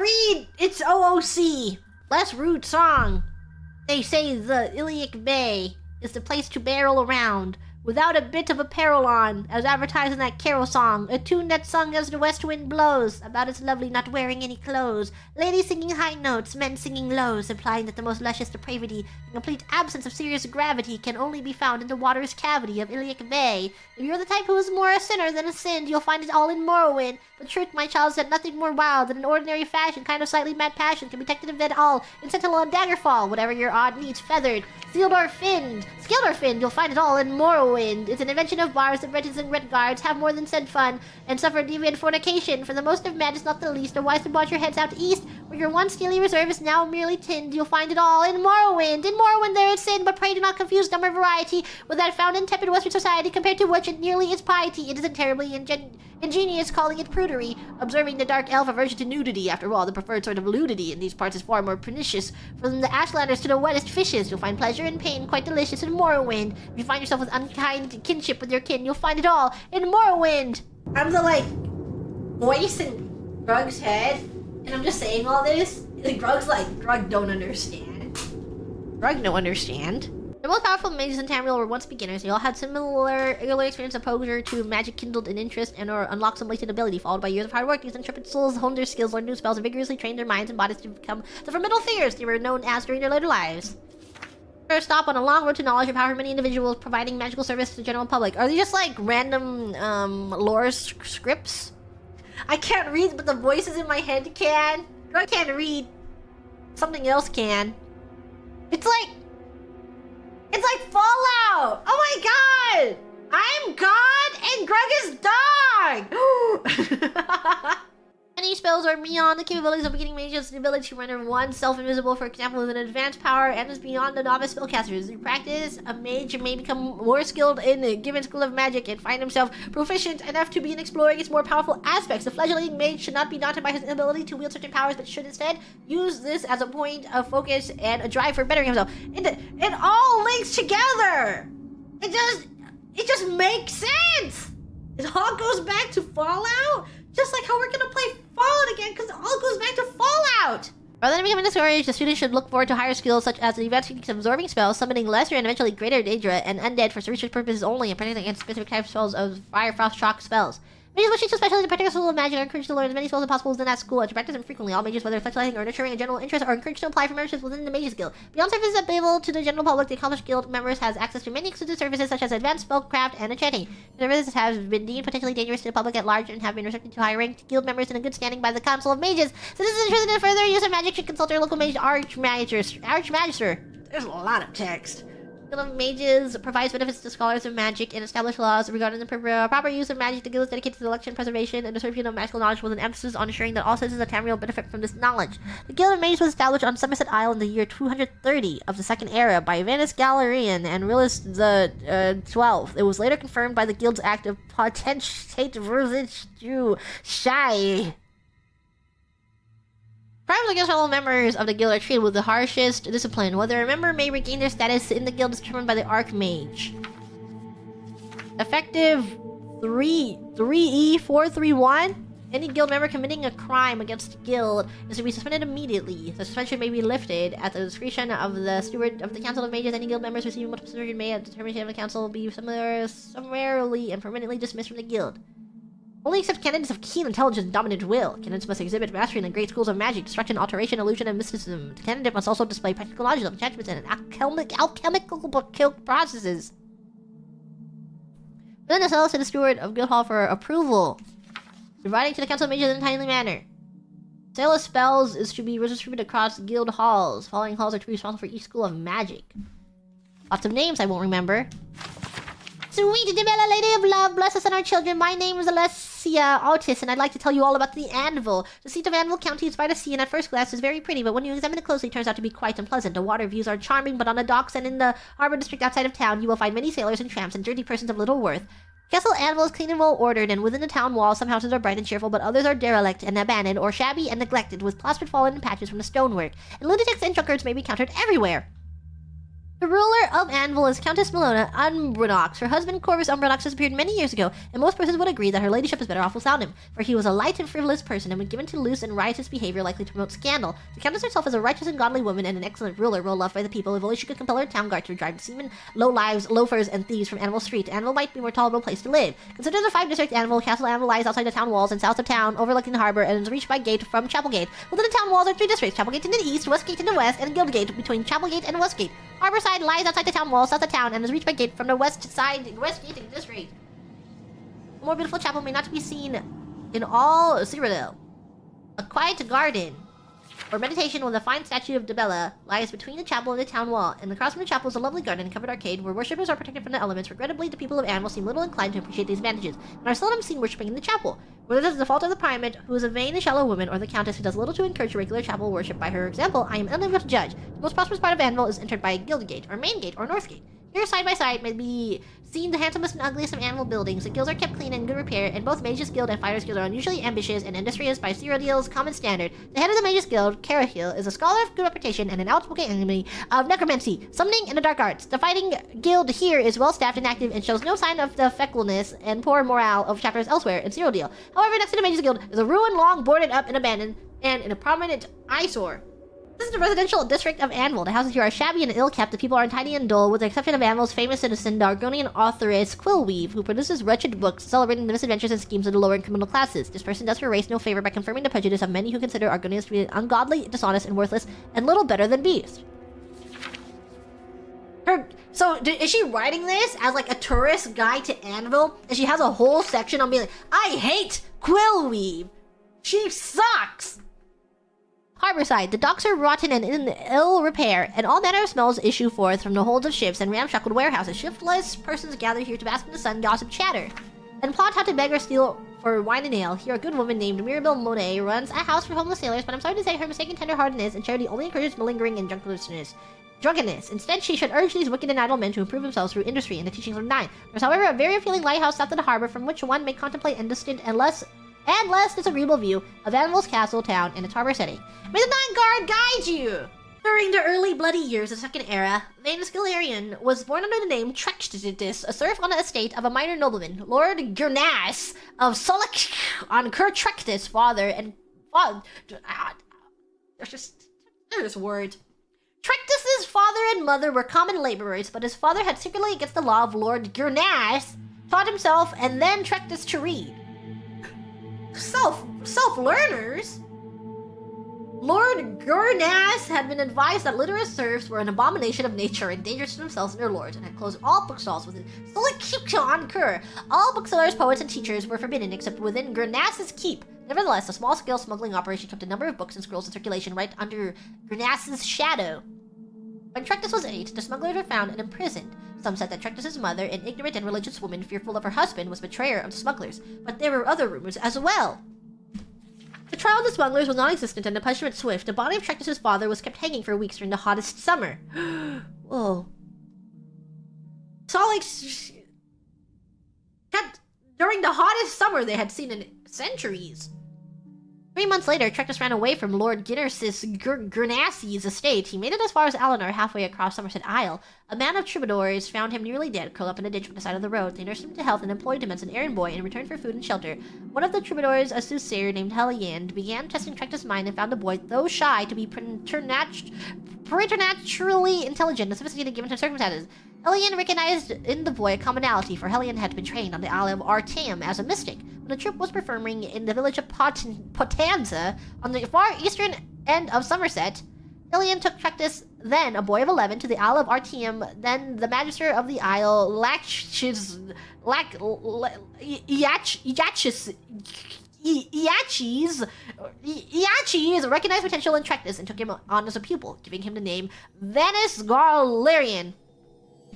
read! It's OOC! Less rude song. They say the Iliac Bay is the place to barrel around, without a bit of apparel on, as advertised in that carol song, a tune that's sung as the west wind blows, about its lovely not wearing any clothes, ladies singing high notes, men singing lows, implying that the most luscious depravity and complete absence of serious gravity can only be found in the water's cavity of Iliac Bay. If you're the type who is more a sinner than a sinned, you'll find it all in Morrowind. The truth, my child, is that nothing more wild than an ordinary fashion, kind of slightly mad passion, can be detected in all, in Sentinel and Daggerfall, whatever your odd needs feathered. Skilled or finned, you'll find it all in Morrowind. It's an invention of bars that wretches and Redguards have more than said fun, and suffer deviant fornication. For the most of madness, not the least, are wise to watch your heads out east, where your once steely reserve is now merely tinned. You'll find it all in Morrowind. In Morrowind there is sin, but pray do not confuse number variety with that found in tepid Western society, compared to which it nearly is piety. It isn't terribly ingenious calling it prudery, observing the dark elf aversion to nudity. After all, the preferred sort of ludity in these parts is far more pernicious. From the Ashlanders to the wettest fishes, you'll find pleasure and pain quite delicious in Morrowind. If you find yourself with unkind kinship with your kin, you'll find it all in Morrowind. I'm the, voice in Grug's head, and I'm just saying all this. Grug don't understand. Grug don't understand. The most powerful mages in Tamriel were once beginners. They all had similar early experience of exposure to magic kindled in interest and or unlocked some latent ability, followed by years of hard work. These intrepid souls honed their skills, learned new spells, and vigorously trained their minds and bodies to become the formidable figures they were known as during their later lives. First stop on a long road to knowledge and power for many individuals providing magical service to the general public. Are these just random lore scripts? I can't read, but the voices in my head can. I can't read. Something else can. It's like Fallout! Oh my god! I'm God and Grug is dog! Many spells are beyond the capabilities of beginning mages. The ability to render oneself invisible, for example, with an advanced power, and is beyond the novice spellcasters. Through practice, a mage may become more skilled in a given school of magic and find himself proficient enough to begin exploring its more powerful aspects. The fledgling mage should not be daunted by his inability to wield certain powers, but should instead use this as a point of focus and a drive for bettering himself. It all links together! It just makes sense! It all goes back to Fallout? Just like how we're gonna play Fallout again, because it all goes back to Fallout! Rather than becoming discouraged, the student should look forward to higher skills such as the advanced techniques of absorbing spells, summoning lesser and eventually greater Daedra, and undead for research purposes only, and protecting against specific types of spells of fire, frost, shock spells. Mages wishing to specialize in a particular school of magic are encouraged to learn as many spells as possible within that school and to practice them frequently. All mages, whether specializing or nurturing a general interest, are encouraged to apply for memberships within the Mages Guild. Beyond services available to the general public, the accomplished guild members has access to many exclusive services such as advanced spellcraft and enchanting. The services have been deemed potentially dangerous to the public at large and have been restricted to high-ranked guild members in a good standing by the Council of Mages. Citizens interested in further use of magic should consult their local mage archmagister. There's a lot of text. Guild of Mages provides benefits to scholars of magic and established laws regarding the proper use of magic. The guild is dedicated to the collection, preservation, and distribution of magical knowledge with an emphasis on ensuring that all citizens of Tamriel benefit from this knowledge. The Guild of Mages was established on Somerset Isle in the year 230 of the Second Era by Vanus Galerion and Rilis the 12th. It was later confirmed by the Guild's Act of Potentate Versus Shy. Crimes against fellow members of the guild are treated with the harshest discipline. Whether a member may regain their status in the guild is determined by the Archmage. Effective 3E431. Any guild member committing a crime against the guild is to be suspended immediately. The suspension may be lifted at the discretion of the steward of the Council of Mages. Any guild members receiving multiple suspension may, at the determination of the council, be summarily and permanently dismissed from the guild. Only accept candidates of keen intelligence and dominant will. Candidates must exhibit mastery in the great schools of magic, destruction, alteration, illusion, and mysticism. The candidate must also display practical knowledge of enchantments and alchemical processes. Then the cells to the steward of Guildhall for approval. Providing to the Council of Mages in a timely manner. Sale of spells is to be distributed across guild halls. Following halls are to be responsible for each school of magic. Lots of names I won't remember. Sweet Adabal-a, Lady of Love, bless us and our children. My name is Alessia, OTTUS, and I'd like to tell you all about the ANVIL. The seat of ANVIL County is by the sea, and at first glance is very pretty, but when you examine it closely, it turns out to be quite unpleasant. The water views are charming, but on the docks and in the harbor district outside of town, you will find many sailors and tramps and dirty persons of little worth. Castle ANVIL is clean and well ordered, and within the town walls, some houses are bright and cheerful, but others are derelict and abandoned, or shabby and neglected, with plastered fallen in patches from the stonework. And lunatics and drunkards may be countered everywhere. The ruler of Anvil is Countess Milona Umbronox. Her husband, Corvus Umbronox, disappeared many years ago, and most persons would agree that her ladyship is better off without him, for he was a light and frivolous person and when given to loose and riotous behavior likely to promote scandal. The Countess herself is a righteous and godly woman and an excellent ruler, well loved by the people, if only she could compel her town guard to drive seamen, low-lives, loafers, and thieves from Anvil Street. Anvil might be a more tolerable place to live. Consider the 5-district Anvil. Castle Anvil lies outside the town walls and south of town, overlooking the harbor, and is reached by gate from Chapelgate. Within the town walls are 3 districts: Chapelgate in the east, Westgate in the west, and Guildgate between Chapelgate and Westgate. Harborside lies outside the town wall, south of town, and is reached by gate from the Westgate district. A more beautiful chapel may not be seen in all Cyrodiil. A quiet garden or meditation with a fine statue of Adabal-a lies between the chapel and the town wall, and across from the chapel is a lovely garden and covered arcade where worshippers are protected from the elements. Regrettably, the people of Anvil seem little inclined to appreciate these advantages, and are seldom seen worshipping in the chapel. Whether this is the fault of the primate, who is a vain and shallow woman, or the countess, who does little to encourage regular chapel worship by her example, I am unable to judge. The most prosperous part of Anvil is entered by a guild gate, or main gate, or north gate. Here, side by side, may be seen the handsomest and ugliest of Anvil buildings. The guilds are kept clean and in good repair, and both Mages Guild and Fighters Guild are unusually ambitious and industrious by Cyrodiil's common standard. The head of the Mages Guild, Cyrodiil, is a scholar of good reputation and an outspoken enemy of necromancy, summoning, and the dark arts. The fighting guild here is well staffed and active, and shows no sign of the fecklessness and poor morale of chapters elsewhere in Cyrodiil. However, next to the Mages Guild is a ruin long boarded up and abandoned, and in a prominent eyesore. This is the residential district of Anvil. The houses here are shabby and ill-kept. The people are untidy and dull, with the exception of Anvil's famous citizen, the Argonian authoress Quillweave, who produces wretched books celebrating the misadventures and schemes of the lower and criminal classes. This person does her race no favor by confirming the prejudice of many who consider Argonians to be ungodly, dishonest, and worthless, and little better than beasts. Is she writing this as like a tourist guide to Anvil? And she has a whole section on being like, I hate Quillweave! She sucks! Harborside. The docks are rotten and in ill repair, and all manner of smells issue forth from the holds of ships and ramshackle warehouses. Shiftless persons gather here to bask in the sun, gossip, chatter, and plot how to beg or steal for wine and ale. Here, a good woman named Mirabelle Monet runs a house for homeless sailors, but I'm sorry to say her mistaken tenderheartedness and charity only encourages malingering and drunkenness. Instead, she should urge these wicked and idle men to improve themselves through industry and the teachings of Nine. There's, however, a very appealing lighthouse south of the harbor from which one may contemplate a distant and less disagreeable view of Anvil's castle town and its harbor setting. May the Nine Guard guide you! During the early bloody years of the Second Era, Vanus Galerion was born under the name Trechtitus, a serf on the estate of a minor nobleman, Lord Gurnas of Solek on Trechtis, father and there's this word. Trechtis's father and mother were common laborers, but his father had secretly, against the law of Lord Gurnas, taught himself and then Trechtis to read. Self-learners? Lord Gurnas had been advised that literate serfs were an abomination of nature and dangerous to themselves and their lords, and had closed all bookstalls within Solek. All booksellers, poets, and teachers were forbidden except within Gurnas's keep. Nevertheless, a small-scale smuggling operation kept a number of books and scrolls in circulation right under Gurnas's shadow. When Trechtis was 8, the smugglers were found and imprisoned. Some said that Trechtis's mother, an ignorant and religious woman fearful of her husband, was betrayer of the smugglers, but there were other rumors as well. The trial of the smugglers was non-existent and the punishment swift. The body of Trechtis's father was kept hanging for weeks during the hottest summer. Whoa. During the hottest summer they had seen in centuries. 3 months later, Trechtis ran away from Lord Gurnas's estate. He made it as far as Alinor, halfway across Somerset Isle. A man of troubadours found him nearly dead, curled up in a ditch by the side of the road. They nursed him to health and employed him as an errand boy in return for food and shelter. One of the troubadours, a soothsayer named Heliand, began testing Trechtis' mind and found the boy, though shy, to be preternaturally intelligent and sophisticated given to circumstances. Heliand recognized in the boy a commonality, for Heliand had been trained on the Isle of Artium as a mystic. When the troop was performing in the village of Potenza, on the far eastern end of Somerset, Heliand took Trechtis, then a boy of 11, to the Isle of Artium. Then the magister of the Isle, Iachis, recognized potential in Trechtis and took him on as a pupil, giving him the name Vanus Galerion.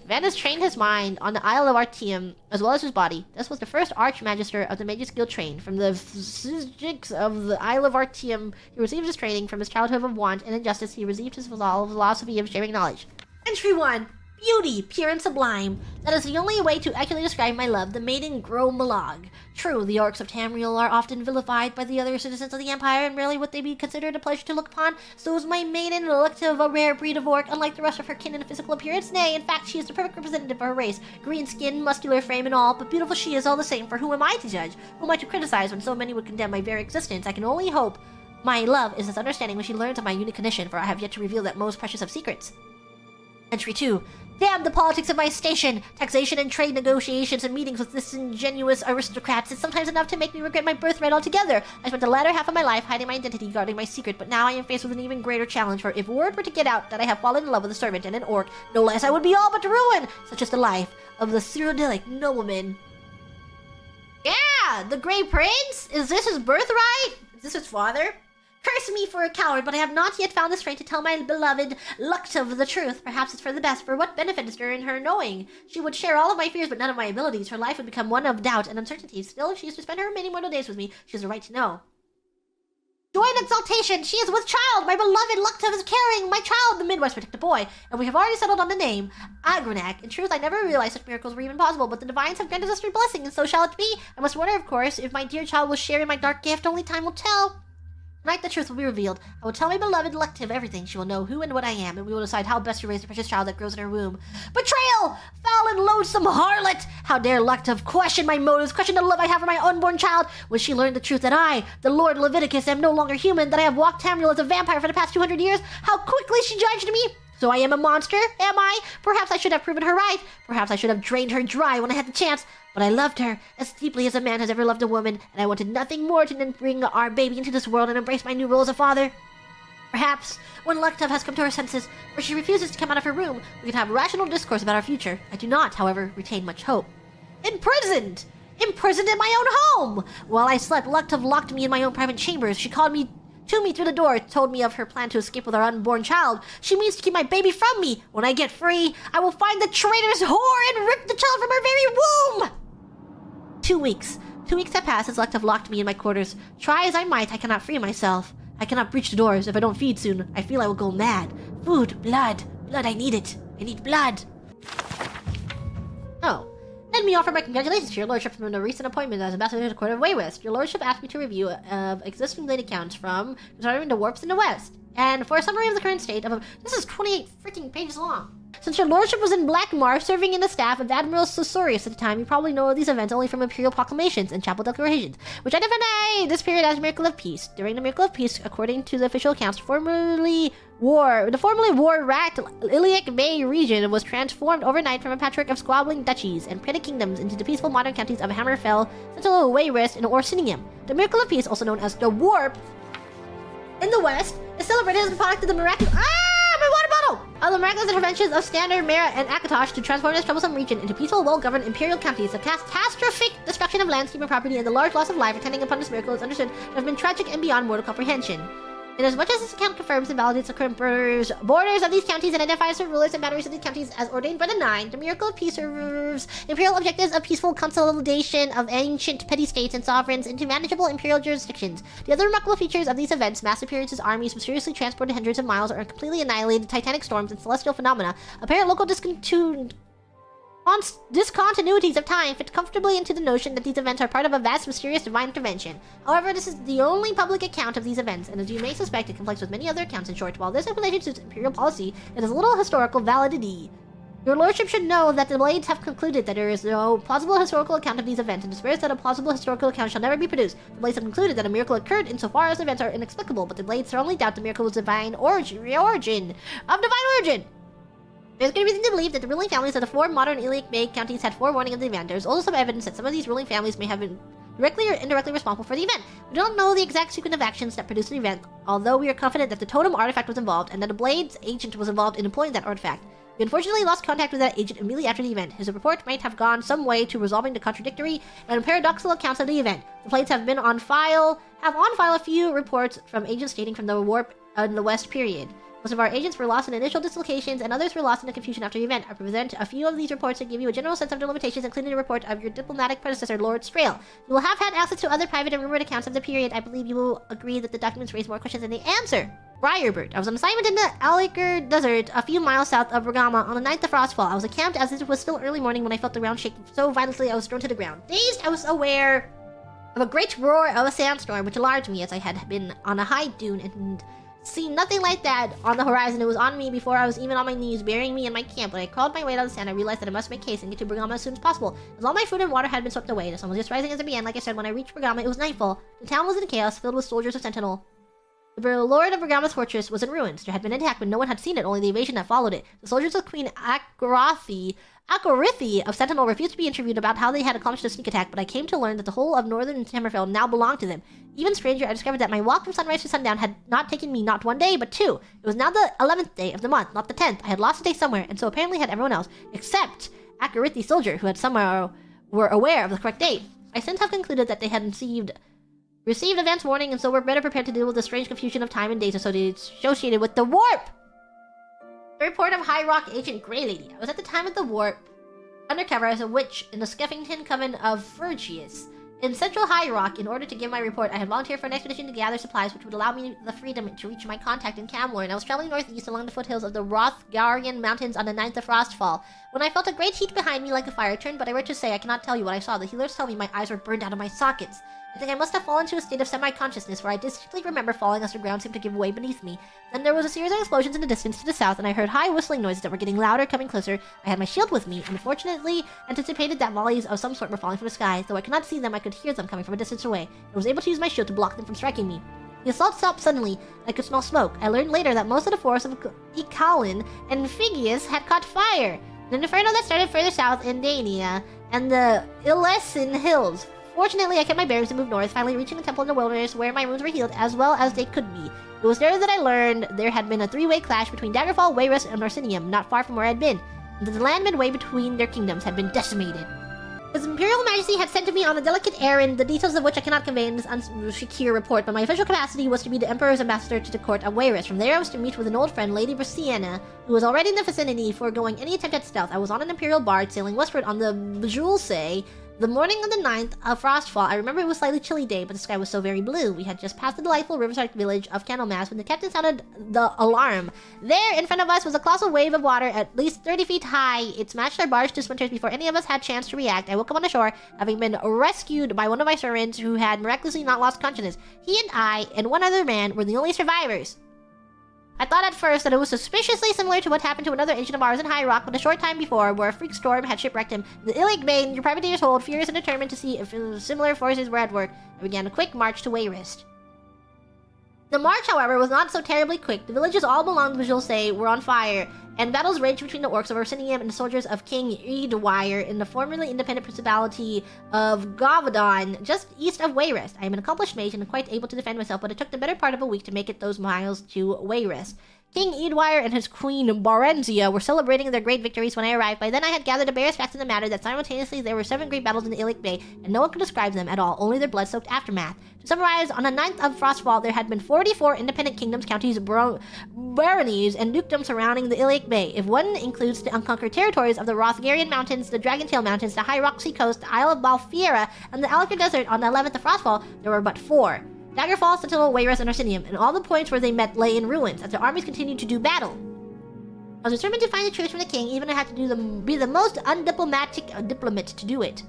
Vanus trained his mind on the Isle of Artium, as well as his body. This was the first Archmagister of the Mages Guild trained. From the physics of the Isle of Artium, he received his training. From his childhood of want and injustice, he received his philosophy of sharing knowledge. Entry 1. Beauty, pure and sublime. That is the only way to accurately describe my love, the maiden Gromalog. True, the orcs of Tamriel are often vilified by the other citizens of the Empire, and rarely would they be considered a pleasure to look upon. So is my maiden, elective, a rare breed of orc, unlike the rest of her kin in physical appearance. Nay, in fact, she is the perfect representative of her race. Green skin, muscular frame and all, but beautiful she is all the same, for who am I to judge? Who am I to criticize when so many would condemn my very existence? I can only hope my love is as understanding when she learns of my unique condition, for I have yet to reveal that most precious of secrets. Entry 2. Damn the politics of my station! Taxation and trade negotiations and meetings with disingenuous aristocrats is sometimes enough to make me regret my birthright altogether. I spent the latter half of my life hiding my identity, guarding my secret, but now I am faced with an even greater challenge, for if word were to get out that I have fallen in love with a servant and an orc, no less, I would be all but ruined! Such is the life of the Cyrodiilic nobleman. Yeah! The Grey Prince? Is this his birthright? Is this his father? Curse me for a coward, but I have not yet found the strength to tell my beloved Luctov the truth. Perhaps it's for the best, for what benefit is there in her knowing? She would share all of my fears, but none of my abilities. Her life would become one of doubt and uncertainty. Still, if she is to spend her remaining mortal days with me, she has a right to know. Joy and exultation! She is with child! My beloved Luctov is carrying my child! The midwives protect a boy, and we have already settled on the name, Agranak. In truth, I never realized such miracles were even possible, but the divines have granted us their blessing, and so shall it be. I must wonder, of course, if my dear child will share in my dark gift. Only time will tell. Tonight the truth will be revealed. I will tell my beloved Luctov everything. She will know who and what I am, and we will decide how best to raise the precious child that grows in her womb. Betrayal! Foul and loathsome harlot! How dare Luctov question my motives, question the love I have for my unborn child? When she learned the truth that I, the Lord Lovidicus, am no longer human, that I have walked Tamriel as a vampire for the past 200 years, how quickly she judged me! So I am a monster, am I? Perhaps I should have proven her right. Perhaps I should have drained her dry when I had the chance. But I loved her as deeply as a man has ever loved a woman, and I wanted nothing more than to bring our baby into this world and embrace my new role as a father. Perhaps, when Luctov has come to her senses, or she refuses to come out of her room, we can have rational discourse about our future. I do not, however, retain much hope. Imprisoned! Imprisoned in my own home! While I slept, Luctov locked me in my own private chambers. She called me to me through the door, told me of her plan to escape with our unborn child. She means to keep my baby from me. When I get free, I will find the traitorous whore and rip the child from her very womb! 2 weeks. 2 weeks have passed since Luctov locked me in my quarters. Try as I might, I cannot free myself. I cannot breach the doors. If I don't feed soon, I feel I will go mad. Food, blood. Blood, I need it. I need blood. Oh. Let me offer my congratulations to your lordship from the recent appointment as ambassador to the court of Waywest. Your lordship asked me to review of existing late accounts from concerning the warps in the west, and for a summary of the current state of this is 28 freaking pages long. Since your lordship was in Blackmar, serving in the staff of Admiral Sosorius at the time, you probably know of these events only from imperial proclamations and chapel declarations, which identify this period as Miracle of Peace. During the Miracle of Peace, according to the official accounts, the formerly war racked Iliac Bay region was transformed overnight from a patchwork of squabbling duchies and petty kingdoms into the peaceful modern counties of Hammerfell, Citadel, Wayrest, and Orsinium. The Miracle of Peace, also known as the Warp in the West, is celebrated as a product of the miraculous my water bottle! Of the miraculous interventions of Standard, Mera, and Akatosh to transform this troublesome region into peaceful, well-governed imperial counties. The catastrophic destruction of landscape and property and the large loss of life attending upon this miracle is understood to have been tragic and beyond mortal comprehension. Inasmuch as this account confirms and validates the current borders of these counties and identifies the rulers and boundaries of these counties as ordained by the Nine, the Miracle of Peace serves imperial objectives of peaceful consolidation of ancient petty states and sovereigns into manageable imperial jurisdictions. The other remarkable features of these events, mass appearances, armies mysteriously transported hundreds of miles or completely annihilated, titanic storms, and celestial phenomena, apparent local discontinuities of time fit comfortably into the notion that these events are part of a vast, mysterious divine intervention. However, this is the only public account of these events, and as you may suspect, it conflicts with many other accounts. In short, while this explanation suits imperial policy, it has little historical validity. Your lordship should know that the Blades have concluded that there is no plausible historical account of these events, and despairs that a plausible historical account shall never be produced. The Blades have concluded that a miracle occurred insofar as events are inexplicable, but the Blades strongly doubt the miracle was divine origin. There's good reason to believe that the ruling families of the 4 modern Iliac Bay counties had forewarning of the event. There is also some evidence that some of these ruling families may have been directly or indirectly responsible for the event. We don't know the exact sequence of actions that produced the event, although we are confident that the totem artifact was involved and that a Blades agent was involved in employing that artifact. We unfortunately lost contact with that agent immediately after the event. His report might have gone some way to resolving the contradictory and paradoxical accounts of the event. The Blades have on file a few reports from agents stating from the warp in the West period. Most of our agents were lost in initial dislocations, and others were lost in the confusion after the event. I present a few of these reports to give you a general sense of the limitations, including the report of your diplomatic predecessor, Lord Strail. You will have had access to other private and rumored accounts of the period. I believe you will agree that the documents raise more questions than they answer. Briarbird. I was on assignment in the Alekir Desert, a few miles south of Bergama, on the night the frost fell. I was encamped as it was still early morning when I felt the ground shake so violently I was thrown to the ground. Dazed, I was aware of a great roar of a sandstorm which alarmed me, as I had been on a high dune and seen nothing like that on the horizon. It was on me before I was even on my knees, burying me in my camp. When I crawled my way out of the sand, I realized that I must make haste and get to Bergama as soon as possible, as all my food and water had been swept away. The sun was just rising as it began. Like I said, when I reached Bergama, it was nightfall. The town was in chaos, filled with soldiers of Sentinel. The lord of Bergama's fortress was in ruins. There had been an attack, but no one had seen it, only the invasion that followed it. The soldiers of Queen Akorithi of Sentinel refused to be interviewed about how they had accomplished the sneak attack, but I came to learn that the whole of northern Tamriel now belonged to them. Even stranger, I discovered that my walk from sunrise to sundown had not taken me not 1 day, but 2. It was now the 11th day of the month, not the 10th. I had lost a day somewhere, and so apparently had everyone else, except Akorithi's soldier, who had somehow were aware of the correct date. I since have concluded that they had received advance warning, and so were better prepared to deal with the strange confusion of time and days associated with the warp! The report of High Rock Agent Grey Lady. I was at the time of the warp undercover as a witch in the Skeffington Coven of Phrygius in central High Rock. In order to give my report, I had volunteered for an expedition to gather supplies which would allow me the freedom to reach my contact in Camlorn. I was traveling northeast along the foothills of the Rothgarian Mountains on the 9th of Frostfall, when I felt a great heat behind me like a fire turned, but I were to say I cannot tell you what I saw. The healers tell me my eyes were burned out of my sockets. I think I must have fallen into a state of semi-consciousness, for I distinctly remember falling as the ground seemed to give way beneath me. Then there was a series of explosions in the distance to the south, and I heard high whistling noises that were getting louder, coming closer. I had my shield with me, and fortunately anticipated that volleys of some sort were falling from the sky. Though I could not see them, I could hear them coming from a distance away. I was able to use my shield to block them from striking me. The assault stopped suddenly, and I could smell smoke. I learned later that most of the forests of Icalin and Phigius had caught fire. An inferno that started further south in Dania and the Ilessin Hills. Fortunately, I kept my bearings and moved north, finally reaching the temple in the wilderness where my wounds were healed as well as they could be. It was there that I learned there had been a 3-way clash between Daggerfall, Wayrest, and Orsinium, not far from where I had been, and that the land midway between their kingdoms had been decimated. His Imperial Majesty had sent to me on a delicate errand, the details of which I cannot convey in this unsecure report, but my official capacity was to be the Emperor's ambassador to the court of Wayrest. From there I was to meet with an old friend, Lady Brisiana, who was already in the vicinity, foregoing any attempt at stealth. I was on an Imperial barge sailing westward on the Bjulse. The morning of the 9th of Frostfall, I remember it was a slightly chilly day, but the sky was so very blue. We had just passed the delightful riverside village of Candlemas when the captain sounded the alarm. There, in front of us, was a colossal wave of water at least 30 feet high. It smashed our barge to splinters before any of us had a chance to react. I woke up on the shore, having been rescued by one of my servants who had miraculously not lost consciousness. He and I, and one other man, were the only survivors. I thought at first that it was suspiciously similar to what happened to another agent of ours in High Rock, but a short time before, where a freak storm had shipwrecked him. The Illic Bane, your privateers hold, furious and determined to see if similar forces were at work, I began a quick march to Wayrest. The march, however, was not so terribly quick. The villages all belonged to Julse were on fire, and battles raged between the orcs of Orsinium and the soldiers of King Eadwire in the formerly independent principality of Gavadon, just east of Wayrest. I am an accomplished mage and quite able to defend myself, but it took the better part of a week to make it those miles to Wayrest. King Eadwire and his queen Barenzia were celebrating their great victories when I arrived. By then I had gathered the various facts in the matter that simultaneously there were 7 great battles in the Illic Bay, and no one could describe them at all, only their blood-soaked aftermath. To summarize, on the 9th of Frostfall, there had been 44 independent kingdoms, counties, baronies, and dukedoms surrounding the Illic Bay. If one includes the unconquered territories of the Rothgarian Mountains, the Dragontail Mountains, the High Rock Sea Coast, the Isle of Balfiera, and the Alekir Desert on the 11th of Frostfall, there were but 4. Daggerfall, Sentinel, Wayrest, and Orsinium, and all the points where they met lay in ruins, as their armies continued to do battle. I was determined to find the truth from the king, even if I had to be the most undiplomatic diplomat to do it.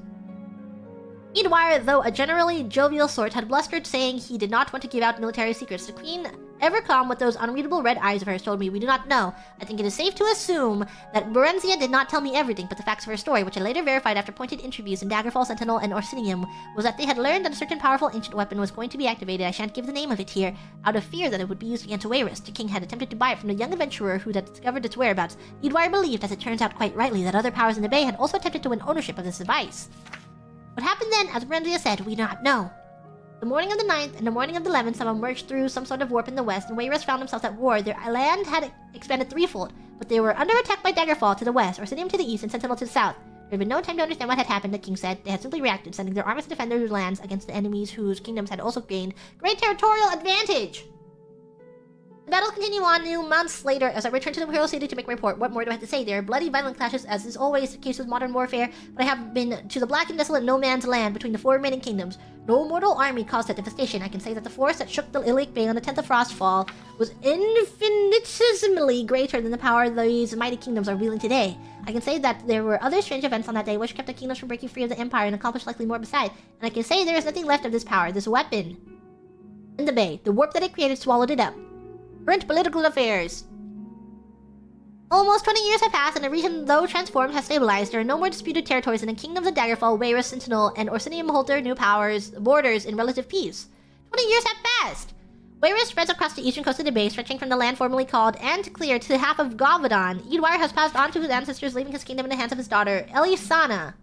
Eadwire, though a generally jovial sort, had blustered, saying he did not want to give out military secrets. The queen, ever calm with those unreadable red eyes of hers, told me, "We do not know. I think it is safe to assume that Barenzia did not tell me everything, but the facts of her story, which I later verified after pointed interviews in Daggerfall, Sentinel, and Orsinium, was that they had learned that a certain powerful ancient weapon was going to be activated. I shan't give the name of it here, out of fear that it would be used against Wayrest. The king had attempted to buy it from the young adventurer who had discovered its whereabouts. Eadwire believed, as it turns out quite rightly, that other powers in the bay had also attempted to win ownership of this device. What happened then, as Barenzia said, we do not know. The morning of the 9th and the morning of the 11th, some emerged through some sort of warp in the west, and Wayrest found themselves at war. Their land had expanded threefold, but they were under attack by Daggerfall to the west, Orsinium to the east, and Sentinel to the south. There had been no time to understand what had happened, the king said. They had simply reacted, sending their armies to defend their lands against the enemies whose kingdoms had also gained great territorial advantage. The battles continue on new months later as I return to the Imperial City to make my report. What more do I have to say? There are bloody, violent clashes, as is always the case with modern warfare, but I have been to the black and desolate no man's land between the 4 remaining kingdoms. No mortal army caused that devastation. I can say that the force that shook the Iliac Bay on the 10th of Frostfall was infinitesimally greater than the power these mighty kingdoms are wielding today. I can say that there were other strange events on that day which kept the kingdoms from breaking free of the Empire and accomplished likely more beside. And I can say there is nothing left of this power, this weapon. In the bay, the warp that it created swallowed it up. Current political affairs. Almost 20 years have passed, and the region, though transformed, has stabilized. There are no more disputed territories, and the kingdoms of Daggerfall, Wayrus, Sentinel, and Orsinium hold their new borders in relative peace. 20 years have passed! Wayrus spreads across the eastern coast of the bay, stretching from the land formerly called Anticlear to the half of Gavadon. Eadwire has passed on to his ancestors, leaving his kingdom in the hands of his daughter, Elisana,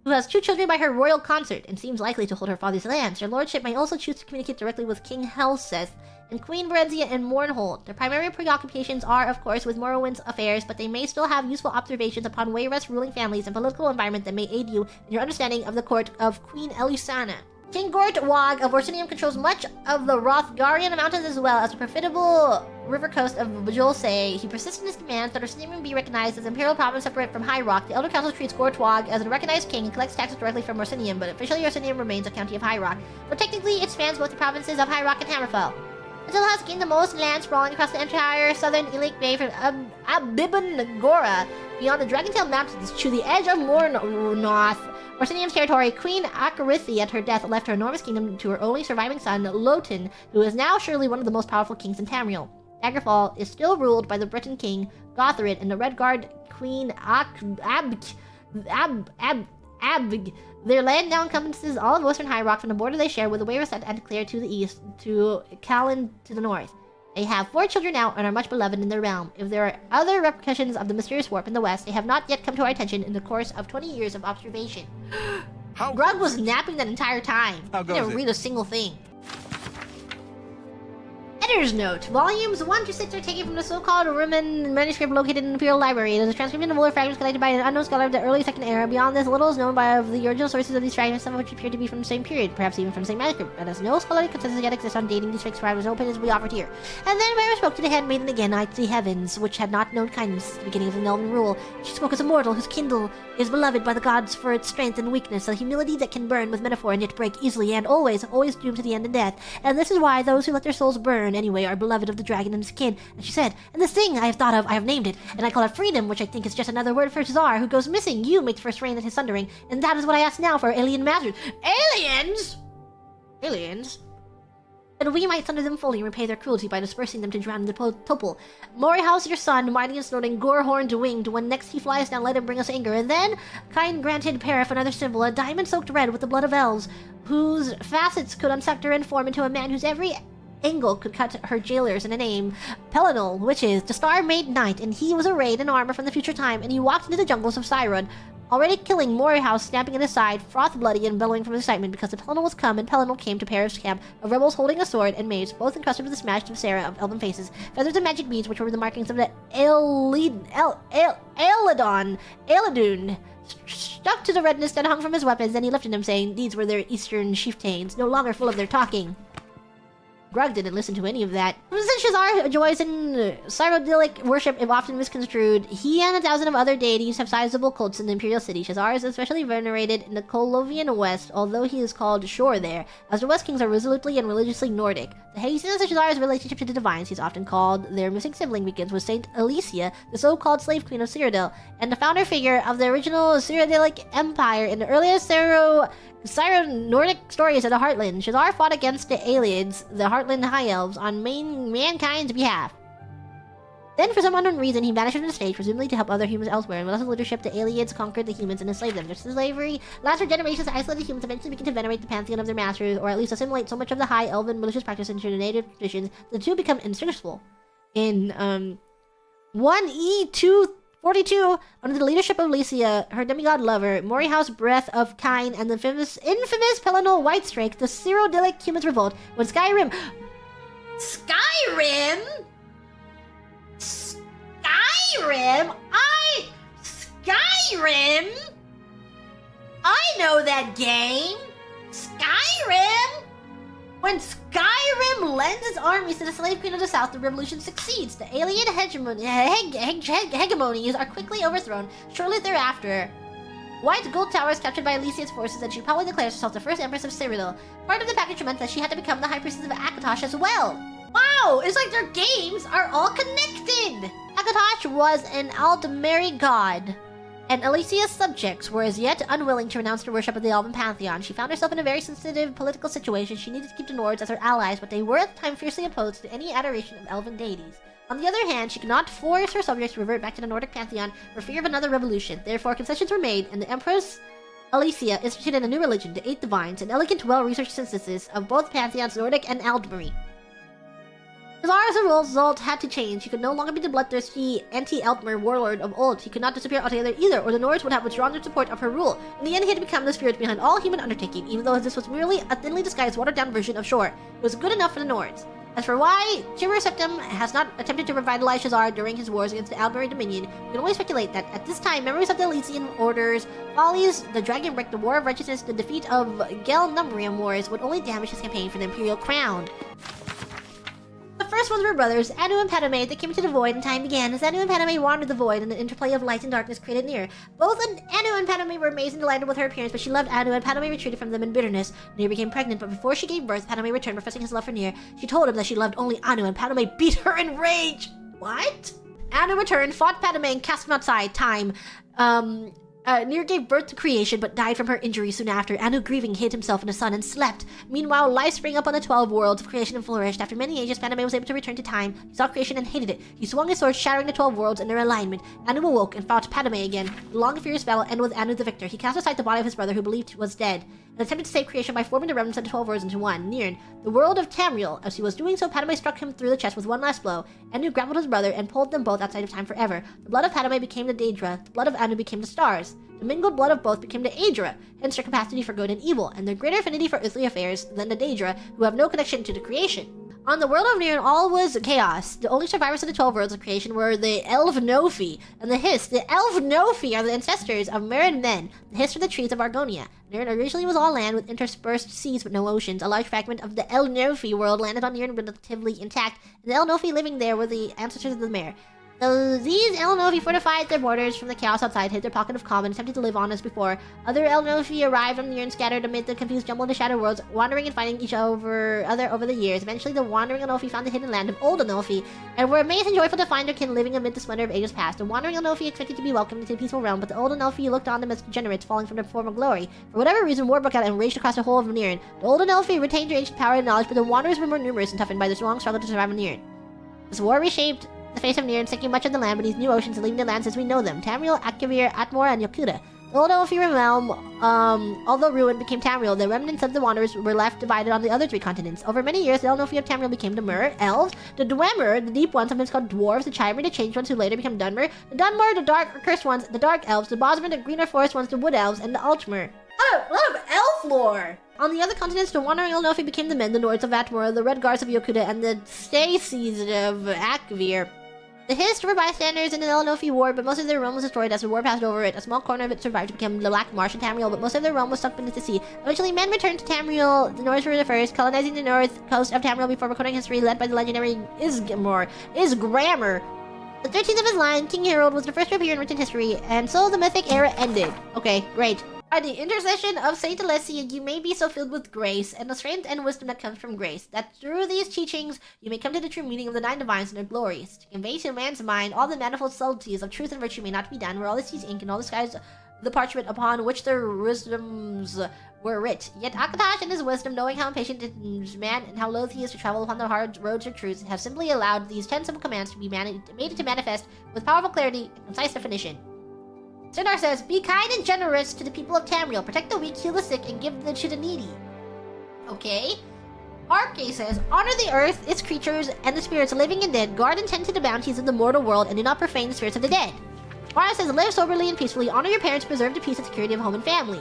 who has 2 children by her royal consort, and seems likely to hold her father's lands. Their lordship may also choose to communicate directly with King Helseth and Queen Berenzia and Mournhold. Their primary preoccupations are, of course, with Morrowind's affairs, but they may still have useful observations upon Wayrus ruling families and political environment that may aid you in your understanding of the court of Queen Elisana. King Gort Wog of Orsinium controls much of the Rothgarian Mountains as well as the profitable river coast of Bajolse. He persists in his demands that Orsinium be recognized as imperial province separate from High Rock. The Elder Council treats Gort Wog as a recognized king and collects taxes directly from Orsinium, but officially Orsinium remains a county of High Rock. But technically, it spans both the provinces of High Rock and Hammerfell. Until has gained the most land sprawling across the entire southern Iliac Bay from Abibon Gora beyond the Dragontail Mountains to the edge of Mornoth. Orsinium's territory, Queen Akarithi at her death left her enormous kingdom to her only surviving son, Loten, who is now surely one of the most powerful kings in Tamriel. Daggerfall is still ruled by the Breton king, Gotharid, and the Red Guard Queen Abig. Their land now encompasses all of western High Rock from the border they share with the Wayrus at Anticlear to the east, to Callan to the north. They have 4 children now and are much beloved in their realm. If there are other repercussions of the mysterious warp in the west, they have not yet come to our attention in the course of 20 years of observation. Grug was napping that entire time. He didn't read a single thing. Editor's note. Volumes 1 to 6 are taken from the so-called Roman manuscript located in the Imperial Library. It is a transcription of older fragments collected by an unknown scholar of the early Second Era. Beyond this, little is known of the original sources of these fragments, some of which appear to be from the same period, perhaps even from the same manuscript. But as no scholarly consensus yet exists on dating these fixed fragments, no opinions will be offered here. And then Wayrus spoke to the handmaiden again, I the heavens, which had not known kindness since the beginning of the Elven rule. She spoke as a mortal whose kindle is beloved by the gods for its strength and weakness, a humility that can burn with metaphor and yet break easily, and always doomed to the end in death. And this is why those who let their souls burn anyway are beloved of the dragon and his kin. And she said, and this thing I have thought of, I have named it, and I call it freedom, which I think is just another word for Shezarr, who goes missing. You make the first rain at his sundering, and that is what I ask now for alien masters. Aliens? Aliens? That we might sunder them fully and repay their cruelty by dispersing them to drown in the Topol. Morihaus, your son, mighty and snorting, gore-horned winged, when next he flies down, let him bring us anger. And then, kind granted Paraph another symbol, a diamond soaked red with the blood of elves, whose facets could unsect and form into a man whose every angle could cut her jailers in a name. Pelinal, which is the star-made knight, and he was arrayed in armor from the future time, and he walked into the jungles of Cyrodiil, already killing Morihaus, snapping at his side, froth-bloody and bellowing from excitement because the Pelinal was come, and Pelinal came to Paraph's camp of rebels holding a sword and mace, both encrusted with the smashed viscera of elven faces, feathers and magic beads, which were the markings of the Eladun, stuck to the redness that hung from his weapons. Then he lifted them, saying these were their eastern chieftains, no longer full of their talking. Grug didn't listen to any of that. Since Shezarr joys in Cyrodiilic worship, if often misconstrued, he and 1,000 of other deities have sizable cults in the Imperial City. Shezarr is especially venerated in the Colovian West, although he is called Shore there, as the West Kings are resolutely and religiously Nordic. The haziness of Shezarr's relationship to the divines, he's often called their missing sibling, begins with Saint Alessia, the so-called slave queen of Cyrodiil, and the founder figure of the original Cyrodiilic Empire in the earliest Syro-Nordic stories of the Heartland. Shezarr fought against the Aliens, the Heartland High Elves, on mankind's behalf. Then, for some unknown reason, he vanished from the stage, presumably to help other humans elsewhere, and with his leadership, the Aliens conquered the humans and enslaved them. Just as slavery lasted for generations, the isolated humans eventually began to venerate the pantheon of their masters, or at least assimilate so much of the high elven malicious practice into the native traditions, the two become indistinguishable. In 1E242, under the leadership of Alessia, her demigod lover, Morihaus Breath of Kine, and the infamous Pelinal Whitestrake, the Cyrodiilic humans revolt when Skyrim? I know that game! Skyrim? When Skyrim lends its armies to the Slave Queen of the South, the revolution succeeds. The alien hegemonies are quickly overthrown shortly thereafter. White Gold Tower is captured by Alessia's forces, and she probably declares herself the first Empress of Cyrodiil. Part of the package meant that she had to become the High Priestess of Akatosh as well. Wow, it's like their games are all connected! Akatosh was an Aldmeri god, and Alessia's subjects were as yet unwilling to renounce their worship of the Elven Pantheon. She found herself in a very sensitive political situation. She needed to keep the Nords as her allies, but they were at the time fiercely opposed to any adoration of Elven deities. On the other hand, she could not force her subjects to revert back to the Nordic Pantheon for fear of another revolution. Therefore, concessions were made, and the Empress Alessia instituted a new religion, the Eight Divines, an elegant, well-researched synthesis of both pantheons, Nordic and Aldmeri. Shezarr, as a result, had to change. He could no longer be the bloodthirsty anti-Aldmer warlord of old. He could not disappear altogether either, or the Nords would have withdrawn their support of her rule. In the end, he had to become the spirit behind all human undertaking, even though this was merely a thinly disguised, watered-down version of Shore. It was good enough for the Nords. As for why Chimera Septim has not attempted to revitalize Shezarr during his wars against the Aldmeri Dominion, we can only speculate that at this time, memories of the Elysian Orders, Follies, the Dragon Brick, the War of Righteousness, the defeat of Gelnumbrium Wars would only damage his campaign for the Imperial Crown. The first ones were brothers, Anu and Padme. They came into the void and time began. As Anu and Padme wandered the void and the interplay of light and darkness created Nier. Both Anu and Padme were amazed and delighted with her appearance, but she loved Anu and Padme retreated from them in bitterness. Nier became pregnant, but before she gave birth, Padme returned, professing his love for Nier. She told him that she loved only Anu, and Padme beat her in rage. What? Anu returned, fought Padme, and cast him outside. Time. Nier gave birth to creation, but died from her injury soon after. Anu, grieving, hid himself in the sun and slept. Meanwhile, life sprang up on the 12 worlds of creation and flourished. After many ages, Padme was able to return to time. He saw creation and hated it. He swung his sword, shattering the 12 worlds in their alignment. Anu awoke and fought Padme again. The long and furious battle ended with Anu the victor. He cast aside the body of his brother, who believed was dead, and attempted to save creation by forming the remnants of the 12 worlds into one, Nier, the world of Tamriel. As he was doing so, Padme struck him through the chest with one last blow. Anu grappled his brother and pulled them both outside of time forever. The blood of Padme became the Daedra. The blood of Anu became the stars. The mingled blood of both became the Aedra, hence their capacity for good and evil, and their greater affinity for earthly affairs than the Daedra, who have no connection to the creation. On the world of Nier, all was chaos. The only survivors of the 12 worlds of creation were the Elf-Nofi and the Hiss. The Elf-Nofi are the ancestors of Merid men. The Hiss are the trees of Argonia. Nier originally was all land with interspersed seas but no oceans. A large fragment of the El-Nofi world landed on Nier relatively intact, and the El-Nofi living there were the ancestors of the Mare. So these El-Nofi fortified their borders from the chaos outside, hid their pocket of calm, and attempted to live on as before. Other El-Nofi arrived on Nier and scattered amid the confused jumble of the Shadow Worlds, wandering and finding each other over the years. Eventually, the wandering El-Nofi found the hidden land of Old El-Nofi, and were amazed and joyful to find their kin living amid the splendor of ages past. The wandering El-Nofi expected to be welcomed into the peaceful realm, but the Old El-Nofi looked on them as degenerates falling from their former glory. For whatever reason, war broke out and raged across the whole of Nier. The Old El-Nofi retained their ancient power and knowledge, but the wanderers were more numerous and toughened by their long struggle to survive in Nier. This war reshaped the face of Nier and sinking much of the land beneath new oceans and leaving the lands as we know them: Tamriel, Akavir, Atmor, and Yokuda. The old Elfi realm, although ruined, became Tamriel. The remnants of the Wanderers were left divided on the other 3 continents. Over many years, the Elnofi of Tamriel became the Mer, Elves, the Dwemer, the Deep Ones, sometimes called Dwarves, the Chimer, the Changed Ones, who later became Dunmer, the Dunmer, the Dark or Cursed Ones, the Dark Elves, the Bosmer, the Greener Forest Ones, the Wood Elves, and the Altmer. A lot of elf lore! On the other continents, the wandering Elnofi became the Men, the Nords of Atmor, the Red Guards of Yokuda, and the Stacies of Akavir. The Hiss were bystanders in the Elnofi war, but most of their realm was destroyed as the war passed over it. A small corner of it survived to become the Black Marsh in Tamriel, but most of their realm was sunk beneath the sea. Eventually, men returned to Tamriel. The Nords were the first, colonizing the north coast of Tamriel before recording history, led by the legendary Isgramor. The 13th of his line, King Harold, was the first to appear in written history, and so the mythic era ended. Okay, great. By the intercession of Saint Alessia, you may be so filled with grace, and the strength and wisdom that comes from grace, that through these teachings, you may come to the true meaning of the 9 divines and their glories. To convey to man's mind all the manifold subtleties of truth and virtue may not be done, where all the seas ink and all the skies the parchment upon which their wisdoms were writ. Yet Akatosh and his wisdom, knowing how impatient is man and how loath he is to travel upon the hard roads of truth, have simply allowed these 10 simple commands to be made to manifest with powerful clarity and concise definition. Shezarr says, "Be kind and generous to the people of Tamriel. Protect the weak, heal the sick, and give them to the needy." Okay. Arke says, "Honor the earth, its creatures, and the spirits living and dead. Guard and tend to the bounties of the mortal world, and do not profane the spirits of the dead." Mara says, "Live soberly and peacefully. Honor your parents. Preserve the peace and security of home and family."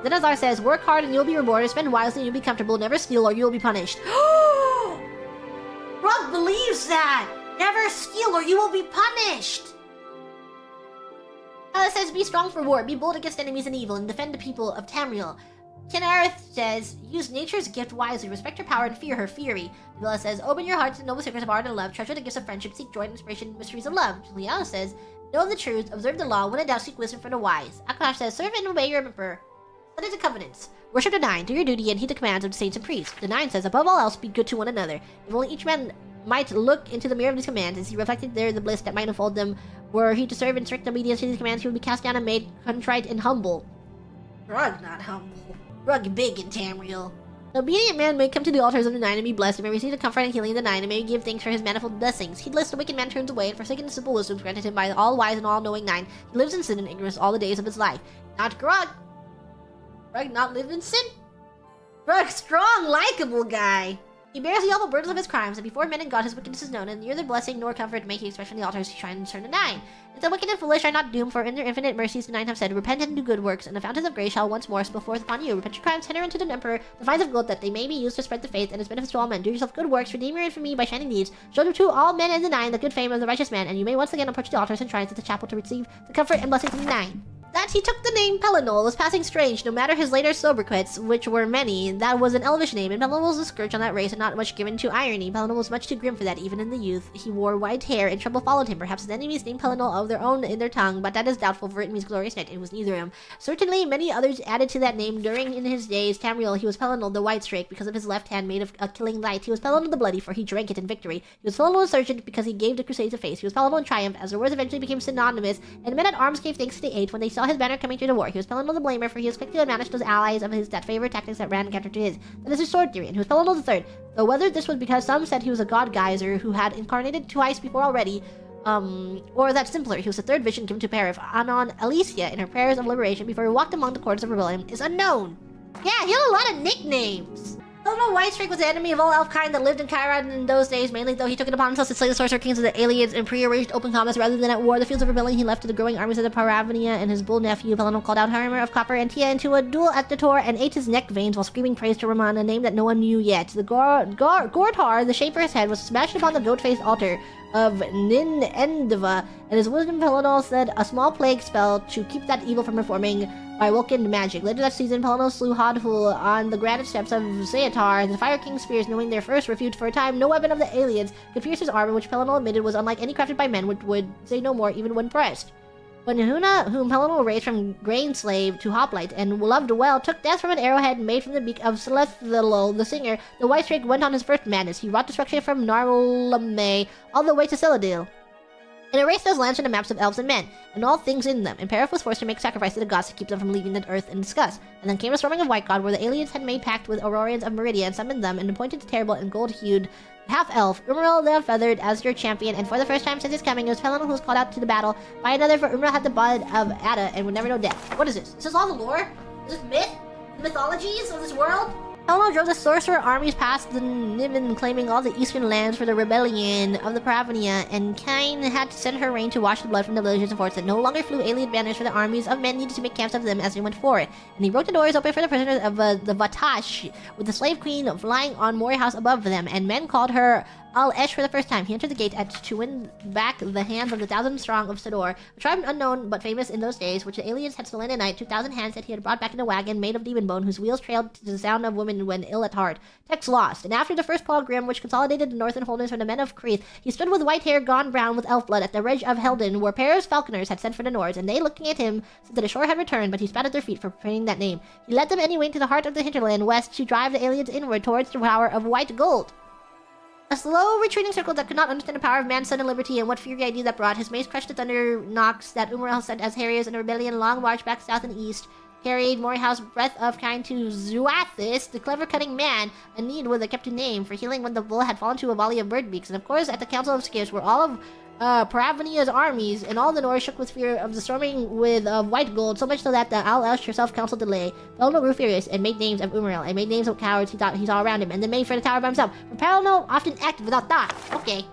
Then Ahzirr says, "Work hard and you'll be rewarded. Spend wisely and you'll be comfortable. Never steal or you'll be punished." Rob believes that! Never steal or you will be punished! Ella says, "Be strong for war. Be bold against enemies and evil, and defend the people of Tamriel. Kinarth says, use nature's gift wisely, respect her power and fear her fury. Villa says, open your heart to the noble secrets of art and love, treasure the gifts of friendship, seek joy and inspiration and mysteries of love. Juliana says, know the truth, observe the law, when in doubt seek wisdom for the wise. Akash says, serve and obey your emperor. Study the covenants. Worship the Nine, do your duty and heed the commands of the saints and priests. The Nine says, above all else, be good to one another. If only each man might look into the mirror of these commands and see reflected there the bliss that might unfold them, were he to serve in strict obedience to these commands, he would be cast down and made contrite and humble. Rug not humble. Rug big in Tamriel. The obedient man may come to the altars of the Nine and be blessed, and may receive the comfort and healing of the Nine, and may give thanks for his manifold blessings. Heedless, the wicked man turns away, and forsaken the simple wisdoms granted him by the all-wise and all-knowing Nine, he lives in sin and ignorance all the days of his life. Not Grug. Grug not live in sin. Grug, strong, likable guy. He bears the awful burdens of his crimes, and before men and God his wickedness is known, and neither blessing nor comfort may he expect from the altars he shrines turn to Nine. If the wicked and foolish are not doomed, for in their infinite mercies the Nine have said, repent and do good works, and the fountains of grace shall once more spill forth upon you. Repent your crimes, tender unto the Emperor, the fines of gold, that they may be used to spread the faith and its benefits to all men. Do yourself good works, redeem your infamy by shining deeds, show to all men and the Nine the good fame of the righteous man, and you may once again approach the altars and shrines at the chapel to receive the comfort and blessings of the Nine. That he took the name Pelinal was passing strange, no matter his later sobriquets, which were many. That was an elvish name, and Pelinal was a scourge on that race and not much given to irony. Pelinal was much too grim for that, even in the youth. He wore white hair, and trouble followed him. Perhaps his enemies named Pelinal of their own in their tongue, but that is doubtful, for it means glorious knight, and was neither of them. Certainly, many others added to that name during in his days. Tamriel, he was Pelinal the White Strake, because of his left hand made of a killing light. He was Pelinal the Bloody, for he drank it in victory. He was Pelinal the Sergeant, because he gave the crusades a face. He was Pelinal in Triumph, as the words eventually became synonymous, and men at arms gave thanks to the Eight when they saw his banner coming through the war. He was Pelinal the Blamer, for he was quick to admonish those allies of his that favored tactics that ran counter to his. That is his sword theory, and he was Pelinal the Third. Though whether this was because some said he was a god geyser who had incarnated twice before already, or that simpler, he was the third vision given to Parif Anon Alessia in her prayers of liberation before he walked among the courts of rebellion, is unknown. Yeah, he had a lot of nicknames. Pelinal Whitestrake was the enemy of all elfkind that lived in Cairad in those days, mainly though he took it upon himself to slay the sorcerer kings of the aliens in pre-arranged open combats rather than at war. The fields of rebellion he left to the growing armies of the Paravnia, and his bull nephew Pelinal called out Harmer of Copper and Tia into a duel at the Tor and ate his neck veins while screaming praise to Raman, a name that no one knew yet. The Gortar, the shape for his head, was smashed upon the goat-faced altar of Nin Endava, and his wisdom Pelinal said a small plague spell to keep that evil from reforming by Wilkin magic. Later that season, Pelinal slew Hodhul on the granite steps of Xeatar, the Fire King's spears, knowing their first refuge for a time. No weapon of the aliens could pierce his armor, which Pelinal admitted was unlike any crafted by men, which would say no more even when pressed. When Huna, whom Pelinal raised from grain slave to hoplite and loved well, took death from an arrowhead made from the beak of Celethilil the Singer, the White Strake went on his first madness. He wrought destruction from Narlame all the way to Cyrodiil, and erased those lands from the maps of elves and men, and all things in them, and Parif was forced to make sacrifice to the gods to keep them from leaving the earth in disgust. And then came a storming of White God, where the aliens had made pact with Aurorians of Meridia and summoned them, and appointed the terrible and gold-hued half-elf Umral the Feathered as your champion, and for the first time since his coming, it was Pelinal who was called out to the battle by another, for Umral had the blood of Ada and would never know death. What is this? Is this all the lore? Is this myth? The mythologies of this world? Pelinal drove the sorcerer armies past the Niven, claiming all the eastern lands for the rebellion of the Paravnia, and Kain had to send her rain to wash the blood from the villages and forts that no longer flew alien banners, for the armies of men needed to make camps of them as they went forward. And he broke the doors open for the prisoners of the Vatash, with the slave queen flying on Mori House above them, and men called her Al-Esh for the first time. He entered the gate to win back the hands of the 1,000 strong of Sidor, a tribe unknown but famous in those days, which the aliens had stolen at night. 2,000 hands that he had brought back in a wagon made of demon bone, whose wheels trailed to the sound of women when ill at heart. Text lost. And after the first pogrom, which consolidated the northern holdings from the men of Kreeth, he stood with white hair gone brown with elf blood at the ridge of Helden, where Paris falconers had sent for the Nords, and they, looking at him, said that a shore had returned, but he spat at their feet for profaning that name. He led them anyway to the heart of the hinterland west to drive the aliens inward towards the power of white gold. A slow, retreating circle that could not understand the power of man's sudden liberty and what fury idea that brought. His mace crushed the thunder knocks that Umral sent as harriers in a rebellion long march back south and east, carried Morihaus breath of kind to Zuathis, the clever cutting man, a need with a kept name for healing when the bull had fallen to a volley of bird beaks. And of course, at the Council of Skiffs, where all of Paravnia's armies and all the North shook with fear of the storming with white gold, so much so that the Al-Elsh herself counseled delay. Pelinal grew furious and made names of Umral, and made names of cowards he thought he saw around him, and then made for the tower by himself. For Pelinal often acted without thought. Okay.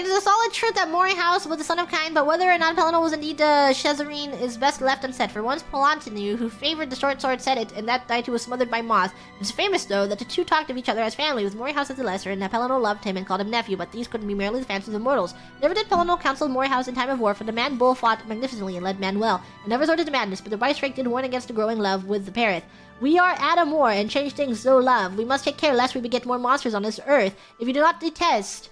It is a solid truth that Mori House was the son of Kain, but whether or not Pelinal was indeed Shezarr is best left unsaid. For once, Pelantinu, who favored the short sword, said it, and that deity was smothered by moss. It's famous, though, that the two talked of each other as family, with Mori House as the lesser, and that Pelinal loved him and called him nephew, but these couldn't be merely the fancies of mortals. Never did Pelinal counsel Mori House in time of war, for the man bull fought magnificently and led men well, and never resorted to madness, but the vice rank did warn against the growing love with the Perith. We are Adam War, and change things so love. We must take care lest we beget more monsters on this earth. If you do not desist,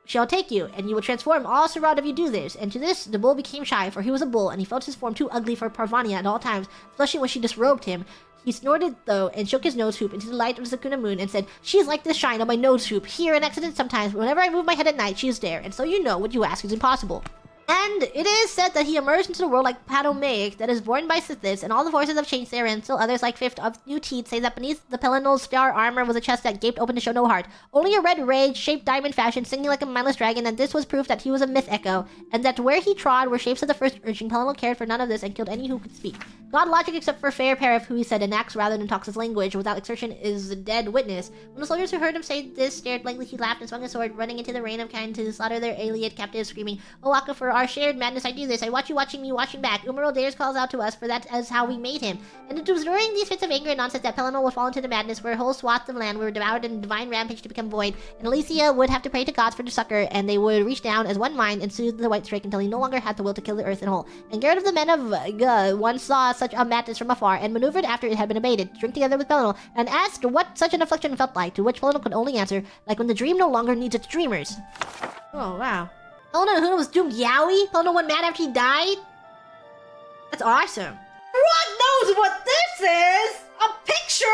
shall take you, and you will transform all Cyrodiil if you do this. And to this the bull became shy, for he was a bull, and he felt his form too ugly for Parvania at all times, flushing when she disrobed him. He snorted, though, and shook his nose hoop into the light of the Sakuna moon, and said, "She is like the shine on my nose hoop, here an accident sometimes, but whenever I move my head at night, she is there, and so you know what you ask is impossible." And it is said that he emerged into the world like Padomaic, that is born by Sithis, and all the forces of change therein. Still others, like Fifth of New Teeth, say that beneath the Pelinal's star armor was a chest that gaped open to show no heart. Only a red rage, shaped diamond fashion, singing like a mindless dragon, and this was proof that he was a myth echo, and that where he trod were shapes of the first urging. Pelinal cared for none of this, and killed any who could speak. God logic except for fair Parif, who he said enacts rather than talks his language, without exertion is a dead witness. When the soldiers who heard him say this stared blankly, he laughed and swung his sword, running into the rain of Kain to slaughter their alien captives, screaming, "O Akka, for our shared madness I do this. I watch you watching me watching back. Umaril dares calls out to us, for that is how we made him." And it was during these fits of anger and nonsense that Pelinal would fall into the madness, where whole swaths of land were devoured in divine rampage to become void, and Alessia would have to pray to gods for succor, and they would reach down as one mind and soothe the white streak until he no longer had the will to kill the earth in whole. And Garrett of the men of once saw such a madness from afar, and maneuvered after it had been abated, drink together with Pelinal, and asked what such an affliction felt like, to which Pelinal could only answer, like when the dream no longer needs its dreamers. Oh, wow. Pelinal who was doomed Yowie? Pelinal went mad after he died? That's awesome. Rod knows what this is! A picture!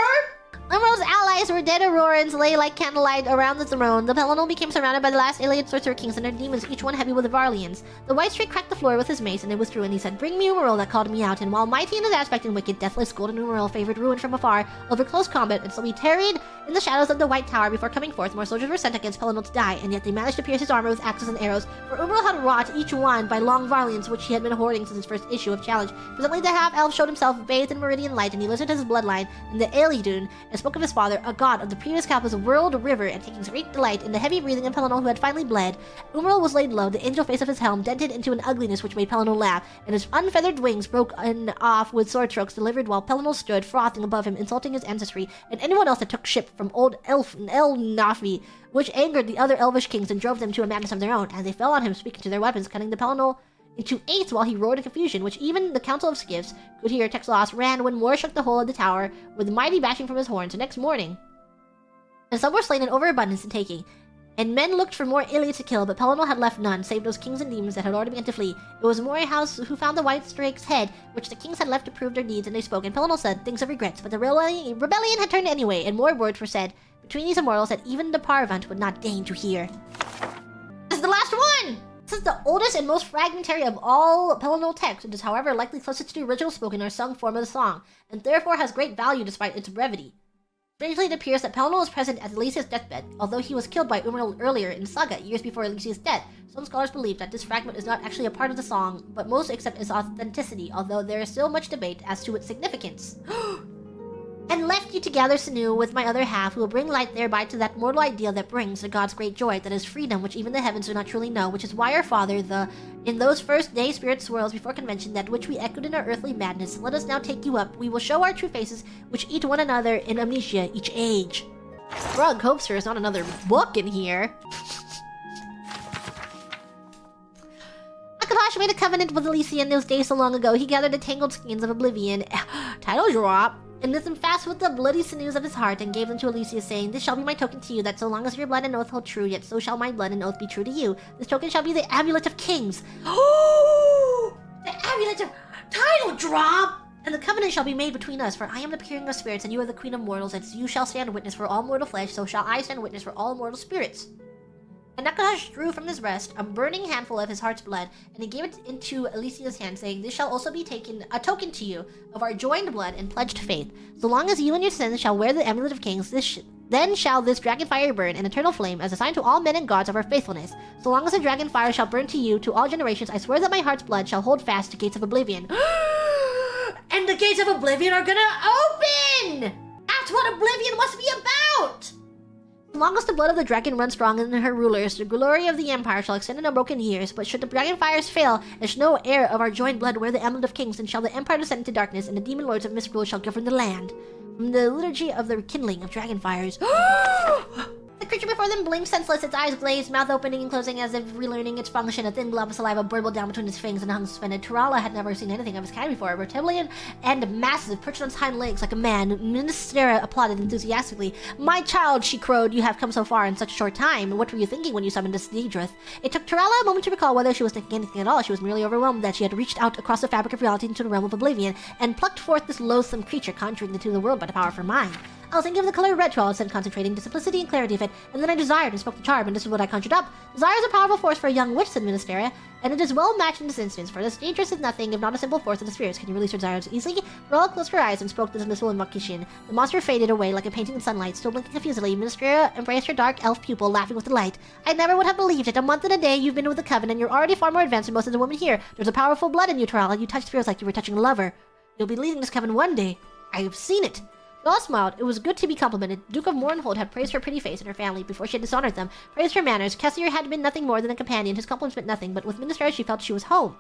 Umaril's allies were dead Aurorans lay like candlelight around the throne. The Pelinal became surrounded by the last alien sorcerer kings and their demons, each one heavy with Varlians. The white streak cracked the floor with his mace, and it withdrew, and he said, "Bring me Umaril that called me out." And while mighty in his aspect and wicked, deathless, golden Umaril favored ruin from afar over close combat, and so he tarried in the shadows of the White Tower before coming forth. More soldiers were sent against Pelinal to die, and yet they managed to pierce his armor with axes and arrows, for Umaril had wrought each one by long Varlians, which he had been hoarding since his first issue of Challenge. Presently the half-elf showed himself bathed in meridian light, and he listened to his bloodline in the Aelidun, and spoke of his father, a god of the previous Kappa's world river, and taking great delight in the heavy breathing of Pelinal, who had finally bled. Umaril was laid low, the angel face of his helm dented into an ugliness which made Pelinal laugh, and his unfeathered wings broken off with sword strokes delivered while Pelinal stood frothing above him, insulting his ancestry, and anyone else that took ship from old El Nafi, which angered the other elvish kings and drove them to a madness of their own, as they fell on him speaking to their weapons, cutting the Pelinal into eighths while he roared in confusion, which even the Council of Skiffs could hear. Texlos ran when Mor shook the whole of the tower with mighty bashing from his horns. The next morning, and some were slain in overabundance and taking, and men looked for more allies to kill, but Pelinal had left none, save those kings and demons that had already begun to flee. It was Mori House who found the white strake's head, which the kings had left to prove their deeds, and they spoke, and Pelinal said things of regrets, but the rebellion had turned anyway, and more words were said between these immortals that even the Parvant would not deign to hear. This is the last one! This is the oldest and most fragmentary of all Pelinal texts. It is, however, likely closest to the original spoken or sung form of the song, and therefore has great value despite its brevity. Strangely, it appears that Pelinal was present at Alessia's deathbed, although he was killed by Umaril earlier in Saga, years before Alessia's death. Some scholars believe that this fragment is not actually a part of the song, but most accept its authenticity, although there is still much debate as to its significance. "And left you to gather sinew with my other half, who will bring light thereby to that mortal ideal that brings the gods great joy, that is freedom, which even the heavens do not truly know, which is why our father, in those first day spirit swirls before convention, that which we echoed in our earthly madness, let us now take you up. We will show our true faces, which eat one another in amnesia each age." Rug hopes there is not another book in here. Akadash made a covenant with Alessia in those days so long ago. He gathered the tangled skeins of Oblivion. Title drop. And knit them fast with the bloody sinews of his heart, and gave them to Alessia, saying, "This shall be my token to you, that so long as your blood and oath hold true, yet so shall my blood and oath be true to you. This token shall be the Amulet of Kings." Oh! The Amulet of... Title drop! "And the covenant shall be made between us, for I am the king of spirits, and you are the queen of mortals, and you shall stand witness for all mortal flesh, so shall I stand witness for all mortal spirits." And Nakash drew from his breast a burning handful of his heart's blood, and he gave it into Alessia's hand, saying, "This shall also be taken a token to you of our joined blood and pledged faith. So long as you and your sons shall wear the Amulet of Kings, then shall this dragon fire burn, an eternal flame, as a sign to all men and gods of our faithfulness. So long as the dragon fire shall burn to you, to all generations, I swear that my heart's blood shall hold fast the gates of Oblivion." And the gates of Oblivion are gonna open! That's what Oblivion must be about! As long as the blood of the dragon runs strong in her rulers, the glory of the empire shall extend in unbroken years. But should the dragon fires fail, and should no heir of our joined blood wear the Amulet of Kings, then shall the empire descend into darkness, and the demon lords of misrule shall govern the land. From the liturgy of the rekindling of dragon fires. The creature before them blinked senseless, its eyes glazed, mouth opening and closing as if relearning its function. A thin glob of saliva burbled down between its fangs and hung suspended. Tyrala had never seen anything of his kind before. Reptilian and massive, perched on its hind legs like a man. Ministera applauded enthusiastically. "My child," she crowed, "you have come so far in such a short time. What were you thinking when you summoned this Daedra?" It took Tyrala a moment to recall whether she was thinking anything at all. She was merely overwhelmed that she had reached out across the fabric of reality into the realm of oblivion and plucked forth this loathsome creature conjuring into the world by the power of her mind. I was thinking of the color red Tyrala said, concentrating the simplicity and clarity of it, and then I desired and spoke the charm, and this is what I conjured up. Desire is a powerful force for a young witch, said Ministera, and it is well matched in this instance, for this Daedra is nothing if not a simple force of the spirits. Can you release your desires easily? Tyrala closed her eyes and spoke this dismissal invocation. The monster faded away like a painting in sunlight, still blinking confusedly. Ministera embraced her dark elf pupil, laughing with delight. I never would have believed it. A month and a day you've been with the Coven, and you're already far more advanced than most of the women here. There's a powerful blood in you, Tyrala. You touch spirits like you were touching a lover. You'll be leading this Coven one day. I have seen it. Tyrala smiled. It was good to be complimented. Duke of Mournhold had praised her pretty face and her family before she had dishonored them, praised her manners. Xyr had been nothing more than a companion. His compliments meant nothing, but with Ministera she felt she was home.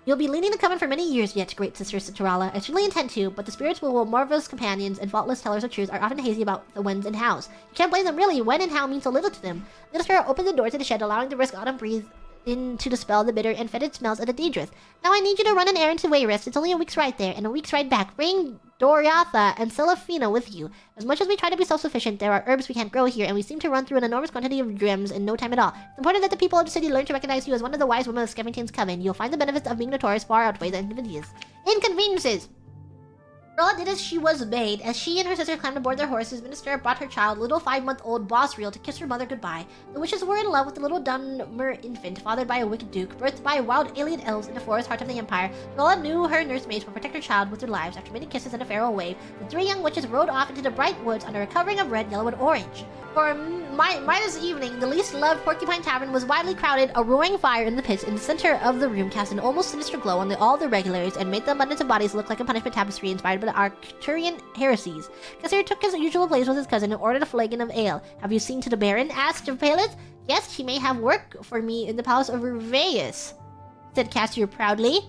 You'll be leading the Coven for many years yet, great sister, said Tyrala. I certainly intend to, but the spirits will marvelous companions and faultless tellers of truth are often hazy about the whens and hows. You can't blame them really. When and how means so little to them. Ministera opened the door to the shed, allowing the brisk autumn breeze into the spell the bitter and fetid smells of the Daedra. Now I need you to run an errand to Wayrest. It's only a week's ride there, and a week's ride back. Bring Doriatha and Celafina with you. As much as we try to be self-sufficient, there are herbs we can't grow here, and we seem to run through an enormous quantity of gems in no time at all. It's important that the people of the city learn to recognize you as one of the wise women of Skevington's Coven. You'll find the benefits of being notorious far outweigh the inconveniences. Tyrala did as she was bade. As she and her sister climbed aboard their horses, Ministera brought her child, little 5-month-old Bosriel, to kiss her mother goodbye. The witches were in love with the little Dunmer infant, fathered by a wicked duke, birthed by wild alien elves in the forest heart of the empire. Tyrala knew her nursemaids would protect her child with their lives. After many kisses and a farewell wave, the three young witches rode off into the bright woods under a covering of red, yellow, and orange. For Midas evening, the least loved Porcupine Tavern was widely crowded. A roaring fire in the pits in the center of the room cast an almost sinister glow on all the regulars and made the abundance of bodies look like a punishment tapestry inspired by the Arcturian heresies. Xyr took his usual place with his cousin and ordered a flagon of ale. Have you seen to the Baron? Asked Paleth. Yes, he may have work for me in the palace of Urveus, said Xyr proudly.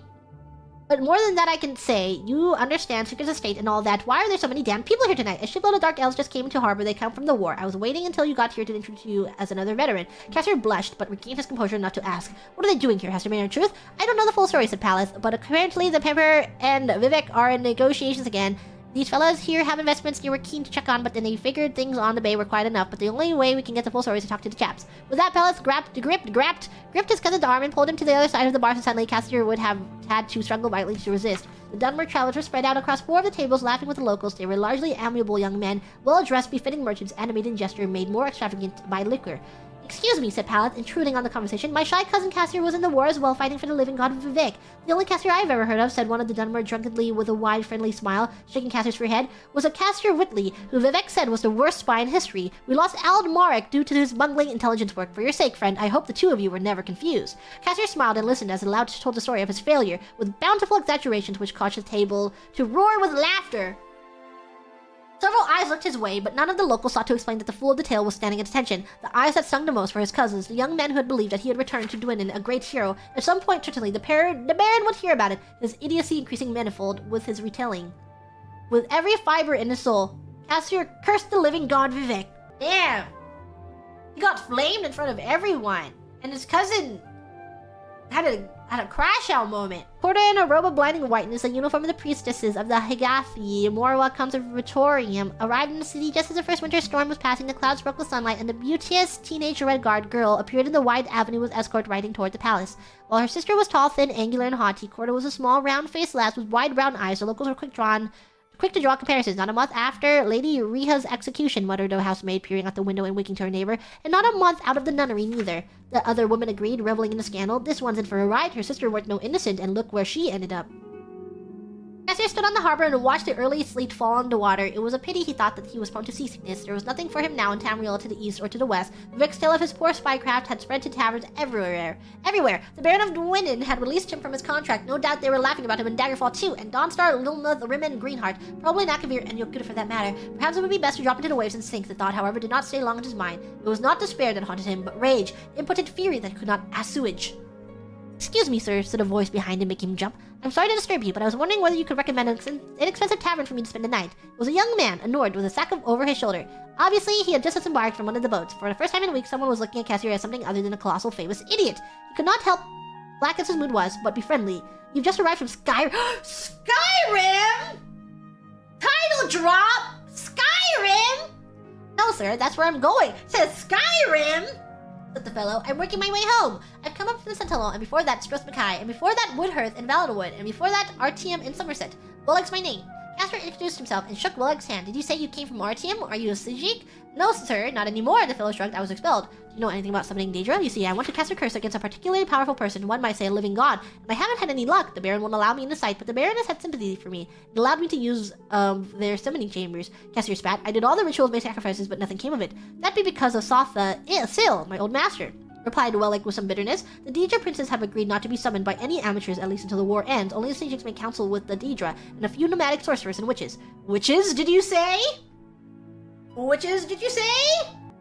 But more than that I can say. You understand Secret's estate and all that. Why are there so many damn people here tonight? A shipload of dark elves just came into harbor. They come from the war. I was waiting until you got here to introduce you as another veteran. Xyr blushed, but regained his composure enough to ask. What are they doing here? Has there been a truth? I don't know the full story, said Paleth, but apparently the Pepper and Vivek are in negotiations again. These fellas here have investments they were keen to check on, but then they figured things on the bay were quiet enough. But the only way we can get the full story is to talk to the chaps. With that, Paleth gripped his cousin's arm and pulled him to the other side of the bar, so suddenly Xyr would have had to struggle violently to resist. The Dunmer travelers were spread out across 4 of the tables, laughing with the locals. They were largely amiable young men, well-dressed, befitting merchants, animated in gesture, made more extravagant by liquor. Excuse me, said Paleth, intruding on the conversation. My shy cousin Xyr was in the war as well, fighting for the living god Vivek. The only Xyr I've ever heard of, said one of the Dunmer drunkenly with a wide, friendly smile, shaking Xyr's free head, was a Xyr Whitley, who Vivek said was the worst spy in history. We lost Aldmarek due to his bungling intelligence work. For your sake, friend, I hope the two of you were never confused. Xyr smiled and listened as aloud told the story of his failure, with bountiful exaggerations which caused the table to roar with laughter. Several eyes looked his way, but none of the locals sought to explain that the fool of the tale was standing at attention. The eyes that stung the most were his cousins, the young men who had believed that he had returned to Dwynnon, a great hero. At some point, certainly, the Baron would hear about it, his idiocy increasing manifold with his retelling. With every fiber in his soul, Xyr cursed the living god Vivek. Damn! He got flamed in front of everyone, and his cousin had a crash-out moment. Porter in a robe of blinding whiteness, the uniform of the priestesses of the Higathi Morwa Conservatorium, arrived in the city just as the first winter storm was passing. The clouds broke with sunlight, and the beauteous teenage Red Guard girl appeared in the wide avenue with escort riding toward the palace. While her sister was tall, thin, angular, and haughty, Corda was a small, round-faced lass with wide brown eyes. The locals were quick to draw comparisons. Not a month after Lady Riha's execution, muttered a housemaid, peering out the window and winking to her neighbor. And not a month out of the nunnery, neither. The other woman agreed, reveling in the scandal. This one's in for a ride. Her sister weren't no innocent, and look where she ended up. Xyr stood on the harbor and watched the early sleet fall on the water. It was a pity he thought that he was prone to seasickness. There was nothing for him now in Tamriel to the east or to the west. The vexed tale of his poor spycraft had spread to taverns everywhere. The Baron of Dwynnin had released him from his contract. No doubt they were laughing about him in Daggerfall too, and Dawnstar, Lilmuth, Rimmen, Greenheart, probably Nakavir, and Yokut for that matter. Perhaps it would be best to drop into the waves and sink. The thought, however, did not stay long in his mind. It was not despair that haunted him, but rage, impotent fury that could not assuage. "Excuse me, sir," said a voice behind him, making him jump. "I'm sorry to disturb you, but I was wondering whether you could recommend an inexpensive tavern for me to spend the night." It was a young man, a Nord, with a sack over his shoulder. Obviously, he had just disembarked from one of the boats. For the first time in weeks, someone was looking at Xyr as something other than a colossal famous idiot. He could not help black as his mood was, but be friendly. "You've just arrived from Skyrim." Skyrim? Title drop? Skyrim? "No, sir, that's where I'm going." "Says Skyrim?" said the fellow. "I'm working my way home. I've come up from the Sentinel, and before that Struth Mackay, and before that Woodhearth and Valenwood, and before that Artium in Somerset. Woleg's my name." Xyr introduced himself and shook Woleg's hand. "Did you say you came from Artium? Are you a Sijik?" "No, sir, not anymore," the fellow shrugged. "I was expelled." "Do you know anything about summoning Daedra? You see, I want to cast a curse against a particularly powerful person, one might say a living god, and I haven't had any luck. The Baron won't allow me in the sight, but the Baroness had sympathy for me. It allowed me to use their summoning chambers." Xyr spat. "I did all the rituals-based sacrifices, but nothing came of it. That'd be because of Sil, my old master," replied Woleg with some bitterness. "The Daedra princes have agreed not to be summoned by any amateurs, at least until the war ends. Only the Sijiks may counsel with the Daedra, and a few nomadic sorcerers and witches." "Witches, did you say? Witches, did you say?"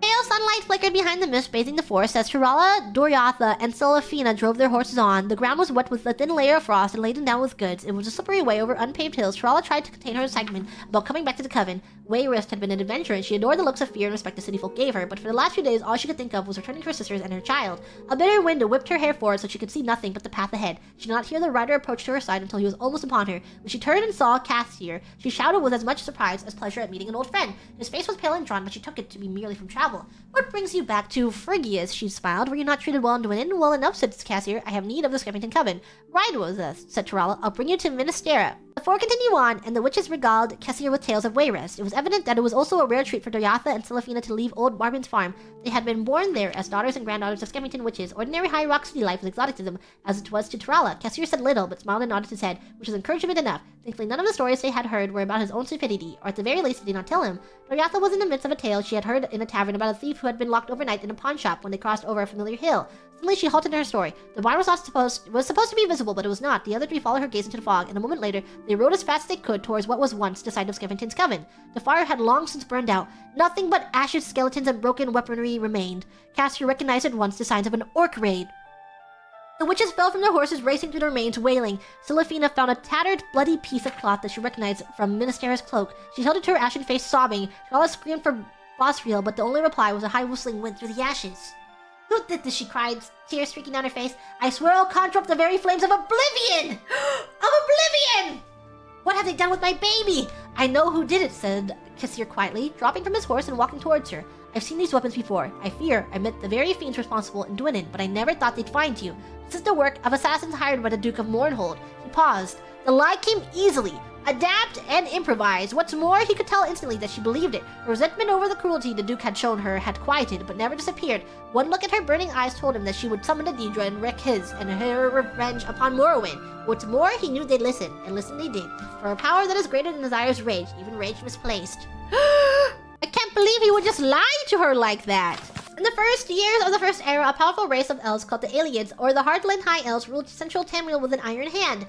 Pale sunlight flickered behind the mist bathing the forest as Tirala, Doriatha, and Silafina drove their horses on. The ground was wet with a thin layer of frost and laden down with goods. It was a slippery way over unpaved hills. Tirala tried to contain her excitement about coming back to the Coven. Wayrest had been an adventure, and she adored the looks of fear and respect the city folk gave her, but for the last few days all she could think of was returning to her sisters and her child. A bitter wind whipped her hair forward so she could see nothing but the path ahead. She did not hear the rider approach to her side until he was almost upon her. When she turned and saw Cassier, she shouted with as much surprise as pleasure at meeting an old friend. His face was pale and drawn, but she took it to be merely from travel. "What brings you back to Phrygias?" she smiled. "Were you not treated well in Dwynnin?" "Well enough," said Cassier. "I have need of the Skeffington Coven." "Ride with us," said Tirala. "I'll bring you to Ministera." The four continued on, and the witches regaled Cassier with tales of Wayrest. It was evident that it was also a rare treat for Doriatha and Silafina to leave old Barbin's farm. They had been born there as daughters and granddaughters of Skeffington witches. Ordinary high rock city life was exotic to them, as it was to Tirala. Cassier said little, but smiled and nodded his head, which was encouragement enough. Thankfully, none of the stories they had heard were about his own stupidity, or at the very least, they did not tell him. Doriatha was in the midst of a tale she had heard in a tavern about a thief who had been locked overnight in a pawn shop when they crossed over a familiar hill. Suddenly, she halted in her story. The barn was supposed to be visible, but it was not. The other three followed her gaze into the fog, and a moment later, they rode as fast as they could towards what was once the site of Skeffington's Coven. The fire had long since burned out. Nothing but ashes, skeletons, and broken weaponry remained. Cassier recognized at once the signs of an orc raid. The witches fell from their horses, racing through the remains, wailing. Silafina found a tattered, bloody piece of cloth that she recognized from Ministera's cloak. She held it to her ashen face, sobbing. Tirala screamed for Bosriel, but the only reply was a high whistling wind through the ashes. "Who did this?" she cried, tears streaking down her face. "I swear I'll conjure up the very flames of Oblivion! Of Oblivion! What have they done with my baby?" "I know who did it," said Cassier quietly, dropping from his horse and walking towards her. "I've seen these weapons before. I fear I met the very fiends responsible in Dwynnin, but I never thought they'd find you. This is the work of assassins hired by the Duke of Mournhold." He paused. The lie came easily. Adapt and improvise. What's more, he could tell instantly that she believed it. Her resentment over the cruelty the Duke had shown her had quieted, but never disappeared. One look at her burning eyes told him that she would summon the Daedra and wreak his and her revenge upon Morrowind. What's more, he knew they'd listen, and listen they did. For a power that is greater than desire's rage, even rage misplaced. I can't believe he would just lie to her like that. In the first years of the First Era, a powerful race of elves called the Aliens, or the Heartland High Elves, ruled central Tamriel with an iron hand.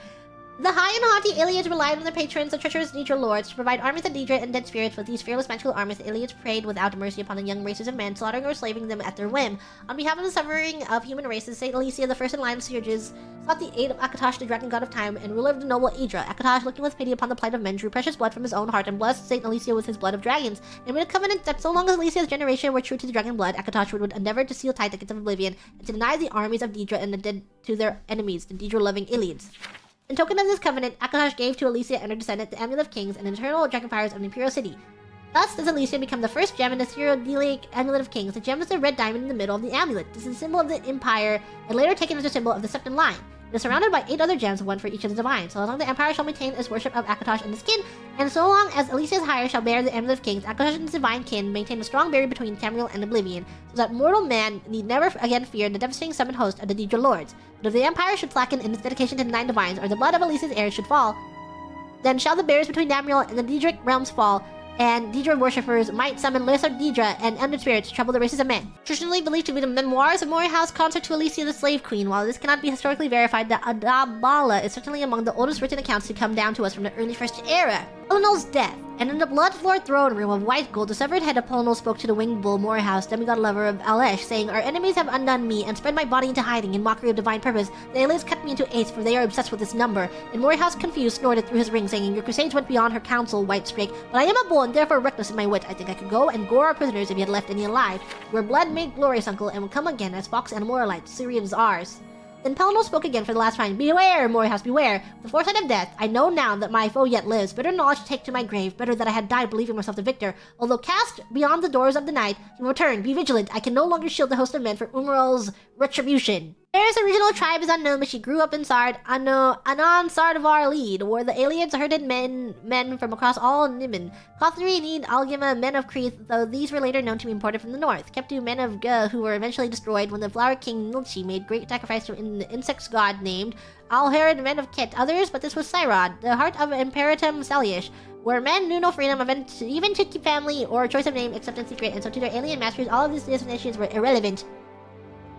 The high and haughty Aliens relied on their patrons, the treacherous Daedra lords, to provide armies of Daedra and dead spirits. With these fearless magical armies, the Aliens preyed without mercy upon the young races of men, slaughtering or slaving them at their whim. On behalf of the suffering of human races, Saint Alessia, the first in line of Scourges, sought the aid of Akatosh, the dragon god of time, and ruler of the noble Aedra. Akatosh, looking with pity upon the plight of men, drew precious blood from his own heart and blessed Saint Alessia with his blood of dragons, and made a covenant that so long as Alessia's generation were true to the dragon blood, Akatosh would endeavor to seal tight the gates of Oblivion and to deny the armies of Daedra and the dead to their enemies, the Daedra-loving Aliens. In token of this covenant, Akatosh gave to Alessia and her descendant the Amulet of Kings and eternal dragon powers of the Imperial City. Thus does Alessia become the first gem in the Cyrodiil Amulet of Kings. The gem is the red diamond in the middle of the amulet. This is a symbol of the Empire, and later taken as a symbol of the Septon line. It is surrounded by 8 other gems, one for each of the divines. So long the Empire shall maintain its worship of Akatosh and the skin, and so long as Alessia's hire shall bear the Amulet of Kings, Akatosh and his divine kin maintain a strong barrier between Tamriel and Oblivion, so that mortal man need never again fear the devastating summoned host of the Daedra Lords. But if the Empire should slacken in its dedication to the 9 divines, or the blood of Alessia's heirs should fall, Then shall the barriers between Tamriel and the Daedric realms fall, and Daedra worshippers might summon Lesser Daedra and Undead spirits to trouble the races of men. Traditionally believed to be the memoirs of Morehouse Concert to Alessia the Slave Queen. While this cannot be historically verified, the Adabal-a is certainly among the oldest written accounts to come down to us from the early First Era. Pelinal's death. And in the blood-floored throne room of white gold, the severed head of Pelinal spoke to the winged bull Morehouse, demigod lover of Alesh, saying, "Our enemies have undone me and spread my body into hiding in mockery of divine purpose. The aliens cut me into eighths, for they are obsessed with this number." And Morehouse, confused, snorted through his ring, saying, "Your crusades went beyond her counsel, White Strake, but I am a bull and therefore reckless in my wit. I think I could go and gore our prisoners if you had left any alive. Your blood made glorious, uncle, and will come again as Fox and Moralite, Syrian's ours." Then Pelinal spoke again for the last time. "Beware, Morehouse, beware. With the foresight of death, I know now that my foe yet lives. Bitter knowledge to take to my grave. Better that I had died believing myself the victor. Although cast beyond the doors of the night, he will return. Be vigilant. I can no longer shield the host of men for Umral's retribution." There's original tribe is unknown, but she grew up in Sard, Anon Sardavar lead, where the aliens herded men from across all Nimin. Kothri need Algima, men of Crete, though these were later known to be imported from the north. Keptu, men of Ga, who were eventually destroyed when the flower king Nilchi made great sacrifice to the insect's god named Alherod, men of Ket. Others, but this was Cyrodiil, the heart of Imperatum Salish, where men knew no freedom even to keep family or choice of name except in secret, and so to their alien masters all of these designations were irrelevant.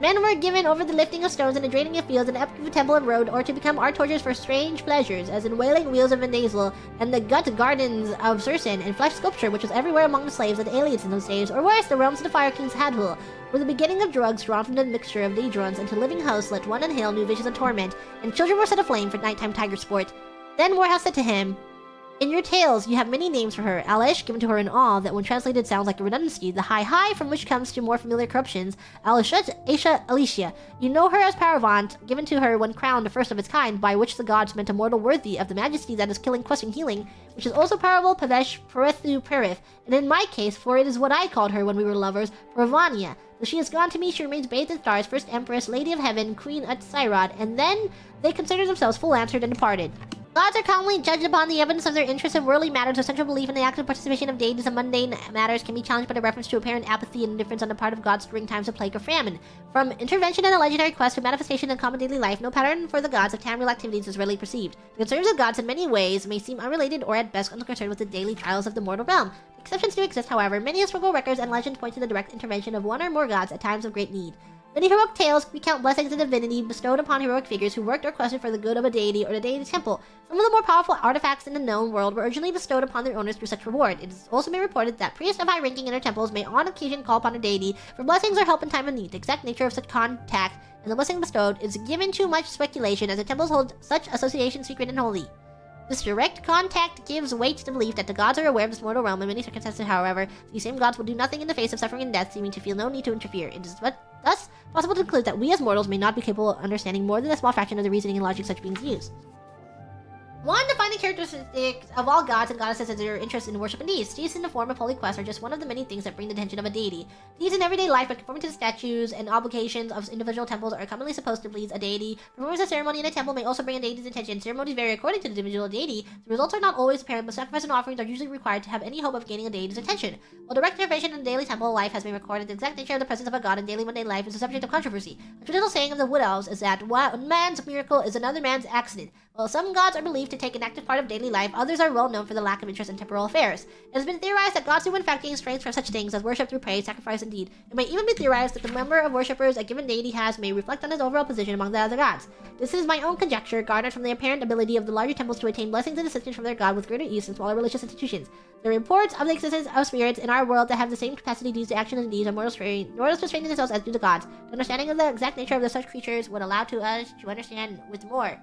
Men were given over the lifting of stones and the draining of fields and the upkeep of temple and road, or to become art tortures for strange pleasures, as in wailing wheels of Vendazel, and the gut gardens of Sursen, and flesh sculpture, which was everywhere among the slaves and aliens in those days, or worse, the realms of the Fire King's Hadhul, were the beginning of drugs drawn from the mixture of Daedrons into living hosts let one inhale new visions of torment, and children were set aflame for nighttime tiger sport. Then Morehouse said to him, "In your tales, you have many names for her. Alesh, given to her in awe, that when translated sounds like a redundancy. The high, from which comes to more familiar corruptions. Alessia, Alessia. You know her as Paravant, given to her when crowned the first of its kind, by which the gods meant a mortal worthy of the majesty that is killing, questing, healing, which is also parable, Pavesh, Perethu, Perith. And in my case, for it is what I called her when we were lovers, Paravania. Though she has gone to me, she remains bathed in stars, first Empress, Lady of Heaven, Queen at Cyrodiil, and then they considered themselves full answered and departed." Gods are commonly judged upon the evidence of their interest in worldly matters, or central belief in the active participation of deities in mundane matters can be challenged by the reference to apparent apathy and indifference on the part of gods during times of plague or famine. From intervention in a legendary quest to manifestation in common daily life, no pattern for the gods of Tamriel activities is readily perceived. The concerns of gods in many ways may seem unrelated or at best unconcerned with the daily trials of the mortal realm. Exceptions do exist, however. Many historical records and legends point to the direct intervention of one or more gods at times of great need. Many heroic tales recount blessings of divinity bestowed upon heroic figures who worked or quested for the good of a deity or the deity's temple. Some of the more powerful artifacts in the known world were originally bestowed upon their owners through such reward. It has also been reported that priests of high ranking in their temples may on occasion call upon a deity for blessings or help in time of need. The exact nature of such contact and the blessing bestowed is given too much speculation, as the temples hold such associations secret and holy. This direct contact gives weight to the belief that the gods are aware of this mortal realm in many circumstances. However, these same gods will do nothing in the face of suffering and death, seeming to feel no need to interfere. It is thus possible to conclude that we as mortals may not be capable of understanding more than a small fraction of the reasoning and logic such beings use. One defining characteristic of all gods and goddesses is their interest in worship and deeds. Deeds in the form of holy quests are just one of the many things that bring the attention of a deity. Deeds in everyday life, by conforming to the statutes and obligations of individual temples, are commonly supposed to please a deity. Performing a ceremony in a temple may also bring a deity's attention. Ceremonies vary according to the individual deity. The results are not always apparent, but sacrifice and offerings are usually required to have any hope of gaining a deity's attention. While direct intervention in daily temple life has been recorded, the exact nature of the presence of a god in daily mundane life is a subject of controversy. A traditional saying of the Wood Elves is that one man's miracle is another man's accident. While some gods are believed to take an active part of daily life, others are well known for the lack of interest in temporal affairs. It has been theorized that gods do in fact gain strength from such things as worship through praise, sacrifice, and deed. It may even be theorized that the number of worshippers a given deity has may reflect on his overall position among the other gods. This is my own conjecture, garnered from the apparent ability of the larger temples to attain blessings and assistance from their god with greater ease than smaller religious institutions. The reports of the existence of spirits in our world that have the same capacity to use the actions and deeds of mortals to strengthen themselves as do the gods. The understanding of the exact nature of such creatures would allow to us to understand with more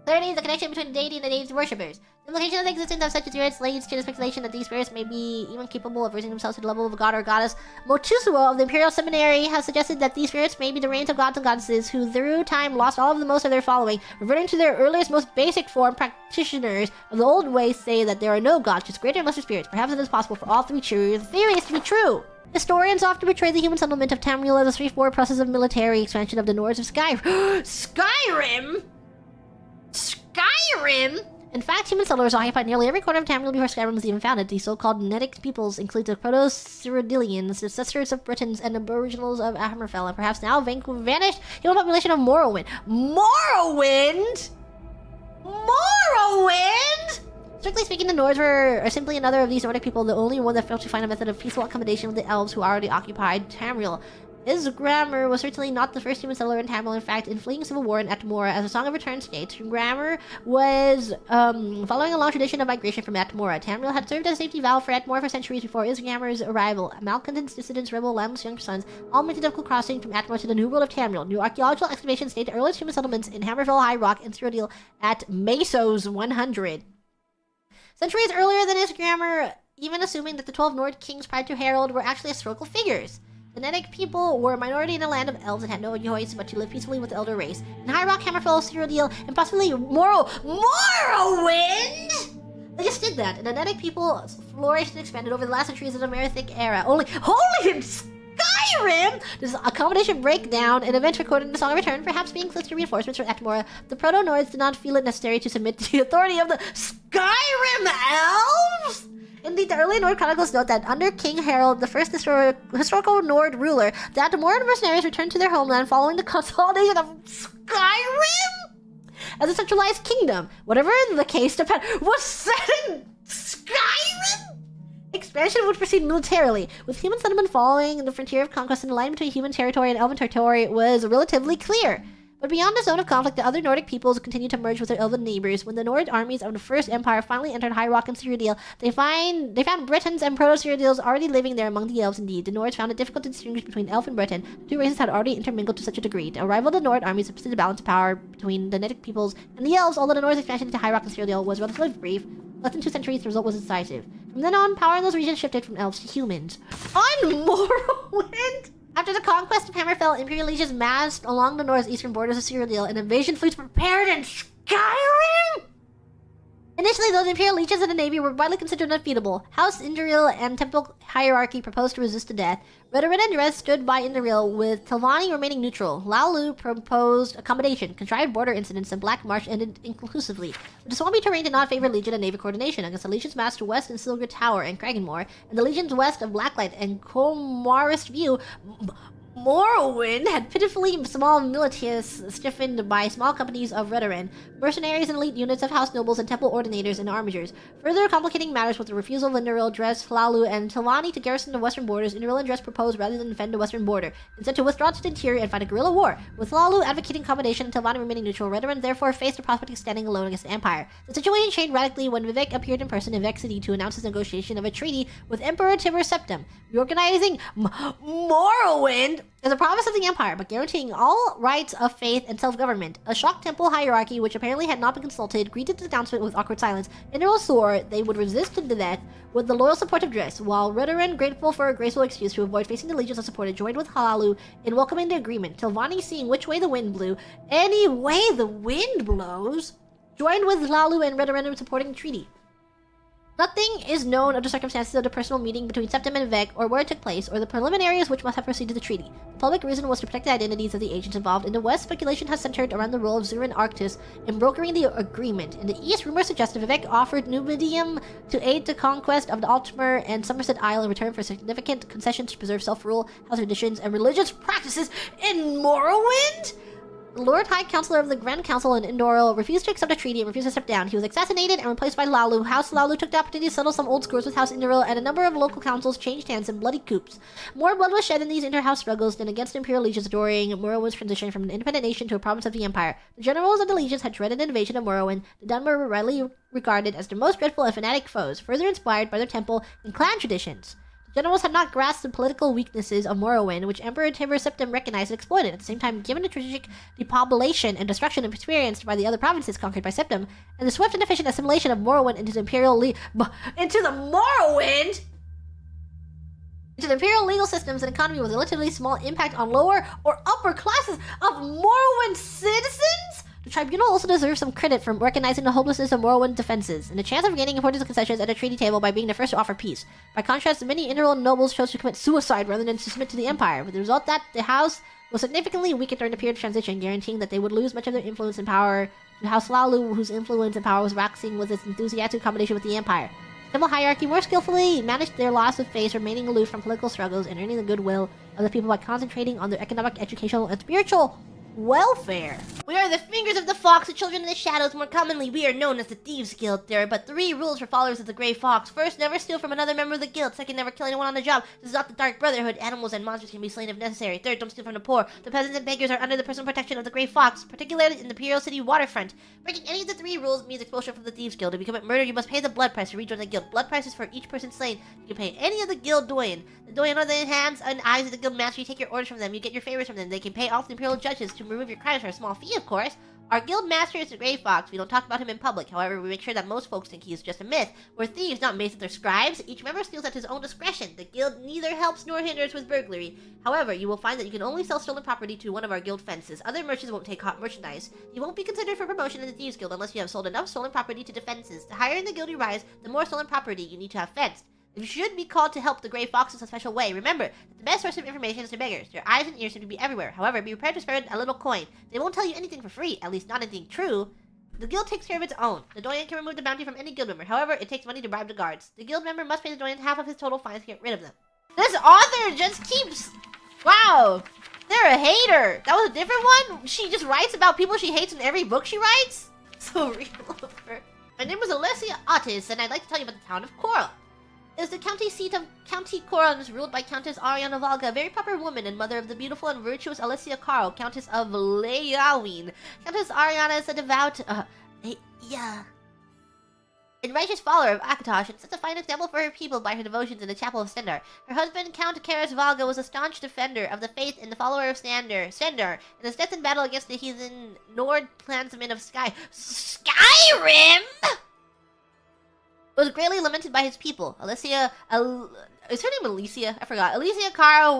clarity the connection between the deity and the deity's worshippers. The implication of the existence of such spirits leads to the speculation that these spirits may be even capable of raising themselves to the level of a god or goddess. Motusuo of the Imperial Seminary has suggested that these spirits may be the reigns of gods and goddesses who through time lost all of the most of their following, reverting to their earliest, most basic form. Practitioners of the old ways say that there are no gods, just greater and lesser spirits. Perhaps it is possible for all three theories to be true. Historians often portray the human settlement of Tamriel as a straightforward process of military expansion of the Nords of Skyrim. Skyrim? In fact, human settlers occupied nearly every corner of Tamriel before Skyrim was even founded. These so-called Netic peoples include the Proto-Cyrodiilians, the ancestors of Britons, and aboriginals of Hammerfell, and perhaps now vanished human population of Morrowind. Morrowind?! Morrowind! Strictly speaking, the Nords are simply another of these Nordic people, the only one that failed to find a method of peaceful accommodation with the Elves who already occupied Tamriel. Isgramr was certainly not the first human settler in Tamriel. In fact, in fleeing civil war in Atmora, as a Song of Return states, Gramr was following a long tradition of migration from Atmora. Tamriel had served as a safety valve for Atmora for centuries before Isgramr's arrival. Malcontents, dissidents, rebel, Lam's young sons all made the difficult crossing from Atmora to the new world of Tamriel. New archaeological excavations state the earliest human settlements in Hammerfell, High Rock, and Cyrodiil at Mesos 100. Centuries earlier than Isgramr, even assuming that the 12 Nord kings prior to Harold were actually historical figures. The Nedic people were a minority in a land of elves and had no choice but to live peacefully with the Elder Race. In High Rock, Hammerfell, Cyrodiil, and possibly Morrowind! They just did that, and the Nedic people flourished and expanded over the last centuries of the Merithic era. Only in Skyrim does Accommodation break down, an event recorded in the Song of Return, perhaps being close to reinforcements from Atmora. The Proto-Nords did not feel it necessary to submit to the authority of the Skyrim Elves! Indeed, the early Nord chronicles note that under King Harold, the first historical Nord ruler, the Atmoran mercenaries returned to their homeland following the consolidation of Skyrim as a centralized kingdom. Whatever the case, Japan was set in Skyrim! Expansion would proceed militarily, with human settlement following the frontier of conquest, and the line between human territory and elven territory was relatively clear. But beyond the zone of conflict, the other Nordic peoples continued to merge with their elven neighbors. When the Nord armies of the First Empire finally entered High Rock and Cyrodiil, they found Britons and Proto-Cyrodiils already living there among the elves. Indeed, the Nords found it difficult to distinguish between elf and Briton. The two races had already intermingled to such a degree. The arrival of the Nord armies upset the balance of power between the Nedic peoples and the elves, although the Nords' expansion into High Rock and Cyrodiil was relatively brief. Less than 2 centuries, the result was decisive. From then on, power in those regions shifted from elves to humans. On Morrowind! After the conquest of Hammerfell, Imperial legions massed along the northeastern borders of Cyrodiil, and invasion fleets prepared in Skyrim! Initially, those Imperial legions in the Navy were widely considered undefeatable. House Indoril and Temple hierarchy proposed to resist to death. Redoran and Dres stood by Indoril, with Telvanni remaining neutral. Laulu proposed accommodation. Contrived border incidents and Black March ended inconclusively. But the swampy terrain did not favor Legion and Navy coordination against the legions massed west in Silver Tower and Kragenmoor, and the legions west of Blacklight and Comarist View. Morrowind had pitifully small militias stiffened by small companies of Redoran, mercenaries and elite units of house nobles and temple ordinators and armigers. Further complicating matters was the refusal of Indoril, Dres, Hlalu, and Telvanni to garrison the western borders. Indoril and Dres proposed rather than defend the western border, instead to withdraw to the interior and fight a guerrilla war. With Hlalu advocating accommodation and Telvanni remaining neutral, Redoran therefore faced the prospect of standing alone against the Empire. The situation changed radically when Vivek appeared in person in Vivek City to announce his negotiation of a treaty with Emperor Tiber Septim, reorganizing Morrowind as a province of the Empire, but guaranteeing all rights of faith and self-government. A shocked temple hierarchy, which apparently had not been consulted, greeted the announcement with awkward silence. Indoril swore they would resist to the death with the loyal support of Dres, while Redoran, grateful for a graceful excuse to avoid facing the legions unsupported, joined with Hlalu in welcoming the agreement. Telvanni, seeing which way the wind blew, any way the wind blows, joined with Hlalu and Redoran in supporting the treaty. Nothing is known of the circumstances of the personal meeting between Septim and Vivek, or where it took place, or the preliminaries which must have preceded the treaty. The public reason was to protect the identities of the agents involved. In the west, speculation has centered around the role of Xur and Arctis in brokering the agreement. In the east, rumors suggest that Vivek offered Numidium to aid the conquest of the Altmer and Somerset Isle in return for significant concessions to preserve self-rule, house traditions, and religious practices in Morrowind. The Lord High Counselor of the Grand Council in Indoril refused to accept a treaty and refused to step down. He was assassinated and replaced by Hlalu. House Hlalu took the opportunity to settle some old scores with House Indoril, and a number of local councils changed hands in bloody coups. More blood was shed in these inter-house struggles than against Imperial legions during Morrowind's transition from an independent nation to a province of the Empire. The generals of the legions had dreaded an invasion of Morrowind. The Dunmer were rightly regarded as their most dreadful and fanatic foes, further inspired by their temple and clan traditions. Generals had not grasped the political weaknesses of Morrowind, which Emperor Tiber Septim recognized and exploited. At the same time, given the strategic depopulation and destruction experienced by the other provinces conquered by Septim, and the swift and efficient assimilation of Morrowind into the Imperial legal systems and economy with relatively small impact on lower or upper classes of Morrowind citizens, the tribunal also deserves some credit for recognizing the hopelessness of Morrowind defenses, and the chance of gaining important concessions at a treaty table by being the first to offer peace. By contrast, many Indoril nobles chose to commit suicide rather than to submit to the Empire, with the result that the House was significantly weakened during the period of transition, guaranteeing that they would lose much of their influence and power to House Hlalu, whose influence and power was waxing with its enthusiastic accommodation with the Empire. The temple hierarchy more skillfully managed their loss of face, remaining aloof from political struggles and earning the goodwill of the people by concentrating on their economic, educational, and spiritual welfare. We are the fingers of the fox, the children of the shadows. More commonly, we are known as the Thieves Guild. There are but 3 rules for followers of the Grey Fox. First, never steal from another member of the guild. Second, never kill anyone on the job. This is not the Dark Brotherhood. Animals and monsters can be slain if necessary. Third, don't steal from the poor. The peasants and beggars are under the personal protection of the Grey Fox, particularly in the Imperial City waterfront. Breaking any of the 3 rules means expulsion from the Thieves Guild. If you commit murder, you must pay the blood price to rejoin the guild. Blood price is for each person slain. You can pay any of the guild doyen. The doyen are the hands and eyes of the guild master. You take your orders from them. You get your favors from them. They can pay off the Imperial judges to remove your crimes for a small fee, of course. Our guild master is the Grey Fox. We don't talk about him in public. However, we make sure that most folks think he is just a myth. We're thieves, not masons or scribes. Each member steals at his own discretion. The guild neither helps nor hinders with burglary. However, you will find that you can only sell stolen property to one of our guild fences. Other merchants won't take hot merchandise. You won't be considered for promotion in the Thieves Guild unless you have sold enough stolen property to defenses. The higher in the guild you rise, the more stolen property you need to have fenced. You should be called to help the Grey Fox in a special way. Remember that the best source of information is the beggars. Their eyes and ears seem to be everywhere. However, be prepared to spend a little coin. They won't tell you anything for free, at least not anything true. The guild takes care of its own. The doyen can remove the bounty from any guild member. However, it takes money to bribe the guards. The guild member must pay the doyen half of his total fines to get rid of them. This author just keeps... Wow. They're a hater. That was a different one? She just writes about people she hates in every book she writes? So real of her. My name is Alessia, OTTUS, and I'd like to tell you about the town of Coral. It is the county seat of County Coral and is ruled by Countess Ariana Valga, a very proper woman and mother of the beautiful and virtuous Alessia Carl, Countess of Leawin. Countess Ariana is a devout, and righteous follower of Akatosh and sets a fine example for her people by her devotions in the Chapel of Stendar. Her husband, Count Karis Valga, was a staunch defender of the faith and the follower of Stendar, in his death in battle against the heathen Nord clansmen of Skyrim! Was greatly lamented by his people. Alessia, is her name Alessia? I forgot. Alessia Caro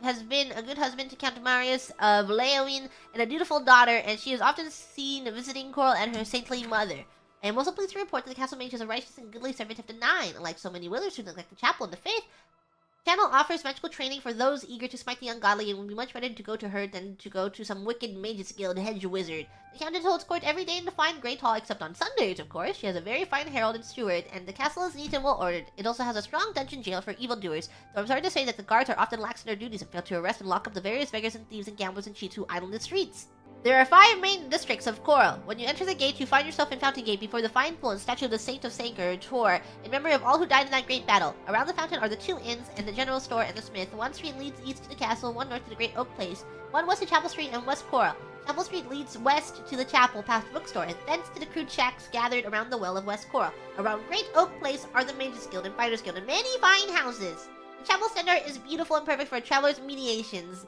has been a good husband to Count Marius of Leawin and a dutiful daughter, and she is often seen visiting Coral and her saintly mother. I am also pleased to report that the castle mage is a righteous and goodly servant of the Nine. Unlike so many wizards who neglect the chapel and the faith, channel offers magical training for those eager to smite the ungodly, and would be much better to go to her than to go to some wicked mages guild hedge wizard. The countess holds court every day in the fine great hall, except on Sundays, of course. She has a very fine herald and steward, and the castle is neat and well ordered. It also has a strong dungeon jail for evildoers, though I'm sorry to say that the guards are often lax in their duties and fail to arrest and lock up the various beggars and thieves and gamblers and cheats who idle in the streets. There are 5 main districts of Coral. When you enter the gate, you find yourself in Fountain Gate before the fine pool and statue of the Saint of Sancor, Tor, in memory of all who died in that great battle. Around the fountain are the 2 inns and the general store and the smith. 1 street leads east to the castle, 1 north to the Great Oak Place, 1 west to Chapel Street and West Coral. Chapel Street leads west to the chapel past the bookstore, and thence to the crude shacks gathered around the well of West Coral. Around Great Oak Place are the Mages Guild and Fighters Guild and many fine houses. The Chapel Center is beautiful and perfect for travelers' mediations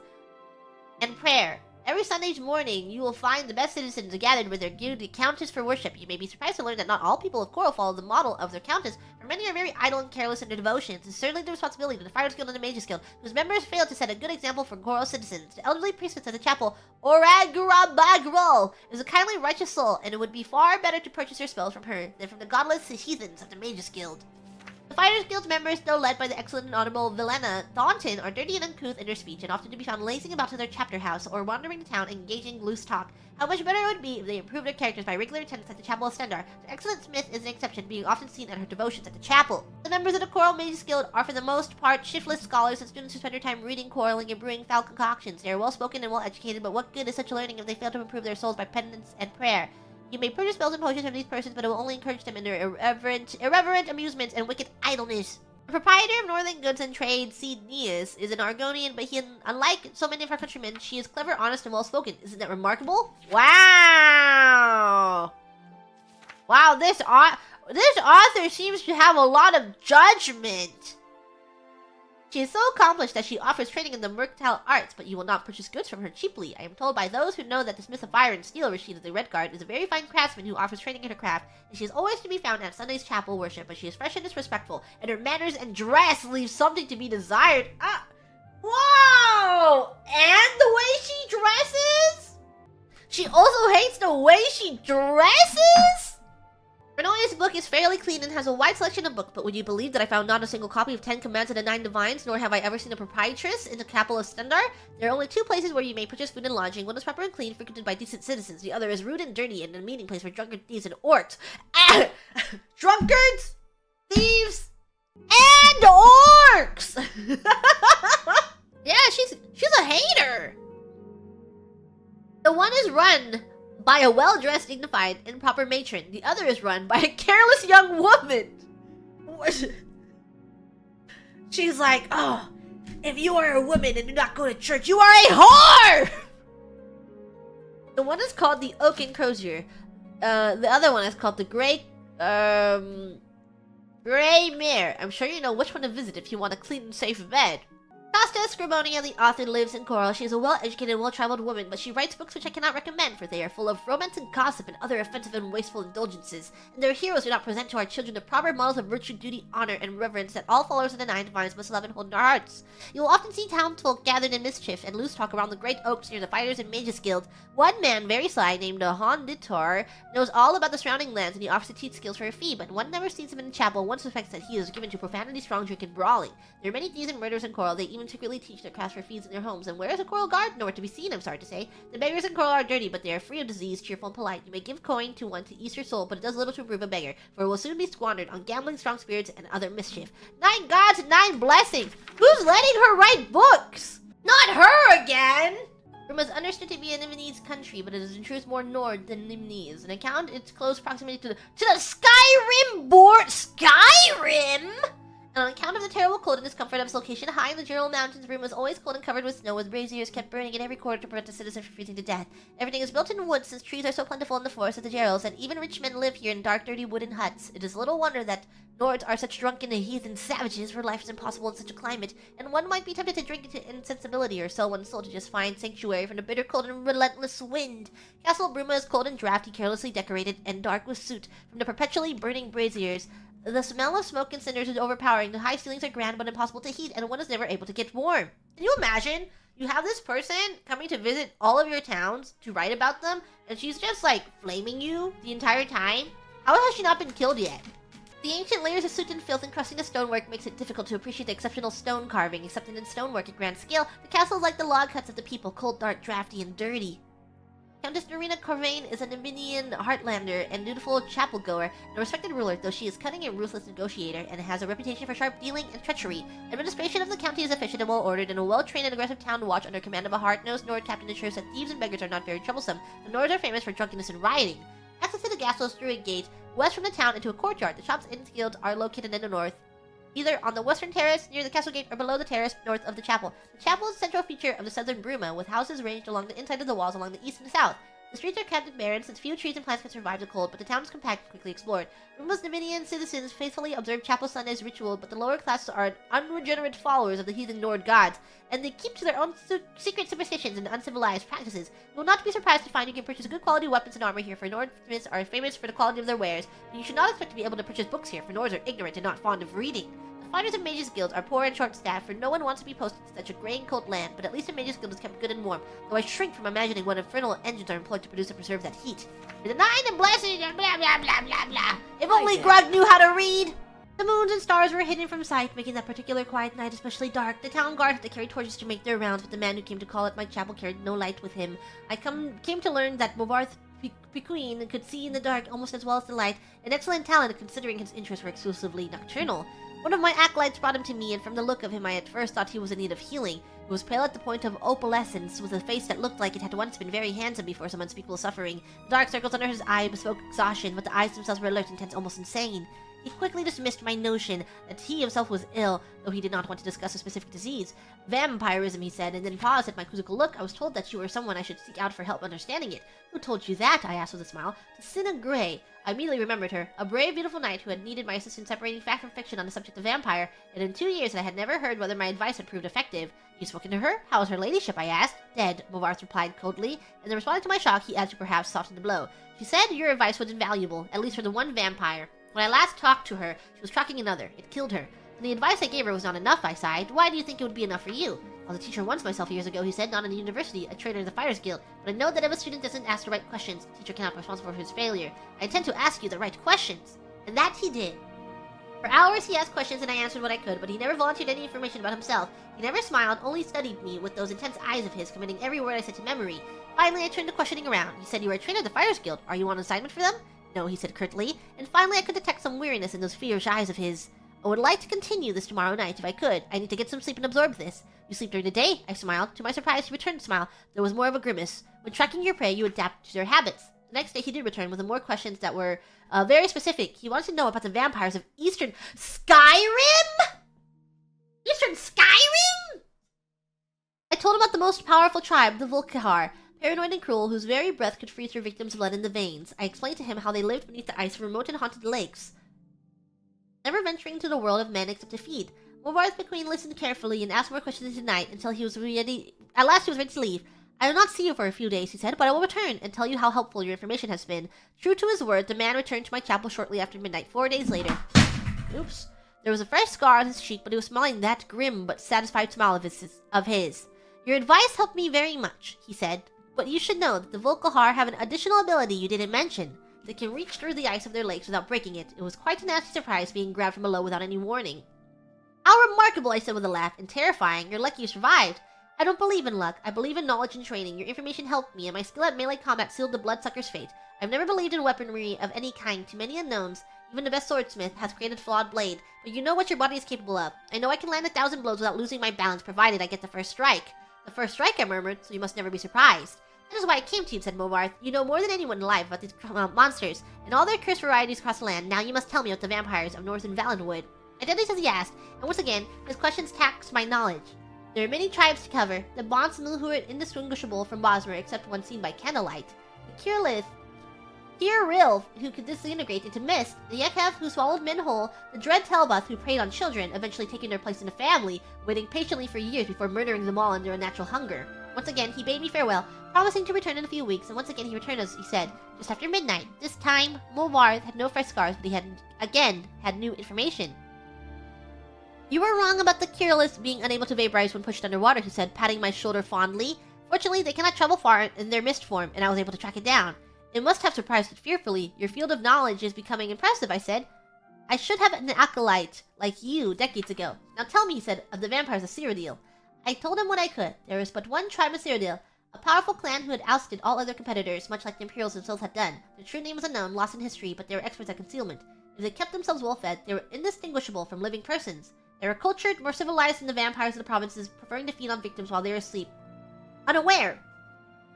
and prayer. Every Sunday's morning, you will find the best citizens gathered with their guilty countess for worship. You may be surprised to learn that not all people of Coral follow the model of their countess, for many are very idle and careless in their devotions. It's certainly the responsibility of the Fighters Guild and the Mages Guild, whose members fail to set a good example for Coral citizens. The elderly priestess of the chapel, Oragrabagrol, is a kindly, righteous soul, and it would be far better to purchase your spells from her than from the godless heathens of the Mages Guild. The Fighters Guild's members, though led by the excellent and honorable Vilena Thornton, are dirty and uncouth in their speech and often to be found lazing about to their chapter house or wandering the town engaging in loose talk. How much better it would be if they improved their characters by regular attendance at the Chapel of Stendar. The excellent smith is an exception, being often seen at her devotions at the chapel. The members of the Coral Mages Guild are for the most part shiftless scholars and students who spend their time reading, quarreling, and brewing foul concoctions. They are well-spoken and well-educated, but what good is such learning if they fail to improve their souls by penance and prayer? You may purchase spells and potions from these persons, but it will only encourage them in their irreverent amusements and wicked idleness. The proprietor of Northern Goods and Trade, Cydnius, is an Argonian, but unlike so many of her countrymen, she is clever, honest, and well-spoken. Isn't that remarkable? Wow! Wow, this author seems to have a lot of judgment. She is so accomplished that she offers training in the mercantile arts, but you will not purchase goods from her cheaply. I am told by those who know that the smith of fire and steel, Rashid of the Red Guard, is a very fine craftsman who offers training in her craft, and she is always to be found at Sunday's chapel worship, but she is fresh and disrespectful, and her manners and dress leave something to be desired. Whoa! And the way she dresses? She also hates the way she dresses? Renolia's book is fairly clean and has a wide selection of books, but would you believe that I found not a single copy of 10 Commands of the 9 Divines, nor have I ever seen a proprietress in the Chapel of Stendar? There are only 2 places where you may purchase food and lodging. One is proper and clean, frequented by decent citizens. The other is rude and dirty, and a meeting place for drunkards, thieves, and orcs. Drunkards, thieves, and orcs! Yeah, she's a hater. The one is run by a well-dressed, dignified, and proper matron. The other is run by a careless young woman. She's like, oh, if you are a woman and do not go to church, you are a whore! The one is called the Oaken Crozier. The other one is called the Grey Mare. I'm sure you know which one to visit if you want a clean and safe bed. Costa Scribonia, the author, lives in Coral. She is a well-educated and well-traveled woman, but she writes books which I cannot recommend, for they are full of romance and gossip and other offensive and wasteful indulgences, and their heroes do not present to our children the proper models of virtue, duty, honor, and reverence that all followers of the Nine Divines must love and hold in our hearts. You will often see townsfolk gathered in mischief and loose talk around the great oaks near the Fighters and Mages Guild. One man, very sly, named Honditor, knows all about the surrounding lands, and he offers to teach skills for a fee, but one never sees him in the chapel. One suspects that he is given to profanity, strong drink, and brawling. There are many thieves and murderers in Coral. They even secretly teach their craft for fees in their homes. And where is a Coral Guard? Nowhere to be seen, I'm sorry to say. The beggars in Coral are dirty, but they are free of disease, cheerful, and polite. You may give coin to one to ease your soul, but it does little to improve a beggar, for it will soon be squandered on gambling, strong spirits, and other mischief. 9 gods and 9 blessings! Who's letting her write books? Not her again! Rim is understood to be a Nimnese country, but it is in truth more Nord than Nimnese. An account its close proximity to the Skyrim board. Skyrim? And on account of the terrible cold and discomfort of its location high in the General Mountains, Rim was always cold and covered with snow, with braziers kept burning in every quarter to prevent the citizens from freezing to death. Everything is built in wood, since trees are so plentiful in the forests of the Gerals, and even rich men live here in dark, dirty wooden huts. It is little wonder that Nords are such drunken and heathen savages, for life is impossible in such a climate, and one might be tempted to drink into insensibility or sell one's soul to just find sanctuary from the bitter cold and relentless wind. Castle Bruma is cold and drafty, carelessly decorated, and dark with soot from the perpetually burning braziers. The smell of smoke and cinders is overpowering. The high ceilings are grand but impossible to heat, and one is never able to get warm. Can you imagine? You have this person coming to visit all of your towns to write about them, and she's just like flaming you the entire time? How has she not been killed yet? The ancient layers of soot and filth encrusting the stonework makes it difficult to appreciate the exceptional stone carving. Except in stonework at grand scale, the castle is like the log huts of the people, cold, dark, drafty, and dirty. Countess Norina Corvain is an Armenian heartlander and dutiful chapel-goer, and a respected ruler, though she is cunning and ruthless negotiator, and has a reputation for sharp dealing and treachery. Administration of the county is efficient and well-ordered, and a well-trained and aggressive town watch under command of a hard-nosed Nord captain ensures that thieves and beggars are not very troublesome. The Nords are famous for drunkenness and rioting. Access to the castle is through a gate west from the town into a courtyard. The shops and guilds are located in the north, either on the western terrace near the castle gate or below the terrace north of the chapel. The chapel is a central feature of the southern Bruma, with houses ranged along the inside of the walls along the east and south. The streets are kept and barren, since few trees and plants can survive the cold, but the town is compact and quickly explored. Bruma's Dominion citizens faithfully observe chapel Sunday's ritual, but the lower classes are unregenerate followers of the heathen Nord gods, and they keep to their own secret superstitions and uncivilized practices. You will not be surprised to find you can purchase good quality weapons and armor here, for Nordsmiths are famous for the quality of their wares, but you should not expect to be able to purchase books here, for Nords are ignorant and not fond of reading. The Fighters and Mages Guilds are poor and short-staffed, for no one wants to be posted to such a grey and cold land, but at least the Mages Guild is kept good and warm, though I shrink from imagining what infernal engines are employed to produce and preserve that heat. With the 9 and blessings and blah blah blah blah blah. If only Grug knew how to read! The moons and stars were hidden from sight, making that particular quiet night especially dark. The town guard had to carry torches to make their rounds, but the man who came to call at my chapel carried no light with him. I came to learn that Movarth Piqueen could see in the dark almost as well as the light, an excellent talent considering his interests were exclusively nocturnal. One of my acolytes brought him to me, and from the look of him I at first thought he was in need of healing. He was pale at the point of opalescence, with a face that looked like it had once been very handsome before some unspeakable suffering. The dark circles under his eyes bespoke exhaustion, but the eyes themselves were alert, intense, almost insane. He quickly dismissed my notion that he himself was ill, though he did not want to discuss a specific disease. Vampirism, he said, and then paused at my quizzical look. I was told that you were someone I should seek out for help understanding it. Who told you that? I asked with a smile. Cinna Grey. I immediately remembered her, a brave, beautiful knight who had needed my assistance separating fact from fiction on the subject of vampire, and in 2 years I had never heard whether my advice had proved effective. You spoken to her? How is her ladyship? I asked. Dead, Movarth replied coldly, and then responding to my shock, he added to perhaps soften the blow. She said your advice was invaluable, at least for the one vampire. When I last talked to her, she was tracking another. It killed her. And the advice I gave her was not enough, I sighed. Why do you think it would be enough for you? I was a teacher once myself years ago, he said, not in the university, a traitor in the Fighters Guild. But I know that if a student doesn't ask the right questions, the teacher cannot be responsible for his failure. I intend to ask you the right questions. And that he did. For hours he asked questions and I answered what I could, but he never volunteered any information about himself. He never smiled, only studied me with those intense eyes of his, committing every word I said to memory. Finally, I turned the questioning around. He said, you are a trainer of the Fighters Guild. Are you on assignment for them? No, he said curtly, and finally I could detect some weariness in those fierce eyes of his. I would like to continue this tomorrow night if I could. I need to get some sleep and absorb this. You sleep during the day? I smiled. To my surprise, he returned the smile. There was more of a grimace. When tracking your prey, you adapt to their habits. The next day, he did return with more questions that were very specific. He wanted to know about the vampires of Eastern Skyrim? Eastern Skyrim? I told him about the most powerful tribe, the Volkihar, paranoid and cruel, whose very breath could freeze their victims' blood in the veins. I explained to him how they lived beneath the ice of remote and haunted lakes, never venturing into the world of men except to feed. Morvarth McQueen listened carefully and asked more questions tonight until he was ready. At last, he was ready to leave. I will not see you for a few days, he said, but I will return and tell you how helpful your information has been. True to his word, the man returned to my chapel shortly after midnight, 4 days later. Oops. There was a fresh scar on his cheek, but he was smiling that grim but satisfied smile of his. Your advice helped me very much, he said, but you should know that the Volkihar have an additional ability you didn't mention. They can reach through the ice of their lakes without breaking it. It was quite a nasty surprise being grabbed from below without any warning. How remarkable, I said with a laugh, and terrifying. You're lucky you survived. I don't believe in luck. I believe in knowledge and training. Your information helped me, and my skill at melee combat sealed the bloodsucker's fate. I've never believed in weaponry of any kind. Too many unknowns. Even the best swordsmith has created flawed blade. But you know what your body is capable of. I know I can land 1,000 blows without losing my balance, provided I get the first strike. The first strike, I murmured, so you must never be surprised. That is why I came to you, said Morvarth. You know more than anyone alive about these monsters, and all their cursed varieties across the land. Now you must tell me about the vampires of Northern Valenwood. I did as he asked, and once again, his questions taxed my knowledge. There are many tribes to cover. The Bondsmil, who are indistinguishable from Bosmer, except one seen by candlelight. The Cyrodiil, who could disintegrate into mist. The Yekhev, who swallowed men whole. The Dread Telbath, who preyed on children, eventually taking their place in the family, waiting patiently for years before murdering them all under a natural hunger. Once again, he bade me farewell, promising to return in a few weeks, and once again he returned as he said, just after midnight. This time, Morvarth had no fresh scars, but he had new information. You were wrong about the Cyrodiil being unable to vaporize when pushed underwater, he said, patting my shoulder fondly. Fortunately, they cannot travel far in their mist form, and I was able to track it down. It must have surprised it fearfully. Your field of knowledge is becoming impressive, I said. I should have an acolyte like you decades ago. Now tell me, he said, of the vampires of Cyrodiil. I told him what I could. There was but one tribe of Cyrodiil, a powerful clan who had ousted all other competitors, much like the Imperials themselves had done. Their true name was unknown, lost in history, but they were experts at concealment. If they kept themselves well-fed, they were indistinguishable from living persons. They were cultured, more civilized than the vampires of the provinces, preferring to feed on victims while they were asleep. Unaware.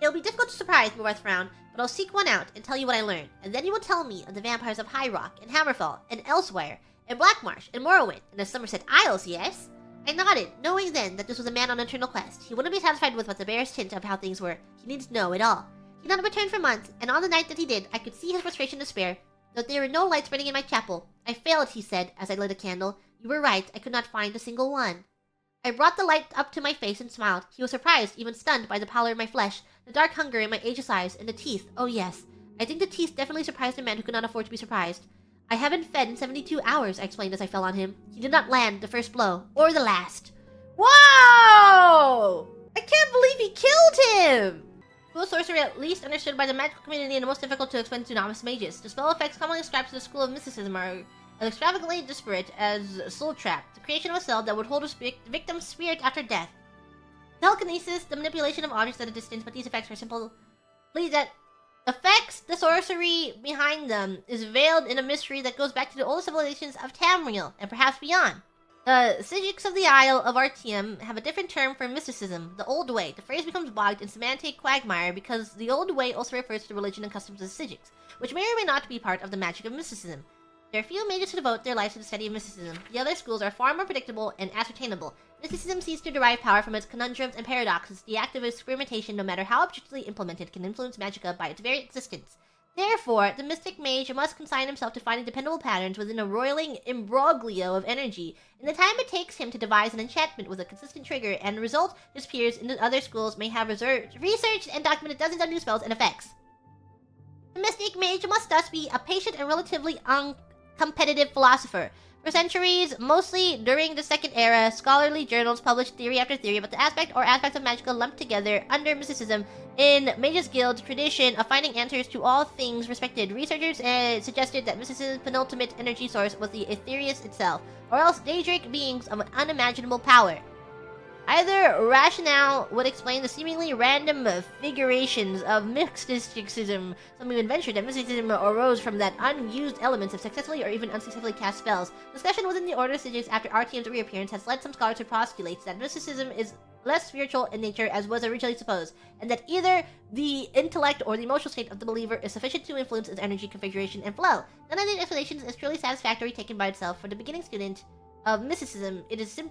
It'll be difficult to surprise, Morvarth frowned, but I'll seek one out and tell you what I learned, and then you will tell me of the vampires of High Rock, and Hammerfell, and Elsewhere, and Blackmarsh, and Morrowind, and the Somerset Isles, yes? I nodded, knowing then that this was a man on an eternal quest. He wouldn't be satisfied with but the barest hint of how things were. He needed to know it all. He did not return for months, and on the night that he did, I could see his frustration and despair. Though there were no lights burning in my chapel. I failed, he said, as I lit a candle. You were right, I could not find a single one. I brought the light up to my face and smiled. He was surprised, even stunned by the pallor of my flesh, the dark hunger in my ageless eyes, and the teeth. Oh yes, I think the teeth definitely surprised a man who could not afford to be surprised. I haven't fed in 72 hours, I explained as I fell on him. He did not land the first blow, or the last. Whoa! I can't believe he killed him! School sorcery, at least understood by the magical community and the most difficult to explain to novice mages. The spell effects commonly ascribed to the school of mysticism are as extravagantly disparate as Soul Trap, the creation of a cell that would hold a victim's spirit after death. Telekinesis, the manipulation of objects at a distance, but these effects are simply that affects the sorcery behind them is veiled in a mystery that goes back to the oldest civilizations of Tamriel, and perhaps beyond. The Psijics of the Isle of Artium have a different term for mysticism, the Old Way. The phrase becomes bogged in semantic quagmire because the Old Way also refers to the religion and customs of the Psijics, which may or may not be part of the magic of mysticism. There are few mages who devote their lives to the study of mysticism. The other schools are far more predictable and ascertainable. Mysticism seeks to derive power from its conundrums and paradoxes. The act of experimentation, no matter how objectively implemented, can influence magicka by its very existence. Therefore, the mystic mage must consign himself to finding dependable patterns within a roiling imbroglio of energy. In the time it takes him to devise an enchantment with a consistent trigger, and the result his peers in the other schools may have researched and documented dozens of new spells and effects. The mystic mage must thus be a patient and relatively competitive philosopher. For centuries, mostly during the Second Era, scholarly journals published theory after theory about the aspects of magicka lumped together under mysticism in Mages Guild's tradition of finding answers to all things respected. Researchers suggested that mysticism's penultimate energy source was the Aetherius itself, or else daedric beings of an unimaginable power. Either rationale would explain the seemingly random figurations of mysticism. Some even ventured that mysticism arose from that unused elements of successfully or even unsuccessfully cast spells. Discussion within the Order of Sigils after Artium's reappearance has led some scholars to postulate that mysticism is less spiritual in nature as was originally supposed, and that either the intellect or the emotional state of the believer is sufficient to influence its energy configuration and flow. None of these explanations is truly satisfactory taken by itself. For the beginning student of mysticism, it is best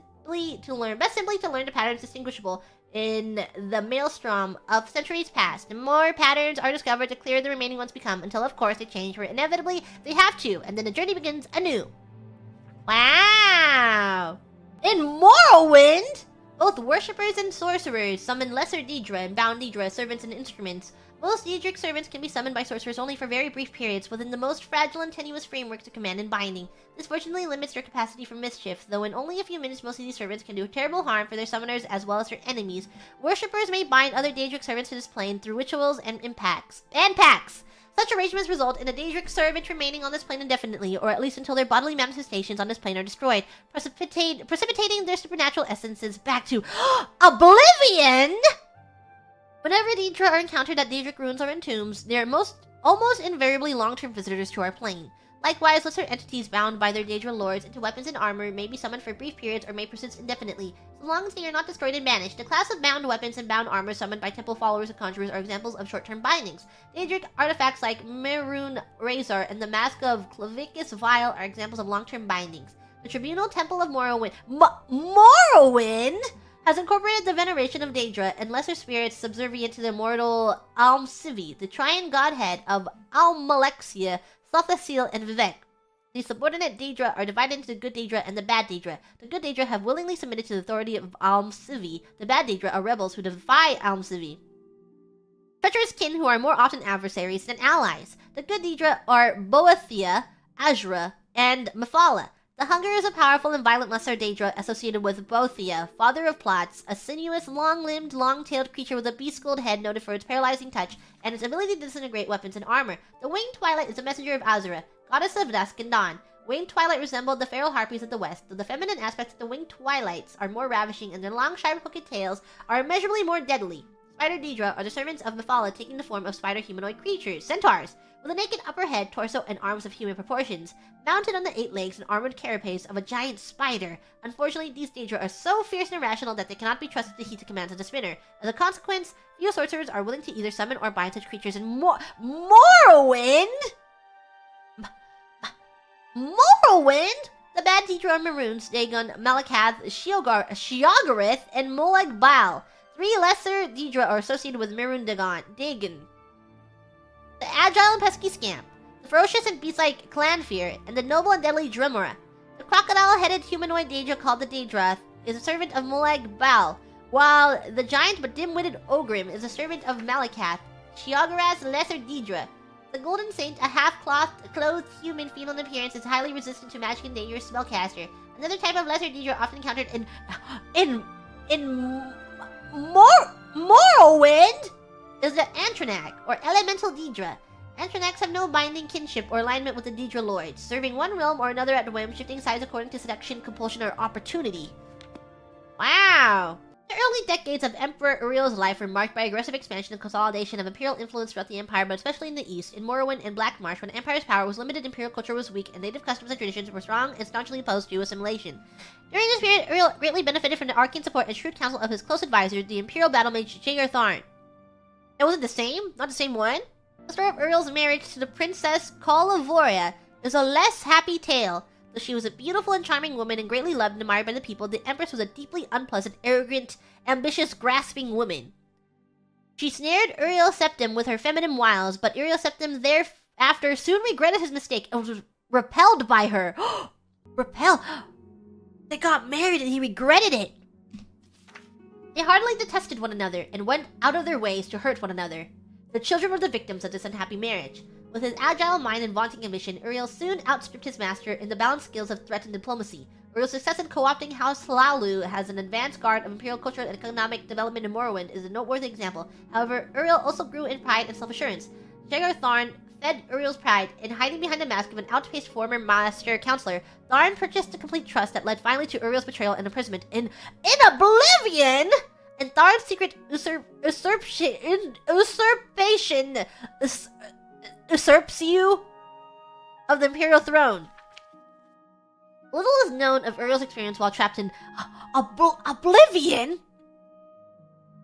simply to learn the patterns distinguishable in the maelstrom of centuries past. The more patterns are discovered, the clearer the remaining ones become, until of course they change, where inevitably they have to, and then the journey begins anew. Wow! In Morrowind, both worshippers and sorcerers summon lesser Daedra and bound Daedra, servants and instruments. Most Daedric servants can be summoned by sorcerers only for very brief periods within the most fragile and tenuous frameworks of command and binding. This fortunately limits their capacity for mischief, though in only a few minutes most of these servants can do terrible harm for their summoners as well as their enemies. Worshippers may bind other Daedric servants to this plane through rituals and pacts. Such arrangements result in a Daedric servant remaining on this plane indefinitely, or at least until their bodily manifestations on this plane are destroyed, precipitating their supernatural essences back to Oblivion! Whenever Daedra are encountered at Daedric ruins or in tombs, they are almost invariably long-term visitors to our plane. Likewise, lesser entities bound by their Daedra lords into weapons and armor may be summoned for brief periods or may persist indefinitely, so long as they are not destroyed and banished. The class of bound weapons and bound armor summoned by temple followers and conjurers are examples of short-term bindings. Daedric artifacts like Mehrunes Razor and the Mask of Clavicus Vile are examples of long-term bindings. The Tribunal Temple of Morrowind... Morrowind?! Has incorporated the veneration of Daedra and lesser spirits subservient to the immortal Almsivi, the Trian godhead of Almalexia, Thothasil, and Vivek. The subordinate Daedra are divided into the good Daedra and the bad Daedra. The good Daedra have willingly submitted to the authority of Almsivi. The bad Daedra are rebels who defy Almsivi. Treacherous kin who are more often adversaries than allies. The good Daedra are Boethia, Ahzirr, and Mephala. The Hunger is a powerful and violent lesser Daedra associated with Boethia, father of plots, a sinuous, long-limbed, long-tailed creature with a beast-skulled head noted for its paralyzing touch and its ability to disintegrate weapons and armor. The Winged Twilight is a messenger of Ahzirr, goddess of dusk and dawn. Winged Twilight resembled the feral harpies of the west, though the feminine aspects of the Winged Twilights are more ravishing and their long, sharp-hooked tails are immeasurably more deadly. Spider Daedra are the servants of Mephala taking the form of spider humanoid creatures, centaurs, with a naked upper head, torso, and arms of human proportions, mounted on the 8 legs and armored carapace of a giant spider. Unfortunately, these Daedra are so fierce and irrational that they cannot be trusted to heed the commands of the spinner. As a consequence, few sorcerers are willing to either summon or bind such creatures in Morrowind? Morrowind? The bad Daedra are Mehrunes, Dagon, Malakath, Sheogorath, and Molag Bal. 3 lesser Daedra are associated with Mehrunes Dagon. The agile and pesky Scamp, the ferocious and beast-like Clanfear, and the noble and deadly Dremora. The crocodile-headed humanoid Daedra called the Daedrath is a servant of Molag Bal, while the giant but dim-witted Ogrim is a servant of Malakath, Sheogorath's lesser Daedra. The Golden Saint, a half-clothed human female in appearance, is highly resistant to magic and dangerous spellcaster. Another type of lesser Daedra often encountered in Morrowind is the Antronak, or Elemental Daedra. Antronaks have no binding kinship or alignment with the Daedra Lords, serving one realm or another at whim, shifting sides according to seduction, compulsion, or opportunity. Wow! The early decades of Emperor Uriel's life were marked by aggressive expansion and consolidation of imperial influence throughout the Empire, but especially in the East. In Morrowind and Black Marsh, when the Empire's power was limited, imperial culture was weak, and native customs and traditions were strong and staunchly opposed to assimilation. During this period, Uriel greatly benefited from the arcane support and shrewd counsel of his close advisor, the Imperial Battle Mage Shezarr Tharn. It wasn't the same? Not the same one? The story of Uriel's marriage to the Princess Kolavoria is a less happy tale. Though she was a beautiful and charming woman and greatly loved and admired by the people, the Empress was a deeply unpleasant, arrogant, ambitious, grasping woman. She snared Uriel Septim with her feminine wiles, but Uriel Septim thereafter soon regretted his mistake and was repelled by her. Repelled? They got married and he regretted it! They heartily detested one another and went out of their ways to hurt one another. The children were the victims of this unhappy marriage. With his agile mind and vaunting ambition, Uriel soon outstripped his master in the balanced skills of threat and diplomacy. Uriel's success in co-opting House Hlaalu as an advanced guard of imperial cultural and economic development in Morrowind is a noteworthy example. However, Uriel also grew in pride and self-assurance. Shezarr Tharn fed Uriel's pride, and hiding behind the mask of an outpaced former master counselor, Tharn purchased a complete trust that led finally to Uriel's betrayal and imprisonment in Oblivion! And Tharn's secret usurps you of the Imperial throne. Little is known of Uriel's experience while trapped in Oblivion.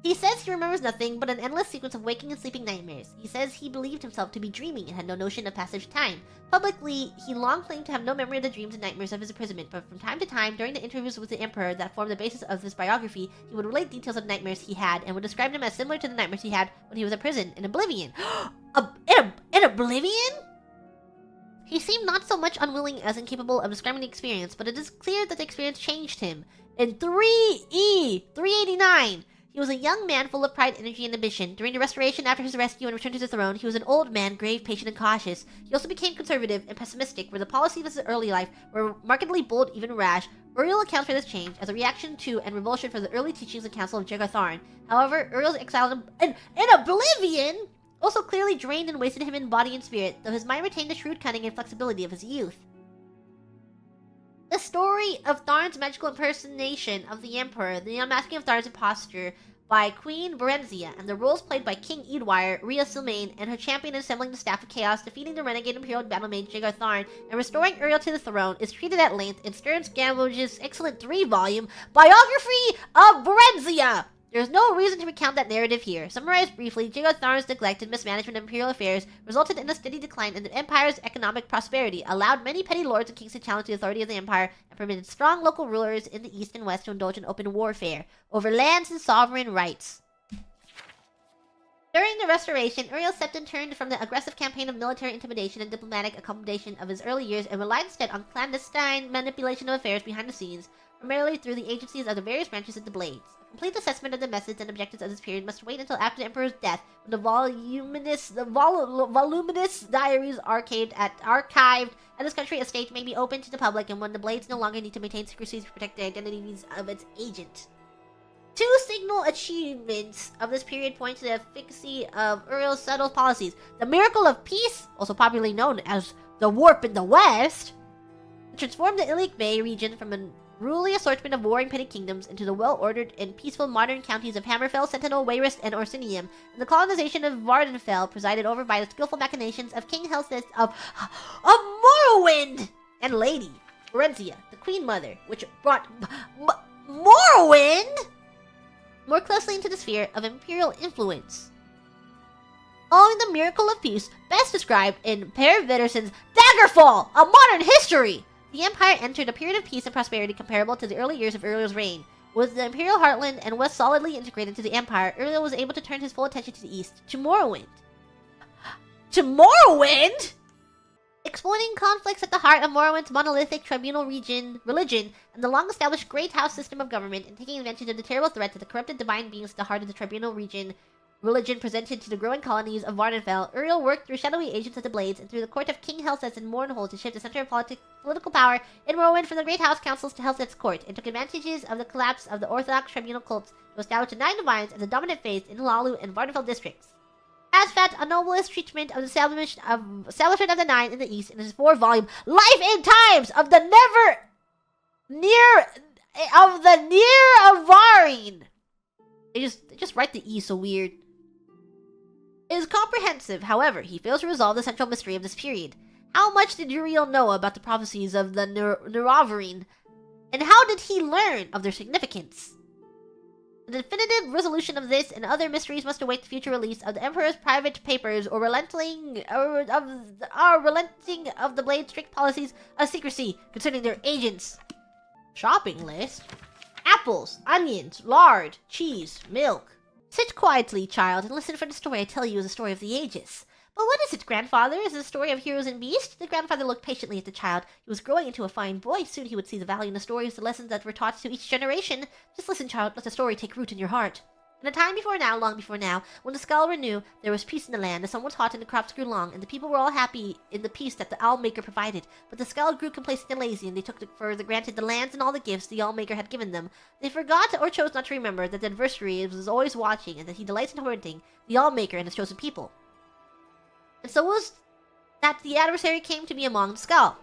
He says he remembers nothing but an endless sequence of waking and sleeping nightmares. He says he believed himself to be dreaming and had no notion of passage time. Publicly, he long claimed to have no memory of the dreams and nightmares of his imprisonment, but from time to time, during the interviews with the Emperor that formed the basis of his biography, he would relate details of nightmares he had and would describe them as similar to the nightmares he had when he was imprisoned in Oblivion. In Oblivion? He seemed not so much unwilling as incapable of describing the experience, but it is clear that the experience changed him. In 389, he was a young man full of pride, energy, and ambition. During the restoration after his rescue and return to the throne, he was an old man, grave, patient, and cautious. He also became conservative and pessimistic, where the policies of his early life were markedly bold, even rash. Uriel accounts for this change as a reaction to and revulsion for the early teachings and counsel of Tharn. However, Uriel's exile in Oblivion also clearly drained and wasted him in body and spirit, though his mind retained the shrewd cunning and flexibility of his youth. The story of Tharn's magical impersonation of the Emperor, the unmasking of Tharn's imposture by Queen Berenzia, and the roles played by King Eadwire, Rhea Silmaine, and her champion in assembling the Staff of Chaos, defeating the renegade Imperial battle mage Tharn, and restoring Uriel to the throne, is treated at length in Stern Scavenger's excellent 3-volume Biography of Berenzia. There is no reason to recount that narrative here. Summarized briefly, Tharn's neglect and mismanagement of imperial affairs resulted in a steady decline in the Empire's economic prosperity, allowed many petty lords and kings to challenge the authority of the Empire, and permitted strong local rulers in the East and West to indulge in open warfare over lands and sovereign rights. During the Restoration, Uriel Septon turned from the aggressive campaign of military intimidation and diplomatic accommodation of his early years and relied instead on clandestine manipulation of affairs behind the scenes, primarily through the agencies of the various branches of the Blades. A complete assessment of the methods and objectives of this period must wait until after the Emperor's death, when the voluminous diaries archived at his country estate may be open to the public, and when the Blades no longer need to maintain secrecy to protect the identities of its agent. Two signal achievements of this period point to the efficacy of Uriel's subtle policies. The Miracle of Peace, also popularly known as the Warp in the West, transformed the Iliac Bay region from an unruly assortment of warring petty kingdoms into the well-ordered and peaceful modern counties of Hammerfell, Sentinel, Wayrest, and Orsinium, and the colonization of Vardenfell, presided over by the skillful machinations of King Helseth of Morrowind and Lady Berenzia, the Queen Mother, which brought Morrowind more closely into the sphere of imperial influence. Following the Miracle of Peace, best described in Per Vitterson's Daggerfall, A Modern History, the Empire entered a period of peace and prosperity comparable to the early years of Uriel's reign. With the Imperial Heartland and West solidly integrated into the Empire, Uriel was able to turn his full attention to the East, to Morrowind. To Morrowind?! Exploiting conflicts at the heart of Morrowind's monolithic tribunal religion, and the long-established Great House system of government, and taking advantage of the terrible threat that the corrupted divine beings at the heart of the tribunal religion presented to the growing colonies of Vardenfell, Uriel worked through shadowy agents of the Blades and through the court of King Helseth and Mournhold to shift the center of political power in Morrowind from the Great House councils to Helseth's court, and took advantages of the collapse of the Orthodox tribunal cults to establish the Nine Divines as the dominant faith in Hlaalu and Vardenfell districts. Asfat, a novelist treatment of the establishment of the Nine in the East in his 4-volume Life and Times of the Near Avarine. They just write the E so weird. It is comprehensive, however, he fails to resolve the central mystery of this period. How much did Uriel know about the prophecies of the Nearavarine, and how did he learn of their significance? The definitive resolution of this and other mysteries must await the future release of the Emperor's private papers or relenting of the Blade's strict policies of secrecy concerning their agents. Shopping list? Apples, onions, lard, cheese, milk. Sit quietly, child, and listen, for the story I tell you is a story of the ages. But what is it, grandfather? Is it a story of heroes and beasts? The grandfather looked patiently at the child. He was growing into a fine boy. Soon he would see the value in the stories, the lessons that were taught to each generation. Just listen, child. Let the story take root in your heart. In a time before now, long before now, when the skull renewed, there was peace in the land. The sun was hot and the crops grew long, and the people were all happy in the peace that the Owl-Maker provided. But the skull grew complacent and lazy, and they took for granted the lands and all the gifts the Owl-Maker had given them. They forgot or chose not to remember that the adversary was always watching, and that he delights in tormenting the Owl-Maker and his chosen people. And so was that the adversary came to be among the skull.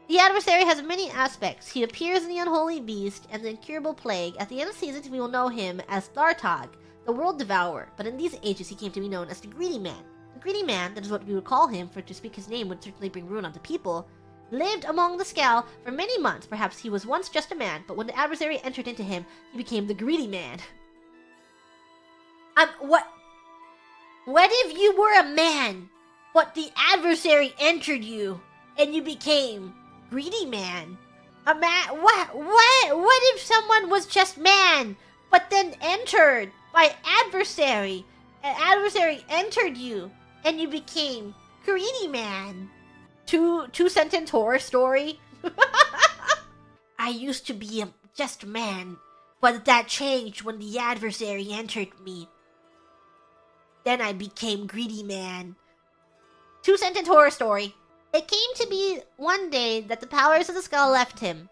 The adversary has many aspects. He appears in the Unholy Beast and the Incurable Plague. At the end of seasons, we will know him as Thartog, the World Devourer, but in these ages he came to be known as the Greedy Man. The Greedy Man, that is what we would call him, for to speak his name would certainly bring ruin on the people, lived among the skull for many months. Perhaps he was once just a man, but when the adversary entered into him, he became the Greedy Man. What if you were a man, but the adversary entered you, and you became Greedy Man? A man? What if someone was just man, but then entered by adversary? An adversary entered you, and you became Greedy Man. Two-sentence horror story. I used to be just a man, but that changed when the adversary entered me. Then I became Greedy Man. Two-sentence horror story. It came to be one day that the powers of the skull left them.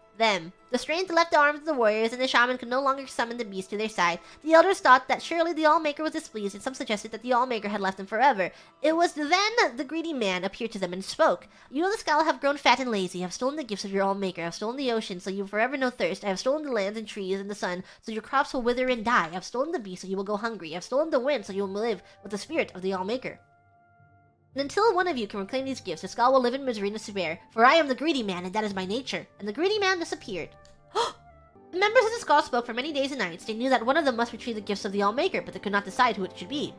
The strength left the arms of the warriors, and the shaman could no longer summon the beast to their side. The elders thought that surely the Allmaker was displeased, and some suggested that the Allmaker had left them forever. It was then the Greedy Man appeared to them and spoke. You of the skull have grown fat and lazy. I have stolen the gifts of your Allmaker. I have stolen the ocean, so you will forever know thirst. I have stolen the lands and trees and the sun, so your crops will wither and die. I have stolen the beast, so you will go hungry. I have stolen the wind, so you will live with the spirit of the Allmaker. And until one of you can reclaim these gifts, the skull will live in misery and despair, for I am the Greedy Man, and that is my nature. And the Greedy Man disappeared. The members of the skull spoke for many days and nights. They knew that one of them must retrieve the gifts of the Allmaker, but they could not decide who it should be.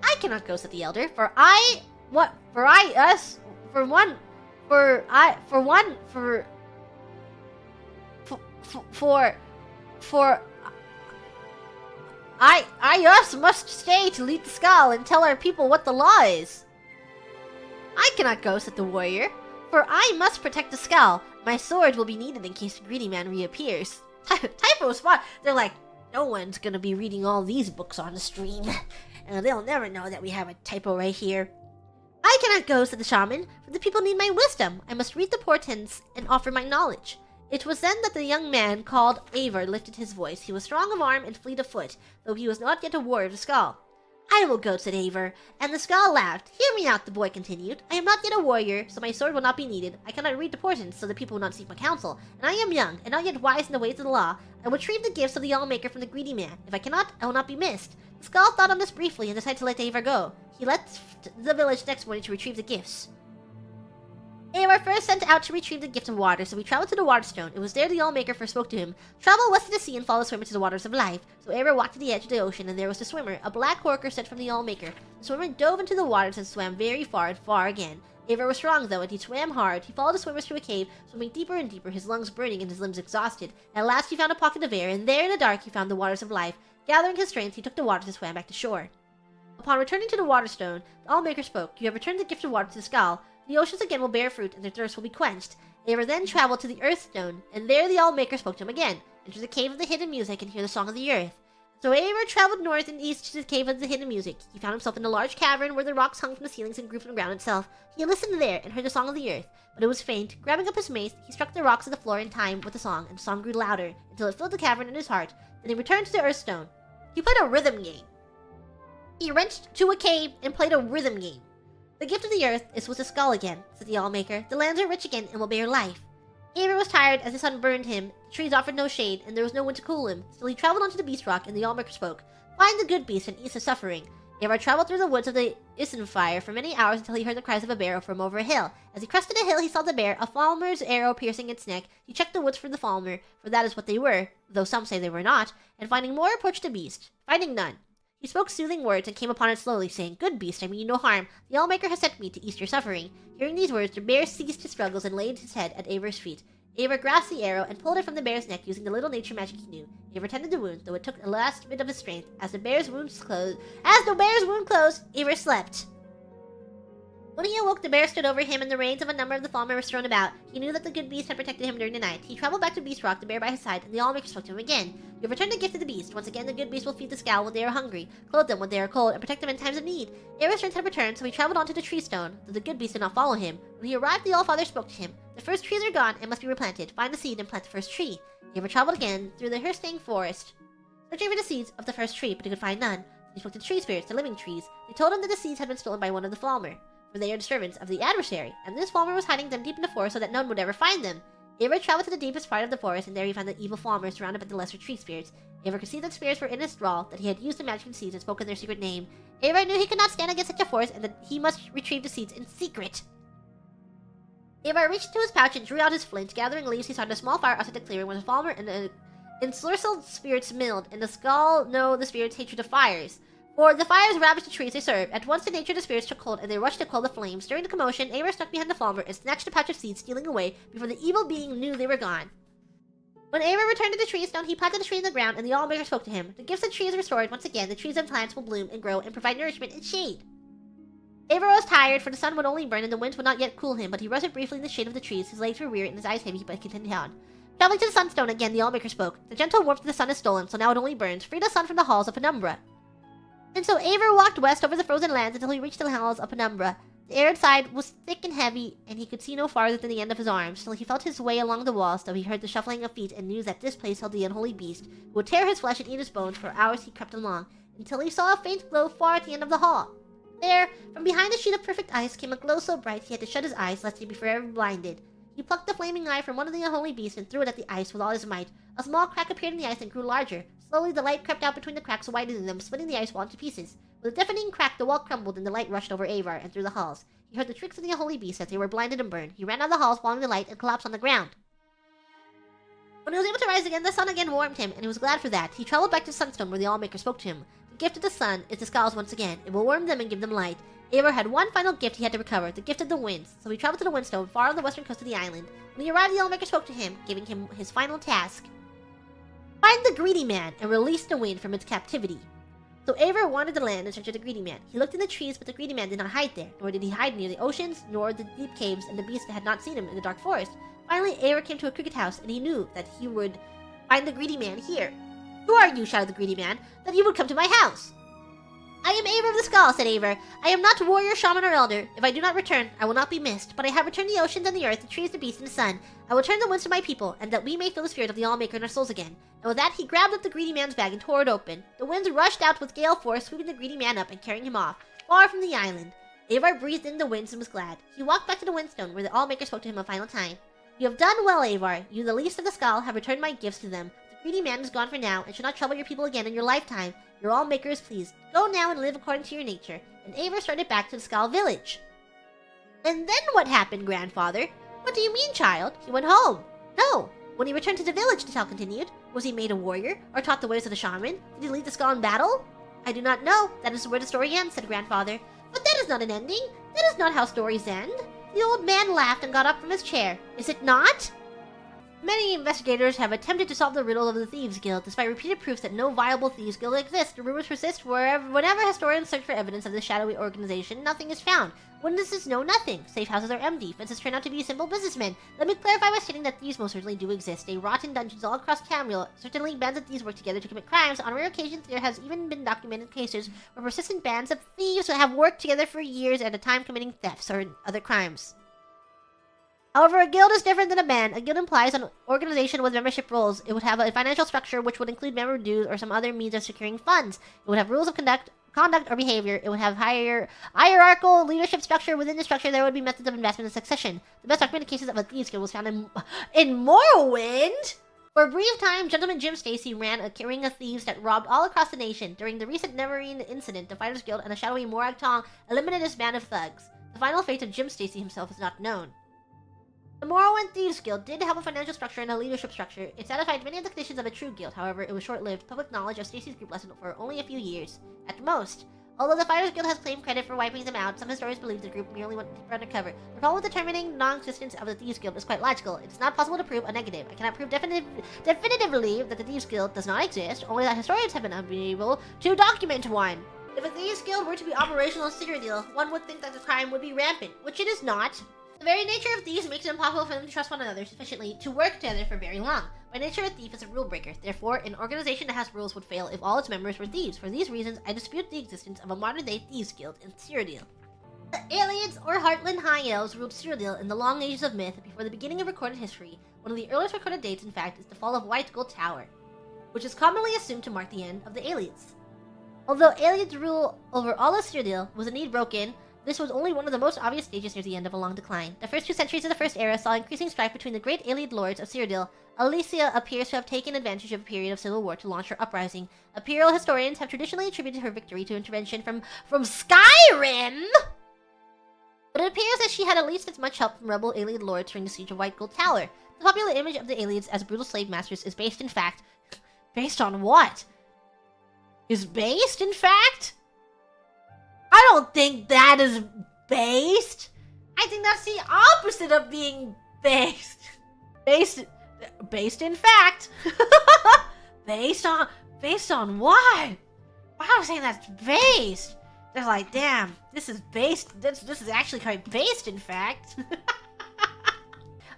I cannot go, said the elder, for I us must stay to lead the skull and tell our people what the law is. I cannot go, said the warrior, for I must protect the skull. My sword will be needed in case the Greedy Man reappears. Typo spot. They're like, no one's gonna be reading all these books on the stream. And they'll never know that we have a typo right here. I cannot go, said the shaman, for the people need my wisdom. I must read the portents and offer my knowledge. It was then that the young man called Aevar lifted his voice. He was strong of arm and fleet of foot, though he was not yet a warrior of the skull. I will go, said Aevar, and the skull laughed. Hear me out, the boy continued. I am not yet a warrior, so my sword will not be needed. I cannot read the portents, so the people will not seek my counsel. And I am young, and not yet wise in the ways of the law. I will retrieve the gifts of the Allmaker from the Greedy Man. If I cannot, I will not be missed. The skull thought on this briefly and decided to let Aevar go. He left the village next morning to retrieve the gifts. Aevar first sent out to retrieve the gift of water, so he traveled to the Waterstone. It was there the Allmaker first spoke to him. Travel west of the sea and follow the swimmer to the waters of life. So Aevar walked to the edge of the ocean, and there was the swimmer, a black horker sent from the Allmaker. The swimmer dove into the waters and swam very far and far again. Aevar was strong, though, and he swam hard. He followed the swimmers to a cave, swimming deeper and deeper, his lungs burning and his limbs exhausted. At last he found a pocket of air, and there in the dark he found the waters of life. Gathering his strength, he took the waters and swam back to shore. Upon returning to the Waterstone, the Allmaker spoke. You have returned the gift of water to the skull. The oceans again will bear fruit, and their thirst will be quenched. Aevar then traveled to the Earthstone, and there the Allmaker spoke to him again. Enter the cave of the hidden music and hear the song of the earth. So Aevar traveled north and east to the cave of the hidden music. He found himself in a large cavern where the rocks hung from the ceilings and grew from the ground itself. He listened there and heard the song of the earth, but it was faint. Grabbing up his mace, he struck the rocks of the floor in time with the song, and the song grew louder until it filled the cavern in his heart. Then he returned to the Earthstone. He played a rhythm game. He went to a cave and played a rhythm game. The gift of the earth is with the skull again, said the Allmaker. The lands are rich again and will bear life. Aevar was tired as the sun burned him. The trees offered no shade, and there was no one to cool him. Still he traveled onto the beast rock, and the Allmaker spoke. Find the good beast and ease his suffering. Aevar traveled through the woods of the Isenfire for many hours until he heard the cries of a bear from over a hill. As he crested a hill, he saw the bear, a Falmer's arrow piercing its neck. He checked the woods for the Falmer, for that is what they were, though some say they were not, and finding more, approached the beast. Finding none, he spoke soothing words and came upon it slowly, saying, Good beast, I mean you no harm. The Allmaker has sent me to ease your suffering. Hearing these words, the bear ceased his struggles and laid his head at Aevar's feet. Aevar grasped the arrow and pulled it from the bear's neck using the little nature magic he knew. Aevar tended the wound, though it took the last bit of his strength. As the bear's wound closed, Aevar slept. When he awoke, the bear stood over him, and the reins of a number of the Falmer were thrown about. He knew that the good beast had protected him during the night. He traveled back to Beast Rock, the bear by his side, and the Allmaker spoke to him again. You have returned the gift to the beast. Once again, the good beast will feed the skull when they are hungry, clothe them when they are cold, and protect them in times of need. Aevar's strength had returned, so he traveled on to the tree stone, though the good beast did not follow him. When he arrived, the Allfather spoke to him. The first trees are gone and must be replanted. Find the seed and plant the first tree. Aevar traveled again through the Hirstang forest, searching for the seeds of the first tree, but he could find none. He spoke to the tree spirits, the living trees. They told him that the seeds had been stolen by one of the Falmer. for they are the servants of the adversary, and this Falmer was hiding them deep in the forest so that none would ever find them. Aevar traveled to the deepest part of the forest, and there he found the evil Falmer surrounded by the lesser tree spirits. Aevar could see that spirits were in his thrall, that he had used the magic seeds and spoken their secret name. Aevar knew he could not stand against such a force, and that he must retrieve the seeds in secret. Aevar reached into his pouch and drew out his flint. Gathering leaves, he started a small fire outside the clearing where the Falmer and the ensorcelled spirits milled, and the skull know the spirits' hatred of fires. For the fires ravaged the trees they served. At once the nature of the spirits took hold, and they rushed to quell the flames. During the commotion, Aevar stuck behind the Falmer and snatched a pouch of seeds, stealing away before the evil being knew they were gone. When Aevar returned to the tree stone, he planted the tree in the ground, and the Allmaker spoke to him. The gifts of trees restored once again. The trees and plants will bloom and grow and provide nourishment and shade. Aevar was tired, for the sun would only burn and the winds would not yet cool him, but he rested briefly in the shade of the trees. His legs were weary and his eyes heavy, but he continued on. Traveling to the sunstone again, the Allmaker spoke. The gentle warmth of the sun is stolen, so now it only burns. Free the sun from the halls of Penumbra. And so Aevar walked west over the frozen lands until he reached the halls of Penumbra. The air outside was thick and heavy, and he could see no farther than the end of his arms. Still, he felt his way along the walls, though he heard the shuffling of feet and knew that this place held the unholy beast, who would tear his flesh and eat his bones. For hours he crept along, until he saw a faint glow far at the end of the hall. There, from behind a sheet of perfect ice, came a glow so bright he had to shut his eyes, lest he be forever blinded. He plucked the flaming eye from one of the unholy beasts and threw it at the ice with all his might. A small crack appeared in the ice and grew larger. Slowly the light crept out between the cracks, widening them, splitting the ice wall into pieces. With a deafening crack, the wall crumbled and the light rushed over Aevar and through the halls. He heard the tricks of the unholy beasts as they were blinded and burned. He ran out of the halls following the light and collapsed on the ground. When he was able to rise again, the sun again warmed him, and he was glad for that. He traveled back to Sunstone where the Allmaker spoke to him. The gift of the sun is the scales once again. It will warm them and give them light. Aevar had one final gift he had to recover, the gift of the winds, so he traveled to the Windstone far on the western coast of the island. When he arrived, the Allmaker spoke to him, giving him his final task. Find the Greedy Man and release the wind from its captivity. So Aevar wandered the land in search of the Greedy Man. He looked in the trees, but the Greedy Man did not hide there, nor did he hide near the oceans, nor the deep caves, and the beasts had not seen him in the dark forest. Finally, Aevar came to a cricket house, and he knew that he would find the Greedy Man here. Who are you? Shouted the Greedy Man. That you would come to my house. I am Aevar of the Skull, said Aevar. I am not warrior, shaman, or elder. If I do not return, I will not be missed. But I have returned the oceans and the earth, the trees, the beasts, and the sun. I will turn the winds to my people, and that we may feel the spirit of the Allmaker in our souls again. And with that, he grabbed up the Greedy Man's bag and tore it open. The winds rushed out with gale force, sweeping the Greedy Man up and carrying him off, far from the island. Aevar breathed in the winds and was glad. He walked back to the Windstone, where the Allmaker spoke to him a final time. You have done well, Aevar. You, the least of the Skull, have returned my gifts to them. The Greedy Man is gone for now, and should not trouble your people again in your lifetime. Your Allmaker is pleased. Go now and live according to your nature. And Aevar started back to the Skull village. And then what happened, grandfather? What do you mean, child? He went home. No. When he returned to the village, the tale continued. Was he made a warrior, or taught the ways of the shaman? Did he lead the Skull in battle? I do not know. That is where the story ends, said grandfather. But that is not an ending. That is not how stories end. The old man laughed and got up from his chair. Is it not? Many investigators have attempted to solve the riddle of the Thieves Guild, despite repeated proofs that no viable Thieves Guild exists. The rumors persist whenever historians search for evidence of this shadowy organization, nothing is found. Witnesses know nothing. Safe houses are empty. Fences turn out to be simple businessmen. Let me clarify by stating that thieves most certainly do exist. They rot in dungeons all across Tamriel. Certainly, bands of thieves work together to commit crimes. On rare occasions, there has even been documented cases where persistent bands of thieves have worked together for years at a time committing thefts or other crimes. However, a guild is different than a band. A guild implies an organization with membership roles. It would have a financial structure which would include member dues or some other means of securing funds. It would have rules of conduct or behavior. It would have hierarchical leadership structure. Within the structure, there would be methods of investment and succession. The best documented cases of a thieves guild was found in Morrowind. For a brief time, Gentleman Jim Stacy ran a ring of thieves that robbed all across the nation. During the recent Neverine incident, the Fighters Guild and the shadowy Morag Tong eliminated this band of thugs. The final fate of Jim Stacy himself is not known. The Morrowind Thieves Guild did have a financial structure and a leadership structure. It satisfied many of the conditions of a true guild, however, it was short-lived. Public knowledge of Stacy's group lasted for only a few years, at most. Although the Fighters Guild has claimed credit for wiping them out, some historians believe the group merely went deeper undercover. The problem with determining the non-existence of the Thieves Guild is quite logical. It is not possible to prove a negative. I cannot prove definitively that the Thieves Guild does not exist, only that historians have been unable to document one. If a Thieves Guild were to be operational in Cyrodiil, one would think that the crime would be rampant, which it is not. The very nature of thieves makes it impossible for them to trust one another sufficiently to work together for very long. By nature, a thief is a rule breaker. Therefore, an organization that has rules would fail if all its members were thieves. For these reasons, I dispute the existence of a modern-day thieves guild in Cyrodiil. The Aliens, or Heartland High Elves, ruled Cyrodiil in the long ages of myth before the beginning of recorded history. One of the earliest recorded dates, in fact, is the fall of White Gold Tower, which is commonly assumed to mark the end of the Aliens. Although Aliens' rule over all of Cyrodiil was indeed broken, this was only one of the most obvious stages near the end of a long decline. The first 2 centuries of the First Era saw increasing strife between the great Ayleid lords of Cyrodiil. Alessia appears to have taken advantage of a period of civil war to launch her uprising. Imperial historians have traditionally attributed her victory to intervention from Skyrim! But it appears that she had at least as much help from rebel Ayleid lords during the siege of White Gold Tower. The popular image of the Ayleids as brutal slave masters is based in fact... Based on what? Is based in fact? I don't think that is based. I think that's the opposite of being based. Based in fact. based on what? Why am I saying that's based? They're like, damn, this is based. This is actually quite based in fact.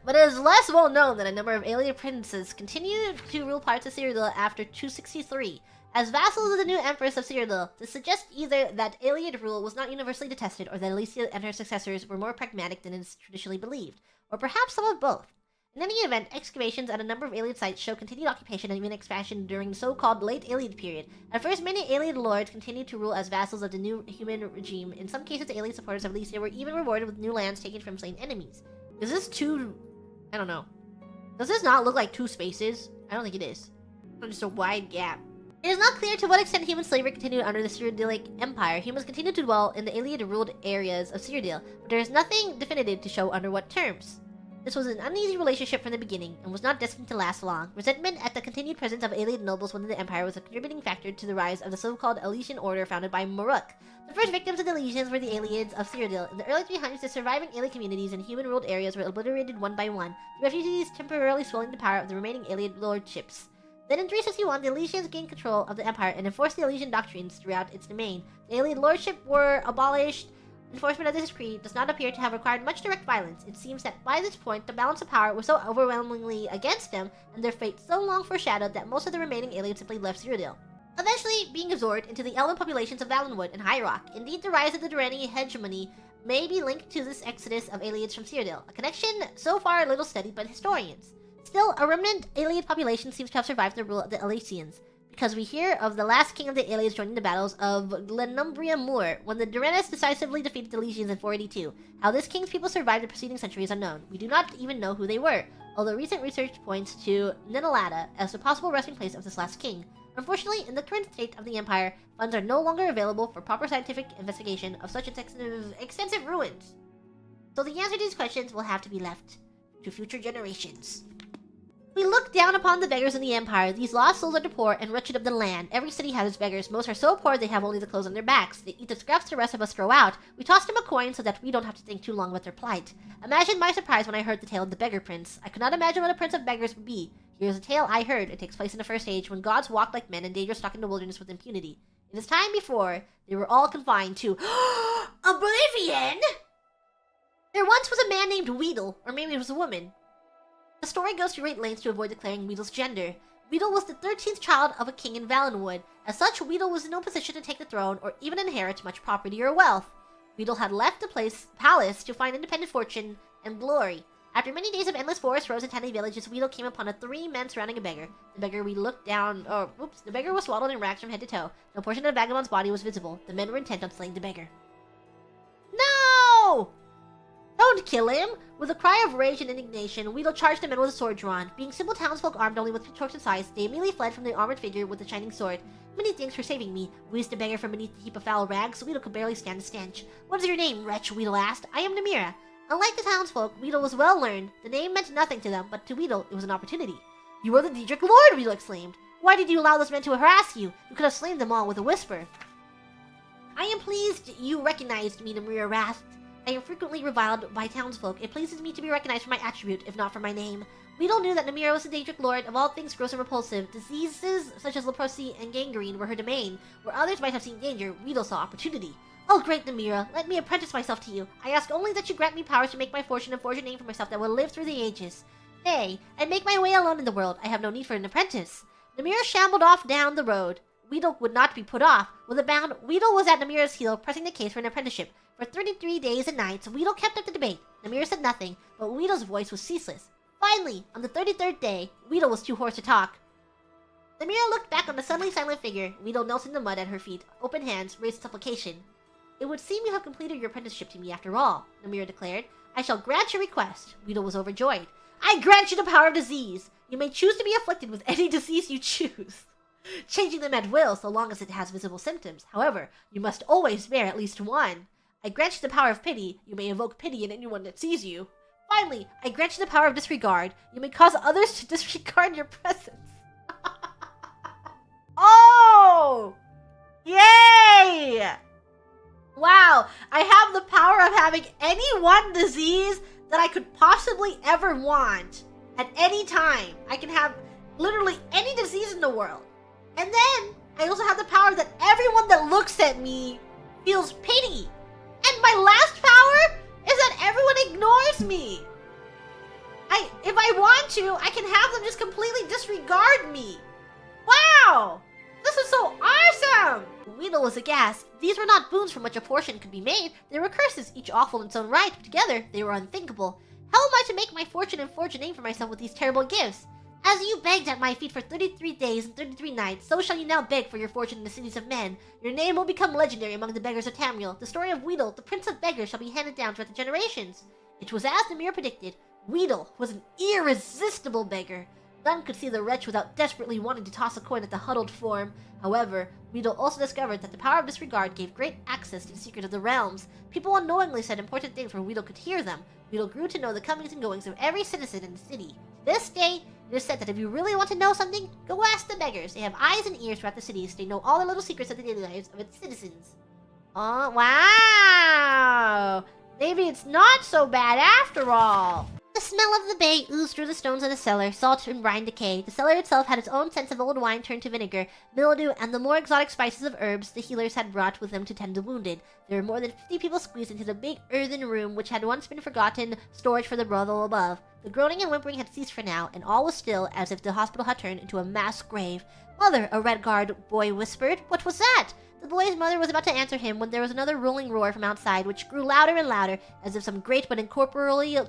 But it is less well known that a number of Ayleid princes continued to rule parts of Cyrodiil after 263. As vassals of the new Empress of Cyrodiil, this suggests either that Ayleid rule was not universally detested or that Alessia and her successors were more pragmatic than is traditionally believed, or perhaps some of both. In any event, excavations at a number of Ayleid sites show continued occupation and even expansion during the so-called Late Ayleid period. At first, many Ayleid lords continued to rule as vassals of the new human regime. In some cases, the Ayleid supporters of Alessia were even rewarded with new lands taken from slain enemies. Is this too... I don't know. Does this not look like 2 spaces? I don't think it is. It's just a wide gap. It is not clear to what extent human slavery continued under the Cyrodiilic Empire. Humans continued to dwell in the Ayleid-ruled areas of Cyrodiil, but there is nothing definitive to show under what terms. This was an uneasy relationship from the beginning, and was not destined to last long. Resentment at the continued presence of Ayleid nobles within the Empire was a contributing factor to the rise of the so-called Elysian Order founded by Maruk. The first victims of the Elysians were the Ayleids of Cyrodiil. In the early 300s, the surviving Ayleid communities in human-ruled areas were obliterated one by one, the refugees temporarily swelling the power of the remaining Ayleid lordships. Then in 361, the Elysians gained control of the Empire and enforced the Elysian doctrines throughout its domain. The Ayleid lordship were abolished. Enforcement of this decree does not appear to have required much direct violence. It seems that by this point, the balance of power was so overwhelmingly against them, and their fate so long foreshadowed that most of the remaining Ayleids simply left Cyrodiil, eventually being absorbed into the elven populations of Valenwood and High Rock. Indeed, the rise of the Durrani hegemony may be linked to this exodus of Ayleids from Cyrodiil, a connection so far little studied by historians. Still, a remnant Ayleid population seems to have survived the rule of the Alessians, because we hear of the last king of the Ayleids joining the battles of Glenumbria Moor, when the Durranists decisively defeated the Elysians in 482. How this king's people survived the preceding century is unknown. We do not even know who they were, although recent research points to Ninalada as the possible resting place of this last king. Unfortunately, in the current state of the Empire, funds are no longer available for proper scientific investigation of such extensive ruins. So the answer to these questions will have to be left to future generations. We look down upon the beggars in the Empire. These lost souls are the poor and wretched of the land. Every city has its beggars. Most are so poor they have only the clothes on their backs. They eat the scraps the rest of us throw out. We toss them a coin so that we don't have to think too long about their plight. Imagine my surprise when I heard the tale of the Beggar Prince. I could not imagine what a prince of beggars would be. Here's a tale I heard. It takes place in the First Age, when gods walked like men and Daedra stalked in the wilderness with impunity. In this time before, they were all confined to Oblivion! There once was a man named Weedle, or maybe it was a woman. The story goes to great lengths to avoid declaring Weedle's gender. Weedle was the 13th child of a king in Valenwood. As such, Weedle was in no position to take the throne or even inherit much property or wealth. Weedle had left the palace to find independent fortune and glory. After many days of endless forest roads and tiny villages, Weedle came upon 3 men surrounding a beggar. The beggar the beggar was swaddled in rags from head to toe. No portion of the vagabond's body was visible. The men were intent on slaying the beggar. No! Don't kill him! With a cry of rage and indignation, Weedle charged the men with a sword drawn. Being simple townsfolk armed only with pitchforks and scythes, they immediately fled from the armored figure with the shining sword. Many thanks for saving me, wheezed the beggar from beneath the heap of foul rags. Weedle could barely stand the stench. What is your name, wretch? Weedle asked. I am Namira. Unlike the townsfolk, Weedle was well learned. The name meant nothing to them, but to Weedle it was an opportunity. You are the Daedric Lord, Weedle exclaimed. Why did you allow those men to harass you? You could have slain them all with a whisper. I am pleased you recognized me, Namira rasped. I am frequently reviled by townsfolk. It pleases me to be recognized for my attribute, if not for my name. Weedle knew that Namira was the Daedric Lord of all things gross and repulsive. Diseases such as leprosy and gangrene were her domain. Where others might have seen danger, Weedle saw opportunity. Oh, great Namira, let me apprentice myself to you. I ask only that you grant me powers to make my fortune and forge a name for myself that will live through the ages. Nay, I make my way alone in the world. I have no need for an apprentice. Namira shambled off down the road. Weedle would not be put off. With a bound, Weedle was at Namira's heel, pressing the case for an apprenticeship. For 33 days and nights, Weedle kept up the debate. Namira said nothing, but Weedle's voice was ceaseless. Finally, on the 33rd day, Weedle was too hoarse to talk. Namira looked back on the suddenly silent figure. Weedle knelt in the mud at her feet, open hands, raised supplication. It would seem you have completed your apprenticeship to me after all, Namira declared. I shall grant your request. Weedle was overjoyed. I grant you the power of disease. You may choose to be afflicted with any disease you choose, changing them at will so long as it has visible symptoms. However, you must always bear at least one. I grant you the power of pity. You may evoke pity in anyone that sees you. Finally, I grant you the power of disregard. You may cause others to disregard your presence. Oh! Yay! Wow, I have the power of having any one disease that I could possibly ever want at any time. I can have literally any disease in the world. And then, I also have the power that everyone that looks at me feels pity. And my last power is that everyone ignores me. If I want to, I can have them just completely disregard me. Wow! This is so awesome! Weedle was aghast. These were not boons from which a portion could be made. They were curses, each awful in its own right. Together, they were unthinkable. How am I to make my fortune and forge a name for myself with these terrible gifts? As you begged at my feet for 33 days and 33 nights, so shall you now beg for your fortune in the cities of men. Your name will become legendary among the beggars of Tamriel. The story of Weedle, the prince of beggars, shall be handed down throughout the generations. It was as the mirror predicted. Weedle was an irresistible beggar. None could see the wretch without desperately wanting to toss a coin at the huddled form. However, Weedle also discovered that the power of disregard gave great access to the secret of the realms. People unknowingly said important things where Weedle could hear them. Weedle grew to know the comings and goings of every citizen in the city. To this day, it is said that if you really want to know something, go ask the beggars. They have eyes and ears throughout the cities. They know all the little secrets of the daily lives of its citizens. Oh, wow! Maybe it's not so bad after all. The smell of the bay oozed through the stones of the cellar, salt and brine decay. The cellar itself had its own sense of old wine turned to vinegar, mildew, and the more exotic spices of herbs the healers had brought with them to tend the wounded. There were more than 50 people squeezed into the big earthen room which had once been forgotten storage for the brothel above. The groaning and whimpering had ceased for now, and all was still, as if the hospital had turned into a mass grave. Mother, a Redguard boy whispered. What was that? The boy's mother was about to answer him when there was another rolling roar from outside, which grew louder and louder, as if some great but incorporeal... I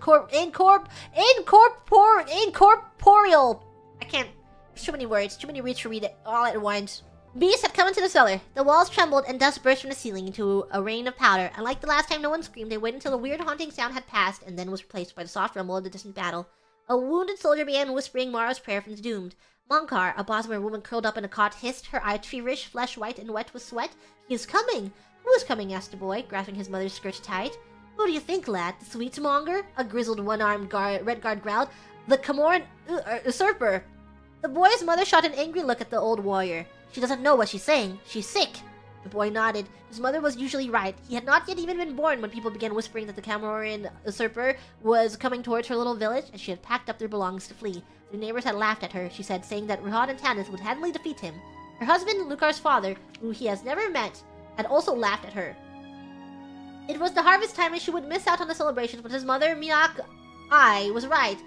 can't... There's too many words, too many words to read it all at once. Beasts had come into the cellar. The walls trembled and dust burst from the ceiling into a rain of powder, and like the last time no one screamed, they waited until the weird haunting sound had passed and then was replaced by the soft rumble of the distant battle. A wounded soldier began whispering Mara's prayer from the doomed. Monkar, a Bosmer woman curled up in a cot, hissed, her eyes feverish, flesh white and wet with sweat. He is coming! Who is coming? Asked the boy, grasping his mother's skirt tight. Who do you think, lad? The sweetsmonger? A grizzled one-armed Redguard growled. The Camoran usurper. The boy's mother shot an angry look at the old warrior. She doesn't know what she's saying. She's sick. The boy nodded. His mother was usually right. He had not yet even been born when people began whispering that the Camoran usurper was coming towards her little village, and she had packed up their belongings to flee. The neighbors had laughed at her, she said, saying that Rihad and Tanith would handily defeat him. Her husband, Lukar's father, who he has never met, had also laughed at her. It was the harvest time and she would miss out on the celebrations, but his mother, Miak Ai, was right.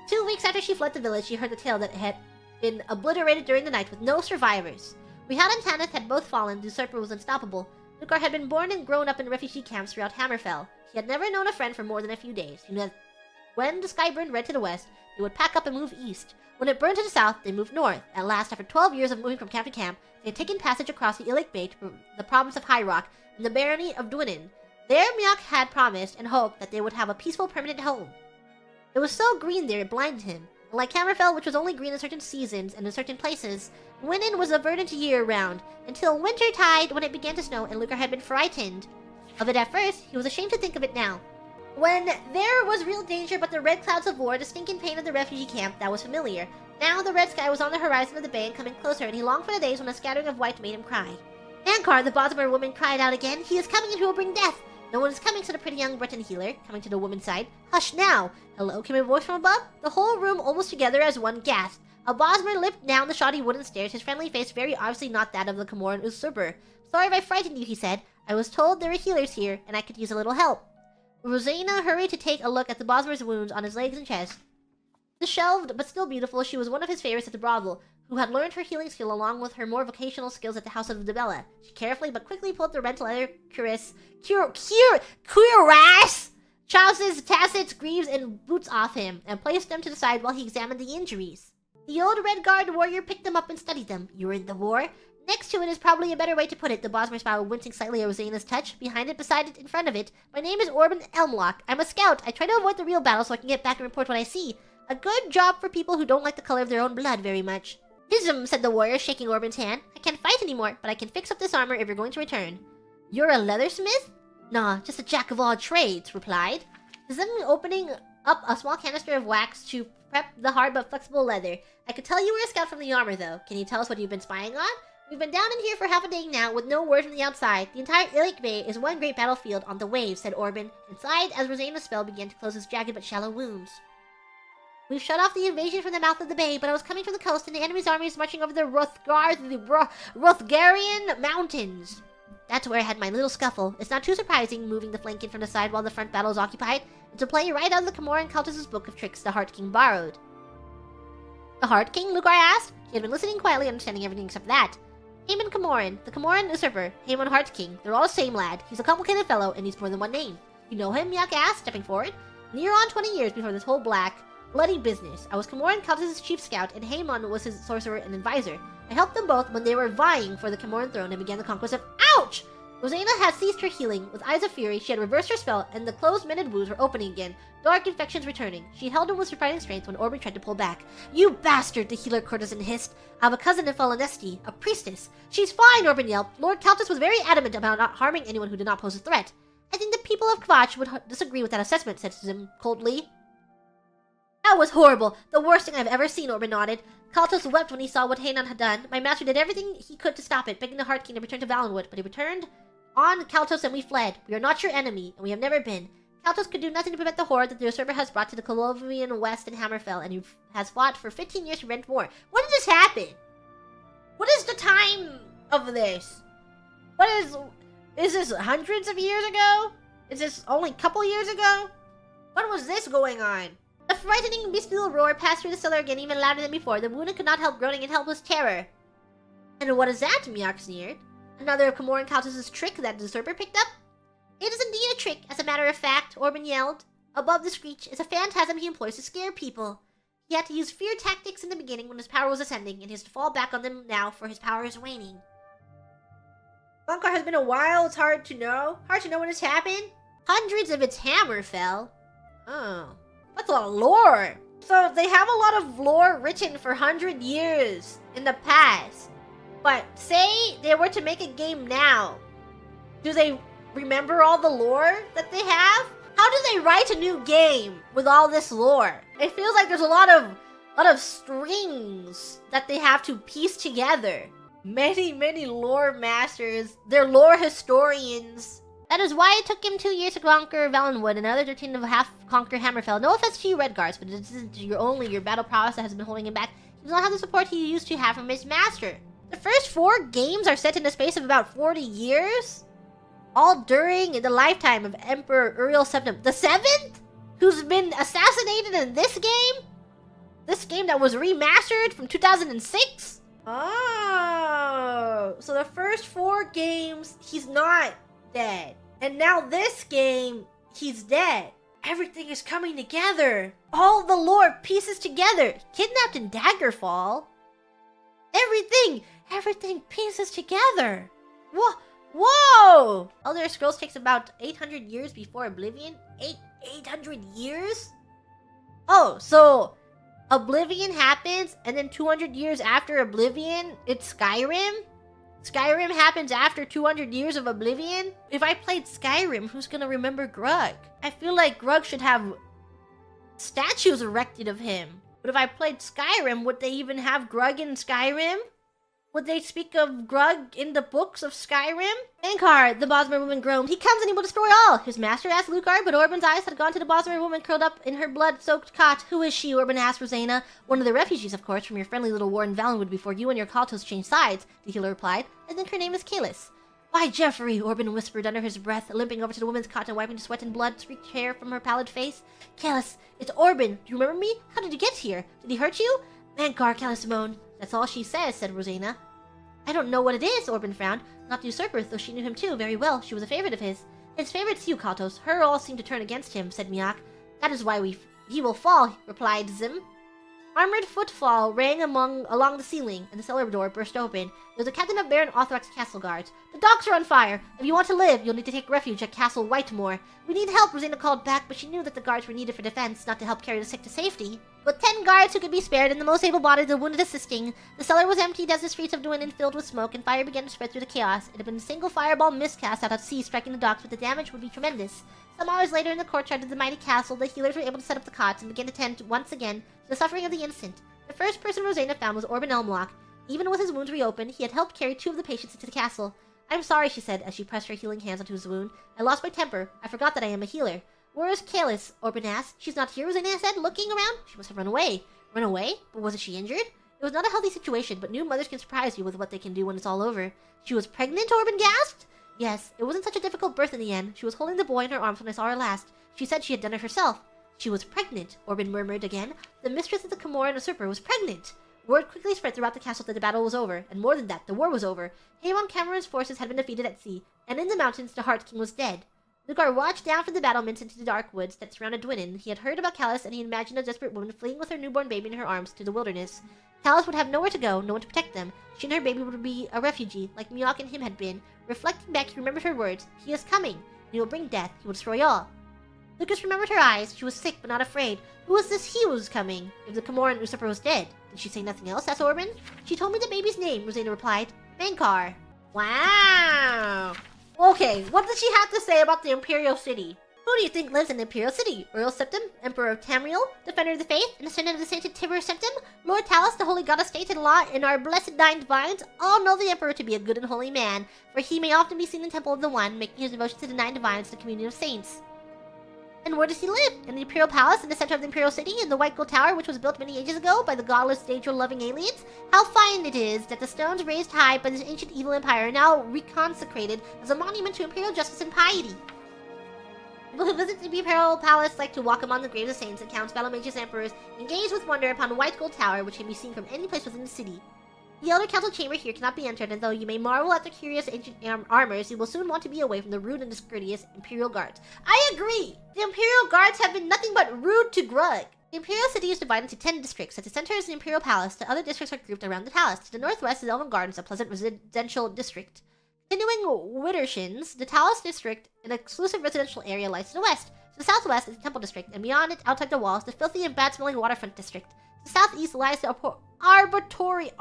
2 weeks after she fled the village, she heard the tale that it had been obliterated during the night with no survivors. Rihad and Tanith had both fallen, the usurper was unstoppable. Lukar had been born and grown up in refugee camps throughout Hammerfell. He had never known a friend for more than a few days. He knew that when the sky burned red to the west, they would pack up and move east. When it burned to the south, they moved north. At last, after 12 years of moving from camp to camp, they had taken passage across the Illic Bay to the province of High Rock and the barony of Dwinin. There, Miak had promised and hoped that they would have a peaceful, permanent home. It was so green there it blinded him. Like Hammerfell, which was only green in certain seasons and in certain places, Dwinin was verdant year-round, until wintertide when it began to snow and Lukar had been frightened of it at first. He was ashamed to think of it now. When there was real danger but the red clouds of war, the stinking pain of the refugee camp, that was familiar. Now the red sky was on the horizon of the bay and coming closer, and he longed for the days when a scattering of white made him cry. Ankar, the Bosmer woman, cried out again. He is coming and he will bring death. No one is coming, said a pretty young Breton healer, coming to the woman's side. Hush now! Hello, came a voice from above. The whole room almost together as one gasped. A Bosmer limped down the shoddy wooden stairs, his friendly face very obviously not that of the Camoran usurper. Sorry if I frightened you, he said. I was told there were healers here, and I could use a little help. Rosina hurried to take a look at the Bosmer's wounds on his legs and chest. Disheveled, but still beautiful, she was one of his favorites at the brothel, who had learned her healing skill along with her more vocational skills at the house of Adabal-a. She carefully but quickly pulled the red leather cuirass, trousers, tassets, greaves, and boots off him, and placed them to the side while he examined the injuries. The old Redguard warrior picked them up and studied them. You were in the war? Next to it is probably a better way to put it, the Bosmer smiled, wincing slightly at Rosena's touch. Behind it, beside it, in front of it. My name is Orban Elmlock. I'm a scout. I try to avoid the real battle so I can get back and report what I see. A good job for people who don't like the color of their own blood very much. Ism, said the warrior, shaking Orban's hand. I can't fight anymore, but I can fix up this armor if you're going to return. You're a leathersmith? Nah, just a jack of all trades, replied. Ism, opening up a small canister of wax to prep the hard but flexible leather. I could tell you were a scout from the armor, though. Can you tell us what you've been spying on? We've been down in here for half a day now, with no word from the outside. The entire Ilic Bay is one great battlefield on the waves, said Orban, and sighed as Rosena's spell began to close his jagged but shallow wounds. We've shut off the invasion from the mouth of the bay, but I was coming from the coast, and the enemy's army is marching over the Rothgarian Mountains. That's where I had my little scuffle. It's not too surprising, moving the flank in from the side while the front battle is occupied. It's a play right out of the Camoran Cultist's book of tricks the Heart King borrowed. The Heart King? Lugar asked. He had been listening quietly, understanding everything except that. Haemon Camoran, the Camoran usurper, Haemon Heart King. They're all the same lad. He's a complicated fellow and needs more than one name. You know him? Yak asked, stepping forward. Near on 20 years before this whole bloody business. I was Camoran Cultist's chief scout, and Haemon was his sorcerer and advisor. I helped them both when they were vying for the Camoran throne and began the conquest of— Ouch! Rosena had ceased her healing. With eyes of fury, she had reversed her spell, and the closed-mended wounds were opening again, dark infections returning. She held him with surprising strength when Orban tried to pull back. You bastard, the healer courtesan hissed. I have a cousin in Falanesti, a priestess. She's fine, Orban yelped. Lord Caltus was very adamant about not harming anyone who did not pose a threat. I think the people of Kvatch would disagree with that assessment, said Zim coldly. That was horrible. The worst thing I've ever seen, Orban nodded. Caltus wept when he saw what Haenon had done. My master did everything he could to stop it, begging the Heart King to return to Valenwood, but he returned on Caltus and we fled. We are not your enemy, and we have never been. Caltus could do nothing to prevent the horde that the usurper has brought to the Colovian West and Hammerfell, and he has fought for 15 years to prevent more. When did this happen? What is the time of this? Is this hundreds of years ago? Is this only a couple years ago? When was this going on? A frightening bestial roar passed through the cellar again, even louder than before. The wounded could not help groaning in helpless terror. And what is that? Miak sneered. Another of Camoran Caltus' trick that the usurper picked up? It is indeed a trick, as a matter of fact, Orban yelled. Above the screech is a phantasm he employs to scare people. He had to use fear tactics in the beginning when his power was ascending, and he has to fall back on them now for his power is waning. Bunkar has been a while, it's hard to know. Hard to know when it's happened. Hundreds of its hammer fell. Oh, that's a lot of lore. So they have a lot of lore written for 100 years in the past. But say they were to make a game now. Do they remember all the lore that they have? How do they write a new game with all this lore? It feels like there's a lot of strings that they have to piece together. Many lore masters. They're lore historians. That is why it took him 2 years to conquer Valenwood and another 13 to half conquer Hammerfell. No offense to you, Redguards, but it isn't your battle prowess that has been holding him back. He does not have the support he used to have from his master. The first 4 games are set in a space of about 40 years, all during the lifetime of Emperor Uriel Septim the 7th, who's been assassinated in this game? This game that was remastered from 2006? Oh, so the first 4 games, he's not dead. And now this game, he's dead. Everything is coming together. All the lore pieces together. Kidnapped in Daggerfall. Everything pieces together. Whoa! Elder Scrolls takes about 800 years before Oblivion? 800 years? Oh, so Oblivion happens, and then 200 years after Oblivion, it's Skyrim? Skyrim happens after 200 years of Oblivion? If I played Skyrim, who's gonna remember Grug? I feel like Grug should have statues erected of him. But if I played Skyrim, would they even have Grug in Skyrim? Would they speak of Grug in the books of Skyrim? Ankar, the Bosmer woman groaned. He comes and he will destroy all. His master asked Lucar, but Orban's eyes had gone to the Bosmer woman curled up in her blood-soaked cot. Who is she? Orban asked Rosena. One of the refugees, of course, from your friendly little war in Valenwood before you and your Kaltos changed sides, the healer replied. I think her name is Kalis. Why, Geoffrey, Orban whispered under his breath, limping over to the woman's cot and wiping the sweat and blood-streaked hair from her pallid face. Kalis, it's Orban. Do you remember me? How did you get here? Did he hurt you? Mankar, Kalis moaned. That's all she says, said Rosena. I don't know what it is, Orban frowned. Not the usurper, though she knew him too very well. She was a favorite of his. His favorite's you, Kaltos. Her all seem to turn against him, said Miak. That is why he will fall, replied Zim. Armored footfall rang along the ceiling, and the cellar door burst open. There was the captain of Baron Orthodox Castle Guards. "The docks are on fire! If you want to live, you'll need to take refuge at Castle Whitemore. We need help," Rosena called back, but she knew that the guards were needed for defense, not to help carry the sick to safety. With 10 guards who could be spared and the most able-bodied the wounded assisting, the cellar was emptied as the streets of Dwynn filled with smoke and fire began to spread through the chaos. It had been a single fireball miscast out at sea striking the docks, but the damage would be tremendous. Some hours later in the courtyard of the mighty castle, the healers were able to set up the cots and begin to tend once again to the suffering of the innocent. The first person Rosena found was Orban Elmlock. Even with his wounds reopened, he had helped carry 2 of the patients into the castle. "I'm sorry," she said as she pressed her healing hands onto his wound. "I lost my temper. I forgot that I am a healer." "Where is Kalis?" Orban asked. "She's not here," Rosena said, looking around. "She must have run away." "Run away? But wasn't she injured?" It was not a healthy situation, but new mothers can surprise you with what they can do when it's all over. "She was pregnant?" Orban gasped. "Yes, it wasn't such a difficult birth in the end. She was holding the boy in her arms when I saw her last. She said she had done it herself." "She was pregnant," Orban murmured again. The mistress of the Camoran usurper was pregnant. Word quickly spread throughout the castle that the battle was over, and more than that, the war was over. Haemon Cameron's forces had been defeated at sea, and in the mountains the Heart King was dead. Lugar watched down from the battlements into the dark woods that surrounded Dwynn. He had heard about Kalis, and he imagined a desperate woman fleeing with her newborn baby in her arms to the wilderness. Kalis would have nowhere to go, no one to protect them. She and her baby would be a refugee, like Miok and him had been. Reflecting back, he remembered her words. "He is coming, and he will bring death. He will destroy all." Lucas remembered her eyes. She was sick, but not afraid. Who was this he was coming? If the Camoran usurper was dead. Did she say nothing else? Asked Orban. "She told me the baby's name," Rosena replied. "Mankar." Wow. Okay, what did she have to say about the Imperial City? Who do you think lives in the Imperial City? Earl Septim, Emperor of Tamriel, Defender of the Faith, and Descendant of the Sainted Tibur Septim, Lord Talos, the Holy God of State and Law, and our blessed Nine Divines all know the Emperor to be a good and holy man, for he may often be seen in the Temple of the One, making his devotion to the Nine Divines, the communion of saints. And where does he live? In the Imperial Palace in the center of the Imperial City, in the White Gold Tower, which was built many ages ago by the godless, Daedra-loving aliens? How fine it is that the stones raised high by this ancient evil empire are now reconsecrated as a monument to imperial justice and piety. People who visit the Imperial Palace like to walk among the graves of saints and counts, battle mages, emperors, and gaze with wonder upon the White Gold Tower, which can be seen from any place within the city. The Elder Council chamber here cannot be entered, and though you may marvel at the curious ancient armors, you will soon want to be away from the rude and discourteous Imperial Guards. I agree! The Imperial Guards have been nothing but rude to Grug. The Imperial City is divided into 10 districts. At the center is the Imperial Palace. The other districts are grouped around the palace. To the northwest is Elven Gardens, a pleasant residential district. Continuing Widdershins, the Talos District, an exclusive residential area, lies to the west. To the southwest is the Temple District, and beyond it, outside the walls, the filthy and bad-smelling Waterfront District. To the southeast lies the Arboretum.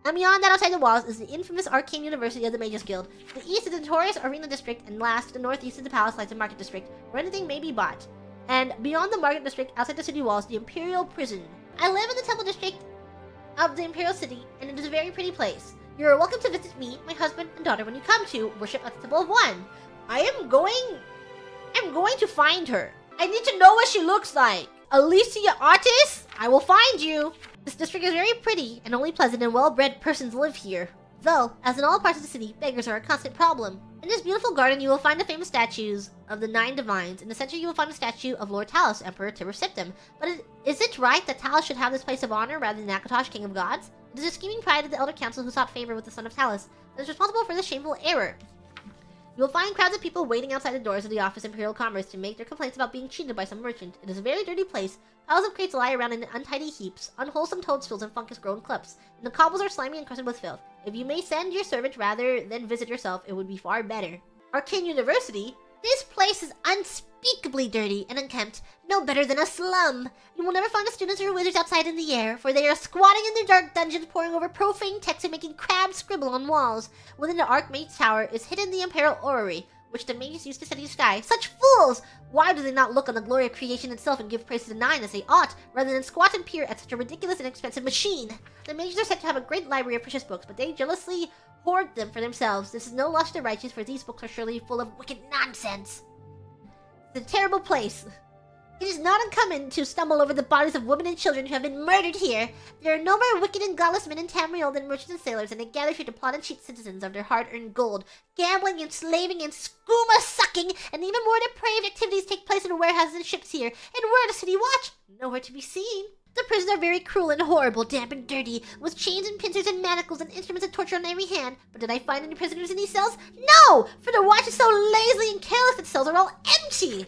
And beyond that, outside the walls, is the infamous Arcane University of the Mages Guild. To the east is the notorious Arena District, and last, to the northeast of the palace lies the Market District, where anything may be bought. And beyond the Market District, outside the city walls, the Imperial Prison. I live in the Temple District of the Imperial City, and it is a very pretty place. You are welcome to visit me, my husband, and daughter when you come to worship at the Temple of One. I'm going to find her. I need to know what she looks like. Alessia Artis? I will find you. This district is very pretty, and only pleasant and well-bred persons live here. Though, as in all parts of the city, beggars are a constant problem. In this beautiful garden, you will find the famous statues of the Nine Divines. In the center, you will find a statue of Lord Talos, Emperor Tibur Septim. But is it right that Talos should have this place of honor rather than Akatosh, King of Gods? It is a scheming pride of the Elder Council who sought favor with the son of Talos that is responsible for this shameful error. You will find crowds of people waiting outside the doors of the Office of Imperial Commerce to make their complaints about being cheated by some merchant. It is a very dirty place. Piles of crates lie around in untidy heaps, unwholesome toadstools and fungus grow in clumps, and the cobbles are slimy and crusted with filth. If you may send your servant rather than visit yourself, it would be far better. Arcane University? This place is unspeakably dirty and unkempt, no better than a slum. You will never find the students or wizards outside in the air, for they are squatting in their dark dungeons, poring over profane texts and making crabbed scribble on walls. Within the Archmage's tower is hidden the Imperial Orrery, which the mages used to study the sky. Such fools! Why do they not look on the glory of creation itself and give praise to the Nine as they ought, rather than squat and peer at such a ridiculous and expensive machine? The mages are said to have a great library of precious books, but they jealously hoard them for themselves. This is no loss to the righteous, for these books are surely full of wicked nonsense. It's a terrible place. It is not uncommon to stumble over the bodies of women and children who have been murdered here. There are no more wicked and godless men in Tamriel than merchants and sailors, and they gather here to plot and cheat citizens of their hard-earned gold. Gambling, enslaving, and skooma-sucking, and even more depraved activities take place in warehouses and ships here. And where the city watch? Nowhere to be seen. The prisons are very cruel and horrible, damp and dirty, with chains and pincers and manacles and instruments of torture on every hand. But did I find any prisoners in these cells? No! For the watch is so lazy and careless that cells are all empty!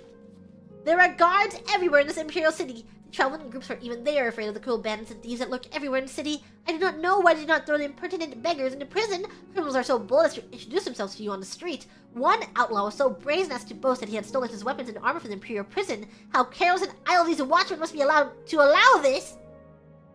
There are guards everywhere in this imperial city. The traveling groups are even they are afraid of the cruel bandits and thieves that lurk everywhere in the city. I do not know why they did not throw the impertinent beggars into prison. Criminals are so bold as to introduce themselves to you on the street. One outlaw was so brazen as to boast that he had stolen his weapons and armor from the imperial prison. How careless and idle these watchmen must be allowed to allow this!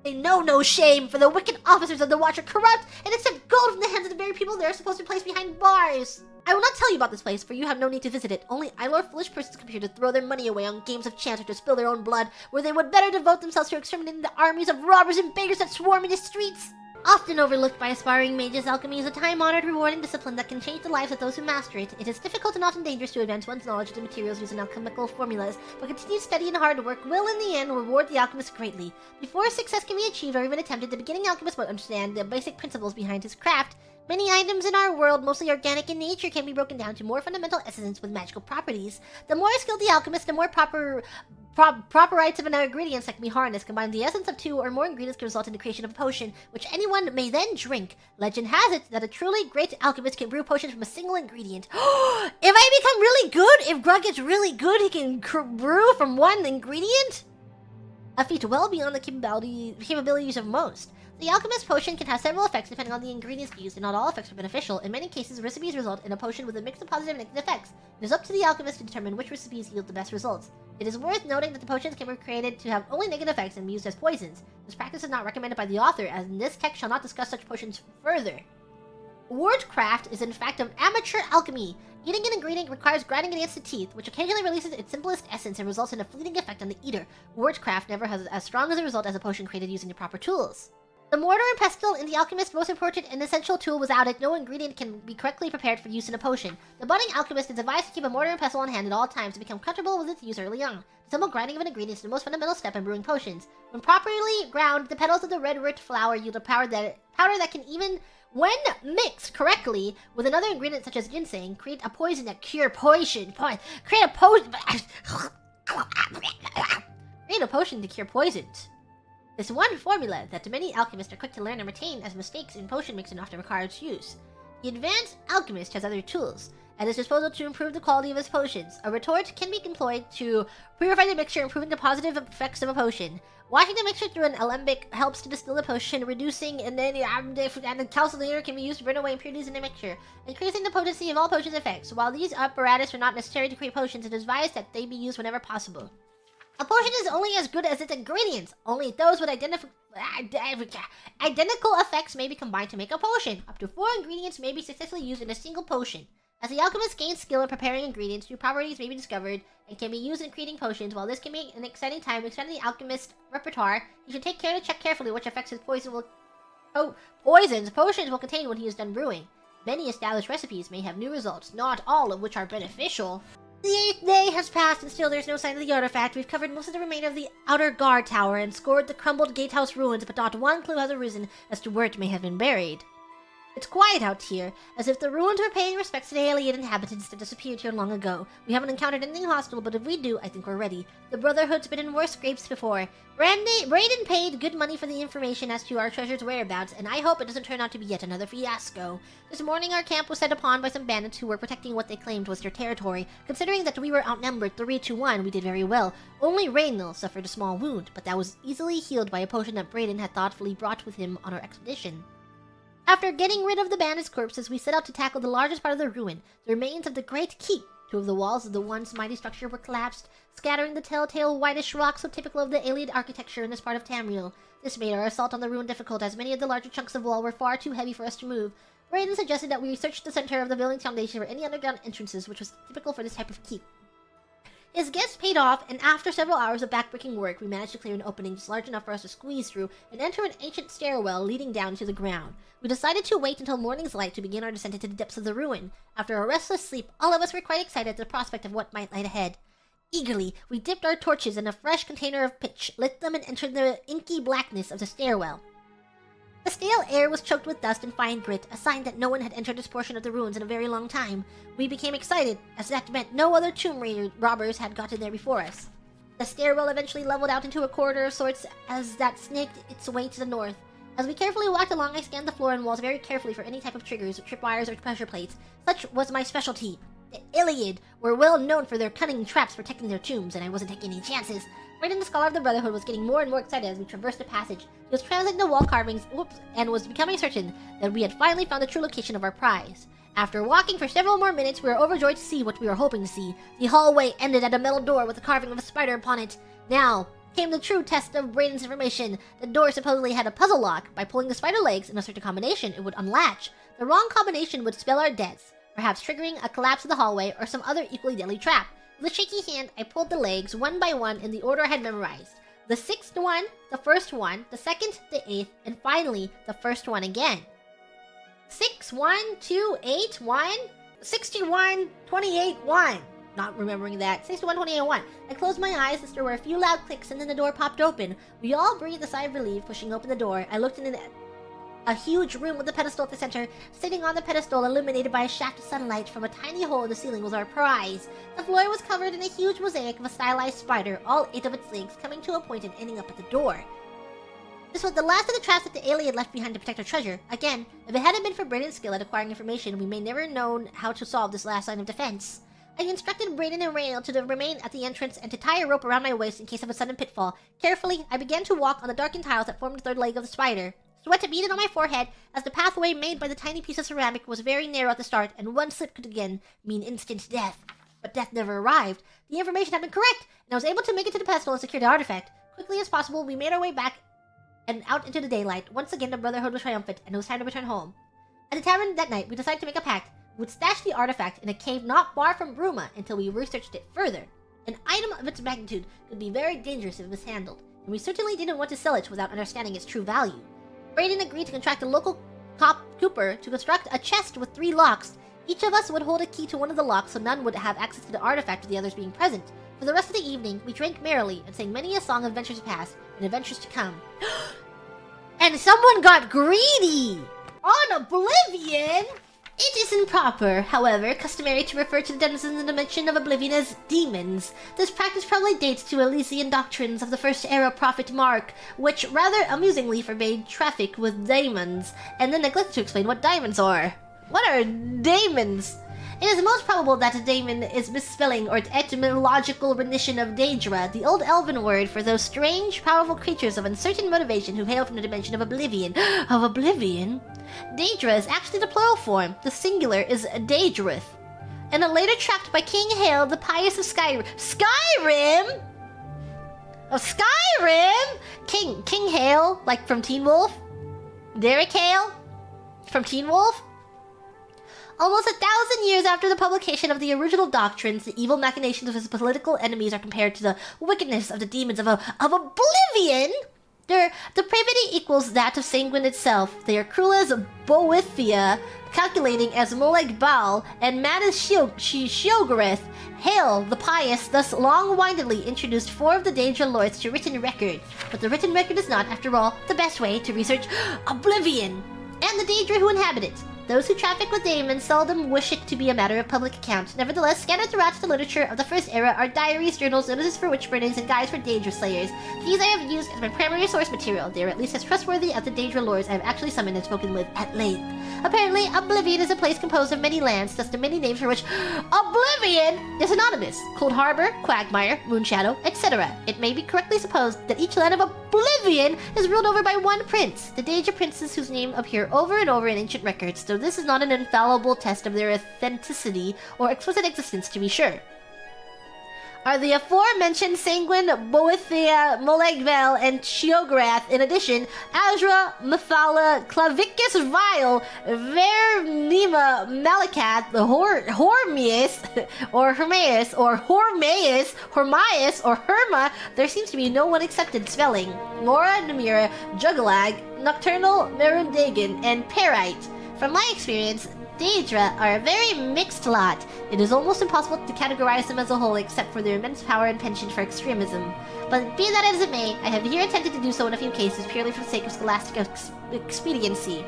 They know no shame, for the wicked officers of the Watch are corrupt and accept gold from the hands of the very people they are supposed to place behind bars. I will not tell you about this place, for you have no need to visit it. Only idle or foolish persons come here to throw their money away on games of chance or to spill their own blood, where they would better devote themselves to exterminating the armies of robbers and beggars that swarm in the streets. Often overlooked by aspiring mages, alchemy is a time-honored, rewarding discipline that can change the lives of those who master it. It is difficult and often dangerous to advance one's knowledge of the materials used in alchemical formulas, but continued study and hard work will, in the end, reward the alchemist greatly. Before success can be achieved or even attempted, the beginning alchemist must understand the basic principles behind his craft. Many items in our world, mostly organic in nature, can be broken down to more fundamental essences with magical properties. The more skilled the alchemist, the more proper items and ingredients that can be harnessed. Combine the essence of 2 or more ingredients can result in the creation of a potion, which anyone may then drink. Legend has it that a truly great alchemist can brew potions from a single ingredient. If I become really good, if Grug gets really good, he can brew from one ingredient? A feat well beyond the capabilities of most. The alchemist potion can have several effects depending on the ingredients used, and not all effects are beneficial. In many cases, recipes result in a potion with a mix of positive and negative effects. It is up to the alchemist to determine which recipes yield the best results. It is worth noting that the potions can be created to have only negative effects and be used as poisons. This practice is not recommended by the author, as in this text shall not discuss such potions further. Wordcraft is in fact an amateur alchemy. Eating an ingredient requires grinding it against the teeth, which occasionally releases its simplest essence and results in a fleeting effect on the eater. Wordcraft never has as strong as a result as a potion created using the proper tools. The mortar and pestle in the alchemist's most important and essential tool. Without it, no ingredient can be correctly prepared for use in a potion. The budding alchemist is advised to keep a mortar and pestle on hand at all times to become comfortable with its use early on. The simple grinding of an ingredient is the most fundamental step in brewing potions. When properly ground, the petals of the red root flower yield a powder that can even, when mixed correctly with another ingredient such as ginseng, create a poison that cure poison. Create a potion to cure poisons. This one formula that many alchemists are quick to learn and retain, as mistakes in potion mixing often require its use. The advanced alchemist has other tools at his disposal to improve the quality of his potions. A retort can be employed to purify the mixture, improving the positive effects of a potion. Washing the mixture through an alembic helps to distill the potion, reducing and the calculator can be used to burn away impurities in the mixture, increasing the potency of all potions' effects. While these apparatus are not necessary to create potions, it is advised that they be used whenever possible. A potion is only as good as its ingredients. Only those with identical effects may be combined to make a potion. Up to 4 ingredients may be successfully used in a single potion. As the alchemist gains skill in preparing ingredients, new properties may be discovered and can be used in creating potions. While this can be an exciting time to expand the alchemist's repertoire, he should take care to check carefully which effects his potions will contain when he is done brewing. Many established recipes may have new results, not all of which are beneficial. The 8th day has passed and still there's no sign of the artifact. We've covered most of the remainder of the outer guard tower and scored the crumbled gatehouse ruins, but not one clue has arisen as to where it may have been buried. It's quiet out here, as if the ruins were paying respects to the alien inhabitants that disappeared here long ago. We haven't encountered anything hostile, but if we do, I think we're ready. The Brotherhood's been in worse scrapes before. Brayden paid good money for the information as to our treasure's whereabouts, and I hope it doesn't turn out to be yet another fiasco. This morning our camp was set upon by some bandits who were protecting what they claimed was their territory. Considering that we were outnumbered 3-1, we did very well. Only Raynil suffered a small wound, but that was easily healed by a potion that Brayden had thoughtfully brought with him on our expedition. After getting rid of the bandits' corpses, we set out to tackle the largest part of the ruin, the remains of the Great Keep. 2 of the walls of the once mighty structure were collapsed, scattering the telltale whitish rock so typical of the alien architecture in this part of Tamriel. This made our assault on the ruin difficult, as many of the larger chunks of wall were far too heavy for us to move. Brayden suggested that we search the center of the building's foundation for any underground entrances, which was typical for this type of keep. His guess paid off, and after several hours of backbreaking work, we managed to clear an opening just large enough for us to squeeze through and enter an ancient stairwell leading down to the ground. We decided to wait until morning's light to begin our descent into the depths of the ruin. After a restless sleep, all of us were quite excited at the prospect of what might lie ahead. Eagerly, we dipped our torches in a fresh container of pitch, lit them, and entered the inky blackness of the stairwell. The stale air was choked with dust and fine grit, a sign that no one had entered this portion of the ruins in a very long time. We became excited, as that meant no other tomb robbers had gotten there before us. The stairwell eventually leveled out into a corridor of sorts as that snaked its way to the north. As we carefully walked along, I scanned the floor and walls very carefully for any type of triggers, tripwires, or pressure plates. Such was my specialty. The Iliad were well known for their cunning traps protecting their tombs, and I wasn't taking any chances. Brayden, the Scholar of the Brotherhood, was getting more and more excited as we traversed the passage. He was translating the wall carvings, and was becoming certain that we had finally found the true location of our prize. After walking for several more minutes, we were overjoyed to see what we were hoping to see. The hallway ended at a metal door with a carving of a spider upon it. Now came the true test of Brayden's information. The door supposedly had a puzzle lock. By pulling the spider legs in a certain combination, it would unlatch. The wrong combination would spell our deaths, perhaps triggering a collapse of the hallway or some other equally deadly trap. With a shaky hand, I pulled the legs one by one in the order I had memorized. The sixth one, the first one, the second, the eighth, and finally, the first one again. 6, 1, 2, 8, 1, 61, 28, 1. Not remembering that. 61, 28, 1. I closed my eyes as there were a few loud clicks and then the door popped open. We all breathed a sigh of relief, pushing open the door. I looked in a huge room with a pedestal at the center. Sitting on the pedestal, illuminated by a shaft of sunlight from a tiny hole in the ceiling, was our prize. The floor was covered in a huge mosaic of a stylized spider, all 8 of its legs coming to a point and ending up at the door. This was the last of the traps that the alien left behind to protect our treasure. Again, if it hadn't been for Brayden's skill at acquiring information, we may never have known how to solve this last line of defense. I instructed Brayden and Rael to remain at the entrance and to tie a rope around my waist in case of a sudden pitfall. Carefully, I began to walk on the darkened tiles that formed the third leg of the spider. Sweat beaded on my forehead, as the pathway made by the tiny piece of ceramic was very narrow at the start, and one slip could again mean instant death. But death never arrived. The information had been correct, and I was able to make it to the pedestal and secure the artifact. Quickly as possible, we made our way back and out into the daylight. Once again, the Brotherhood was triumphant, and it was time to return home. At the tavern that night, we decided to make a pact. We would stash the artifact in a cave not far from Bruma until we researched it further. An item of its magnitude could be very dangerous if mishandled, and we certainly didn't want to sell it without understanding its true value. Brayden agreed to contract a local cooper to construct a chest with 3 locks. Each of us would hold a key to one of the locks so none would have access to the artifact with the others being present. For the rest of the evening, we drank merrily and sang many a song of adventures past and adventures to come. And someone got greedy! On Oblivion! It isn't proper, however, customary to refer to the denizens in the dimension of Oblivion as demons. This practice probably dates to Elysian doctrines of the first era prophet Mark, which rather amusingly forbade traffic with daemons, and then neglected to explain what diamonds are. What are daemons? It is most probable that a daemon is misspelling or etymological rendition of Daedra, the old elven word for those strange, powerful creatures of uncertain motivation who hail from the dimension of Oblivion. Of Oblivion? Daedra is actually the plural form. The singular is Daedrith. In a later tract by King Hale, the pious of Skyrim. Skyrim? Of Skyrim? King Hale, like from Teen Wolf? Derek Hale? From Teen Wolf? Almost 1,000 years after the publication of the original doctrines, the evil machinations of his political enemies are compared to the wickedness of the demons of Oblivion. Their depravity equals that of Sanguine itself. They are cruel as Boethia, calculating as Moleg Baal, and mad as Sheogorath. Hale, the pious, thus long-windedly introduced 4 of the Daedra lords to written record. But the written record is not, after all, the best way to research Oblivion and the Daedra who inhabit it. Those who traffic with daemons seldom wish it to be a matter of public account. Nevertheless, scattered throughout the literature of the First Era are diaries, journals, notices for witch burnings, and guides for Daedra slayers. These I have used as my primary source material. They are at least as trustworthy as the Daedra lords I have actually summoned and spoken with at length. Apparently, Oblivion is a place composed of many lands, thus the many names for which Oblivion is synonymous. Cold Harbor, Quagmire, Moonshadow, etc. It may be correctly supposed that each land of Oblivion is ruled over by one prince, the Daedra princes whose name appear over and over in ancient records, though this is not an infallible test of their authenticity or explicit existence, to be sure. Are the aforementioned Sanguine, Boethia, Molegvel, and Sheogorath, in addition, Ahzirr, Methala, Clavicus Vile, Vernima, Malakath, Hormius, or Hermaeus, or Hormaeus, Hormias, or Herma. There seems to be no one accepted spelling. Mora, Namira, Jugalag, Nocturnal, Merundagan, and Perite. From my experience, Daedra are a very mixed lot. It is almost impossible to categorize them as a whole except for their immense power and penchant for extremism. But be that as it may, I have here attempted to do so in a few cases purely for the sake of scholastic expediency.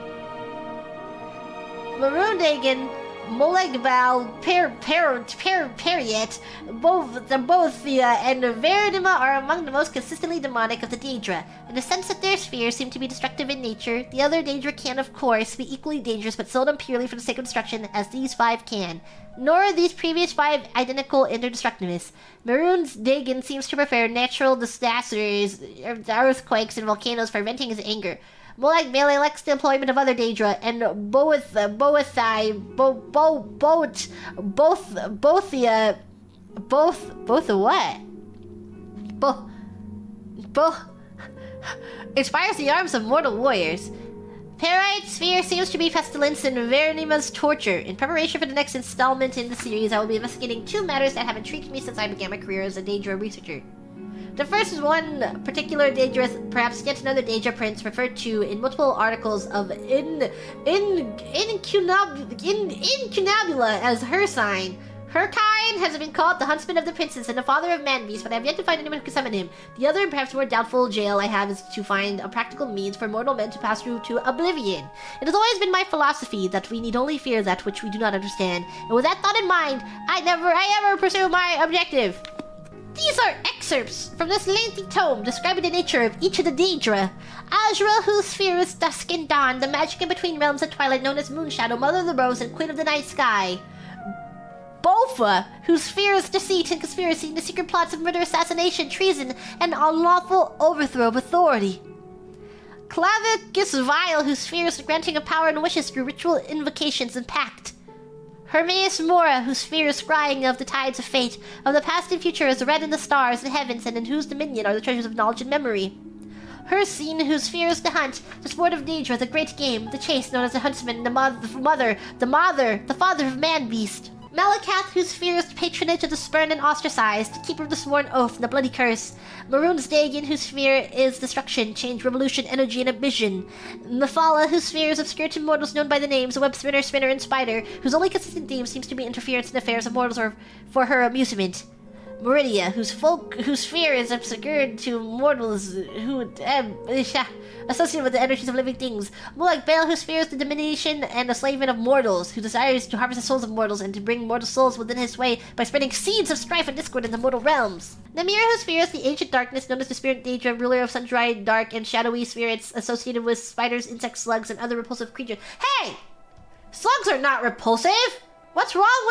Merundagan Molegbal, Periet, Bothia, and Veridima are among the most consistently demonic of the Daedra. In the sense that their spheres seem to be destructive in nature, the other Daedra can, of course, be equally dangerous, but seldom purely for the sake of destruction, as these 5 can. Nor are these previous 5 identical in their destructiveness. Murun's Dagon seems to prefer natural disasters, earthquakes, and volcanoes for venting his anger. Molag Bale elects the employment of other Daedra, and Bothia, inspires the arms of mortal warriors. Perite's sphere seems to be pestilence and Vernima's torture. In preparation for the next installment in the series, I will be investigating 2 matters that have intrigued me since I began my career as a Daedra researcher. The first is one particular Daedra, perhaps yet another Daedra prince, referred to in multiple articles of Incunabula as her sign. Her kind has been called the huntsman of the princes and the father of man-beasts, but I have yet to find anyone who can summon him. The other and perhaps more doubtful jail I have is to find a practical means for mortal men to pass through to Oblivion. It has always been my philosophy that we need only fear that which we do not understand, and with that thought in mind, I ever pursue my objective. These are excerpts from this lengthy tome describing the nature of each of the Daedra. Ahzirr, whose sphere is dusk and dawn, the magic in between realms and twilight known as Moonshadow, Mother of the Rose, and Queen of the Night Sky. Bofa, whose sphere is deceit and conspiracy, and the secret plots of murder, assassination, treason, and unlawful overthrow of authority. Clavicus Vile, whose sphere is the granting of power and wishes through ritual invocations and pact. Hermaeus Mora, whose sphere is scrying of the tides of fate, of the past and future as read in the stars and heavens, and in whose dominion are the treasures of knowledge and memory. Hircine, whose sphere is the hunt, the sport of Daedra, the great game, the chase known as the huntsman, the father of man-beast. Malakath, whose sphere is the patronage of the spurned and ostracized, the keeper of the sworn oath and the bloody curse. Murun's Dagon, whose sphere is destruction, change, revolution, energy, and ambition. Mephala, whose sphere is obscure to mortals known by the names web spinner, spinner, and spider, whose only consistent theme seems to be interference in affairs of mortals or for her amusement. Meridia, whose sphere is obscured to mortals who associated with the energies of living things. Molag Bale, whose sphere is the domination and enslavement of mortals, who desires to harvest the souls of mortals and to bring mortal souls within his sway by spreading seeds of strife and discord in the mortal realms. Namir, whose sphere is the ancient darkness known as the spirit Daedra, ruler of sun-dried, dark, and shadowy spirits associated with spiders, insects, slugs, and other repulsive creatures. Hey! Slugs are not repulsive! What's wrong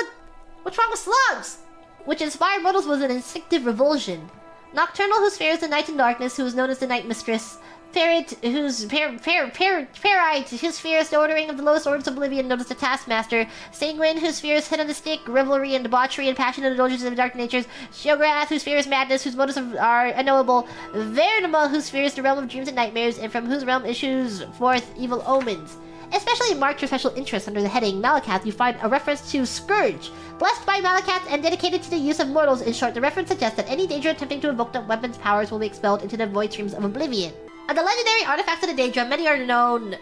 with slugs? Which inspired mortals with an instinctive revulsion. Nocturnal, whose sphere is the night and darkness, who is known as the night mistress. Parrot, whose Parite, his sphere is the ordering of the lowest orders of Oblivion, known as the Taskmaster. Sanguine, whose sphere is hedonistic, revelry, and debauchery, and passionate indulgence in the dark natures. Sheogorath, whose sphere is madness, whose motives are unknowable. Veridima, whose sphere is the realm of dreams and nightmares, and from whose realm issues forth evil omens. Especially marked for special interest under the heading Malakath, you find a reference to Scourge. Blessed by Malakath and dedicated to the use of mortals, in short, the reference suggests that any Daedra attempting to invoke the weapon's powers will be expelled into the void streams of Oblivion. Of the legendary artifacts of the Daedra, many are known,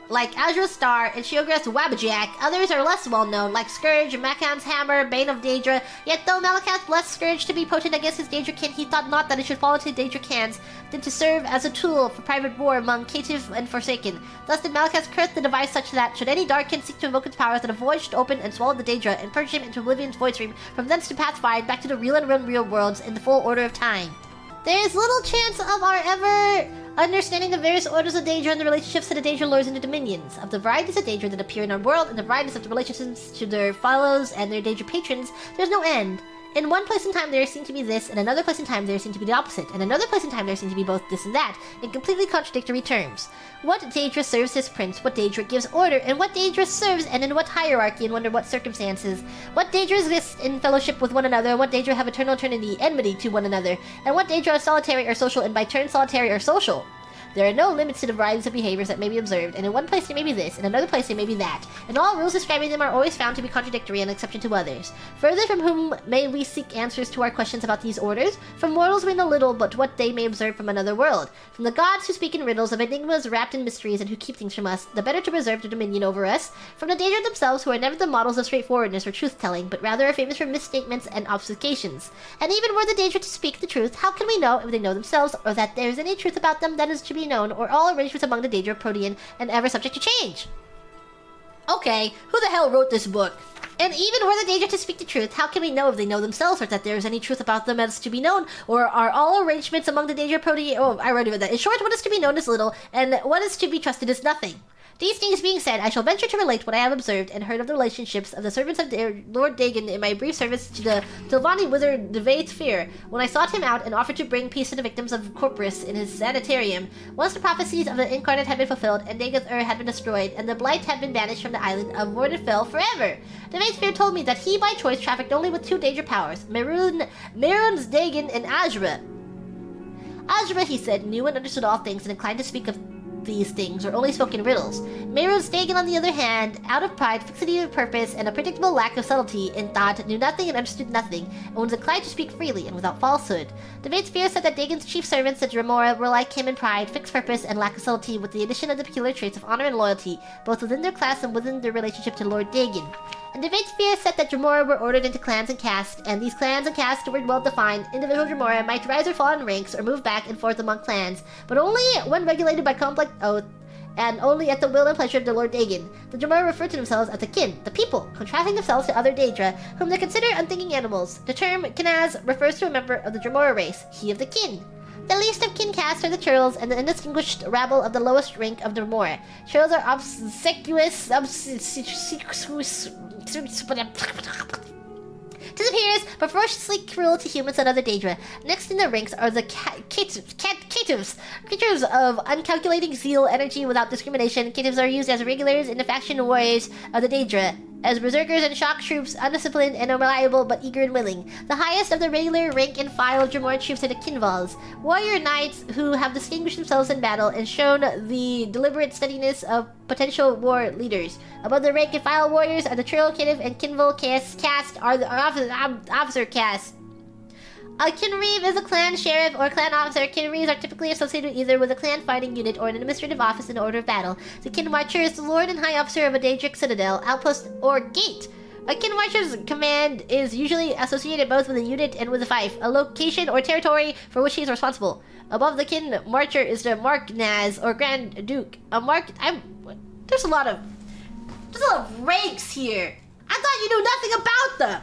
like Ahzirr's Star and Sheogorath's Wabbajack. Others are less well known, like Scourge, Makan's Hammer, Bane of Daedra. Yet though Malakath blessed Scourge to be potent against his Daedra kin, he thought not that it should fall into Daedra hands, than to serve as a tool for private war among caitiff and forsaken. Thus did Malakath curse the device such that, should any dark kin seek to invoke its powers, that a void should open and swallow the Daedra, and purge him into Oblivion's void stream, from thence to pathfind back to the real and unreal worlds in the full order of time. There is little chance of our ever understanding the various orders of Daedra and the relationships to the Daedra lords and their dominions. Of the varieties of Daedra that appear in our world, and the varieties of the relationships to their fellows and their Daedra patrons, there's no end. In one place in time there seem to be this, in another place in time there seem to be the opposite, and another place in time there seem to be both this and that, in completely contradictory terms. What Daedra serves his prince, what Daedra gives order, and what Daedra serves and in what hierarchy and under what circumstances. What Daedra exist in fellowship with one another, and what Daedra have eternal eternity enmity to one another, and what Daedra are solitary or social, and by turn solitary or social. There are no limits to the varieties of behaviors that may be observed, and in one place they may be this, in another place they may be that, and all rules describing them are always found to be contradictory and exception to others. Further, from whom may we seek answers to our questions about these orders? From mortals we know little but what they may observe from another world. From the gods who speak in riddles of enigmas wrapped in mysteries and who keep things from us, the better to preserve their dominion over us. From the Daedra themselves, who are never the models of straightforwardness or truth-telling, but rather are famous for misstatements and obfuscations. And even were the Daedra to speak the truth, how can we know if they know themselves, or that there is any truth about them that is to be known, or all arrangements among the Daedra protean and ever subject to change? Okay, who the hell wrote this book? And even were the Daedra to speak the truth, how can we know if they know themselves or that there is any truth about them as to be known? Or are all arrangements among the Daedra oh, I already read that. In short, what is to be known is little, and what is to be trusted is nothing. These things being said, I shall venture to relate what I have observed and heard of the relationships of the servants of Lord Dagon in my brief service to the Tilvani wizard Devaith Fear, when I sought him out and offered to bring peace to the victims of Corpus in his sanitarium. Once the prophecies of the Incarnate had been fulfilled, and Dagon's had been destroyed, and the blight had been banished from the island of Mordenfell forever. Devaith Fear told me that he by choice trafficked only with two Daedra powers, Mehrunes Dagon and Ahzirr. Ahzirr, he said, knew and understood all things and inclined to speak of these things, or only spoke in riddles. Mehrunes Dagon, on the other hand, out of pride, fixity of purpose, and a predictable lack of subtlety in thought, knew nothing and understood nothing, and was inclined to speak freely and without falsehood. Devaith Fear said that Dagon's chief servants, the Dremora, were like him in pride, fixed purpose, and lack of subtlety, with the addition of the peculiar traits of honor and loyalty, both within their class and within their relationship to Lord Dagon. And Devaith Fear said that Dremora were ordered into clans and castes, and these clans and castes were well defined. Individual Dremora might rise or fall in ranks or move back and forth among clans, but only when regulated by complex oath, and only at the will and pleasure of the Lord Dagon. The Dremora refer to themselves as the kin, the people, contrasting themselves to other Daedra, whom they consider unthinking animals. The term Kinaz refers to a member of the Dremora race, he of the kin. The least of kin castes are the churls and the indistinguished rabble of the lowest rank of Dremora. Churls are obsequious to the peers, but ferociously cruel to humans and other Daedra. Next in the ranks are the caitiffs, creatures of uncalculating zeal, energy without discrimination. Caitiffs are used as regulars in the faction warriors of the Daedra, as berserkers and shock troops, undisciplined and unreliable but eager and willing. The highest of the regular rank and file of Dremora troops are the Kinvals, warrior knights who have distinguished themselves in battle and shown the deliberate steadiness of potential war leaders. Above the rank and file warriors are the Churl, Caitiff, and Kinval caste are the officer caste. A Kinreeve is a clan sheriff or clan officer. Kinreeves are typically associated either with a clan fighting unit or an administrative office in the order of battle. The Kinmarcher is the lord and high officer of a Daedric citadel, outpost, or gate. A Kinmarcher's command is usually associated both with a unit and with a fief, a location or territory for which he is responsible. Above the Kinmarcher is the Marknaz or Grand Duke. There's a lot of ranks here. I thought you knew nothing about them.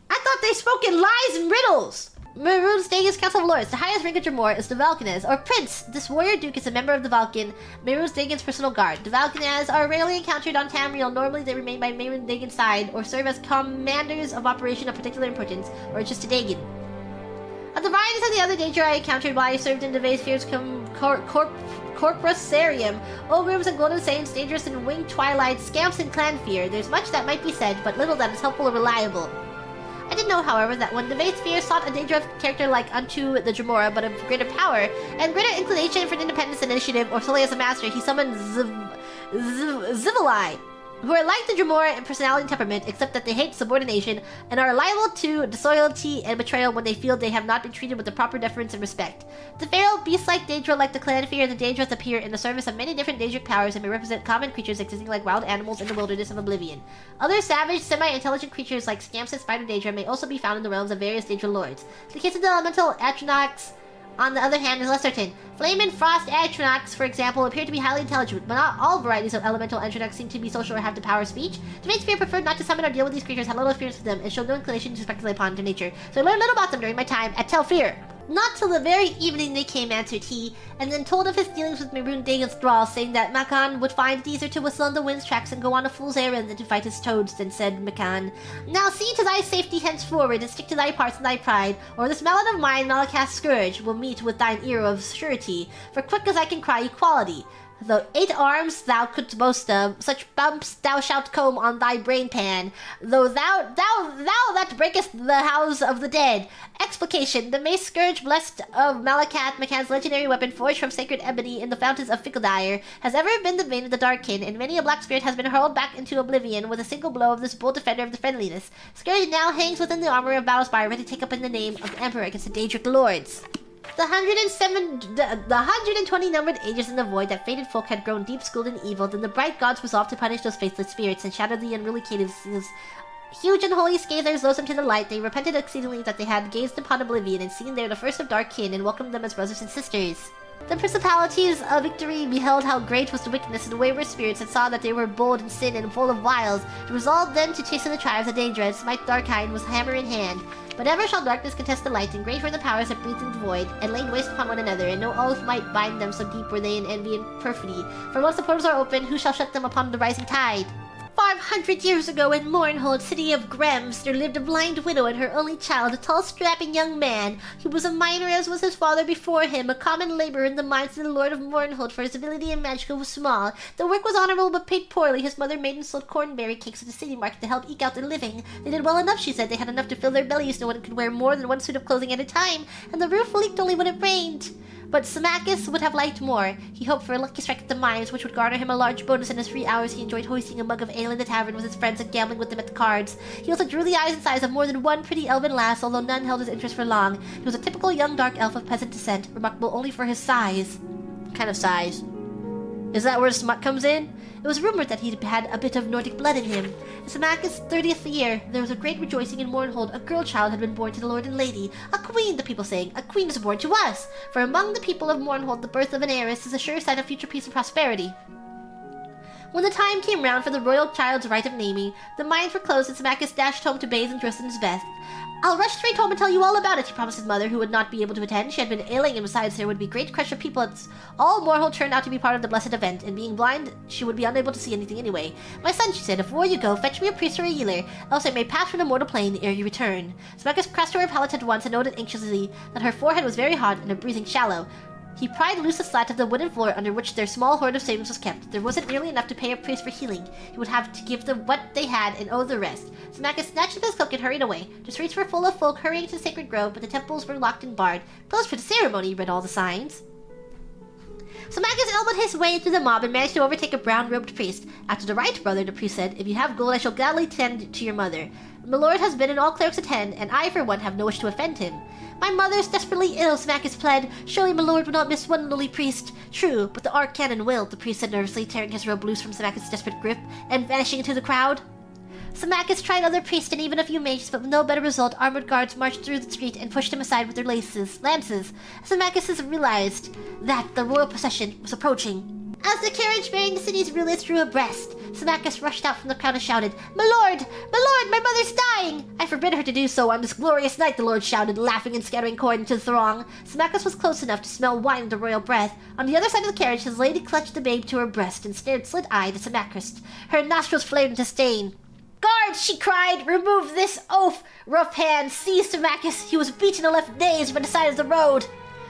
I thought they spoke in lies and riddles. Mehrunes Dagon's Council of Lords. The highest rank of Dremora is the Valkanaz, or Prince. This warrior duke is a member of the Valkan, Mehrunes Dagon's personal guard. The Valkanaz are rarely encountered on Tamriel. Normally they remain by Mehrunes Dagon's side, or serve as commanders of operation of particular importance, or just a Dagon. Of the varieties of the other Daedra I encountered while I served in Devaith Fear's Corpusarium, ogres and golden saints, dangerous and winged twilight, scamps and clan fear. There's much that might be said, but little that is helpful or reliable. I did know, however, that when Devaith Fear sought a Daedra character like unto the Dremora, but of greater power, and greater inclination for independence and initiative, or solely as a master, he summoned Zivilai, who are like the Dremora in personality and temperament, except that they hate subordination, and are liable to disloyalty and betrayal when they feel they have not been treated with the proper deference and respect. The feral, beast-like Daedra, like the clan fear, the Daedras appear in the service of many different Daedric powers and may represent common creatures existing like wild animals in the wilderness of Oblivion. Other savage, semi-intelligent creatures like scamps and spider Daedra may also be found in the realms of various Daedra lords. The case of the elemental Atronachs, on the other hand, is less certain. Flame and Frost Atronachs, for example, appear to be highly intelligent, but not all varieties of elemental Atronachs seem to be social or have the power of speech. Devaith Fear preferred not to summon or deal with these creatures, had little experience with them, and showed no inclination to speculate upon their nature, so I learned little about them during my time at Tel Fear. Not till the very evening they came, answered he, and then told of his dealings with Mehrunes Dagon's thrall, saying that Makan would find it easier to whistle on the wind's tracks and go on a fool's errand than to fight his toads. Then said Makan, "Now see to thy safety henceforward, and stick to thy parts and thy pride, or this mallet of mine, Malakast Scourge, will meet with thine ear of surety, for quick as I can cry equality. Though 8 arms thou couldst boast of, such bumps thou shalt comb on thy brain pan, though thou that breakest the house of the dead." Explication: the mace scourge blessed of Malakat, Makan's legendary weapon forged from sacred ebony in the fountains of Fickledire, has ever been the bane of the Darkkin, and many a black spirit has been hurled back into oblivion with a single blow of this bold defender of the friendliness. Scourge now hangs within the armor of Battlespire, ready to take up in the name of the Emperor against the Daedric lords. The 120 numbered ages in the void that fated folk had grown deep schooled in evil, then the bright gods resolved to punish those faithless spirits and shatter the unruly caitiffs. Huge and holy scathers rose them to the light. They repented exceedingly that they had gazed upon Oblivion and seen there the first of dark kin and welcomed them as brothers and sisters. The principalities of victory beheld how great was the wickedness of the wayward spirits and saw that they were bold in sin and full of wiles. They resolved then to chasten the tribes of Daedra and smite Darkhind with hammer in hand. But ever shall darkness contest the light, and great were the powers that breathed in the void, and laid waste upon one another, and no oath might bind them, so deep were they in envy and perfidy. For once the portals are open, who shall shut them upon the rising tide? 500 years ago in Mournhold, city of Grems, there lived a blind widow and her only child, a tall, strapping young man. He was a miner as was his father before him, a common laborer in the mines of the Lord of Mournhold, for his ability in magic was small. The work was honorable but paid poorly. His mother made and sold cornberry cakes at the city market to help eke out their living. They did well enough, she said. They had enough to fill their bellies. No one could wear more than one suit of clothing at a time, and the roof leaked only when it rained. But Symmachus would have liked more. He hoped for a lucky strike at the mines, which would garner him a large bonus. In his free hours, he enjoyed hoisting a mug of ale in the tavern with his friends and gambling with them at the cards. He also drew the eyes and sighs of more than one pretty elven lass, although none held his interest for long. He was a typical young dark elf of peasant descent, remarkable only for his size. What kind of size? Is that where smut comes in? It was rumored that he had a bit of Nordic blood in him. In Symmachus' 30th year, there was a great rejoicing in Mournhold. A girl child had been born to the lord and lady. A queen, the people saying. A queen is born to us. For among the people of Mournhold, the birth of an heiress is a sure sign of future peace and prosperity. When the time came round for the royal child's rite of naming, the mines were closed and Symmachus dashed home to bathe and dress in his best. I'll rush straight home and tell you all about it, he promised his mother, who would not be able to attend. She had been ailing, and besides, there would be great crush of people. All Mournhold turned out to be part of the blessed event, and being blind, she would be unable to see anything anyway. My son, she said, before you go, fetch me a priest or a healer, else I may pass from the mortal plane ere you return. Symmachus pressed to her palate at once and noted anxiously that her forehead was very hot and her breathing shallow. He pried loose the slat of the wooden floor under which their small hoard of savings was kept. There wasn't nearly enough to pay a priest for healing. He would have to give them what they had and owe the rest. Symmachus snatched up his cloak and hurried away. The streets were full of folk hurrying to the sacred grove, but the temples were locked and barred. Closed for the ceremony, read all the signs. Symmachus elbowed his way through the mob and managed to overtake a brown-robed priest. After the rite, brother, the priest said, if you have gold, I shall gladly tend to your mother. My lord has been, and all clerics attend, and I, for one, have no wish to offend him. My mother is desperately ill, Symmachus pled. Surely my lord would not miss one lowly priest. True, but the Archcanon will, the priest said nervously, tearing his robe loose from Symmachus' desperate grip, and vanishing into the crowd. Symmachus tried other priests and even a few mages, but with no better result. Armored guards marched through the street and pushed him aside with their lances. Symmachus realized that the royal procession was approaching. As the carriage bearing the city's rulers drew abreast, Symmachus rushed out from the crowd and shouted, My lord! My mother's dying! I forbid her to do so on this glorious night, the lord shouted, laughing and scattering coin into the throng. Symmachus was close enough to smell wine and the royal breath. On the other side of the carriage, his lady clutched the babe to her breast and stared slit-eyed at Symmachus. Her nostrils flared into stain. Guards, she cried, remove this oaf! Rough hands seized Symmachus. He was beaten and left dazed by the side of the road.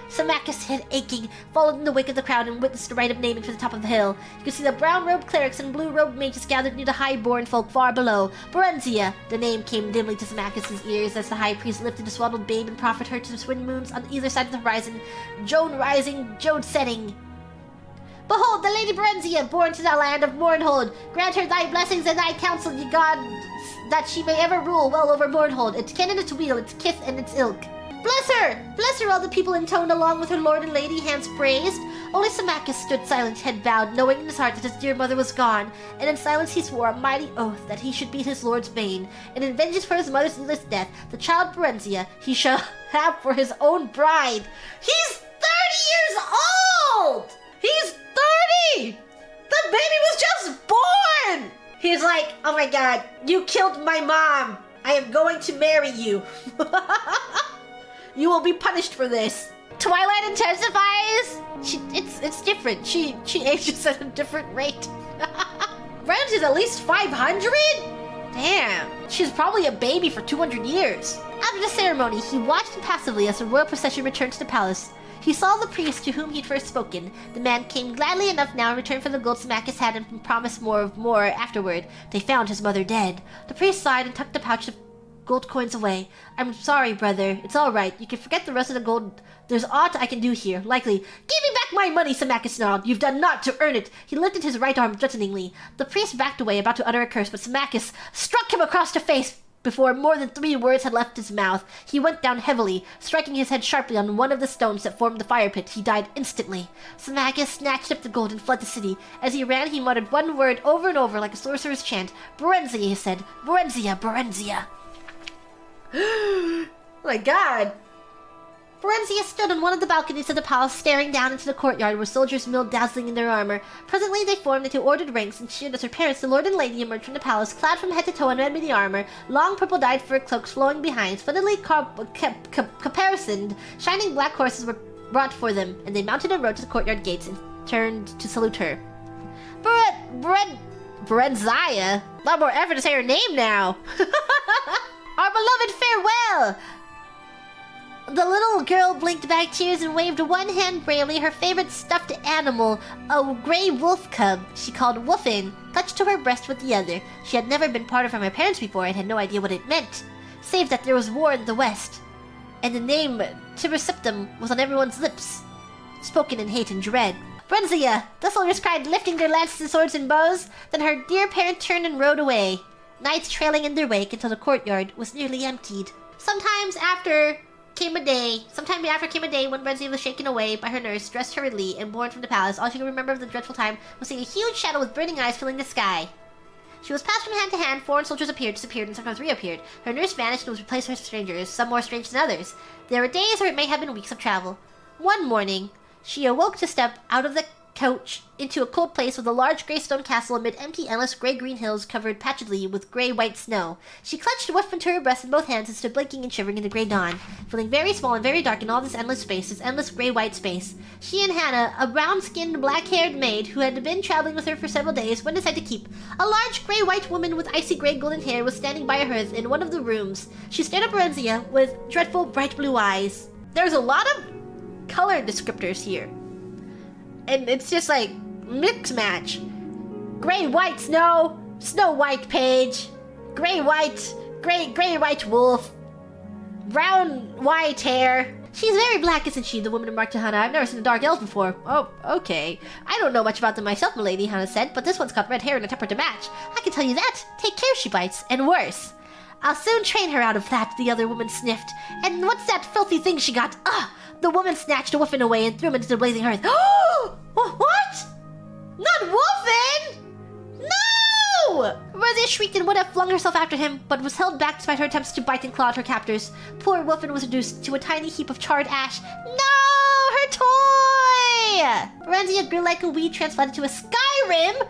Symmachus, head aching, followed in the wake of the crowd and witnessed the rite of naming from the top of the hill. You could see the brown-robed clerics and blue-robed mages gathered near the high-born folk far below. Berenzia, the name came dimly to Symmachus' ears as the high priest lifted the swaddled babe and proffered her to the twin moons on either side of the horizon, Jode rising, Jode setting. Behold, the Lady Berenzia, born to the land of Mournhold. Grant her thy blessings and thy counsel, ye gods, that she may ever rule well over Mournhold, its kin and its wheel, its kith and its ilk. Bless her! Bless her! All the people intoned along with her lord and lady, hands praised. Only Symmachus stood silent, head bowed, knowing in his heart that his dear mother was gone, and in silence he swore a mighty oath that he should beat his lord's bane, and in vengeance for his mother's needless death, the child Berenzia he shall have for his own bride. He's 30 years old! He's 30! The baby was just born! He's like, oh my god, you killed my mom! I am going to marry you. You will be punished for this. Twilight intensifies. It's different. She ages at a different rate. Rent is at least 500? Damn. She's probably a baby for 200 years. After the ceremony, he watched impassively as the royal procession returned to the palace. He saw the priest to whom he'd first spoken. The man came gladly enough now in return for the gold Symmachus had and promised more afterward. They found his mother dead. The priest sighed and tucked the pouch of gold coins away. I'm sorry, brother. It's all right. You can forget the rest of the gold. There's aught I can do here. Likely. Give me back my money, Symmachus snarled. You've done naught to earn it. He lifted his right arm threateningly. The priest backed away, about to utter a curse, but Symmachus struck him across the face. Before more than 3 words had left his mouth, he went down heavily, striking his head sharply on one of the stones that formed the fire pit. He died instantly. Symmachus snatched up the gold and fled the city. As he ran, he muttered one word over and over like a sorcerer's chant. Berenzia, he said. Berenzia, Berenzia. Oh my god. Varieties stood on one of the balconies of the palace, staring down into the courtyard where soldiers milled dazzling in their armor. Presently they formed into ordered ranks and cheered as her parents, the lord and lady, emerged from the palace, clad from head to toe in red-meaty armor, long purple-dyed fur cloaks flowing behind, splendidly caparisoned. Shining black horses were brought for them, and they mounted and rode to the courtyard gates and turned to salute her. Brenzia? A lot more effort to say her name now. Our beloved farewell! The little girl blinked back tears and waved one hand bravely. Her favorite stuffed animal, a gray wolf cub she called Woofin, clutched to her breast with the other. She had never been parted from her parents before and had no idea what it meant, save that there was war in the west, and the name Tibersiptum was on everyone's lips, spoken in hate and dread. Brenzia! The soldiers cried, lifting their lances and swords and bows. Then her dear parent turned and rode away, knights trailing in their wake until the courtyard was nearly emptied. Sometime after came a day when Brenzia was shaken away by her nurse, dressed hurriedly, and borne from the palace. All she could remember of the dreadful time was seeing a huge shadow with burning eyes filling the sky. She was passed from hand to hand. Foreign soldiers appeared, disappeared, and sometimes reappeared. Her nurse vanished and was replaced by strangers, some more strange than others. There were days, or it may have been weeks, of travel. One morning, she awoke to step out of the coach into a cold place with a large grey stone castle amid empty, endless grey-green hills covered patchedly with grey-white snow. She clutched Woofin to her breast in both hands and stood blinking and shivering in the grey dawn, feeling very small and very dark in all this endless space, this endless grey-white space. She and Hannah, a brown-skinned, black-haired maid who had been traveling with her for several days, went inside to keep. A large grey-white woman with icy grey golden hair was standing by a hearth in one of the rooms. She stared at Brenzia with dreadful, bright blue eyes. There's a lot of color descriptors here, and it's just like mix match. Gray white snow, snow white page, gray white wolf, brown white hair. She's very black, isn't she? The woman remarked to Hannah. I've never seen a dark elf before. Oh, okay. I don't know much about them myself, milady, Hannah said, but this one's got red hair and a temper to match. I can tell you that. Take care, she bites, and worse. I'll soon train her out of that, the other woman sniffed. And what's that filthy thing she got? The woman snatched Woofin away and threw him into the blazing hearth. Oh! What? Not Woofin! No! Brenzia shrieked and would have flung herself after him, but was held back despite her attempts to bite and claw at her captors. Poor Woofin was reduced to a tiny heap of charred ash. No! Her toy! Brenzia grew like a weed transplanted to a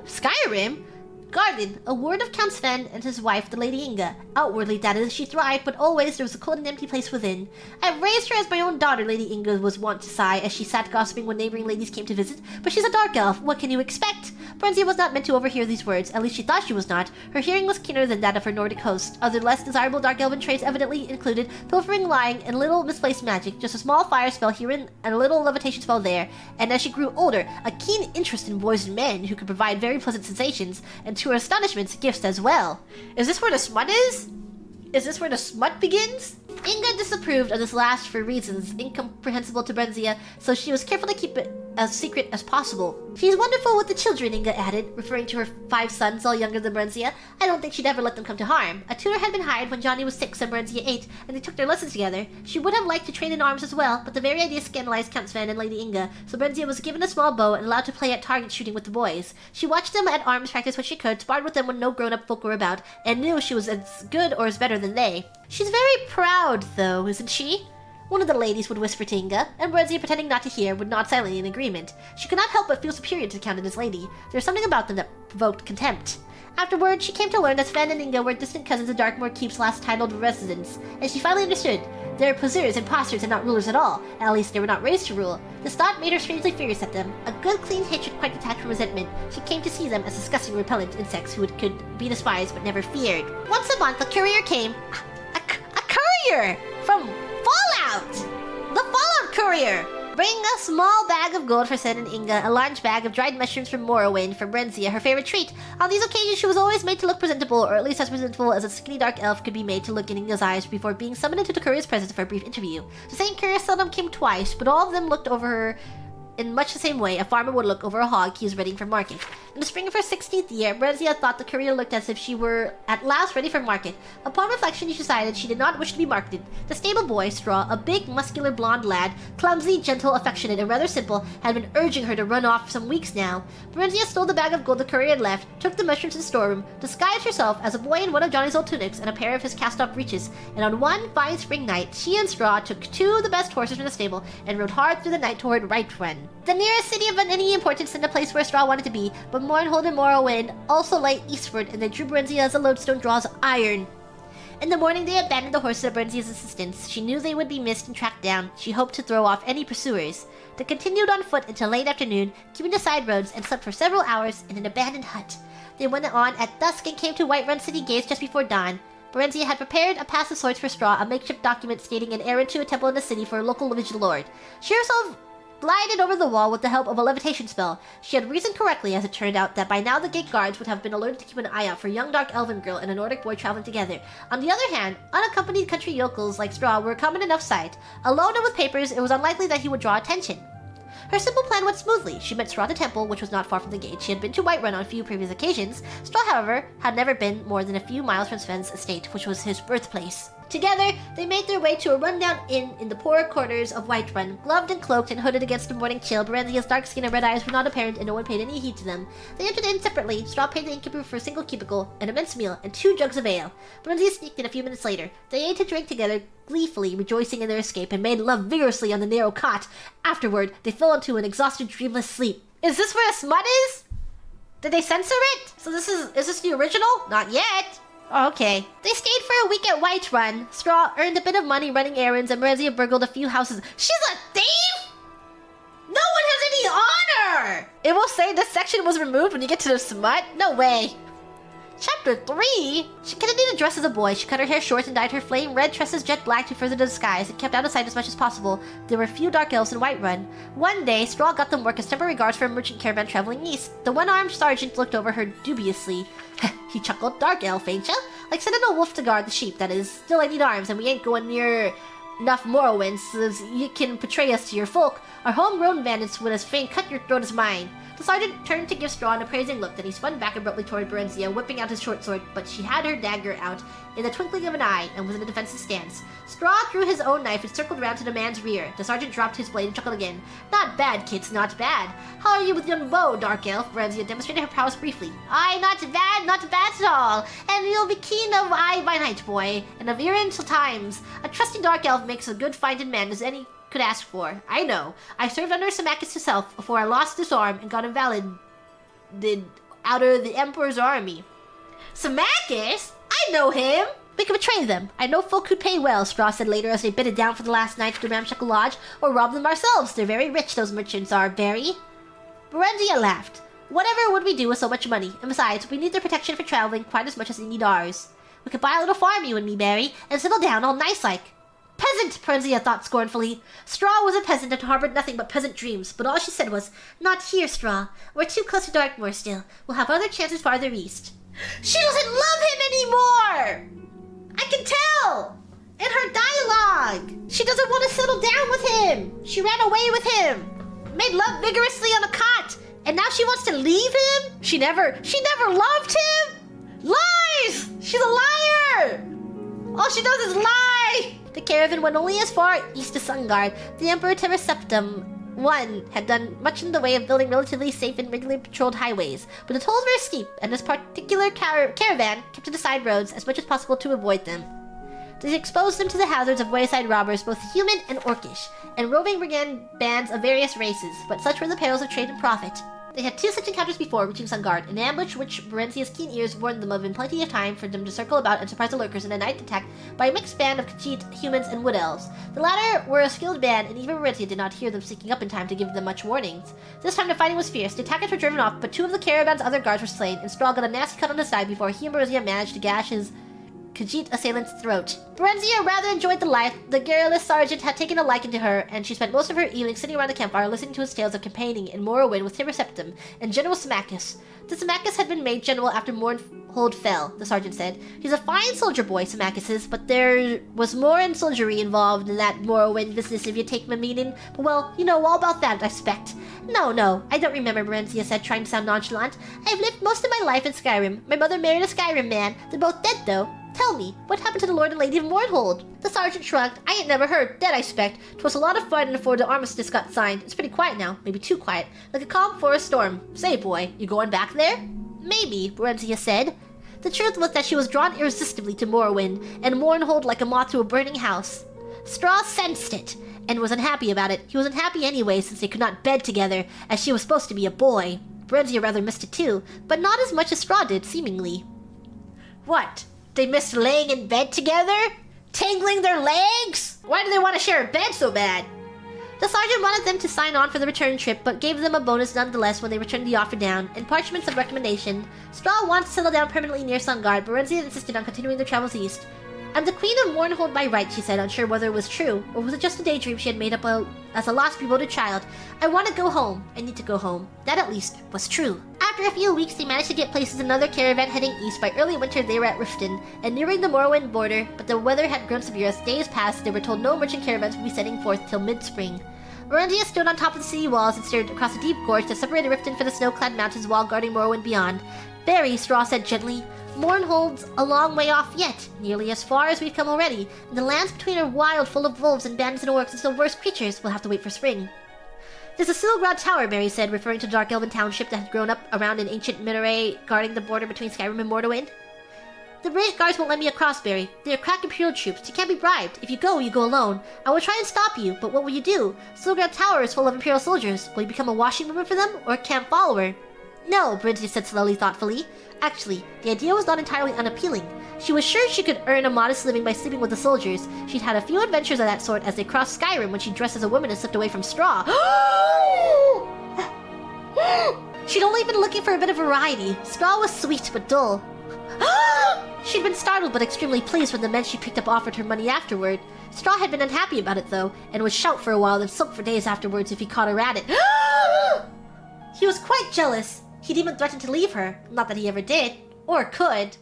Skyrim garden, a ward of Count Sven and his wife, the Lady Inga. Outwardly, that is, she thrived, but always there was a cold and empty place within. I've raised her as my own daughter, Lady Inga was wont to sigh as she sat gossiping when neighboring ladies came to visit, but she's a dark elf, what can you expect? Brenzia was not meant to overhear these words, at least she thought she was not. Her hearing was keener than that of her Nordic host. Other less desirable dark elven traits evidently included pilfering, lying, and little misplaced magic, just a small fire spell here and a little levitation spell there, and as she grew older, a keen interest in boys and men who could provide very pleasant sensations, and to her astonishment, gifts as well. Is this where the smut is? Is this where the smut begins? Inga disapproved of this last for reasons incomprehensible to Brenzia, so she was careful to keep it as secret as possible. She's wonderful with the children, Inga added, referring to her 5 sons, all younger than Brenzia. I don't think she'd ever let them come to harm. A tutor had been hired when Johnny was 6 and Brenzia 8, and they took their lessons together. She would have liked to train in arms as well, but the very idea scandalized Count Sven and Lady Inga, so Brenzia was given a small bow and allowed to play at target shooting with the boys. She watched them at arms practice when she could, sparred with them when no grown-up folk were about, and knew she was as good or as better than they. She's very proud, though, isn't she? One of the ladies would whisper to Inga, and Brenzia, pretending not to hear, would nod silently in agreement. She could not help but feel superior to the Count and his lady. There was something about them that provoked contempt. Afterward, she came to learn that Sven and Inga were distant cousins of Darkmoor Keep's last titled residents, and she finally understood. They were poseurs, imposters, and not rulers at all. At least they were not raised to rule. This thought made her strangely furious at them. A good, clean hatred quite detached from resentment. She came to see them as disgusting, repellent insects who could be despised but never feared. Once a month, a courier came. A courier! From Fallout! The Fallout Courier! Bring a small bag of gold for Sen and Inga, a large bag of dried mushrooms from Morrowind for Brenzia, her favorite treat. On these occasions, she was always made to look presentable, or at least as presentable as a skinny dark elf could be made to look in Inga's eyes before being summoned into the courier's presence for a brief interview. The same courier seldom came twice, but all of them looked over her in much the same way a farmer would look over a hog he is readying for market. In the spring of her 16th year, Brenzia thought the career looked as if she were at last ready for market. Upon reflection, she decided she did not wish to be marketed. The stable boy, Straw, a big, muscular, blonde lad, clumsy, gentle, affectionate, and rather simple, had been urging her to run off for some weeks now. Brenzia stole the bag of gold the courier had left, took the mushroom to the storeroom, disguised herself as a boy in one of Johnny's old tunics and a pair of his cast-off breeches, and on one fine spring night, she and Straw took 2 of the best horses from the stable and rode hard through the night toward Whiterun, the nearest city of any importance and the place where Straw wanted to be, but Mournhold and Morrowind also lay eastward, and they drew Brenzia as a lodestone draws iron. In the morning, they abandoned the horses at Brenzia's assistance. She knew they would be missed and tracked down. She hoped to throw off any pursuers. They continued on foot until late afternoon, keeping the side roads, and slept for several hours in an abandoned hut. They went on at dusk and came to Whiterun city gates just before dawn. Brenzia had prepared a pass of sorts for Straw, a makeshift document stating an errand to a temple in the city for a local vigil lord. She herself glided over the wall with the help of a levitation spell. She had reasoned correctly, as it turned out, that by now the gate guards would have been alerted to keep an eye out for a young dark elven girl and a Nordic boy traveling together. On the other hand, unaccompanied country yokels like Straw were a common enough sight. Alone and with papers, it was unlikely that he would draw attention. Her simple plan went smoothly. She met Straw at the temple, which was not far from the gate. She had been to Whiterun on a few previous occasions. Straw, however, had never been more than a few miles from Sven's estate, which was his birthplace. Together, they made their way to a rundown inn in the poorer quarters of Whiterun. Gloved and cloaked and hooded against the morning chill, Berenzia's dark skin and red eyes were not apparent, and no one paid any heed to them. They entered the inn separately. Straw paid the innkeeper for a single cubicle, an immense meal, and 2 jugs of ale. Berenzia sneaked in a few minutes later. They ate and drank together, gleefully rejoicing in their escape, and made love vigorously on the narrow cot. Afterward, they fell into an exhausted, dreamless sleep. Is this where a smut is? Did they censor it? So is this the original? Not yet. Oh, okay. They stayed for a week at Whiterun. Straw earned a bit of money running errands, and Brenzia burgled a few houses. She's a thief? No one has any honor! It will say this section was removed when you get to the smut? No way. Chapter 3? She continued to dress as a boy. She cut her hair short and dyed her flame red tresses jet black to further the disguise and kept out of sight as much as possible. There were few dark elves in Whiterun. One day, Straw got them work as temporary guards for a merchant caravan traveling east. The one-armed sergeant looked over her dubiously. He chuckled. Dark elf, ain't ya? Like sending a wolf to guard the sheep, that is. Still, I need arms, and we ain't going near enough Morrowind so you can betray us to your folk. Our homegrown bandits would as fain cut your throat as mine. The sergeant turned to give Straw an appraising look, then he spun back abruptly toward Berenzia, whipping out his short sword, but she had her dagger out in the twinkling of an eye and was in a defensive stance. Straw drew his own knife and circled round to the man's rear. The sergeant dropped his blade and chuckled again. Not bad, kids, not bad. How are you with your bow, Dark Elf? Berenzia demonstrated her prowess briefly. Aye, not bad at all. And you'll be keen of eye by night, boy, and of ear until times. A trusty Dark Elf makes a good fighting man as any could ask for. I know. I served under Symmachus himself before I lost this arm and got invalided out of the Emperor's army. Symmachus? I know him! We can betray them. I know folk who'd pay well, Straw said later as they bidded down for the last night to the Ramshackle Lodge, or rob them ourselves. They're very rich, those merchants are, very. Berenzia laughed. Whatever would we do with so much money? And besides, we need their protection for traveling quite as much as they need ours. We could buy a little farm, you and me, Barry, and settle down all nice-like. Peasant, Berenzia thought scornfully. Straw was a peasant and harbored nothing but peasant dreams, but all she said was, Not here, Straw. We're too close to Darkmoor still. We'll have other chances farther east. She doesn't love him anymore! I can tell! In her dialogue! She doesn't want to settle down with him! She ran away with him! Made love vigorously on a cot! And now she wants to leave him? She never loved him? Lies! She's a liar! All she does is lie! The caravan went only as far east as Sungard. The Emperor Terraseptum I had done much in the way of building relatively safe and regularly patrolled highways, but the tolls were steep, and this particular caravan kept to the side roads as much as possible to avoid them. They exposed them to the hazards of wayside robbers, both human and orcish, and roving brigand bands of various races, but such were the perils of trade and profit. They had 2 such encounters before reaching Sungard, an ambush which Berenzia's keen ears warned them of in plenty of time for them to circle about and surprise the lurkers in a night attack by a mixed band of Khajiit, humans, and wood elves. The latter were a skilled band, and even Berenzia did not hear them sneaking up in time to give them much warnings. This time the fighting was fierce. The attackers were driven off, but 2 of the caravan's other guards were slain, and Straw got a nasty cut on his side before he and Berenzia managed to gash his Khajiit assailant's throat. Berenzia rather enjoyed the life. The garrulous sergeant had taken a liking to her, and she spent most of her evening sitting around the campfire listening to his tales of campaigning in Morrowind with Terraseptum and General Symmachus. The Symmachus had been made general after Hold fell, the sergeant said. He's a fine soldier boy, Symmachus is, but there was more in soldiery involved in that Morrowind business if you take my meaning. But well, you know all about that, I expect. No, I don't remember, Berenzia said, trying to sound nonchalant. I've lived most of my life in Skyrim. My mother married a Skyrim man. They're both dead, though. Tell me, what happened to the Lord and Lady of Mournhold? The sergeant shrugged. I ain't never heard. Dead, I expect. 'Twas a lot of fun before the armistice got signed. It's pretty quiet now. Maybe too quiet. Like a calm forest storm. Say, boy, you going back there? Maybe, Berenzia said. The truth was that she was drawn irresistibly to Morrowind, and Mournhold like a moth to a burning house. Straw sensed it, and was unhappy about it. He was unhappy anyway, since they could not bed together, as she was supposed to be a boy. Berenzia rather missed it too, but not as much as Straw did, seemingly. What? They missed laying in bed together? Tangling their legs? Why do they want to share a bed so bad? The sergeant wanted them to sign on for the return trip, but gave them a bonus nonetheless when they returned the offer down, and parchments of recommendation. Straw wanted to settle down permanently near Sungard, but Berenzia insisted on continuing their travels east. I'm the Queen of Mournhold by right, she said, unsure whether it was true, or was it just a daydream she had made up as a lost, bewildered child. I want to go home. I need to go home. That, at least, was true. After a few weeks, they managed to get places in another caravan heading east. By early winter, they were at Riften, and nearing the Morrowind border, but the weather had grown severe. As days passed, they were told no merchant caravans would be setting forth till mid-spring. Berenzia stood on top of the city walls and stared across a deep gorge that separated Riften from the snow-clad mountains while guarding Morrowind beyond. Barry, Straw said gently, Mournhold's a long way off yet, nearly as far as we've come already, and the lands between are wild, full of wolves and bandits and orcs and still worse creatures. We'll have to wait for spring. There's a Silgrad Tower, Barry said, referring to the Dark Elven township that had grown up around an ancient minaret guarding the border between Skyrim and Morrowind. The British guards won't let me across, Barry. They're crack Imperial troops. You can't be bribed. If you go alone. I will try and stop you, but what will you do? Silgrad Tower is full of Imperial soldiers. Will you become a washing woman for them, or a camp follower? No, Berenzia said slowly, thoughtfully. Actually, the idea was not entirely unappealing. She was sure she could earn a modest living by sleeping with the soldiers. She'd had a few adventures of that sort as they crossed Skyrim when she dressed as a woman and slipped away from Straw. She'd only been looking for a bit of variety. Straw was sweet but dull. She'd been startled but extremely pleased when the men she picked up offered her money afterward. Straw had been unhappy about it, though, and would shout for a while and sulk for days afterwards if he caught her at it. He was quite jealous. He'd even threatened to leave her. Not that he ever did. Or could.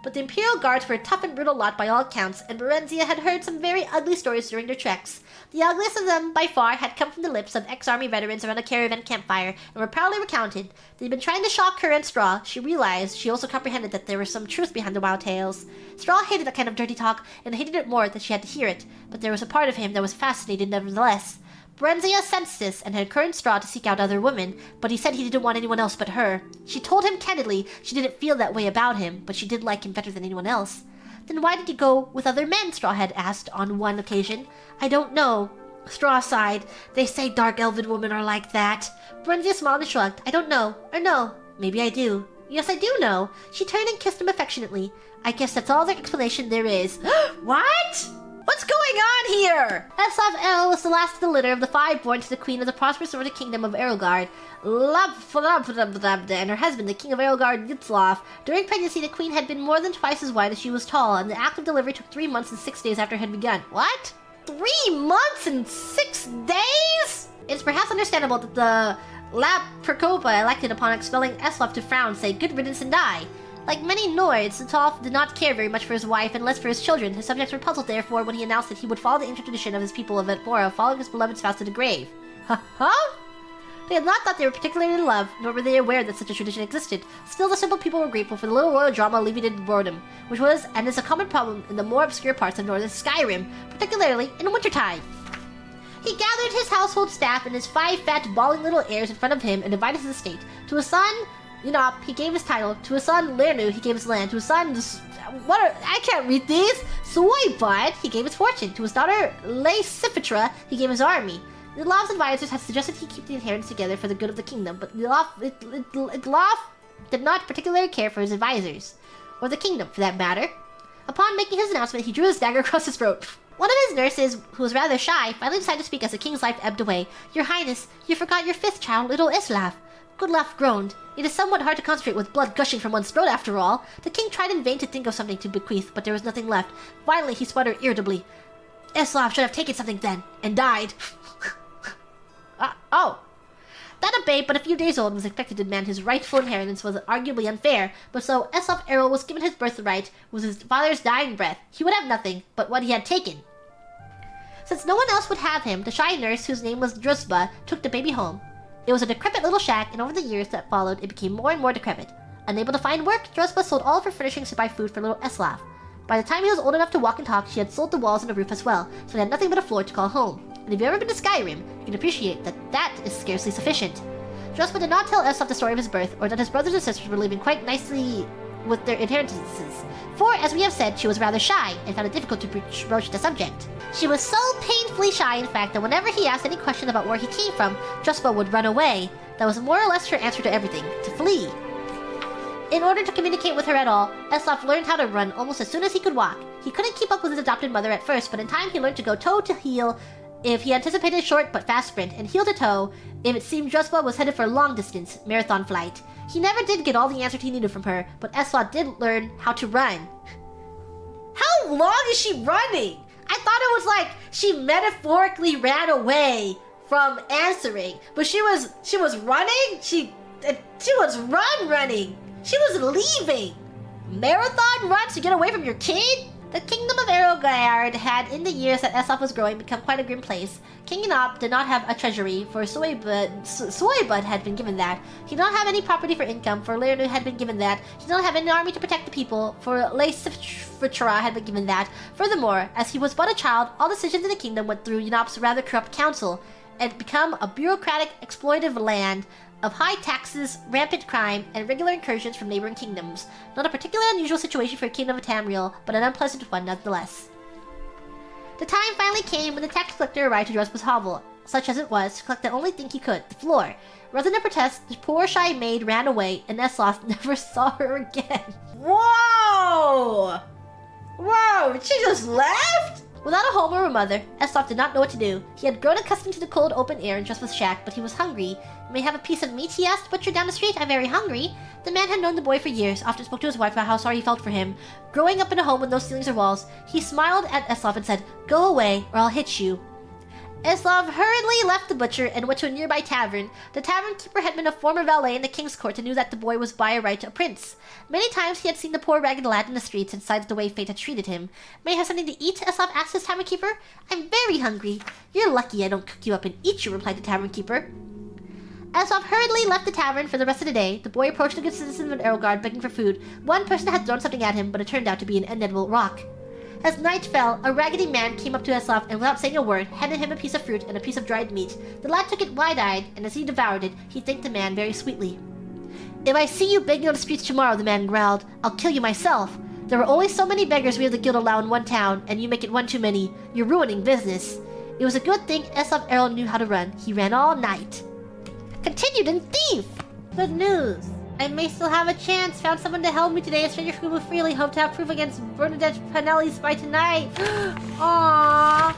But the Imperial Guards were a tough and brutal lot by all accounts, and Berenzia had heard some very ugly stories during their treks. The ugliest of them, by far, had come from the lips of ex-army veterans around a caravan campfire, and were proudly recounted. They'd been trying to shock her and Straw. She realized, she also comprehended that there was some truth behind the wild tales. Straw hated that kind of dirty talk, and hated it more that she had to hear it, but there was a part of him that was fascinated nevertheless. Berenzia sensed this and had encouraged Straw to seek out other women, but he said he didn't want anyone else but her. She told him candidly she didn't feel that way about him, but she did like him better than anyone else. Then why did you go with other men? Straw had asked on one occasion. I don't know. Straw sighed. They say dark elven women are like that. Berenzia smiled and shrugged. I don't know. Or no. Maybe I do. Yes, I do know. She turned and kissed him affectionately. I guess that's all the explanation there is. What? What's going on here? Eslaf El was the last of the litter of the 5 born to the queen of the prosperous Nordic kingdom of Erilgard, and her husband, the king of Erilgard, Yitzlaf. During pregnancy, the queen had been more than twice as wide as she was tall, and the act of delivery took 3 months and 6 days after it had begun. What? 3 months and 6 days? It's perhaps understandable that the Lab Percopa elected upon expelling Eslaf to frown, say, good riddance and die. Like many Nords, Sitalf did not care very much for his wife and less for his children. His subjects were puzzled, therefore, when he announced that he would follow the ancient tradition of his people of Etbora, following his beloved spouse to the grave. Huh? They had not thought they were particularly in love, nor were they aware that such a tradition existed. Still, the simple people were grateful for the little royal drama alleviated boredom, which was and is a common problem in the more obscure parts of northern Skyrim, particularly in wintertime. He gathered his household staff and his 5 fat, bawling little heirs in front of him and divided his estate. To his son, Yunop, he gave his title. To his son, Lernu, he gave his land. To his son, I can't read these. Soybud, he gave his fortune. To his daughter, Leicifitra, he gave his army. The Law's advisors had suggested he keep the inheritance together for the good of the kingdom, but Idlaf did not particularly care for his advisors. Or the kingdom, for that matter. Upon making his announcement, he drew his dagger across his throat. One of his nurses, who was rather shy, finally decided to speak as the king's life ebbed away. Your Highness, you forgot your 5th child, little Islaf. Goodlaf groaned. It is somewhat hard to concentrate with blood gushing from one's throat after all. The king tried in vain to think of something to bequeath, but there was nothing left. Finally, he sputtered irritably. Islaf should have taken something then, and died. Oh. That a babe but a few days old was expected to demand his rightful inheritance was arguably unfair, but so Eslaf Errol was given his birthright with his father's dying breath. He would have nothing but what he had taken. Since no one else would have him, the shy nurse, whose name was Drusba, took the baby home. It was a decrepit little shack, and over the years that followed, it became more and more decrepit. Unable to find work, Drusba sold all of her furnishings to buy food for little Eslaf. By the time he was old enough to walk and talk, she had sold the walls and the roof as well, so he had nothing but a floor to call home. And if you've ever been to Skyrim, you can appreciate that that is scarcely sufficient. Drusba did not tell Eslaf the story of his birth, or that his brothers and sisters were living quite nicely with their inheritances, for, as we have said, she was rather shy, and found it difficult to broach the subject. She was so painfully shy, in fact, that whenever he asked any question about where he came from, Drusba would run away. That was more or less her answer to everything, to flee. In order to communicate with her at all, Eslaf learned how to run almost as soon as he could walk. He couldn't keep up with his adopted mother at first, but in time he learned to go toe to heel if he anticipated a short but fast sprint, and heel to toe if it seemed Drusba was headed for a long-distance marathon flight. He never did get all the answers he needed from her, but Eslaf did learn how to run. How long is she running? I thought it was like she metaphorically ran away from answering, but she was running. She was running. She was leaving. Marathon runs to get away from your kid? The kingdom of Erogard had, in the years that Eslaf was growing, become quite a grim place. King Inop did not have a treasury, for Soybud had been given that. He did not have any property for income, for Lernu had been given that. He did not have any army to protect the people, for Leifsfitra had been given that. Furthermore, as he was but a child, all decisions in the kingdom went through Inop's rather corrupt council, and become a bureaucratic, exploitive land of high taxes, rampant crime, and regular incursions from neighboring kingdoms. Not a particularly unusual situation for a kingdom of Tamriel, but an unpleasant one nonetheless. The time finally came when the tax collector arrived to Drusba's hovel, such as it was, to collect the only thing he could, the floor. Rather than protest, the poor shy maid ran away, and Eslaf never saw her again. Whoa! Whoa, she just left? Without a home or a mother, Eslaf did not know what to do. He had grown accustomed to the cold open air in Drusba's shack, but he was hungry. May I have a piece of meat, he asked the butcher down the street. I'm very hungry. The man had known the boy for years, often spoke to his wife about how sorry he felt for him. Growing up in a home with no ceilings or walls, he smiled at Eslaf and said, "Go away, or I'll hit you." Eslaf hurriedly left the butcher and went to a nearby tavern. The tavern keeper had been a former valet in the king's court and knew that the boy was by right a prince. Many times he had seen the poor ragged lad in the streets and sighed at the way fate had treated him. "May I have something to eat?" Eslaf asked his tavern keeper. "I'm very hungry." "You're lucky I don't cook you up and eat you," replied the tavern keeper. Eslaf hurriedly left the tavern for the rest of the day. The boy approached the good citizens of Erogard begging for food. One person had thrown something at him, but it turned out to be an inedible rock. As night fell, a raggedy man came up to Eslaf and, without saying a word, handed him a piece of fruit and a piece of dried meat. The lad took it wide-eyed, and as he devoured it, he thanked the man very sweetly. "If I see you begging on the streets tomorrow," the man growled, "I'll kill you myself. There are only so many beggars we of the guild allow in one town, and you make it one too many. You're ruining business." It was a good thing Eslaf Errol knew how to run. He ran all night. Continued in Thief! Good news. I may still have a chance. Found someone to help me today. A stranger who will freely hope to have proof against Bernadette Penellis by tonight. Aww.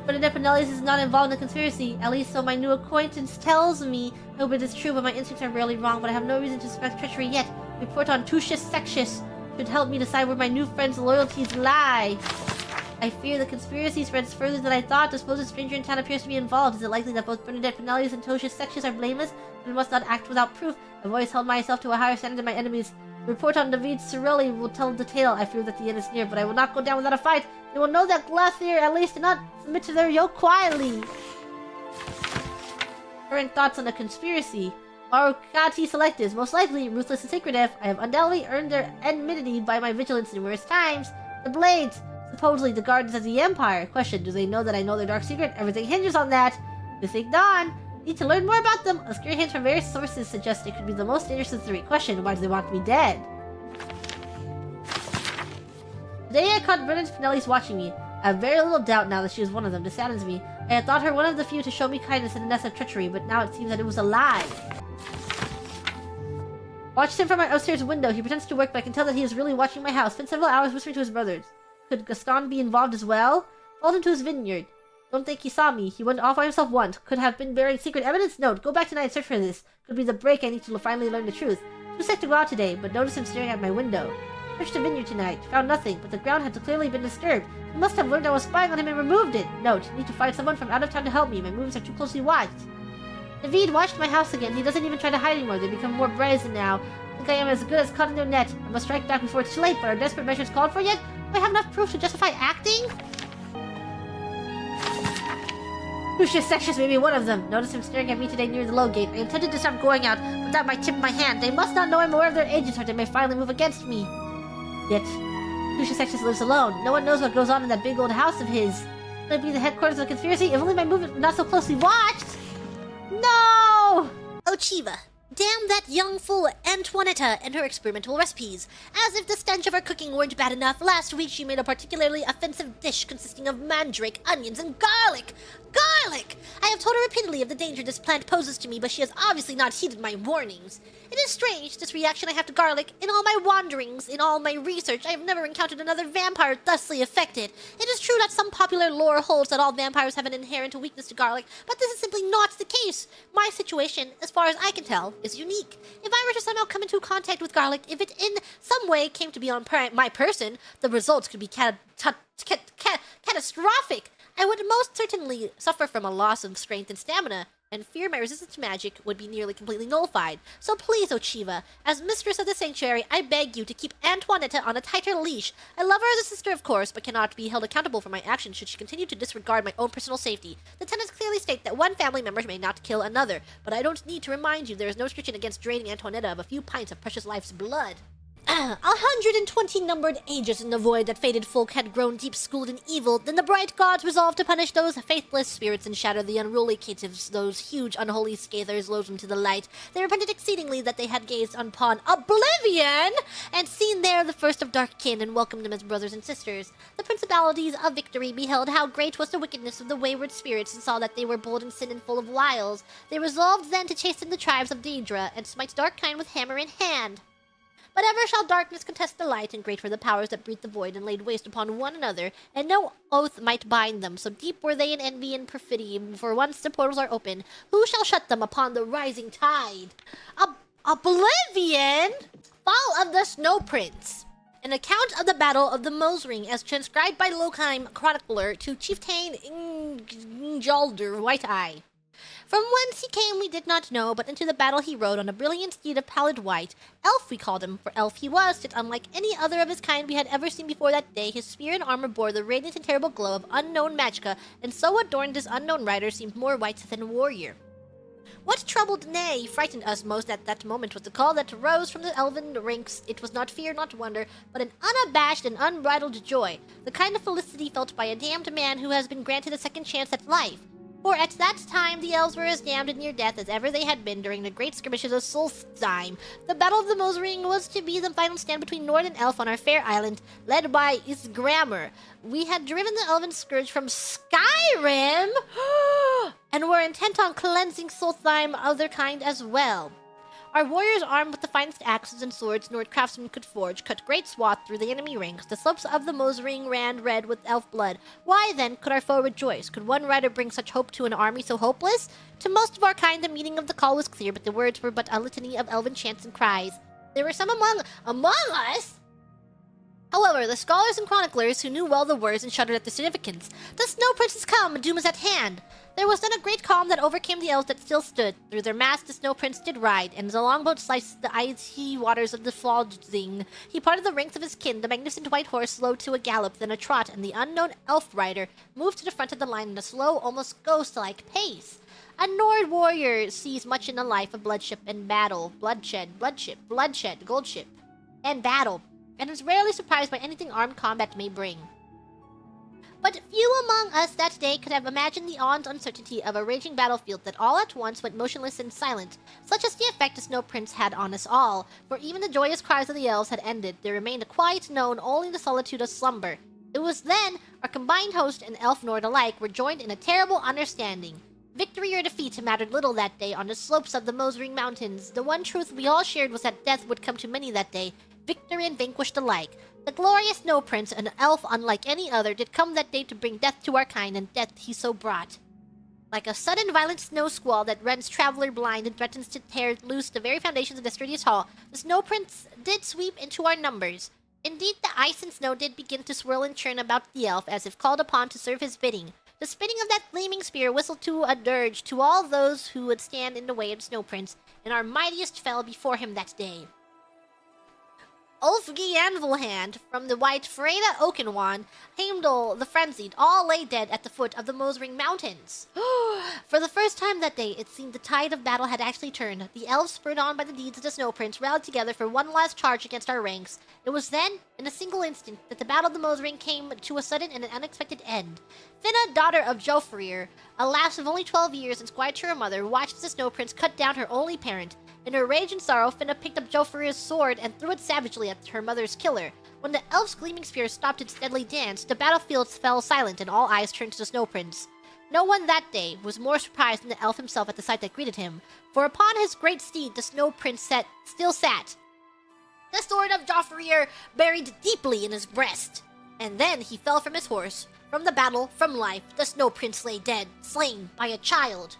Bernadette Penellis is not involved in the conspiracy. At least so my new acquaintance tells me. I hope it is true, but my instincts are rarely wrong. But I have no reason to suspect treachery yet. Report on OTTUS Sextius should help me decide where my new friend's loyalties lie. I fear the conspiracy spreads further than I thought. The supposed stranger in town appears to be involved. Is it likely that both Bernadette Penellis and OTTUS Sextius are blameless? But I must not act without proof. I've always held myself to a higher standard than my enemies. The report on David Cyrodiil will tell the tale. I fear that the end is near, but I will not go down without a fight. They will know that Glathir at least did not submit to their yoke quietly. Current thoughts on the conspiracy. Marukati Selectors. Most likely, ruthless and secretive. I have undoubtedly earned their enmity by my vigilance numerous times. The Blades. Supposedly the guardians of the Empire. Question, do they know that I know their dark secret? Everything hinges on that. Mystic Dawn. Need to learn more about them. Obscure hints from various sources suggest it could be the most dangerous of the three. Question, why do they want me dead? Today I caught Bernadette Penellis watching me. I have very little doubt now that she is one of them. This saddens me. I had thought her one of the few to show me kindness in the nest of treachery, but now it seems that it was a lie. Watched him from my upstairs window. He pretends to work, but I can tell that he is really watching my house. Spent several hours whispering to his brothers. Could Gaston be involved as well? Followed him to his vineyard. Don't think he saw me. He went off by himself once. Could have been bearing secret evidence? Note. Go back tonight and search for this. Could be the break I need to finally learn the truth. Too sick to go out today, but noticed him staring at my window. Searched the vineyard tonight. Found nothing, but the ground had clearly been disturbed. He must have learned I was spying on him and removed it. Note. Need to find someone from out of town to help me. My moves are too closely watched. Naveed watched my house again. He doesn't even try to hide anymore. They become more brazen now. I think I am as good as caught in their net. I must strike back before it's too late, but are desperate measures called for yet? Do I have enough proof to justify acting? Lucius Sextus may be one of them. Notice him staring at me today near the low gate. I intended to start going out, but that might tip my hand. They must not know I'm aware of their agents, or they may finally move against me. Yet, Lucius Sextus lives alone. No one knows what goes on in that big old house of his. Could it be the headquarters of the conspiracy? If only my movement were not so closely watched! No! Oh, Chiva. Damn that young fool Antoinetta and her experimental recipes. As if the stench of her cooking weren't bad enough, last week she made a particularly offensive dish consisting of mandrake, onions, and garlic. Garlic! I have told her repeatedly of the danger this plant poses to me, but she has obviously not heeded my warnings. It is strange, this reaction I have to garlic. In all my wanderings, in all my research, I have never encountered another vampire thusly affected. It is true that some popular lore holds that all vampires have an inherent weakness to garlic, but this is simply not the case. My situation, as far as I can tell, is unique. If I were to somehow come into contact with garlic, if it in some way came to be on my person, the results could be catastrophic. I would most certainly suffer from a loss of strength and stamina, and fear my resistance to magic would be nearly completely nullified. So please, Ochiva, as mistress of the sanctuary, I beg you to keep Antoinetta on a tighter leash. I love her as a sister, of course, but cannot be held accountable for my actions should she continue to disregard my own personal safety. The tenets clearly state that one family member may not kill another, but I don't need to remind you there is no restriction against draining Antoinetta of a few pints of precious life's blood. 120 numbered ages in the void that fated folk had grown deep-schooled in evil, then the bright gods resolved to punish those faithless spirits and shatter the unruly caitiffs, those huge unholy scathers loathsome to the light. They repented exceedingly that they had gazed upon Oblivion, and seen there the first of dark kin, and welcomed them as brothers and sisters. The principalities of victory beheld how great was the wickedness of the wayward spirits, and saw that they were bold in sin and full of wiles. They resolved then to chasten the tribes of Daedra, and smite dark kind with hammer in hand. But ever shall darkness contest the light, and great were the powers that breathed the void and laid waste upon one another, and no oath might bind them. So deep were they in envy and perfidy, for once the portals are open, who shall shut them upon the rising tide? Oblivion! Fall of the Snow Prince. An account of the Battle of the Mosring, as transcribed by Lokheim chronicler to Chieftain Ingjaldr White-Eye. From whence he came we did not know, but into the battle he rode on a brilliant steed of pallid white. Elf we called him, for elf he was, yet unlike any other of his kind we had ever seen before that day. His spear and armor bore the radiant and terrible glow of unknown magicka, and so adorned this unknown rider seemed more white than warrior. What troubled, nay, frightened us most at that moment was the call that rose from the elven ranks. It was not fear, not wonder, but an unabashed and unbridled joy, the kind of felicity felt by a damned man who has been granted a second chance at life. For at that time the elves were as damned and near death as ever they had been during the great skirmishes of Solstheim. The Battle of the Mosring was to be the final stand between Nord and Elf on our fair island, led by Isgramr. We had driven the elven scourge from Skyrim, and were intent on cleansing Solstheim of their kind as well. Our warriors, armed with the finest axes and swords Nord craftsmen could forge, cut great swath through the enemy ranks. The slopes of the Mosring ran red with elf blood. Why, then, could our foe rejoice? Could one rider bring such hope to an army so hopeless? To most of our kind, the meaning of the call was clear, but the words were but a litany of elven chants and cries. There were some among us, however, the scholars and chroniclers who knew well the words and shuddered at the significance. The Snow Prince is come, doom is at hand. There was then a great calm that overcame the elves that still stood. Through their masts the Snow Prince did ride, and as the longboat sliced the icy waters of the Falding, he parted the ranks of his kin. The magnificent white horse slowed to a gallop, then a trot, and the unknown elf rider moved to the front of the line in a slow, almost ghost-like pace. A Nord warrior sees much in the life of bloodshed and battle, bloodshed, goldship, and battle, and is rarely surprised by anything armed combat may bring. But few among us that day could have imagined the awe and uncertainty of a raging battlefield that all at once went motionless and silent. Such as the effect the Snow Prince had on us all, for even the joyous cries of the elves had ended. There remained a quiet known only in the solitude of slumber. It was then our combined host and elf Nord alike were joined in a terrible understanding. Victory or defeat mattered little that day on the slopes of the Mosring Mountains. The one truth we all shared was that death would come to many that day, victory and vanquished alike. The glorious Snow Prince, an elf unlike any other, did come that day to bring death to our kind, and death he so brought. Like a sudden violent snow squall that rends traveler blind and threatens to tear loose the very foundations of the sturdiest hall, the Snow Prince did sweep into our numbers. Indeed, the ice and snow did begin to swirl and churn about the elf, as if called upon to serve his bidding. The spinning of that gleaming spear whistled to a dirge to all those who would stand in the way of the Snow Prince, and our mightiest fell before him that day. Ulfgi Anvilhand, from the white Freda Oakenwan, Heimdall the Frenzied, all lay dead at the foot of the Mosring Mountains. For the first time that day, it seemed the tide of battle had actually turned. The elves, spurred on by the deeds of the Snow Prince, rallied together for one last charge against our ranks. It was then, in a single instant, that the Battle of the Mosring came to a sudden and an unexpected end. Finna, daughter of Jofrir, a lass of only 12 years and quite sure mother, watched as the Snow Prince cut down her only parent. In her rage and sorrow, Finna picked up Jofrir's sword and threw it savagely at her mother's killer. When the elf's gleaming spear stopped its deadly dance, the battlefield fell silent and all eyes turned to the Snow Prince. No one that day was more surprised than the elf himself at the sight that greeted him, for upon his great steed the Snow Prince still sat, the sword of Jofrir buried deeply in his breast. And then he fell from his horse. From the battle, from life, the Snow Prince lay dead, slain by a child.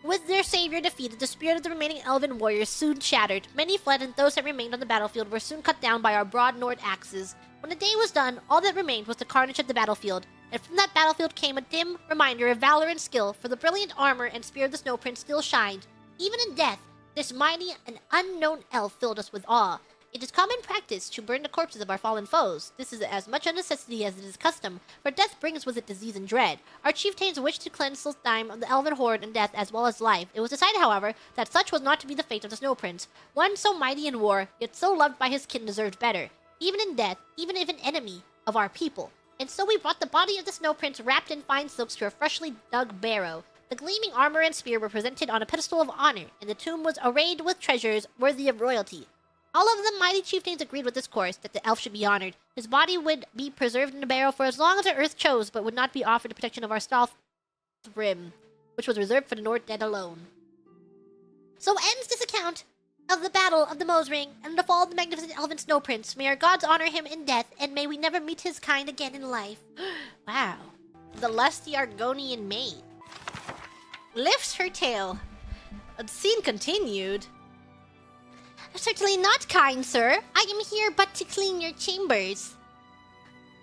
With their savior defeated, the spirit of the remaining elven warriors soon shattered. Many fled, and those that remained on the battlefield were soon cut down by our broad Nord axes. When the day was done, all that remained was the carnage of the battlefield, and from that battlefield came a dim reminder of valor and skill, for the brilliant armor and spear of the Snow Prince still shined. Even in death, this mighty and unknown elf filled us with awe. It is common practice to burn the corpses of our fallen foes. This is as much a necessity as it is custom, for death brings with it disease and dread. Our chieftains wished to cleanse Solstheim of the elven horde and death as well as life. It was decided, however, that such was not to be the fate of the Snow Prince. One so mighty in war, yet so loved by his kin, deserved better, even in death, even if an enemy of our people. And so we brought the body of the Snow Prince wrapped in fine silks to a freshly dug barrow. The gleaming armor and spear were presented on a pedestal of honor, and the tomb was arrayed with treasures worthy of royalty. All of the mighty chieftains agreed with this course, that the elf should be honored. His body would be preserved in the barrow for as long as the earth chose, but would not be offered the protection of our Stalfrim, which was reserved for the Nord dead alone. So ends this account of the Battle of the Mosring and the fall of the magnificent elven Snow Prince. May our gods honor him in death, and may we never meet his kind again in life. Wow. The lusty Argonian maid lifts her tail. The scene continued. Certainly not, kind sir. I am here but to clean your chambers.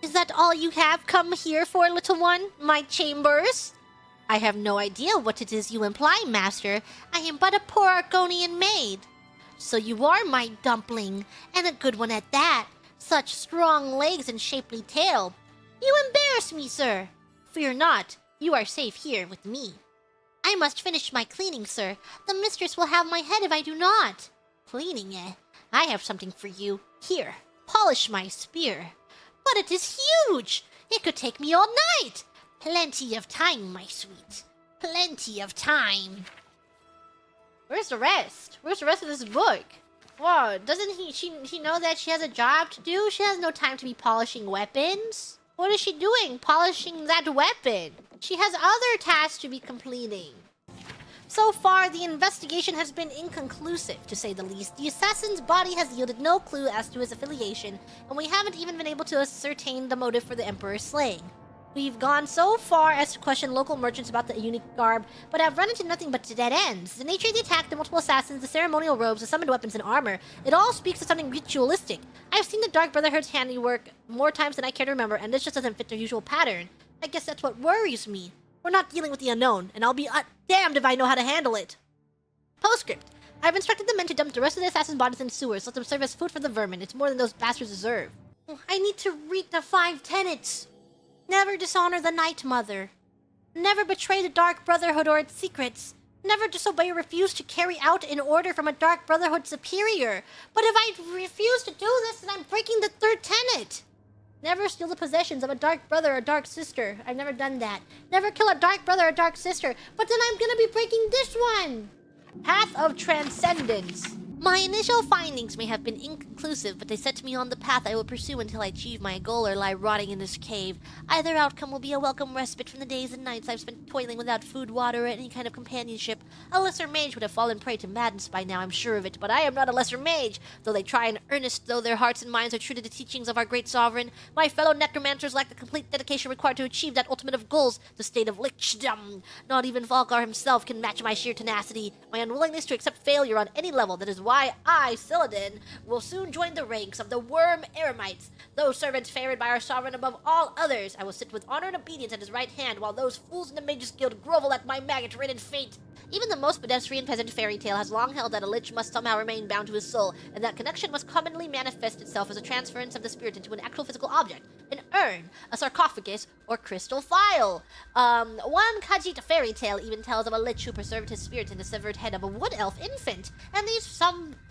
Is that all you have come here for, little one? My chambers? I have no idea what it is you imply, master. I am but a poor Argonian maid. So you are my dumpling, and a good one at that. Such strong legs and shapely tail. You embarrass me, sir. Fear not. You are safe here with me. I must finish my cleaning, sir. The mistress will have my head if I do not. Cleaning, eh? I have something for you. Here, polish my spear. But it is huge! It could take me all night! Plenty of time, my sweet. Plenty of time. Where's the rest? Where's the rest of this book? Whoa, doesn't she know that she has a job to do? She has no time to be polishing weapons. What is she doing, polishing that weapon? She has other tasks to be completing. So far, the investigation has been inconclusive, to say the least. The assassin's body has yielded no clue as to his affiliation, and we haven't even been able to ascertain the motive for the Emperor's slaying. We've gone so far as to question local merchants about the unique garb, but have run into nothing but dead ends. The nature of the attack, the multiple assassins, the ceremonial robes, the summoned weapons and armor, it all speaks of something ritualistic. I've seen the Dark Brotherhood's handiwork more times than I care to remember, and this just doesn't fit their usual pattern. I guess that's what worries me. We're not dealing with the unknown, and I'll be damned if I know how to handle it. Postscript. I've instructed the men to dump the rest of the assassins' bodies in sewers, let them serve as food for the vermin. It's more than those bastards deserve. I need to read the 5 tenets. Never dishonor the Night Mother. Never betray the Dark Brotherhood or its secrets. Never disobey or refuse to carry out an order from a Dark Brotherhood superior. But if I refuse to do this, then I'm breaking the 3rd tenet. Never steal the possessions of a dark brother or dark sister. I've never done that. Never kill a dark brother or dark sister. But then I'm gonna be breaking this one. Path of Transcendence. My initial findings may have been inconclusive, but they set me on the path I will pursue until I achieve my goal or lie rotting in this cave. Either outcome will be a welcome respite from the days and nights I've spent toiling without food, water, or any kind of companionship. A lesser mage would have fallen prey to madness by now, I'm sure of it, but I am not a lesser mage. Though they try in earnest, though their hearts and minds are true to the teachings of our great sovereign, my fellow necromancers lack the complete dedication required to achieve that ultimate of goals, the state of lichdom. Not even Valgar himself can match my sheer tenacity, my unwillingness to accept failure on any level that is why I, Scyldin, will soon join the ranks of the Worm Eremites, those servants favored by our sovereign above all others. I will sit with honor and obedience at his right hand, while those fools in the Mages Guild grovel at my maggot-ridden fate. Even the most pedestrian peasant fairy tale has long held that a lich must somehow remain bound to his soul, and that connection must commonly manifest itself as a transference of the spirit into an actual physical object, an urn, a sarcophagus, or crystal phial. One Khajiit fairy tale even tells of a lich who preserved his spirit in the severed head of a wood elf infant, and these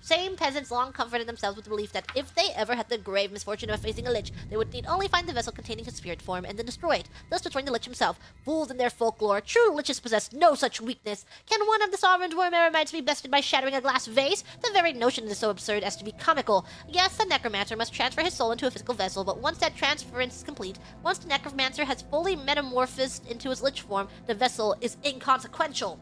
same peasants long comforted themselves with the belief that if they ever had the grave misfortune of facing a lich, they would need only find the vessel containing his spirit form and then destroy it, thus destroying the lich himself. Fools in their folklore, true liches possess no such weakness. Can one of the sovereign's Worm Eremites be bested by shattering a glass vase? The very notion is so absurd as to be comical. Yes, the necromancer must transfer his soul into a physical vessel, but once that transference is complete, once the necromancer has fully metamorphosed into his lich form, the vessel is inconsequential.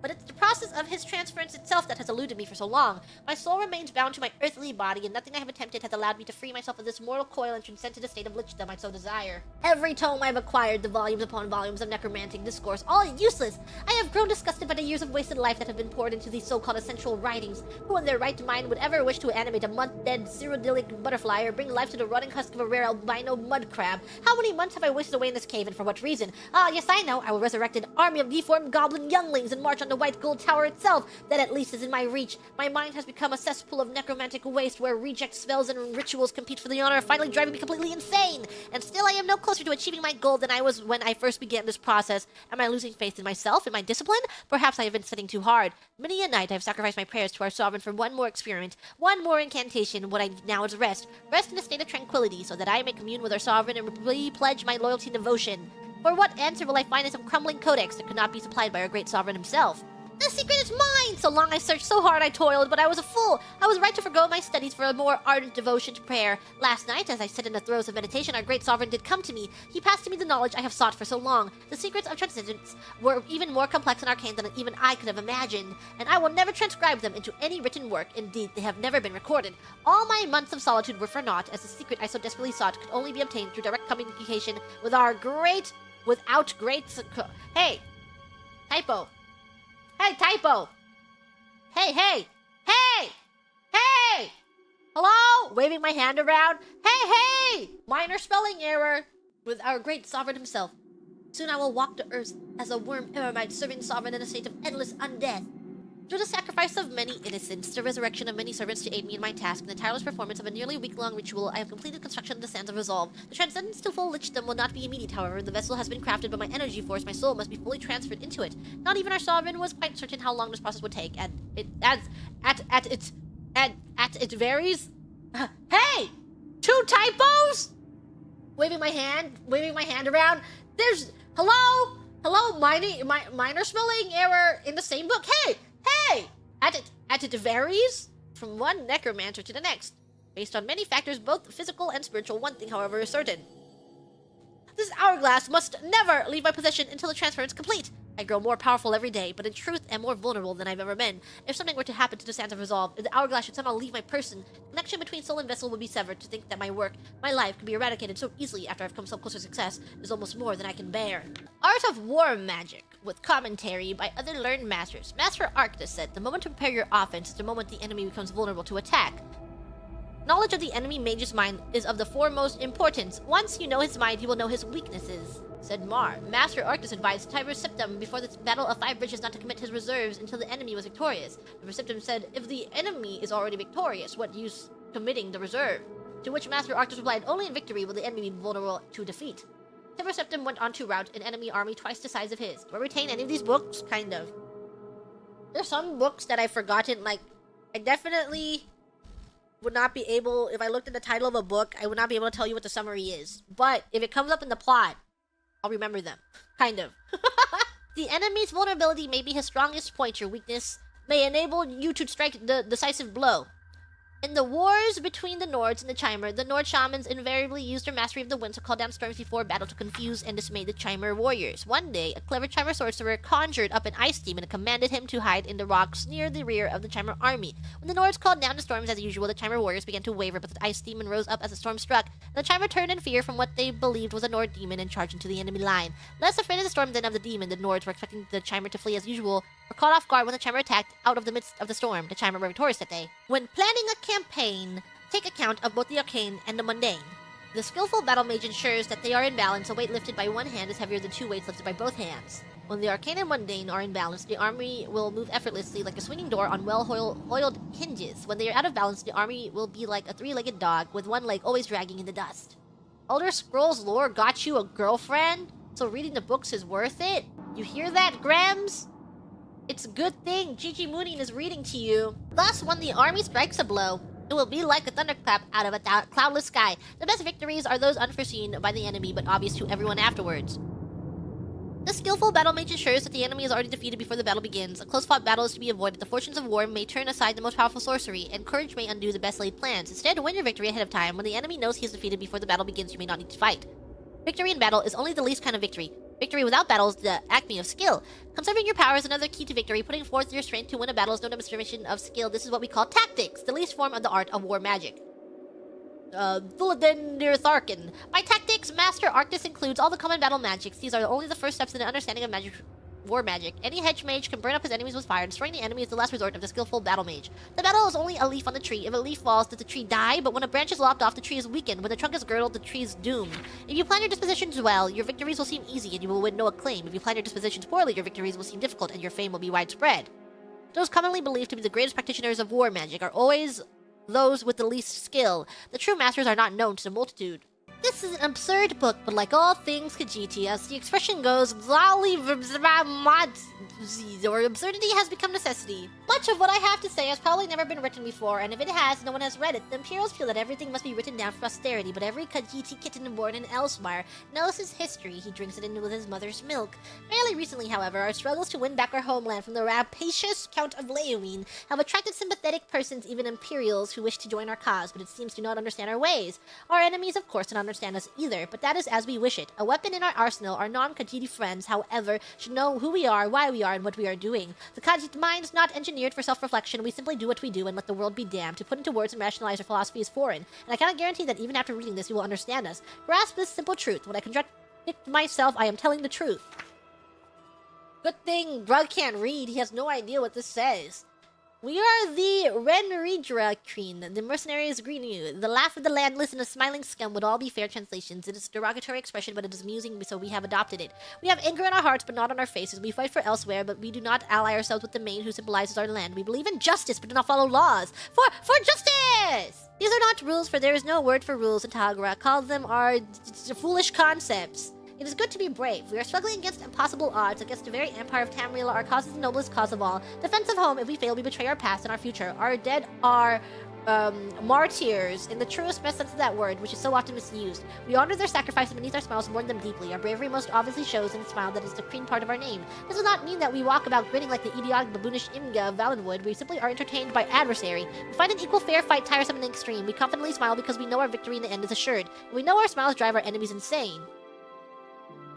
But it's the process of his transference itself that has eluded me for so long. My soul remains bound to my earthly body, and nothing I have attempted has allowed me to free myself of this mortal coil and transcend to the state of lichdom I so desire. Every tome I have acquired, the volumes upon volumes of necromantic discourse, all useless. I have grown disgusted by the years of wasted life that have been poured into these so-called essential writings. Who in their right mind would ever wish to animate a month-dead Cyrodiilic butterfly or bring life to the rotting husk of a rare albino mud crab? How many months have I wasted away in this cave, and for what reason? Ah, yes, I know. I will resurrect an army of deformed goblin younglings and march on the white gold tower itself. That at least is in my reach. My mind has become a cesspool of necromantic waste where reject spells and rituals compete for the honor of finally driving me completely insane. And still I am no closer to achieving my goal than I was when I first began this process. Am I losing faith in myself, in my discipline? Perhaps I have been studying too hard. Many a night I have sacrificed my prayers to our sovereign for one more experiment, one more incantation. What I need now is rest. Rest in a state of tranquility so that I may commune with our sovereign and repledge my loyalty and devotion. For what answer will I find in some crumbling codex that could not be supplied by our great sovereign himself? The secret is mine! So long I searched, so hard I toiled, but I was a fool. I was right to forgo my studies for a more ardent devotion to prayer. Last night, as I sat in the throes of meditation, our great sovereign did come to me. He passed to me the knowledge I have sought for so long. The secrets of transcendence were even more complex and arcane than even I could have imagined, and I will never transcribe them into any written work. Indeed, they have never been recorded. All my months of solitude were for naught, as the secret I so desperately sought could only be obtained through direct communication with our great... Hey! Typo! Hey, typo! Hey, hey! Hey! Hey! Hello? Waving my hand around. Hey, hey! Minor spelling error with our great sovereign himself. Soon I will walk the earth as a worm eremite serving the sovereign in a state of endless undeath. Through the sacrifice of many innocents, the resurrection of many servants to aid me in my task, and the tireless performance of a nearly week-long ritual, I have completed construction of the Sands of Resolve. The transcendence to full lichdom will not be immediate, however. The vessel has been crafted, but my energy force, my soul, must be fully transferred into it. Not even our sovereign was quite certain how long this process would take, and it varies. Hey! 2 typos? Waving my hand around. There's hello, minor spelling error in the same book. Hey! It varies from one necromancer to the next, based on many factors, both physical and spiritual. One thing, however, is certain. This hourglass must never leave my possession until the transference is complete. I grow more powerful every day, but in truth am more vulnerable than I've ever been. If something were to happen to the Sands of Resolve, if the hourglass should somehow leave my person, the connection between soul and vessel would be severed. To think that my work, my life, could be eradicated so easily after I've come so close to success is almost more than I can bear. Art of War Magic, with commentary by other learned masters. Master Arctus said, the moment to prepare your offense is the moment the enemy becomes vulnerable to attack. Knowledge of the enemy mage's mind is of the foremost importance. Once you know his mind, you will know his weaknesses, said Mar. Master Arctus advised Tiber Septim before the Battle of 5 Bridges not to commit his reserves until the enemy was victorious. Tiber Septim said, if the enemy is already victorious, what use committing the reserve? To which Master Arctus replied, only in victory will the enemy be vulnerable to defeat. Tiber Septim went on to rout an enemy army twice the size of his. Do I retain any of these books? Kind of. There's some books that I've forgotten, like, I definitely would not be able, if I looked at the title of a book, I would not be able to tell you what the summary is. But if it comes up in the plot, I'll remember them. Kind of. The enemy's vulnerability may be his strongest point. Your weakness may enable you to strike the decisive blow. In the wars between the Nords and the Chimer, the Nord shamans invariably used their mastery of the winds to call down storms before battle to confuse and dismay the Chimer warriors. One day, a clever Chimer sorcerer conjured up an ice demon and commanded him to hide in the rocks near the rear of the Chimer army. When the Nords called down the storms as usual, the Chimer warriors began to waver, but the ice demon rose up as the storm struck. The Chimer turned in fear from what they believed was a Nord demon and charged into the enemy line. Less afraid of the storm than of the demon, the Nords were expecting the Chimer to flee as usual, were caught off guard when the Chimer attacked out of the midst of the storm. The Chimer were victorious that day. When planning a campaign, take account of both the arcane and the mundane. The skillful battle mage ensures that they are in balance. A weight lifted by one hand is heavier than 2 weights lifted by both hands. When the arcane and mundane are in balance, the army will move effortlessly like a swinging door on well-oiled hinges. When they are out of balance, the army will be like a 3-legged dog with one leg always dragging in the dust. Elder Scrolls lore got you a girlfriend? So reading the books is worth it? You hear that, Grams? It's a good thing Gigi Murin is reading to you. Thus, when the army strikes a blow, it will be like a thunderclap out of a cloudless sky. The best victories are those unforeseen by the enemy but obvious to everyone afterwards. The skillful battle mage ensures that the enemy is already defeated before the battle begins. A close-fought battle is to be avoided. The fortunes of war may turn aside the most powerful sorcery, and courage may undo the best-laid plans. Instead, win your victory ahead of time. When the enemy knows he is defeated before the battle begins, you may not need to fight. Victory in battle is only the least kind of victory. Victory without battle is the acme of skill. Conserving your power is another key to victory. Putting forth your strength to win a battle is no demonstration of skill. This is what we call tactics, the least form of the art of war magic. Tharkin. By tactics, Master Arctis includes all the common battle magics. These are only the first steps in the understanding of war magic. Any hedge mage can burn up his enemies with fire. Destroying the enemy is the last resort of the skillful battle mage. The battle is only a leaf on the tree. If a leaf falls, does the tree die? But when a branch is lopped off, the tree is weakened. When the trunk is girdled, the tree is doomed. If you plan your dispositions well, your victories will seem easy and you will win no acclaim. If you plan your dispositions poorly, your victories will seem difficult and your fame will be widespread. Those commonly believed to be the greatest practitioners of war magic are always those with the least skill. The true masters are not known to the multitude. This is an absurd book, but like all things Khajiit, as the expression goes, or absurdity has become necessity. Much of what I have to say has probably never been written before, and if it has, no one has read it. The Imperials feel that everything must be written down for posterity, but every Khajiit kitten born in Elsewhere knows his history. He drinks it in with his mother's milk. Fairly recently, however, our struggles to win back our homeland from the rapacious Count of Leowin have attracted sympathetic persons, even Imperials, who wish to join our cause, but it seems do not understand our ways. Our enemies, of course, do not understand us either, but that is as we wish it. A weapon in our arsenal, our non-Khajiit friends, however, should know who we are, why we are, and what we are doing. The Khajiit mind is not engineered for self-reflection. We simply do what we do and let the world be damned. To put into words and rationalize our philosophy is foreign, and I cannot guarantee that even after reading this you will understand us. Grasp this simple truth. When I contradict myself, I am telling the truth. Good thing Drug can't read. He has no idea what this says. We are the Renridra Kreen, the mercenaries greeting you. The laugh of the landless and the smiling scum would all be fair translations. It is a derogatory expression, but it is amusing, so we have adopted it. We have anger in our hearts, but not on our faces. We fight for Elsewhere, but we do not ally ourselves with the Main, who symbolizes our land. We believe in justice, but do not follow laws. For justice! These are not rules, for there is no word for rules in Tagra. Call them our foolish concepts. It is good to be brave. We are struggling against impossible odds, against the very empire of Tamriel. Our cause is the noblest cause of all. Defense of home. If we fail, we betray our past and our future. Our dead are martyrs, in the truest best sense of that word, which is so often misused. We honor their sacrifice and beneath our smiles mourn them deeply. Our bravery most obviously shows in the smile that is the Kreen part of our name. This does not mean that we walk about grinning like the idiotic baboonish Imga of Valenwood. We simply are entertained by adversary. We find an equal fair fight tiresome and extreme. We confidently smile because we know our victory in the end is assured. And we know our smiles drive our enemies insane.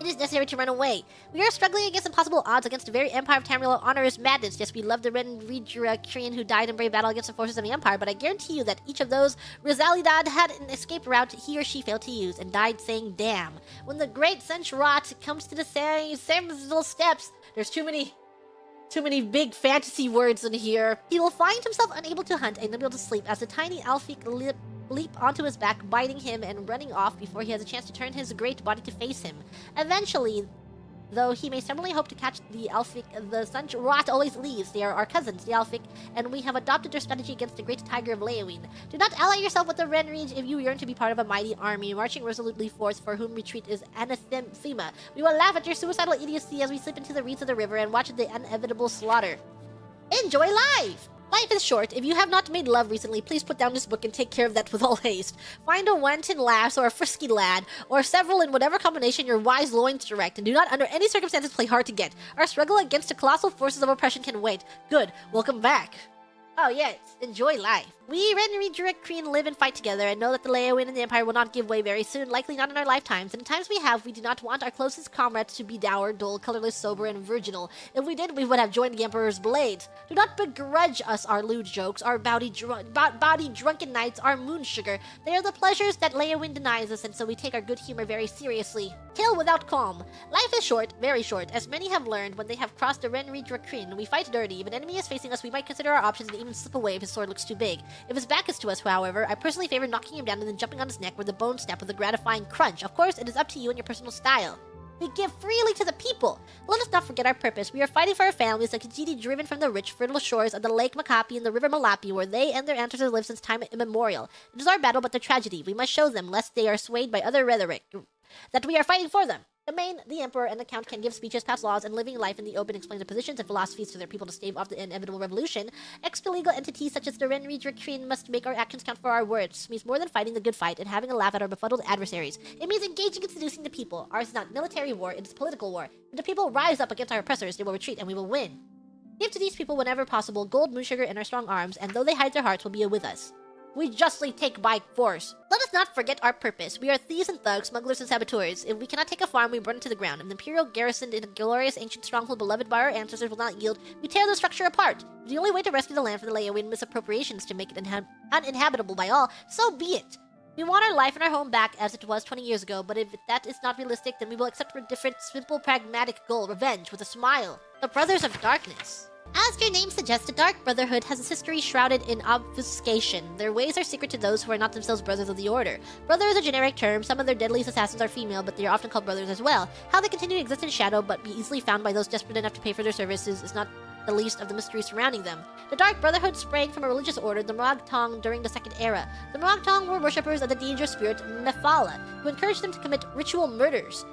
It is necessary to run away. We are struggling against impossible odds against the very empire of Tamriel. Honor is madness. Yes, we love the Renridra Kreen who died in brave battle against the forces of the empire, but I guarantee you that each of those Rizalidad had an escape route he or she failed to use and died saying damn. When the great Senchrat comes to the Samsel steps, there's too many big fantasy words in here. He will find himself unable to hunt and unable to sleep as the tiny Alfic leap onto his back, biting him and running off before he has a chance to turn his great body to face him. Eventually, though he may stubbornly hope to catch the Alfic, the Senchrat always leaves. They are our cousins, the Alfic, and we have adopted their strategy against the great tiger of Leowin. Do not ally yourself with the Renrige if you yearn to be part of a mighty army, marching resolutely forth, for whom retreat is anathema. We will laugh at your suicidal idiocy as we slip into the reeds of the river and watch the inevitable slaughter. Enjoy life! Life is short. If you have not made love recently, please put down this book and take care of that with all haste. Find a wanton lass or a frisky lad, or several in whatever combination your wise loins direct, and do not under any circumstances play hard to get. Our struggle against the colossal forces of oppression can wait. Good. Welcome back. Oh yes, enjoy life. We, Ren and Redirect live and fight together and know that the Leyawiin and the Empire will not give way very soon, likely not in our lifetimes, and in times we have, we do not want our closest comrades to be dour, dull, colorless, sober, and virginal. If we did, we would have joined the Emperor's blades. Do not begrudge us our lewd jokes, our bawdy drunken nights, our moon sugar. They are the pleasures that Leyawiin denies us, and so we take our good humor very seriously. Kill without calm. Life is short, very short, as many have learned when they have crossed the Ren Redirect. We fight dirty. If an enemy is facing us, we might consider our options and even slip away if his sword looks too big. If his back is to us, however, I personally favor knocking him down and then jumping on his neck where the bones snap with a gratifying crunch. Of course, it is up to you and your personal style. We give freely to the people. Let us not forget our purpose. We are fighting for our families like Gigi driven from the rich, fertile shores of the Lake Makapi and the River Malapi, where they and their ancestors lived since time immemorial. It is our battle, but their tragedy. We must show them, lest they are swayed by other rhetoric, that we are fighting for them. The Main, the Emperor, and the Count can give speeches, pass laws, and living life in the open explain the positions and philosophies to their people to stave off the inevitable revolution. Extra-legal entities such as the Ren Redirect must make our actions count for our words. This means more than fighting the good fight and having a laugh at our befuddled adversaries. It means engaging and seducing the people. Ours is not military war, it is political war. When the people rise up against our oppressors, they will retreat and we will win. Give to these people whenever possible gold, moon sugar, and our strong arms, and though they hide their hearts, will be with us. We justly take by force. Let us not forget our purpose. We are thieves and thugs, smugglers and saboteurs. If we cannot take a farm, we burn it to the ground. If the Imperial garrisoned in a glorious ancient stronghold beloved by our ancestors will not yield, we tear the structure apart. The only way to rescue the land from the Leyawiin misappropriations to make it uninhabitable by all, so be it. We want our life and our home back as it was 20 years ago, but if that is not realistic, then we will accept a different, simple, pragmatic goal, revenge, with a smile. The Brothers of Darkness. As their name suggests, the Dark Brotherhood has a history shrouded in obfuscation. Their ways are secret to those who are not themselves brothers of the Order. Brother is a generic term. Some of their deadliest assassins are female, but they are often called brothers as well. How they continue to exist in shadow but be easily found by those desperate enough to pay for their services is not the least of the mysteries surrounding them. The Dark Brotherhood sprang from a religious order, the Morag Tong, during the Second Era. The Morag Tong were worshippers of the dangerous spirit Mephala, who encouraged them to commit ritual murders.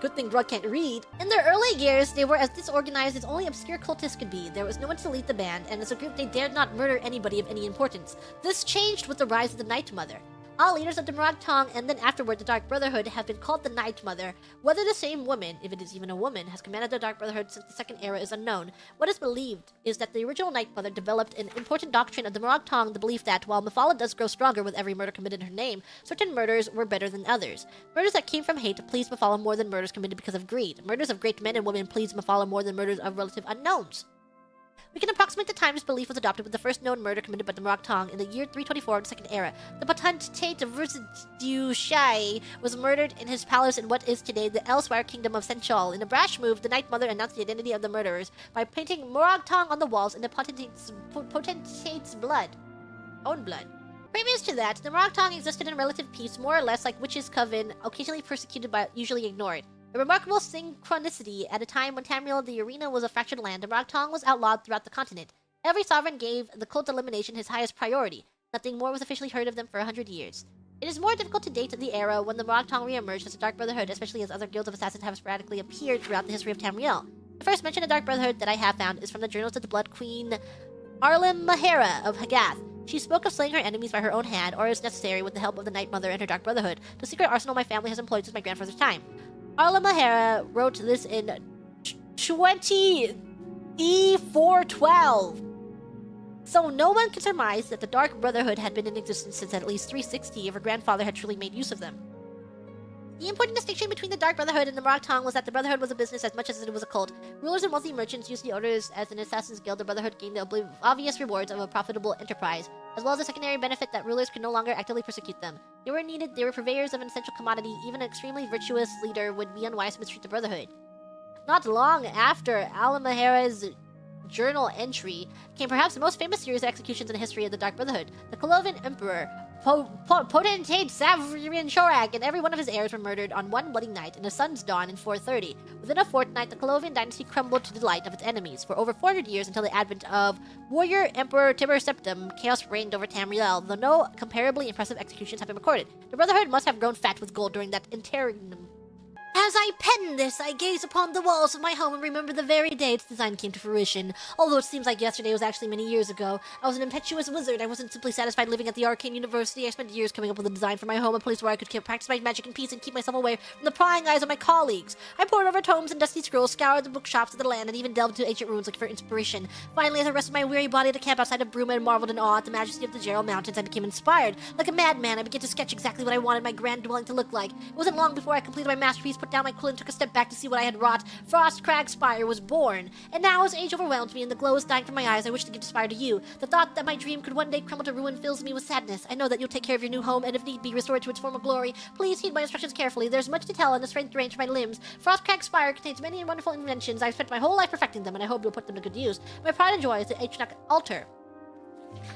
Good thing Drug can't read. In their early years, they were as disorganized as only obscure cultists could be. There was no one to lead the band, and as a group they dared not murder anybody of any importance. This changed with the rise of the Night Mother. All leaders of the Morag Tong, and then afterward the Dark Brotherhood, have been called the Night Mother. Whether the same woman, if it is even a woman, has commanded the Dark Brotherhood since the Second Era is unknown. What is believed is that the original Night Mother developed an important doctrine of the Morag Tong, the belief that, while Mephala does grow stronger with every murder committed in her name, certain murders were better than others. Murders that came from hate pleased Mephala more than murders committed because of greed. Murders of great men and women pleased Mephala more than murders of relative unknowns. We can approximate the time this belief was adopted with the first known murder committed by the Morag Tong in the year 324 of the Second Era. The potentate Verzidushai was murdered in his palace in what is today the Elsewhere Kingdom of Senchal. In a brash move, the Night Mother announced the identity of the murderers by painting Morag Tong on the walls in the potentate's own blood. Previous to that, the Morag Tong existed in relative peace, more or less like witches' coven, occasionally persecuted but usually ignored. A remarkable synchronicity at a time when Tamriel the arena was a fractured land, the Morag Tong was outlawed throughout the continent. Every sovereign gave the cult elimination his highest priority. Nothing more was officially heard of them for 100 years. It is more difficult to date the era when the Morag Tong re-emerged as the Dark Brotherhood, especially as other guilds of assassins have sporadically appeared throughout the history of Tamriel. The first mention of Dark Brotherhood that I have found is from the journals of the Blood Queen Arlim Mahera of Hagath. She spoke of slaying her enemies by her own hand, or as necessary with the help of the Night Mother and her Dark Brotherhood, the secret arsenal my family has employed since my grandfather's time. Arla Mahera wrote this in 20E412. So no one can surmise that the Dark Brotherhood had been in existence since at least 360 if her grandfather had truly made use of them. The important distinction between the Dark Brotherhood and the Morag Tong was that the Brotherhood was a business as much as it was a cult. Rulers and wealthy merchants used the orders as an assassin's guild. The Brotherhood gained the obvious rewards of a profitable enterprise, as well as a secondary benefit that rulers could no longer actively persecute them. They were needed, they were purveyors of an essential commodity. Even an extremely virtuous leader would be unwise to mistreat the Brotherhood. Not long after Alamahera's journal entry came perhaps the most famous series of executions in the history of the Dark Brotherhood. The Colovan Emperor, Potentate Savrian Shorak, and every one of his heirs were murdered on one bloody night in the sun's dawn in 430. Within a fortnight, the Colovan dynasty crumbled to the delight of its enemies. For over 400 years, until the advent of warrior Emperor Tiber Septim, chaos reigned over Tamriel, though no comparably impressive executions have been recorded. The Brotherhood must have grown fat with gold during that interregnum. As I pen this, I gaze upon the walls of my home and remember the very day its design came to fruition. Although it seems like yesterday was actually many years ago. I was an impetuous wizard. I wasn't simply satisfied living at the Arcane University. I spent years coming up with a design for my home, a place where I could practice my magic in peace and keep myself away from the prying eyes of my colleagues. I pored over tomes and dusty scrolls, scoured the bookshops of the land, and even delved into ancient ruins looking for inspiration. Finally, as I rested my weary body at a camp outside of Bruma and marveled in awe at the majesty of the Gerald Mountains, I became inspired. Like a madman, I began to sketch exactly what I wanted my grand dwelling to look like. It wasn't long before I completed my masterpiece, put down my quill, and took a step back to see what I had wrought. Frostcrag Spire was born. And now, as age overwhelmed me and the glow is dying from my eyes, I wish to give Spire to you. The thought that my dream could one day crumble to ruin fills me with sadness. I know that you'll take care of your new home, and if need be, restore it to its former glory. Please heed my instructions carefully. There's much to tell and the strength to range for my limbs. Frostcrag Spire contains many and wonderful inventions. I've spent my whole life perfecting them, and I hope you'll put them to good use. My pride and joy is the Aetrioc altar.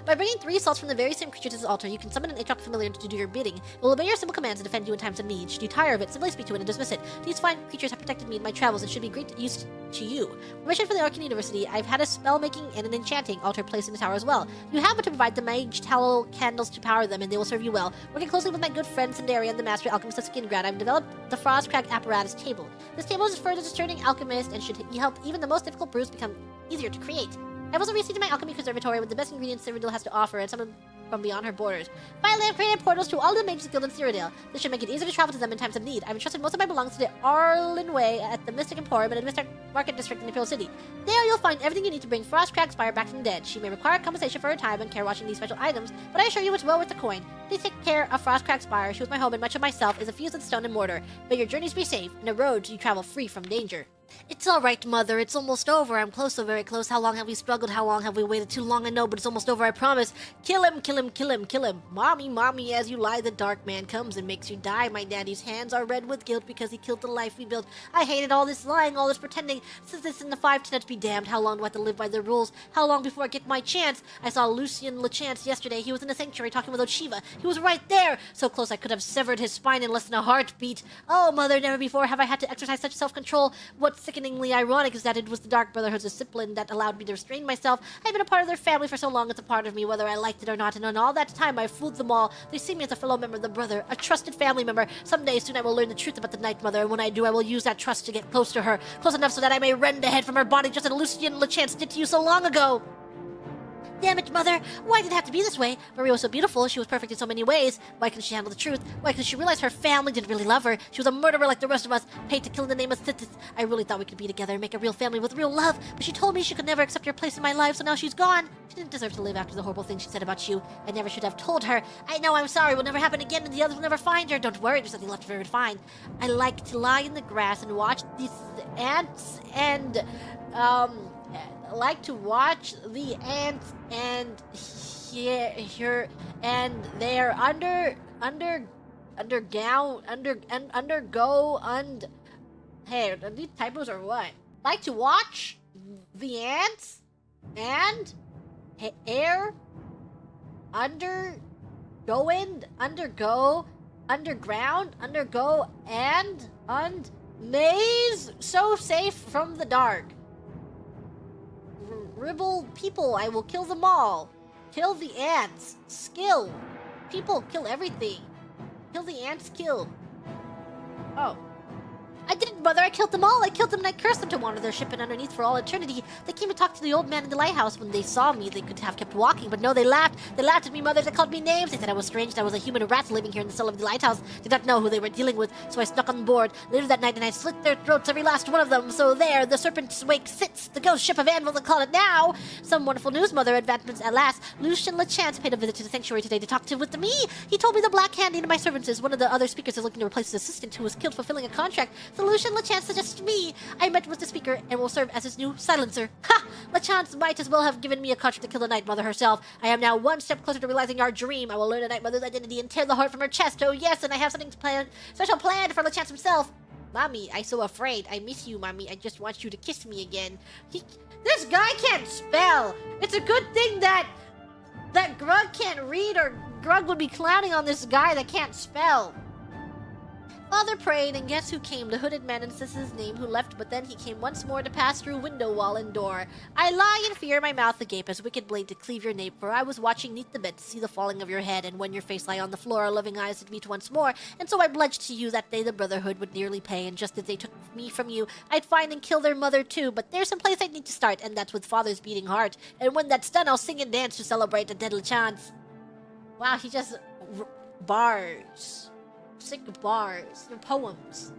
By bringing 3 salts from the very same creature to this altar, you can summon an Aetrioc familiar to do your bidding. It will obey your simple commands and defend you in times of need. Should you tire of it, simply speak to it and dismiss it. These fine creatures have protected me in my travels and should be great use to you. Permission for the Arcane University, I've had a spell-making and an enchanting altar placed in the tower as well. You have but to provide the mage tallow candles to power them, and they will serve you well. Working closely with my good friend Sindarian, the master alchemist of Skingrad, I've developed the Frostcrag apparatus table. This table is for the discerning alchemist and should help even the most difficult brews become easier to create. I've also reseeded my alchemy conservatory with the best ingredients Cyrodiil has to offer and some from beyond her borders. Finally, I've created portals to all the mages guild in Cyrodiil. This should make it easier to travel to them in times of need. I've entrusted most of my belongings to the Arlen Way at the Mystic Emporium and the Mystic Market District in Imperial City. There you'll find everything you need to bring Frostcrag Spire back from the dead. She may require compensation for her time and care watching these special items, but I assure you it's well worth the coin. Please take care of Frostcrag Spire. She was my home and much of myself is infused with stone and mortar. May your journeys be safe and a road you travel free from danger. It's all right, Mother. It's almost over. I'm close, so very close. How long have we struggled? How long have we waited? Too long, I know, but it's almost over, I promise. Kill him, kill him, kill him, kill him. Mommy, mommy, as you lie, the dark man comes and makes you die. My daddy's hands are red with guilt because he killed the life we built. I hated all this lying, all this pretending. Since this in the 5 tenets be damned, how long do I have to live by the rules? How long before I get my chance? I saw Lucien LeChance yesterday. He was in the sanctuary talking with Ochiva. He was right there, so close I could have severed his spine in less than a heartbeat. Oh, Mother, never before have I had to exercise such self-control. What sickeningly ironic is that it was the Dark Brotherhood's discipline that allowed me to restrain myself. I've been a part of their family for so long, it's a part of me, whether I liked it or not, and in all that time I fooled them all. They see me as a fellow member of the Brother, a trusted family member. Someday soon I will learn the truth about the Night Mother, and when I do, I will use that trust to get close to her, close enough so that I may rend a head from her body just as Lucien LeChance did to you so long ago. Damn it, Mother! Why did it have to be this way? Maria was so beautiful, she was perfect in so many ways. Why couldn't she handle the truth? Why couldn't she realize her family didn't really love her? She was a murderer like the rest of us, paid to kill in the name of Sithis. I really thought we could be together and make a real family with real love, but she told me she could never accept your place in my life, so now she's gone. She didn't deserve to live after the horrible things she said about you. I never should have told her. I know, I'm sorry, it will never happen again, and the others will never find her. Don't worry, there's nothing left for her to find. I like to lie in the grass and watch these ants and, like to watch the ants and hear and they're hey, are these typos or what? Like to watch the ants and undergo and maze so safe from the dark. Ribble people, I will kill them all. Kill the ants. Skill. People, kill everything. Kill the ants, kill. Oh. I didn't, Mother. I killed them all. I killed them and I cursed them to wander their ship and underneath for all eternity. They came to talk to the old man in the lighthouse. When they saw me, they could have kept walking, but no, they laughed. They laughed at me, Mother. They called me names. They said I was strange, that I was a human rat living here in the cell of the lighthouse. Did not know who they were dealing with, so I snuck on board. Later that night, and I slit their throats, every last one of them. So there, the serpent's wake sits, the ghost ship of Anvil, they call it now. Some wonderful news, Mother. Advancements at last. Lucien LeChance paid a visit to the sanctuary today to talk with me. He told me the Black Hand into my servants is one of the other speakers is looking to replace his assistant who was killed fulfilling a contract. So Lucien LeChance suggested me. I met with the speaker and will serve as his new silencer. Ha! LeChance might as well have given me a contract to kill the Night Mother herself. I am now one step closer to realizing our dream. I will learn the Night Mother's identity and tear the heart from her chest. Oh yes, and I have something special planned for LeChance himself. Mommy, I'm so afraid. I miss you, Mommy. I just want you to kiss me again. This guy can't spell. It's a good thing that Grug can't read, or Grug would be clowning on this guy that can't spell. Father prayed, and guess who came? The hooded man insists his name, who left, but then he came once more to pass through window, wall, and door. I lie in fear, my mouth agape, as wicked blade to cleave your nape, for I was watching neath the bed to see the falling of your head, and when your face lay on the floor, our loving eyes did meet once more, and so I pledged to you that day the brotherhood would dearly pay, and just as they took me from you, I'd find and kill their mother too, but there's some place I need to start, and that's with Father's beating heart, and when that's done, I'll sing and dance to celebrate the deadly chance. Wow, he just... bars. Sick bars. They're poems.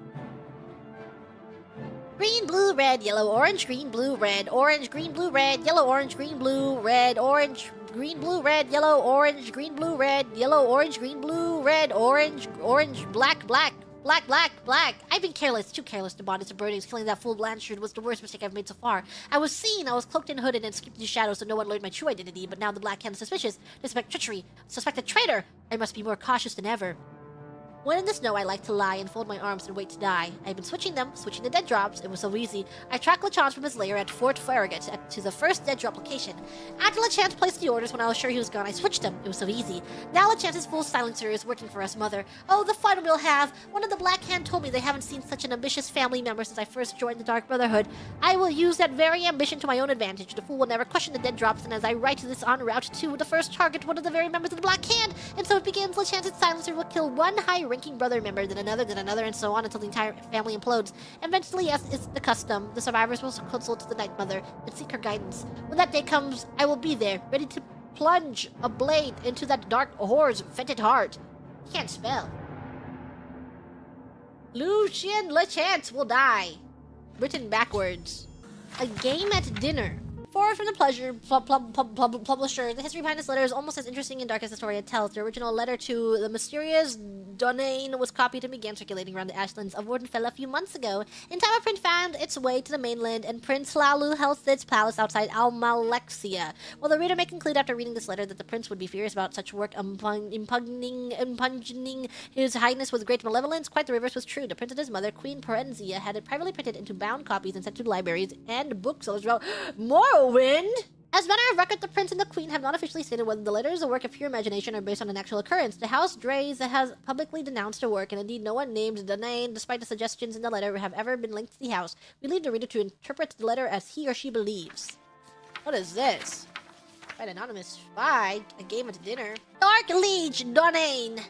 Green, blue, red, yellow, orange, green, blue, red, orange, green, blue, red, yellow, orange, green, blue, red, orange, green, blue, red, yellow, orange, green, blue, red, yellow, orange, green, blue, red, orange, orange, black, black, black, black, black. I've been careless, too careless to bodies and burnings. Killing that fool Blanchard was the worst mistake I've made so far. I was seen, I was cloaked and hooded and skipped into shadows so no one learned my true identity, but now the Black Hand is suspicious. They suspect treachery, suspect a traitor. I must be more cautious than ever. When in the snow, I like to lie and fold my arms and wait to die. I've been switching the dead drops. It was so easy. I tracked LeChance from his lair at Fort Farragut to the first dead drop location. After LeChance placed the orders when I was sure he was gone, I switched him. It was so easy. Now LeChance's full silencer is working for us, Mother. Oh, the fun we'll have. One of the Black Hand told me they haven't seen such an ambitious family member since I first joined the Dark Brotherhood. I will use that very ambition to my own advantage. The fool will never question the dead drops, and as I write this en route to the first target, one of the very members of the Black Hand. And so it begins. LeChance's silencer will kill one high-ranking brother member, then another, and so on until the entire family implodes. Eventually, as is the custom, the survivors will consult the Night Mother and seek her guidance. When that day comes, I will be there, ready to plunge a blade into that dark horror's fetid heart. Can't spell. Lucien LeChance will die. Written backwards. A game at dinner. Forward from the pleasure publisher, the history behind this letter is almost as interesting and dark as the story it tells. The original letter to the mysterious Donain was copied and began circulating around the ashlands of Wardenfell a few months ago. In time, a print found its way to the mainland, and Prince Hlaalu held its palace outside Almalexia. While the reader may conclude after reading this letter that the prince would be furious about such work impugning his highness with great malevolence, quite the reverse was true. The prince and his mother, Queen Perenzia, had it privately printed into bound copies and sent to libraries and booksellers throughout Morrowind. As a matter of record, the prince and the queen have not officially stated whether the letter is a work of pure imagination or based on an actual occurrence. The House Dreys has publicly denounced the work, and indeed no one named Donain, despite the suggestions in the letter, have ever been linked to the house. We leave the reader to interpret the letter as he or she believes. What is this? An anonymous spy? A game at dinner? Dark Liege Donain!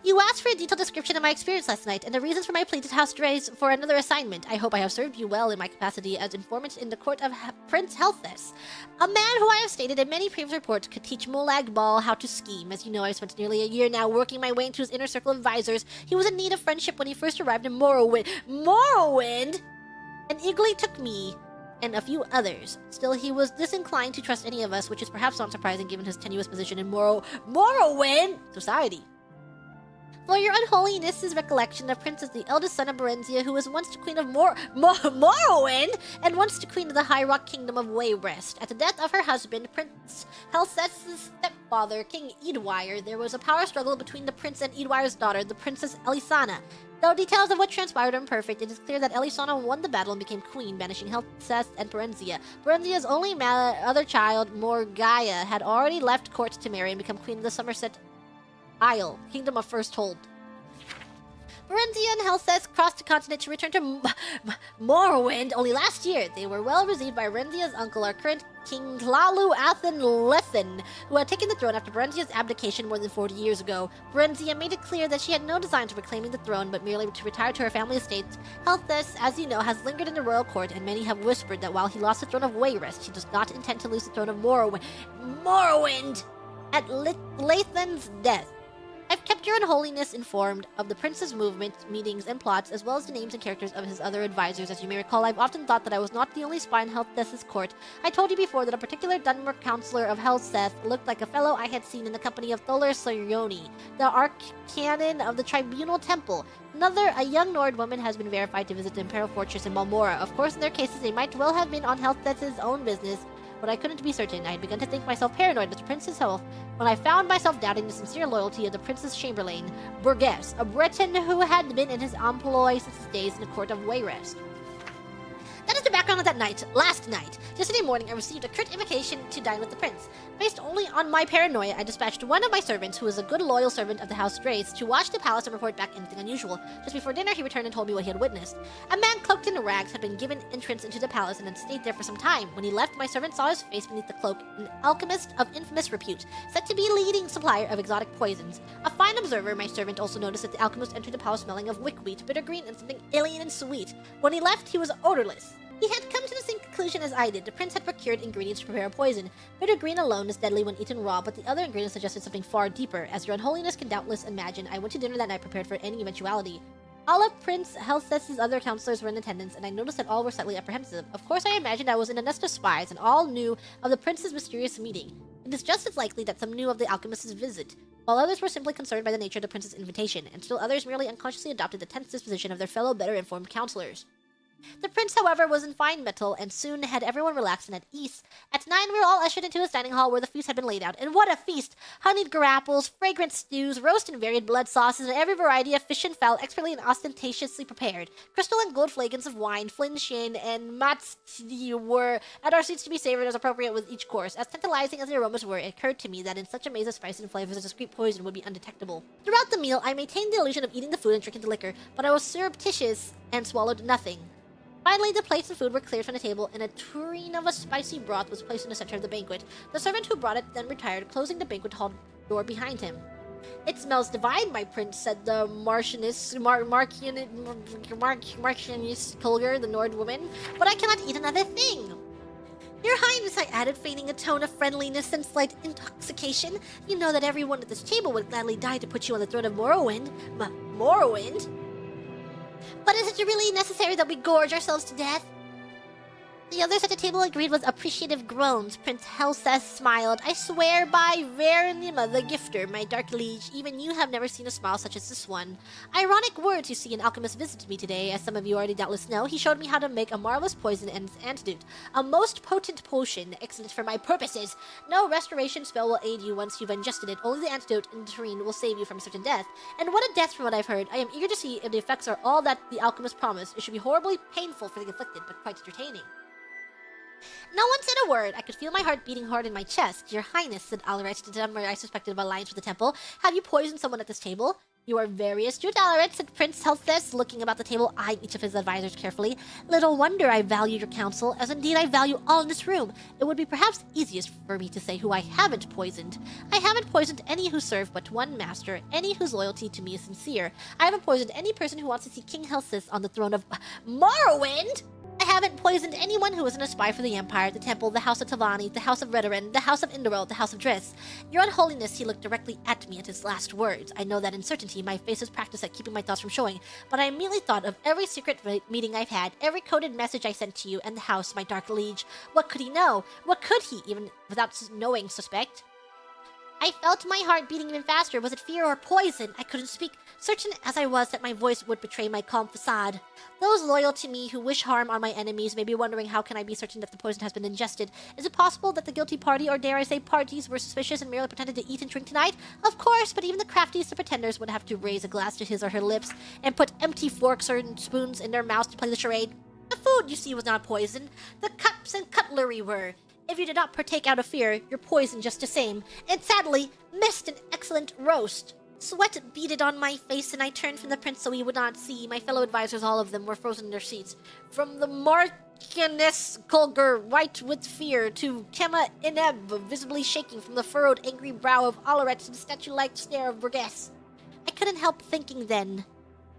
You asked for a detailed description of my experience last night, and the reasons for my plea to House Dreys for another assignment. I hope I have served you well in my capacity as informant in the court of Prince Helthus, a man who I have stated in many previous reports could teach Molag Bal how to scheme. As you know, I've spent nearly a year now working my way into his inner circle of advisors. He was in need of friendship when he first arrived in Morrowind. Morrowind? And eagerly took me and a few others. Still, he was disinclined to trust any of us, which is perhaps not surprising given his tenuous position in Morrowind society. For your unholiness's recollection, the prince is the eldest son of Berenzia, who was once the queen of Morrowind, and once the queen of the High Rock Kingdom of Wayrest. At the death of her husband, Prince Helseth's stepfather, King Eadwire, there was a power struggle between the prince and Eadwire's daughter, the Princess Elisana. Though details of what transpired are imperfect, it is clear that Elisana won the battle and became queen, banishing Helseth and Berenzia. Berenzia's only other child, Morgaya, had already left court to marry and become queen of the Somerset Isle, Kingdom of First Hold. Berenzia and Helseth crossed the continent to return to Morrowind only last year. They were well received by Berenzia's uncle, our current King Hlaalu Athen Lethen, who had taken the throne after Berenzia's abdication more than 40 years ago. Berenzia made it clear that she had no designs of reclaiming the throne, but merely to retire to her family estates. Helseth, as you know, has lingered in the royal court, and many have whispered that while he lost the throne of Wayrest, he does not intend to lose the throne of Morrowind at Lethen's death. I've kept your unholiness informed of the prince's movements, meetings, and plots, as well as the names and characters of his other advisors. As you may recall, I've often thought that I was not the only spy in Helseth's court. I told you before that a particular Dunmer counselor of Helseth looked like a fellow I had seen in the company of Tholer Sorioni, the archcanon of the Tribunal Temple. Another, a young Nord woman, has been verified to visit the Imperial Fortress in Balmora. Of course, in their cases, they might well have been on Helseth's own business, but I couldn't be certain. I had begun to think myself paranoid with the prince's health when I found myself doubting the sincere loyalty of the prince's chamberlain, Burgess, a Breton who had been in his employ since his days in the court of Wayrest. That is the background of that night, last night. Yesterday morning, I received a curt invitation to dine with the prince. Based only on my paranoia, I dispatched one of my servants, who is a good loyal servant of the House Drace, to watch the palace and report back anything unusual. Just before dinner, he returned and told me what he had witnessed. A man cloaked in rags had been given entrance into the palace and had stayed there for some time. When he left, my servant saw his face beneath the cloak, an alchemist of infamous repute, said to be leading supplier of exotic poisons. A fine observer, my servant also noticed that the alchemist entered the palace smelling of wickweed, bittergreen, and something alien and sweet. When he left, he was odorless. He had come to the same conclusion as I did. The prince had procured ingredients to prepare a poison. Bittergreen alone is deadly when eaten raw, but the other ingredients suggested something far deeper. As your unholiness can doubtless imagine, I went to dinner that night prepared for any eventuality. All of Prince Helseth's other counselors were in attendance, and I noticed that all were slightly apprehensive. Of course, I imagined I was in a nest of spies, and all knew of the prince's mysterious meeting. It is just as likely that some knew of the alchemist's visit, while others were simply concerned by the nature of the prince's invitation, and still others merely unconsciously adopted the tense disposition of their fellow better-informed counselors. The prince, however, was in fine mettle, and soon had everyone relaxed and at ease. At 9, we were all ushered into his dining hall where the feast had been laid out. And what a feast! Honeyed grapples, fragrant stews, roast and varied blood sauces, and every variety of fish and fowl expertly and ostentatiously prepared. Crystal and gold flagons of wine, flinchien, and matzi were at our seats to be savored as appropriate with each course. As tantalizing as the aromas were, it occurred to me that in such a maze of spices and flavors, a discreet poison would be undetectable. Throughout the meal, I maintained the illusion of eating the food and drinking the liquor, but I was surreptitious and swallowed nothing. Finally, the plates and food were cleared from the table, and a tureen of a spicy broth was placed in the center of the banquet. The servant who brought it then retired, closing the banquet hall door behind him. "It smells divine, my prince," said the Marchioness Kulger, the Nord woman, "but I cannot eat another thing." "Your Highness," I added, feigning a tone of friendliness and slight intoxication, "you know that everyone at this table would gladly die to put you on the throne of Morrowind." Morrowind? "But is it really necessary that we gorge ourselves to death?" The others at the table agreed with appreciative groans. Prince Helseth smiled. "I swear by Verenima the Gifter, my dark liege, even you have never seen a smile such as this one. Ironic words, you see, an alchemist visited me today. As some of you already doubtless know, he showed me how to make a marvelous poison and its antidote. A most potent potion, excellent for my purposes. No restoration spell will aid you once you've ingested it. Only the antidote in the tureen will save you from certain death. And what a death from what I've heard. I am eager to see if the effects are all that the alchemist promised. It should be horribly painful for the afflicted, but quite entertaining." No one said a word. I could feel my heart beating hard in my chest. "Your Highness," said Alaret, to them where I suspected of alliance with the temple, "have you poisoned someone at this table?" "You are very astute, Alaret," said Prince Helseth, looking about the table, eyeing each of his advisors carefully. "Little wonder I value your counsel, as indeed I value all in this room. It would be perhaps easiest for me to say who I haven't poisoned. I haven't poisoned any who serve but one master, any whose loyalty to me is sincere. I haven't poisoned any person who wants to see King Helseth on the throne of Morrowind! I haven't poisoned anyone who isn't a spy for the Empire, the Temple, the House of Tavani, the House of Redoran, the House of Indorel, the House of Driss. Your Unholiness," he looked directly at me at his last words. I know that in certainty my face is practiced at keeping my thoughts from showing, but I immediately thought of every secret meeting I've had, every coded message I sent to you and the House, my dark liege. What could he know? What could he, even without knowing, suspect? I felt my heart beating even faster. Was it fear or poison? I couldn't speak, certain as I was that my voice would betray my calm facade. Those loyal to me who wish harm on my enemies may be wondering how can I be certain that the poison has been ingested. Is it possible that the guilty party, or dare I say parties, were suspicious and merely pretended to eat and drink tonight? Of course, but even the craftiest of pretenders would have to raise a glass to his or her lips and put empty forks or spoons in their mouths to play the charade. The food, you see, was not poison. The cups and cutlery were. If you did not partake out of fear, you're poisoned just the same, and sadly, missed an excellent roast. Sweat beaded on my face, and I turned from the prince so he would not see. My fellow advisors, all of them, were frozen in their seats. From the Marchioness Kulger, white with fear, to Kema Ineb, visibly shaking from the furrowed, angry brow of Alaret to the statue-like stare of Burgess. I couldn't help thinking then.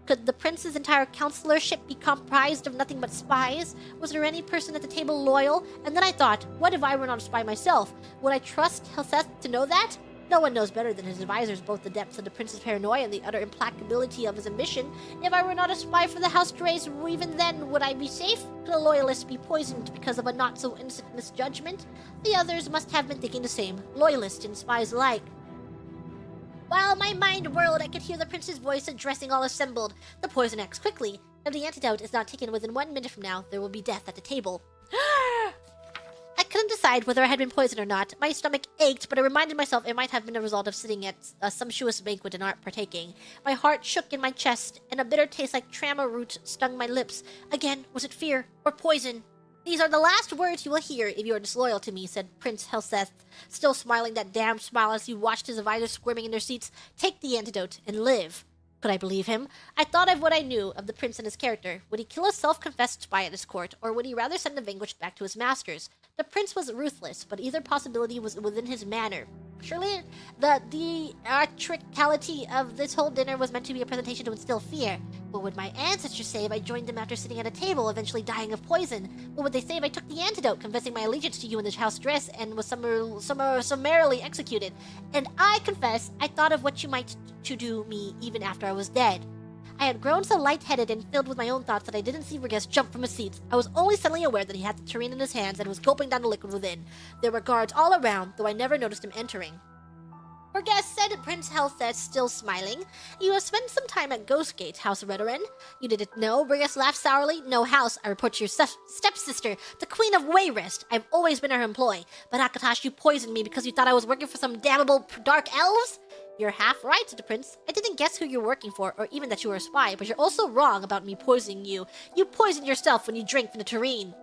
Could the prince's entire counselorship be comprised of nothing but spies? Was there any person at the table loyal? And then I thought, what if I were not a spy myself? Would I trust Helseth to know that? No one knows better than his advisors both the depths of the prince's paranoia and the utter implacability of his ambition. If I were not a spy for the House Drace, even then, would I be safe? Could a loyalist be poisoned because of a not-so-innocent misjudgment? The others must have been thinking the same, loyalists and spies alike. While my mind whirled, I could hear the prince's voice addressing all assembled. The poison acts quickly. If the antidote is not taken within 1 minute from now, there will be death at the table. I couldn't decide whether I had been poisoned or not. My stomach ached, but I reminded myself it might have been a result of sitting at a sumptuous banquet and not partaking. My heart shook in my chest, and a bitter taste like trama root stung my lips. Again, was it fear or poison? These are the last words you will hear if you are disloyal to me, said Prince Helseth, still smiling that damn smile as he watched his advisors squirming in their seats. Take the antidote and live. Could I believe him? I thought of what I knew of the prince and his character. Would he kill a self-confessed spy at his court, or would he rather send the vanquished back to his masters? The prince was ruthless, but either possibility was within his manner. Surely the theatricality of this whole dinner was meant to be a presentation to instill fear. What would my ancestors say if I joined them after sitting at a table, eventually dying of poison? What would they say if I took the antidote, confessing my allegiance to you in the house dress, and was summarily executed? And I confess, I thought of what you might to do me even after I was dead. I had grown so lightheaded and filled with my own thoughts that I didn't see Verges jump from his seat. I was only suddenly aware that he had the tureen in his hands and was gulping down the liquid within. There were guards all around, though I never noticed him entering. Verges, said Prince Helseth, still smiling. You have spent some time at Ghostgate, House Redoran. You didn't know? Verges laughed sourly. No, House. I report to your stepsister, the Queen of Wayrest. I've always been her employee. But Akatosh, you poisoned me because you thought I was working for some damnable dark elves? You're half right, said the prince. I didn't guess who you're working for, or even that you were a spy, but you're also wrong about me poisoning you. You poisoned yourself when you drank from the tureen.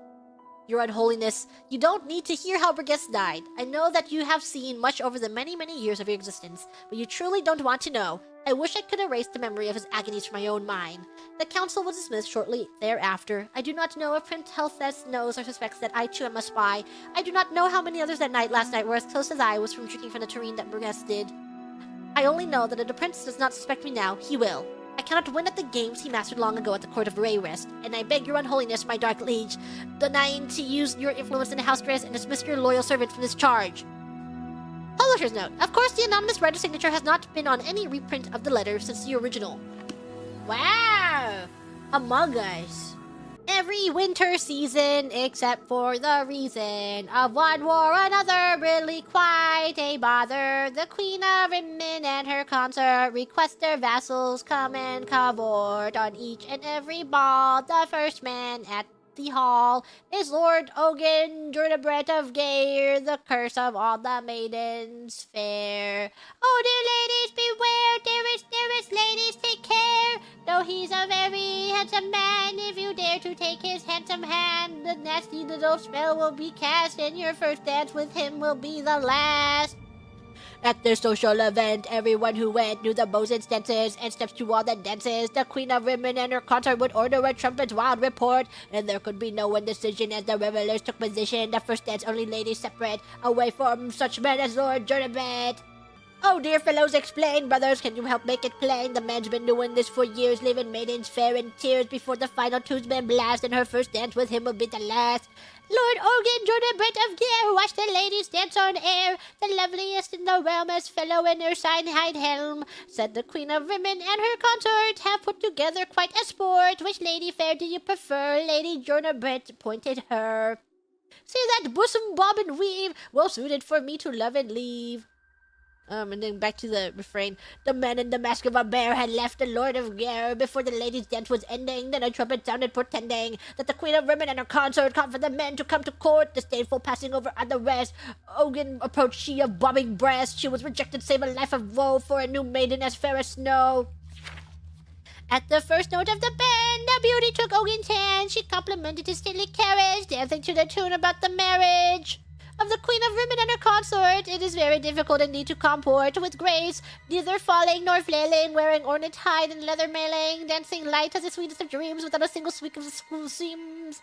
Your unholiness, you don't need to hear how Verges died. I know that you have seen much over the many, many years of your existence, but you truly don't want to know. I wish I could erase the memory of his agonies from my own mind. The council was dismissed shortly thereafter. I do not know if Prince Helseth knows or suspects that I too am a spy. I do not know how many others last night were as close as I was from drinking from the tureen that Verges did. I only know that if the prince does not suspect me now, he will. I cannot win at the games he mastered long ago at the court of Wayrest, and I beg your unholiness, my dark liege, denying to use your influence in the house dress and dismiss your loyal servant from this charge. Publisher's note. Of course, the anonymous writer's signature has not been on any reprint of the letter since the original. Wow! Among Us. Every winter season, except for the reason of one war or another, really quite a bother. The Queen of Rimmon and her consort request their vassals come and cavort on each and every ball. The first man at the hall is Lord Ogun Durnabret of Geyr, the curse of all the maidens fair. Oh, dear ladies, beware, dearest ladies, take care. Though he's a very handsome man, if you dare to take his handsome hand, the nasty little spell will be cast, and your first dance with him will be the last. At their social event, everyone who went knew the bosun's dances and steps to all the dances. The Queen of Rimmon and her consort would order a trumpet's wild report, and there could be no indecision as the revelers took position. The first dance only ladies separate, away from such men as Lord Jernabet. Oh, dear fellows, explain, brothers, can you help make it plain? The man's been doing this for years, leaving maidens fair in tears before the final tunesman blast, and her first dance with him will be the last. Lord Ogun Durnabret of Geyr, watch the ladies dance on air, the loveliest in the realm as fellow in her sign-hide helm, said the Queen of Rimmon and her consort, have put together quite a sport. Which lady fair do you prefer? Lady Durnabret pointed her. See that bosom bob and weave, well suited for me to love and leave. And then back to the refrain. The man in the mask of a bear had left the Lord of Geyr before the ladies' dance was ending. Then a trumpet sounded portending that the Queen of Rimmon and her consort called for the men to come to court. Disdainful passing over on the rest. Ogun approached she of bobbing breast. She was rejected, save a life of woe for a new maiden as fair as snow. At the first note of the band, the beauty took Ogun's hand. She complimented his stately carriage, dancing to the tune about the marriage of the Queen of Rimmon and her consort. It is very difficult indeed to comport with grace, neither falling nor flailing, wearing ornate hide and leather mailing, dancing light as the sweetest of dreams without a single squeak of the school seams.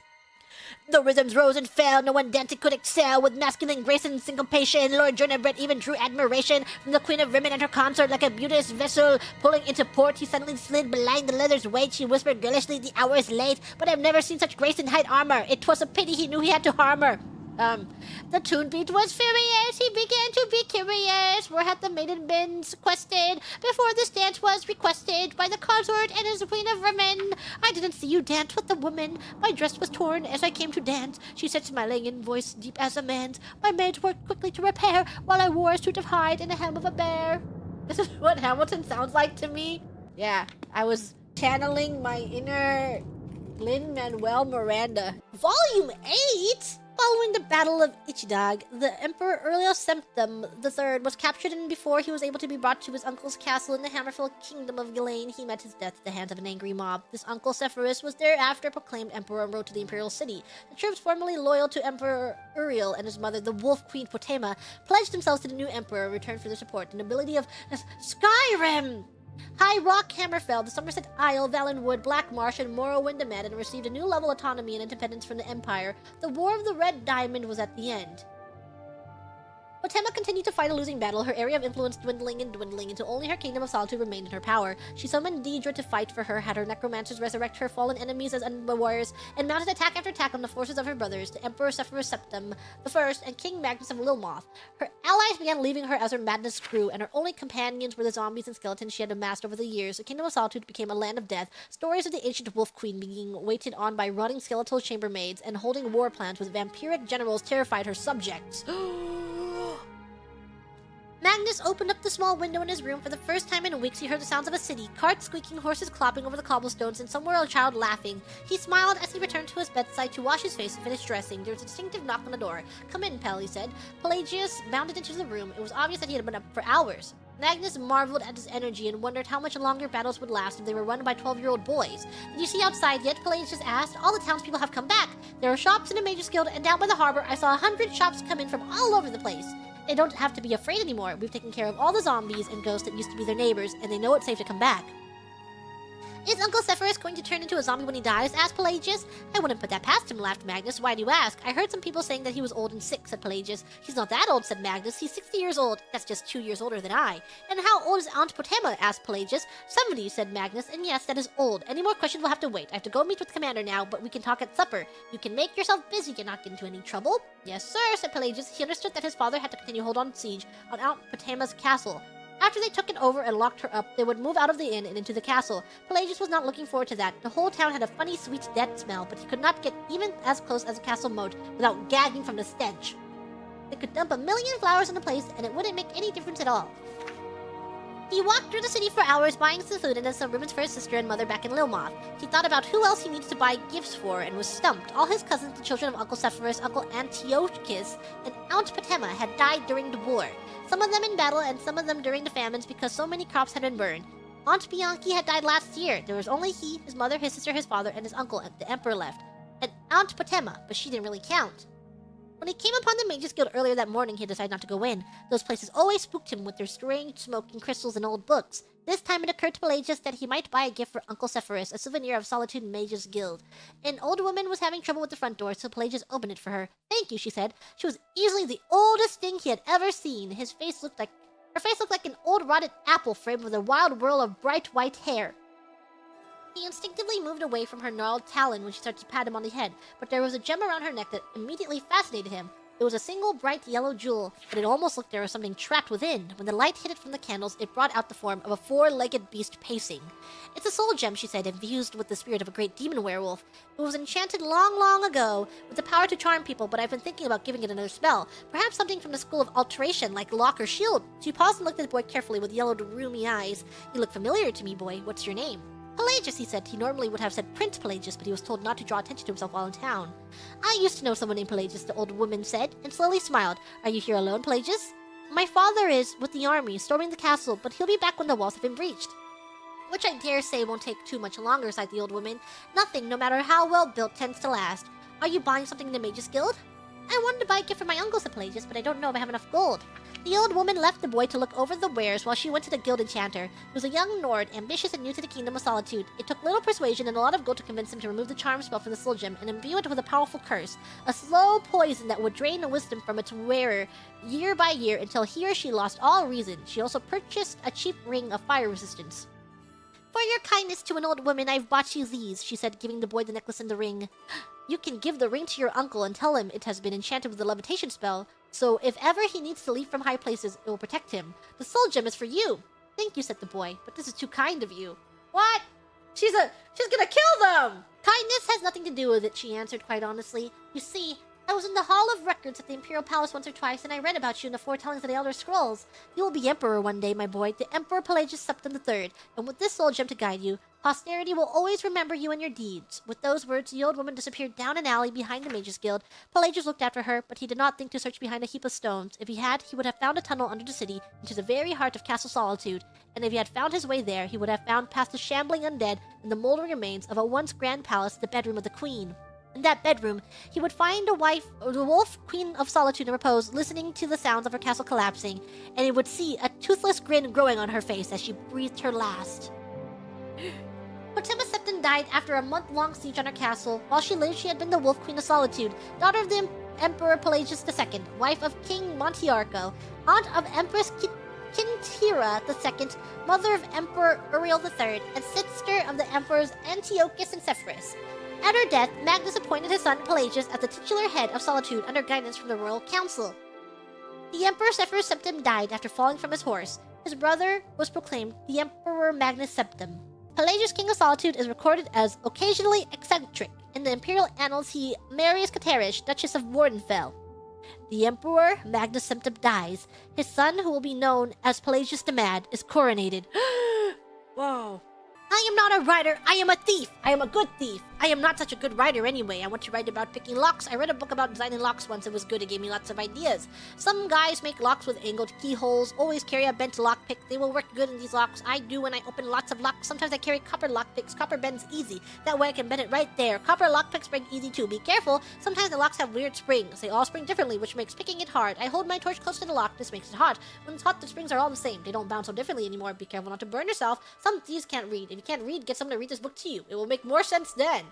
The rhythms rose and fell, no one dancing could excel, with masculine grace and syncopation. Lord Jernabret even drew admiration from the Queen of Rimmon and her consort. Like a beauteous vessel pulling into port, he suddenly slid behind the leather's weight. She whispered girlishly, the hour is late, but I've never seen such grace in hide armor. It was a pity he knew he had to harm her. The tune beat was furious. He began to be curious. Where had the maiden been sequestered before this dance was requested by the consort and his Queen of Rimmon? I didn't see you dance with the woman. My dress was torn as I came to dance, she said, smiling in voice deep as a man's. My maids worked quickly to repair, while I wore a suit of hide and a helm of a bear. This is what Hamilton sounds like to me. Yeah, I was channeling my inner Lin-Manuel Miranda. Volume 8? Following the Battle of Ichidag, the Emperor Aurelius Septim III was captured, and before he was able to be brought to his uncle's castle in the Hammerfell Kingdom of Ghislaine, he met his death at the hands of an angry mob. This uncle Sepphoris was thereafter proclaimed emperor and rode to the imperial city. The troops formerly loyal to Emperor Uriel and his mother, the Wolf Queen Potema, pledged themselves to the new emperor in return for their support and nobility of Skyrim! High Rock, Hammerfell, the Somerset Isle, Valenwood, Black Marsh, and Morrowind demanded and received a new level of autonomy and independence from the Empire. The War of the Red Diamond was at the end. Potema continued to fight a losing battle, her area of influence dwindling and dwindling until only her Kingdom of Solitude remained in her power. She summoned Daedra to fight for her, had her necromancers resurrect her fallen enemies as warriors, and mounted attack after attack on the forces of her brothers, the Emperor Sepphoris Septim I and King Magnus of Lilmoth. Her allies began leaving her as her madness grew, and her only companions were the zombies and skeletons she had amassed over the years. The Kingdom of Solitude became a land of death, stories of the ancient Wolf Queen being waited on by rotting skeletal chambermaids, and holding war plans with vampiric generals terrified her subjects. Magnus opened up the small window in his room. For the first time in weeks, he heard the sounds of a city, carts squeaking, horses clopping over the cobblestones, and somewhere a child laughing. He smiled as he returned to his bedside to wash his face and finish dressing. There was a distinctive knock on the door. "Come in, Pel," he said. Pelagius bounded into the room. It was obvious that he had been up for hours. Magnus marveled at his energy and wondered how much longer battles would last if they were run by 12-year-old boys. "Did you see outside yet?" Pelagius asked. "All the townspeople have come back. There are shops in the Mages Guild, and down by the harbor I saw 100 shops come in from all over the place. They don't have to be afraid anymore. We've taken care of all the zombies and ghosts that used to be their neighbors, and they know it's safe to come back." "Is Uncle Sepphoris going to turn into a zombie when he dies?" asked Pelagius. "I wouldn't put that past him," laughed Magnus. "Why do you ask?" "I heard some people saying that he was old and sick," said Pelagius. "He's not that old," said Magnus. "He's 60 years old. That's just 2 years older than I." "And how old is Aunt Potema?" asked Pelagius. 70, said Magnus, "and yes, that is old. Any more questions will have to wait. I have to go meet with Commander now, but we can talk at supper. You can make yourself busy and not get into any trouble." "Yes, sir," said Pelagius. He understood that his father had to continue hold on siege on Aunt Potema's castle. After they took it over and locked her up, they would move out of the inn and into the castle. Pelagius was not looking forward to that. The whole town had a funny, sweet death smell, but he could not get even as close as a castle moat without gagging from the stench. They could dump 1,000,000 flowers in the place, and it wouldn't make any difference at all. He walked through the city for hours, buying some food and then some ribbons for his sister and mother back in Lilmoth. He thought about who else he needed to buy gifts for and was stumped. All his cousins, the children of Uncle Sepphoris, Uncle Antiochus, and Aunt Potema, had died during the war. Some of them in battle and some of them during the famines because so many crops had been burned. Aunt Bianchi had died last year. There was only he, his mother, his sister, his father, and his uncle, the emperor, left. And Aunt Potema, but she didn't really count. When he came upon the Mages Guild earlier that morning, he decided not to go in. Those places always spooked him with their strange smoke and crystals and old books. This time it occurred to Pelagius that he might buy a gift for Uncle Sepphoris, a souvenir of Solitude Mages Guild. An old woman was having trouble with the front door, so Pelagius opened it for her. "Thank you," she said. She was easily the oldest thing he had ever seen. Her face looked like an old rotted apple framed with a wild whirl of bright white hair. He instinctively moved away from her gnarled talon when she started to pat him on the head, but there was a gem around her neck that immediately fascinated him. It was a single bright yellow jewel, but it almost looked there was something trapped within. When the light hit it from the candles, it brought out the form of a 4-legged beast pacing. "It's a soul gem," she said, infused with the spirit of a great demon werewolf. "It was enchanted long, long ago, with the power to charm people, but I've been thinking about giving it another spell. Perhaps something from the school of alteration, like lock or shield." She paused and looked at the boy carefully with yellowed, rheumy eyes. "You look familiar to me, boy. What's your name?" "Pelagius," he said. He normally would have said Prince Pelagius, but he was told not to draw attention to himself while in town. "I used to know someone named Pelagius," the old woman said, and slowly smiled. "Are you here alone, Pelagius?" "My father is with the army, storming the castle, but he'll be back when the walls have been breached." "Which I dare say won't take too much longer," sighed the old woman. "Nothing, no matter how well built, tends to last. Are you buying something in the Mages Guild?" "I wanted to buy a gift for my uncle," said Pelagius, "but I don't know if I have enough gold." The old woman left the boy to look over the wares while she went to the guild enchanter. He was a young Nord, ambitious and new to the Kingdom of Solitude. It took little persuasion and a lot of gold to convince him to remove the charm spell from the soul gem and imbue it with a powerful curse, a slow poison that would drain the wisdom from its wearer year by year until he or she lost all reason. She also purchased a cheap ring of fire resistance. "For your kindness to an old woman, I've bought you these," she said, giving the boy the necklace and the ring. "You can give the ring to your uncle and tell him it has been enchanted with the levitation spell, so if ever he needs to leap from high places, it will protect him. The soul gem is for you." "Thank you," said the boy, "but this is too kind of you." "What? She's gonna kill them!" "Kindness has nothing to do with it," she answered quite honestly. "You see, I was in the Hall of Records at the Imperial Palace once or twice, and I read about you in the foretellings of the Elder Scrolls. You will be emperor one day, my boy, the Emperor Pelagius Septim III, and with this soul gem to guide you, Posterity will always remember you and your deeds. With those words, the old woman disappeared down an alley behind the Mages Guild. Pelagius looked after her, but he did not think to search behind a heap of stones. If he had, he would have found a tunnel under the city into the very heart of Castle Solitude, and if he had found his way there, he would have found past the shambling undead and the moldering remains of a once grand palace, the bedroom of the queen. In that bedroom, he would find the wolf queen of solitude in repose, listening to the sounds of her castle collapsing, and he would see a toothless grin growing on her face as she breathed her last. Fortuna Septim died after a month-long siege on her castle. While she lived, she had been the Wolf Queen of Solitude, daughter of the Emperor Pelagius II, wife of King Montiarco, aunt of Empress Quintira II, mother of Emperor Uriel III, and sister of the Emperors Antiochus and Sepphoris. At her death, Magnus appointed his son Pelagius as the titular head of Solitude under guidance from the Royal Council. The Emperor Sepphoris Septim died after falling from his horse. His brother was proclaimed the Emperor Magnus Septim. Pelagius, King of Solitude, is recorded as occasionally eccentric. In the imperial annals, he marries Catarish, Duchess of Wardenfell. The Emperor Magnus Septim dies. His son, who will be known as Pelagius the Mad, is coronated. Whoa. I am not a writer, I am a thief! I am a good thief! I am not such a good writer anyway. I want to write about picking locks. I read a book about designing locks once. It was good. It gave me lots of ideas. Some guys make locks with angled keyholes, always carry a bent lockpick. They will work good in these locks. I do when I open lots of locks. Sometimes I carry copper lockpicks. Copper bends easy. That way I can bend it right there. Copper lockpicks break easy too. Be careful. Sometimes the locks have weird springs. They all spring differently, which makes picking it hard. I hold my torch close to the lock. This makes it hot. When it's hot, the springs are all the same. They don't bounce so differently anymore. Be careful not to burn yourself. Some thieves can't read. If you can't read, get someone to read this book to you. It will make more sense then.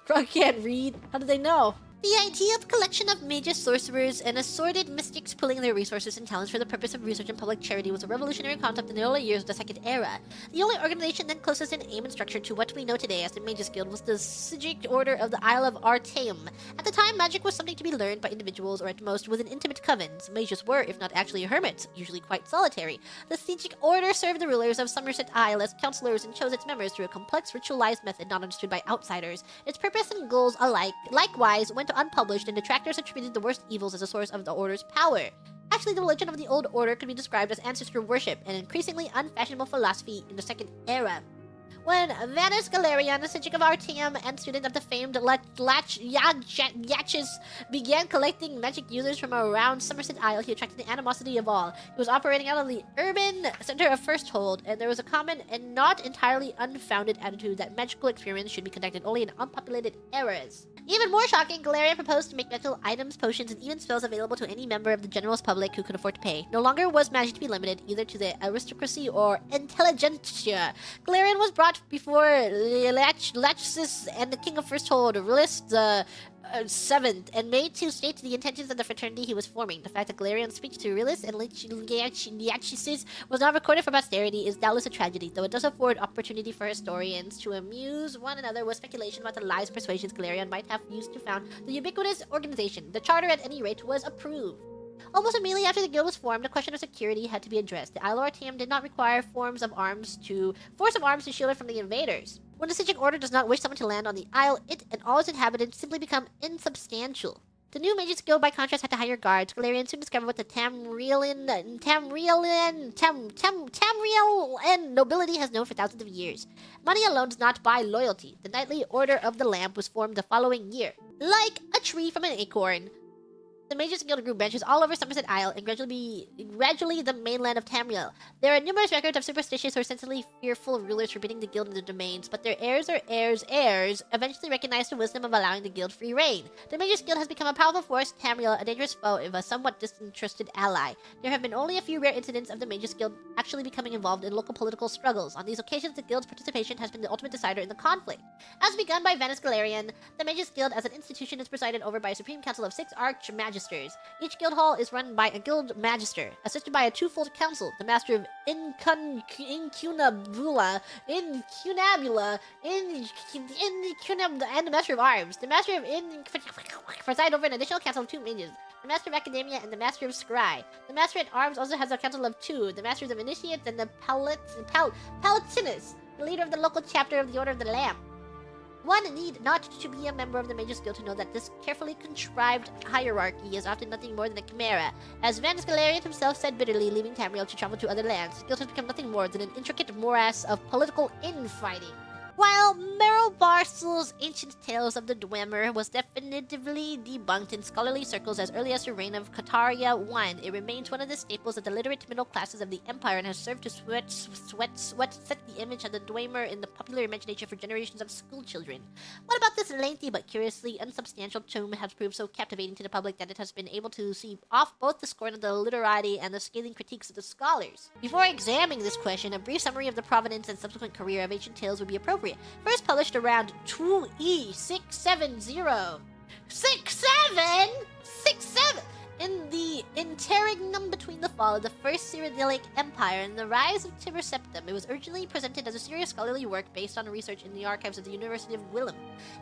Frog can't read. How do they know? The idea of collection of mages, sorcerers, and assorted mystics pooling their resources and talents for the purpose of research and public charity was a revolutionary concept in the early years of the Second Era. The only organization then closest in aim and structure to what we know today as the Mages Guild was the Sigic Order of the Isle of Artaeum. At the time, magic was something to be learned by individuals or at most within intimate covens. Mages were, if not actually hermits, usually quite solitary. The Sigic Order served the rulers of Somerset Isle as counselors and chose its members through a complex ritualized method not understood by outsiders. Its purpose and goals alike, likewise, went unpublished, and detractors attributed the worst evils as a source of the Order's power. Actually, the religion of the Old Order could be described as ancestor worship, an increasingly unfashionable philosophy in the Second Era. When Vanus Galerion, a Sigic of Artaeum and student of the famed Yachis, began collecting magic users from around Somerset Isle, he attracted the animosity of all. He was operating out of the urban center of Firsthold, and there was a common and not entirely unfounded attitude that magical experiments should be conducted only in unpopulated areas. Even more shocking, Galerion proposed to make magical items, potions, and even spells available to any member of the general public who could afford to pay. No longer was magic to be limited either to the aristocracy or intelligentsia. Galerion was brought before Lachesis and the King of Firsthold, Rilis the Seventh, and made to state the intentions of the fraternity he was forming. The fact that Galerion's speech to Rilis and Lachesis was not recorded for posterity is doubtless a tragedy, though it does afford opportunity for historians to amuse one another with speculation about the lies and persuasions Galerion might have used to found the ubiquitous organization. The charter, at any rate, was approved. Almost immediately after the guild was formed, the question of security had to be addressed. The Isle of Artaeum did not require force of arms to shield it from the invaders. When the Sigic Order does not wish someone to land on the Isle, it and all its inhabitants simply become insubstantial. The new Mages Guild, by contrast, had to hire guards. Galerion soon discovered what the Tamriel nobility has known for thousands of years. Money alone does not buy loyalty. The Knightly Order of the Lamp was formed the following year. Like a tree from an acorn, the Mages Guild grew branches all over Somerset Isle and gradually the mainland of Tamriel. There are numerous records of superstitious or sensibly fearful rulers forbidding the guild in their domains, but their heirs eventually recognized the wisdom of allowing the guild free reign. The Mages Guild has become a powerful force, Tamriel a dangerous foe, if a somewhat disinterested ally. There have been only a few rare incidents of the Mages Guild actually becoming involved in local political struggles. On these occasions, the guild's participation has been the ultimate decider in the conflict. As begun by Vanus Galerion, the Mages Guild as an institution is presided over by a supreme council of 6 archmagisters. Each guild hall is run by a guild magister, assisted by a twofold council, the master of Incunabula, and the master of arms. The master of preside over an additional council of 2 mages, the master of academia and the master of scry. The master at arms also has a council of 2, the masters of initiates and the Palatinus, the leader of the local chapter of the Order of the Lamp. One need not to be a member of the Mage's Guild to know that this carefully contrived hierarchy is often nothing more than a chimera. As Van's Galerion himself said bitterly, leaving Tamriel to travel to other lands, the Guild has become nothing more than an intricate morass of political infighting. While Meryl Barcel's Ancient Tales of the Dwemer was definitively debunked in scholarly circles as early as the reign of Kataria I, it remains one of the staples of the literate middle classes of the Empire and has served to set the image of the Dwemer in the popular imagination for generations of schoolchildren. What about this lengthy but curiously unsubstantial tome has proved so captivating to the public that it has been able to see off both the scorn of the literati and the scathing critiques of the scholars? Before examining this question, a brief summary of the provenance and subsequent career of Ancient Tales would be appropriate. First published around 2E670. 67 in the interregnum between the fall of the First Cyrodiilic Empire and the rise of Tiber Septim. It was originally presented as a serious scholarly work based on research in the archives of the University of Willem,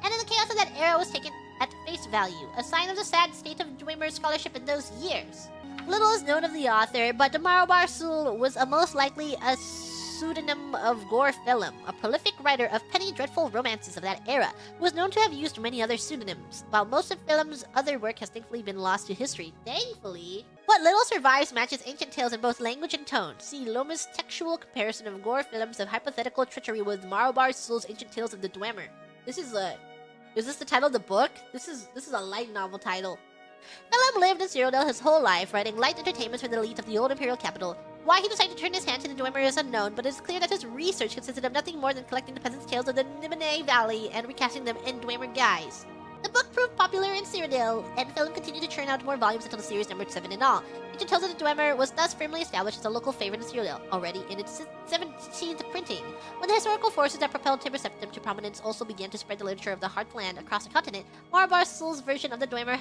and in the chaos of that era was taken at face value, a sign of the sad state of Dwemer scholarship in those years. Little is known of the author, but Damaro Barsul was most likely a pseudonym of Gore Phelim, a prolific writer of penny dreadful romances of that era, who was known to have used many other pseudonyms. While most of Phelim's other work has thankfully been lost to history, what little survives matches Ancient Tales in both language and tone. See Loma's textual comparison of Gore Phelim's of hypothetical treachery with Maro Barsul's Ancient Tales of the Dwemer. Is this the title of the book? This is a light novel title. Phelim lived in Cyrodiil his whole life, writing light entertainments for the elite of the old imperial capital. Why he decided to turn his hand to the Dwemer is unknown, but it is clear that his research consisted of nothing more than collecting the peasants' tales of the Nimine Valley and recasting them in Dwemer guise. The book proved popular in Cyrodiil, and Phelim continued to churn out more volumes until the series numbered 7 in all. Ancient Tales of the Dwemer was thus firmly established as a local favorite in Cyrodiil, already in its 17th printing. When the historical forces that propelled Tiber Septim to prominence also began to spread the literature of the Heartland across the continent, Maro Barsul's version of the Dwemer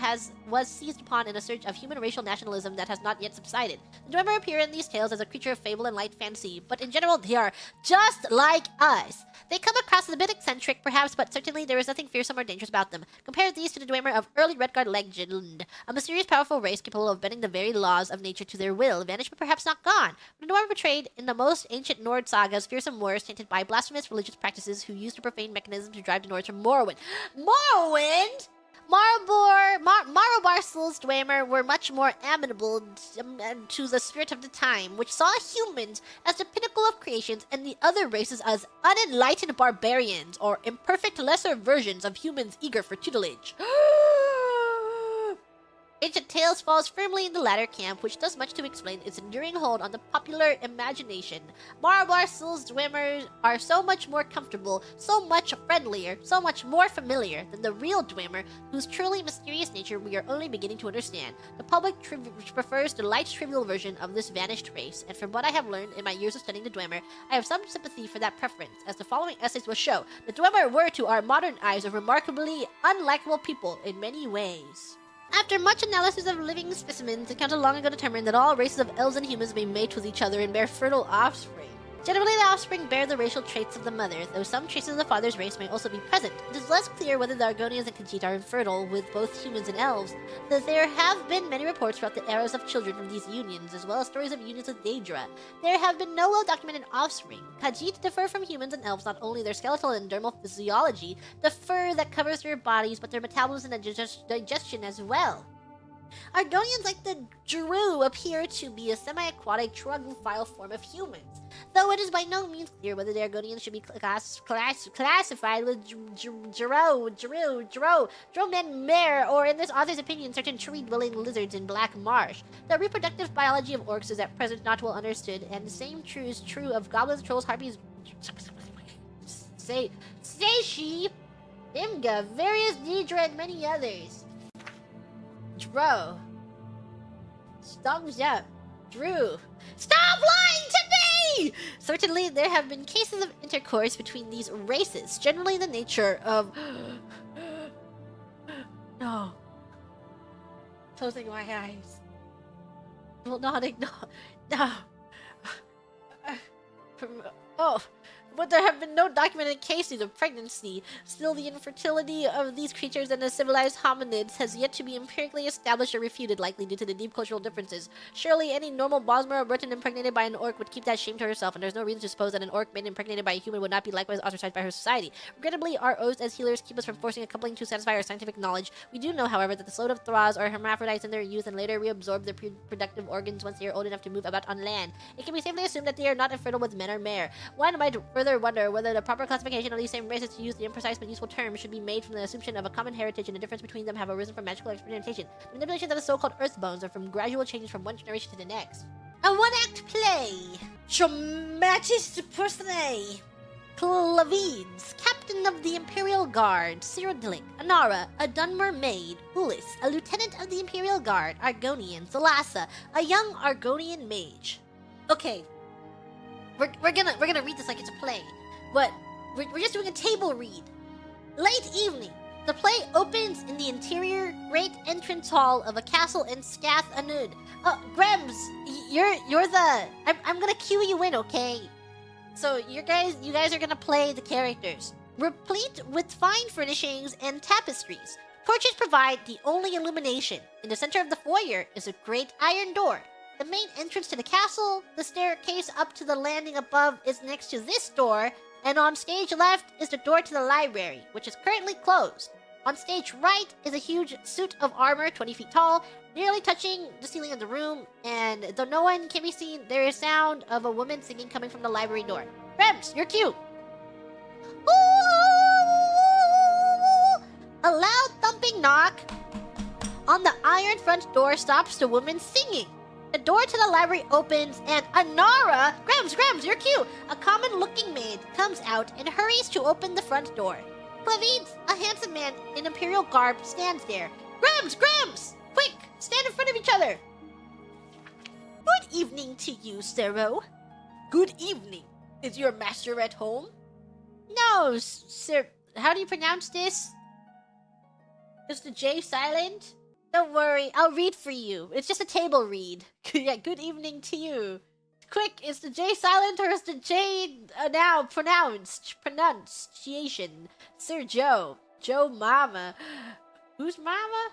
was seized upon in a surge of human racial nationalism that has not yet subsided. The Dwemer appear in these tales as a creature of fable and light fantasy, but in general they are just like us. They come across as a bit eccentric, perhaps, but certainly there is nothing fearsome or dangerous about them. Compare these to the Dwemer of early Redguard legend, a mysterious, powerful race capable of bending the very laws of nature to their will, vanished but perhaps not gone. But the Dwemer portrayed in the most ancient Nord sagas fearsome wars tainted by blasphemous religious practices who used a profane mechanism to drive the Nords from Morrowind. Morrowind? Maro Barsul's Dwemer were much more amenable to the spirit of the time, which saw humans as the pinnacle of creations and the other races as unenlightened barbarians or imperfect lesser versions of humans eager for tutelage. Ancient Tales falls firmly in the latter camp, which does much to explain its enduring hold on the popular imagination. Maro Barsul's Dwemers are so much more comfortable, so much friendlier, so much more familiar than the real Dwemer, whose truly mysterious nature we are only beginning to understand. The public prefers the light trivial version of this vanished race, and from what I have learned in my years of studying the Dwemer, I have some sympathy for that preference. As the following essays will show, the Dwemer were to our modern eyes a remarkably unlikable people in many ways. After much analysis of living specimens, the Council long ago determined that all races of elves and humans may mate with each other and bear fertile offspring. Generally, the offspring bear the racial traits of the mother, though some traces of the father's race may also be present. It is less clear whether the Argonians and Khajiit are infertile with both humans and elves, though there have been many reports throughout the eras of children from these unions, as well as stories of unions with Daedra. There have been no well-documented offspring. Khajiit differ from humans and elves not only their skeletal and dermal physiology, the fur that covers their bodies, but their metabolism and digestion as well. Argonians, like the Drew, appear to be a semi-aquatic troglophyte form of humans, though it is by no means clear whether the Argonians should be classified with Dromen-Mare, or in this author's opinion, certain tree-dwelling lizards in Black Marsh. The reproductive biology of orcs is at present not well understood, and the same is true of goblins, trolls, harpies, say she, Imga, various Daedra, and many others. Bro. Thumbs up. Drew. Stop lying to me! Certainly, there have been cases of intercourse between these races, generally in the nature of... No. Closing my eyes. Will not ignore... No. but there have been no documented cases of pregnancy. Still, the infertility of these creatures and the civilized hominids has yet to be empirically established or refuted, likely due to the deep cultural differences. Surely, any normal Bosmer or Briton impregnated by an orc would keep that shame to herself, and there's no reason to suppose that an orc made impregnated by a human would not be likewise ostracized by her society. Regrettably, our oaths as healers keep us from forcing a coupling to satisfy our scientific knowledge. We do know, however, that the Sloth Thras are hermaphrodites in their youth and later reabsorb their reproductive organs once they are old enough to move about on land. It can be safely assumed that they are not infertile with men or mare. One might further wonder whether the proper classification of these same races, to use the imprecise but useful term, should be made from the assumption of a common heritage and the difference between them have arisen from magical experimentation. The manipulations of the so-called earth bones are from gradual changes from one generation to the next. A one-act play! Traumatis Personae! Clavides, captain of the Imperial Guard, Cyrodiil, Anara, a Dunmer maid, Ulis, a lieutenant of the Imperial Guard, Argonian, Thalassa, a young Argonian mage. Okay, we're gonna read this like it's a play, but we're just doing a table read. Late evening, the play opens in the interior great entrance hall of a castle in Scath Anud. Grems, you're the I'm gonna cue you in, okay? So you guys are gonna play the characters. Replete with fine furnishings and tapestries, torches provide the only illumination. In the center of the foyer is a great iron door. The main entrance to the castle, the staircase up to the landing above is next to this door, and on stage left is the door to the library, which is currently closed. On stage right is a huge suit of armor 20 feet tall, nearly touching the ceiling of the room, and though no one can be seen, there is sound of a woman singing coming from the library door. Rems, your cue! A loud thumping knock on the iron front door stops the woman singing. The door to the library opens and Anara, Grems, your cue! A common-looking maid comes out and hurries to open the front door. Clavides, a handsome man in imperial garb, stands there. Grems! Quick, stand in front of each other! Good evening to you, Sero. Good evening. Is your master at home? No, sir. How do you pronounce this? Is the J silent? Don't worry, I'll read for you. It's just a table read. Yeah, good evening to you. Quick, is the J silent or is the J now pronounced? Pronunciation. Sir Joe. Joe Mama. Who's Mama?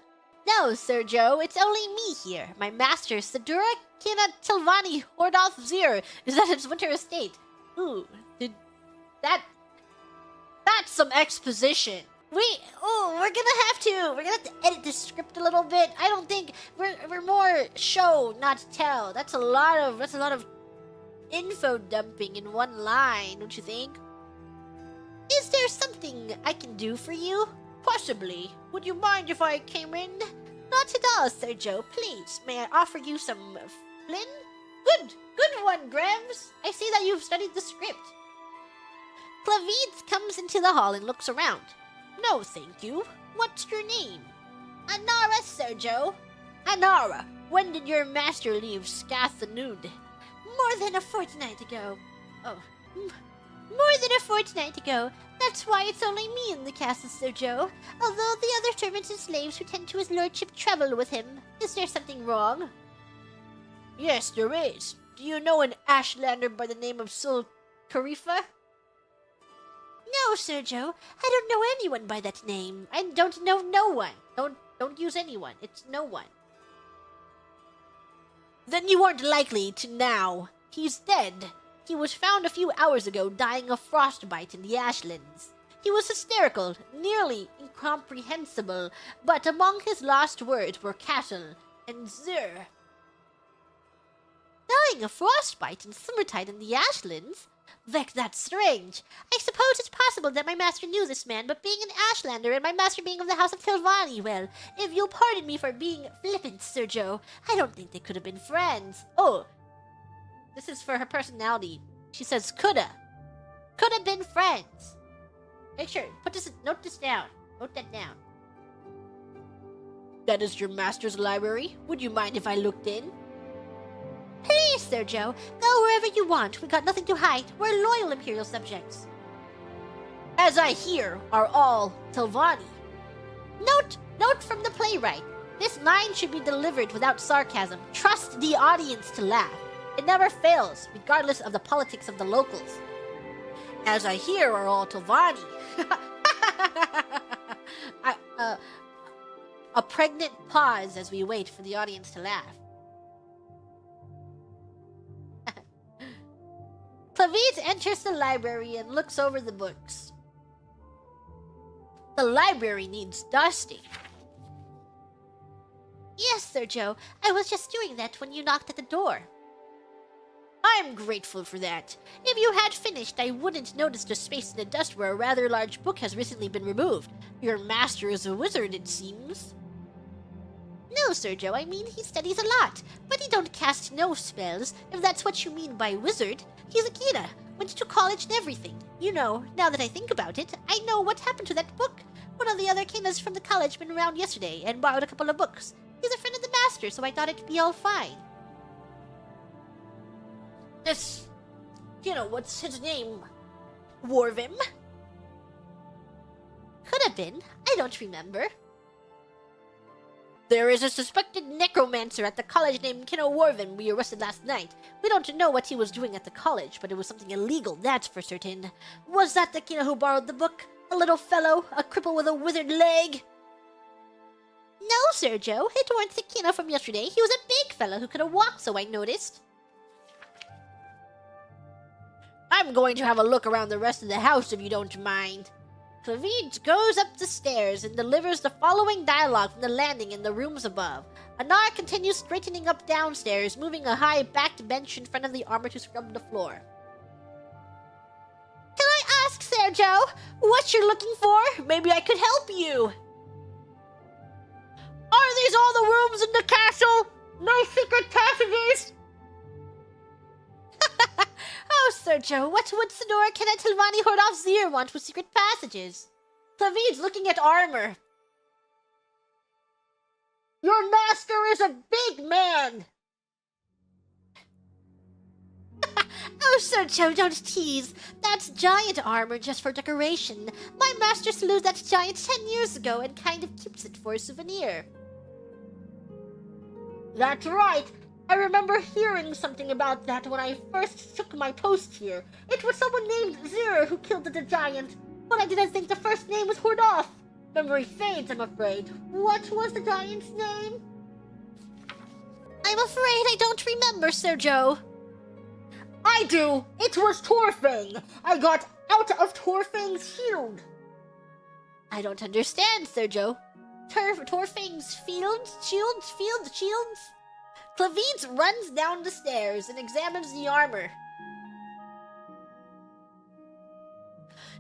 No, Sir Joe, it's only me here. My master, Sadura Kina Tilvani Hordolf Xyr, is at his winter estate. Ooh, that's some exposition. We're gonna have to edit this script a little bit. I don't think we're more show, not tell. That's a lot of info dumping in one line, don't you think? Is there something I can do for you? Possibly. Would you mind if I came in? Not at all, Sir Joe. Please, may I offer you some flin? Good one, Grems. I see that you've studied the script. Clavides comes into the hall and looks around. No, thank you. What's your name? Anara, Sir Joe. Anara, when did your master leave Scath Anud? More than a fortnight ago. Oh, more than a fortnight ago. That's why it's only me in the castle, Sir Joe. Although the other servants and slaves who tend to his lordship travel with him. Is there something wrong? Yes, there is. Do you know an Ashlander by the name of Sul Karifa? No, Sir Joe. I don't know anyone by that name. I don't know no one. Don't use anyone. It's no one. Then you aren't likely to now. He's dead. He was found a few hours ago dying of frostbite in the Ashlands. He was hysterical, nearly incomprehensible, but among his last words were Castle and Xyr. Dying of frostbite in summertide in the Ashlands? Vec, that's strange. I suppose it's possible that my master knew this man, but being an Ashlander and my master being of the House of Tilvani, well, if you'll pardon me for being flippant, Sir Joe, I don't think they could have been friends. Oh, this is for her personality. She says coulda. Could have been friends. Make sure, note this down. Note that down. That is your master's library? Would you mind if I looked in? Please, Sir Joe, go wherever you want. We got nothing to hide. We're loyal Imperial subjects. As I hear, are all Tilvani. Note from the playwright. This line should be delivered without sarcasm. Trust the audience to laugh. It never fails, regardless of the politics of the locals. as I hear are all Telvanni. A pregnant pause as we wait for the audience to laugh. Claviz enters the library and looks over the books. The library needs dusting. Yes, Sir Joe. I was just doing that when you knocked at the door. I'm grateful for that. If you had finished, I wouldn't notice the space in the dust where a rather large book has recently been removed. Your master is a wizard, it seems. No, Sir Joe, I mean he studies a lot, but he don't cast no spells, if that's what you mean by wizard. He's a kina, went to college and everything. You know, now that I think about it, I know what happened to that book. One of the other kinas from the college been around yesterday and borrowed a couple of books. He's a friend of the master, so I thought it'd be all fine. This, what's his name? Worvim? Could have been. I don't remember. There is a suspected necromancer at the college named Kino Worvin we arrested last night. We don't know what he was doing at the college, but it was something illegal, that's for certain. Was that the Kino who borrowed the book? A little fellow, a cripple with a withered leg? No, Sir Joe, it weren't the Kino from yesterday. He was a big fellow who could have walked, so I noticed. I'm going to have a look around the rest of the house if you don't mind. Claviz goes up the stairs and delivers the following dialogue from the landing in the rooms above. Anar continues straightening up downstairs, moving a high-backed bench in front of the armor to scrub the floor. Can I ask, Sir Joe, what you're looking for? Maybe I could help you. Are these all the rooms in the castle? No secret passages? Oh, Sir Joe, what would Senora Kenneth Telvanni Horrors of Castle Xyr want with secret passages? Clavid's looking at armor. Your master is a big man! Oh, Sir Joe, don't tease. That's giant armor just for decoration. My master slew that giant 10 years ago and kind of keeps it for a souvenir. That's right. I remember hearing something about that when I first took my post here. It was someone named Xyr who killed the giant, but I didn't think the first name was Hordoff. Memory fades, I'm afraid. What was the giant's name? I'm afraid I don't remember, Sir Joe. I do! It was Torfang! I got out of Torfang's shield! I don't understand, Sir Joe. Torfang's shields? Claviz runs down the stairs and examines the armor.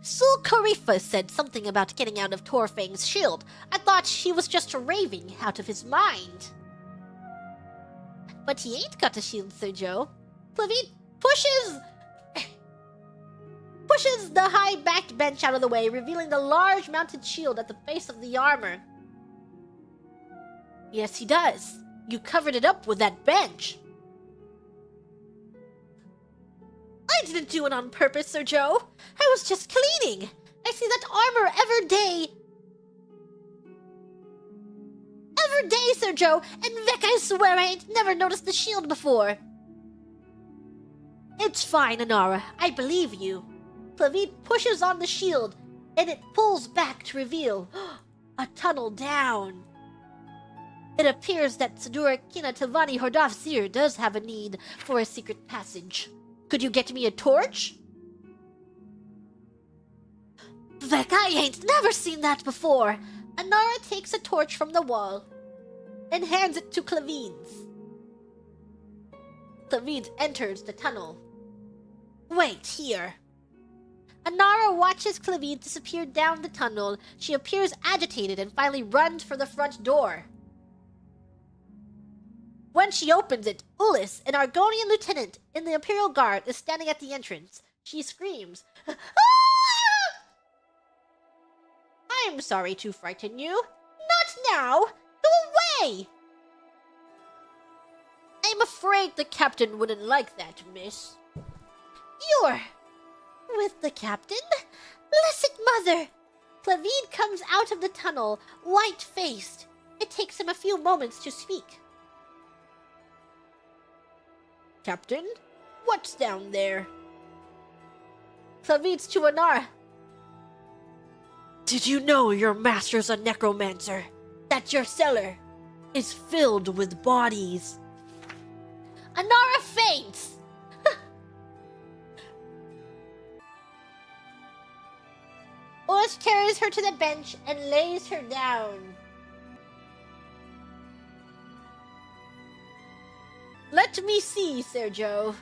Sul Karifa said something about getting out of Torfang's shield. I thought he was just raving out of his mind. But he ain't got a shield, Sir Joe. Claviz pushes the high-backed bench out of the way, revealing the large mounted shield at the base of the armor. Yes, he does. You covered it up with that bench. I didn't do it on purpose, Sir Joe. I was just cleaning. I see that armor every day. Every day, Sir Joe, and Vec, I swear I ain't never noticed the shield before. It's fine, Anara. I believe you. Claviz pushes on the shield, and it pulls back to reveal a tunnel down. It appears that Senora Kina Telvanni Horrors of Castle Xyr does have a need for a secret passage. Could you get me a torch? Vec, I ain't never seen that before. Anara takes a torch from the wall and hands it to Claviz. Claviz enters the tunnel. Wait here. Anara watches Claviz disappear down the tunnel. She appears agitated and finally runs for the front door. When she opens it, Ulis, an Argonian lieutenant in the Imperial Guard, is standing at the entrance. She screams, "Ah!" I'm sorry to frighten you. Not now! Go away! I'm afraid the captain wouldn't like that, miss. You're with the captain? Blessed mother! Claviz comes out of the tunnel, white-faced. It takes him a few moments to speak. Captain, what's down there? Clavitz to Anara. Did you know your master's a necromancer? That your cellar is filled with bodies? Anara faints. OTTUS carries her to the bench and lays her down. Let me see, Sergio.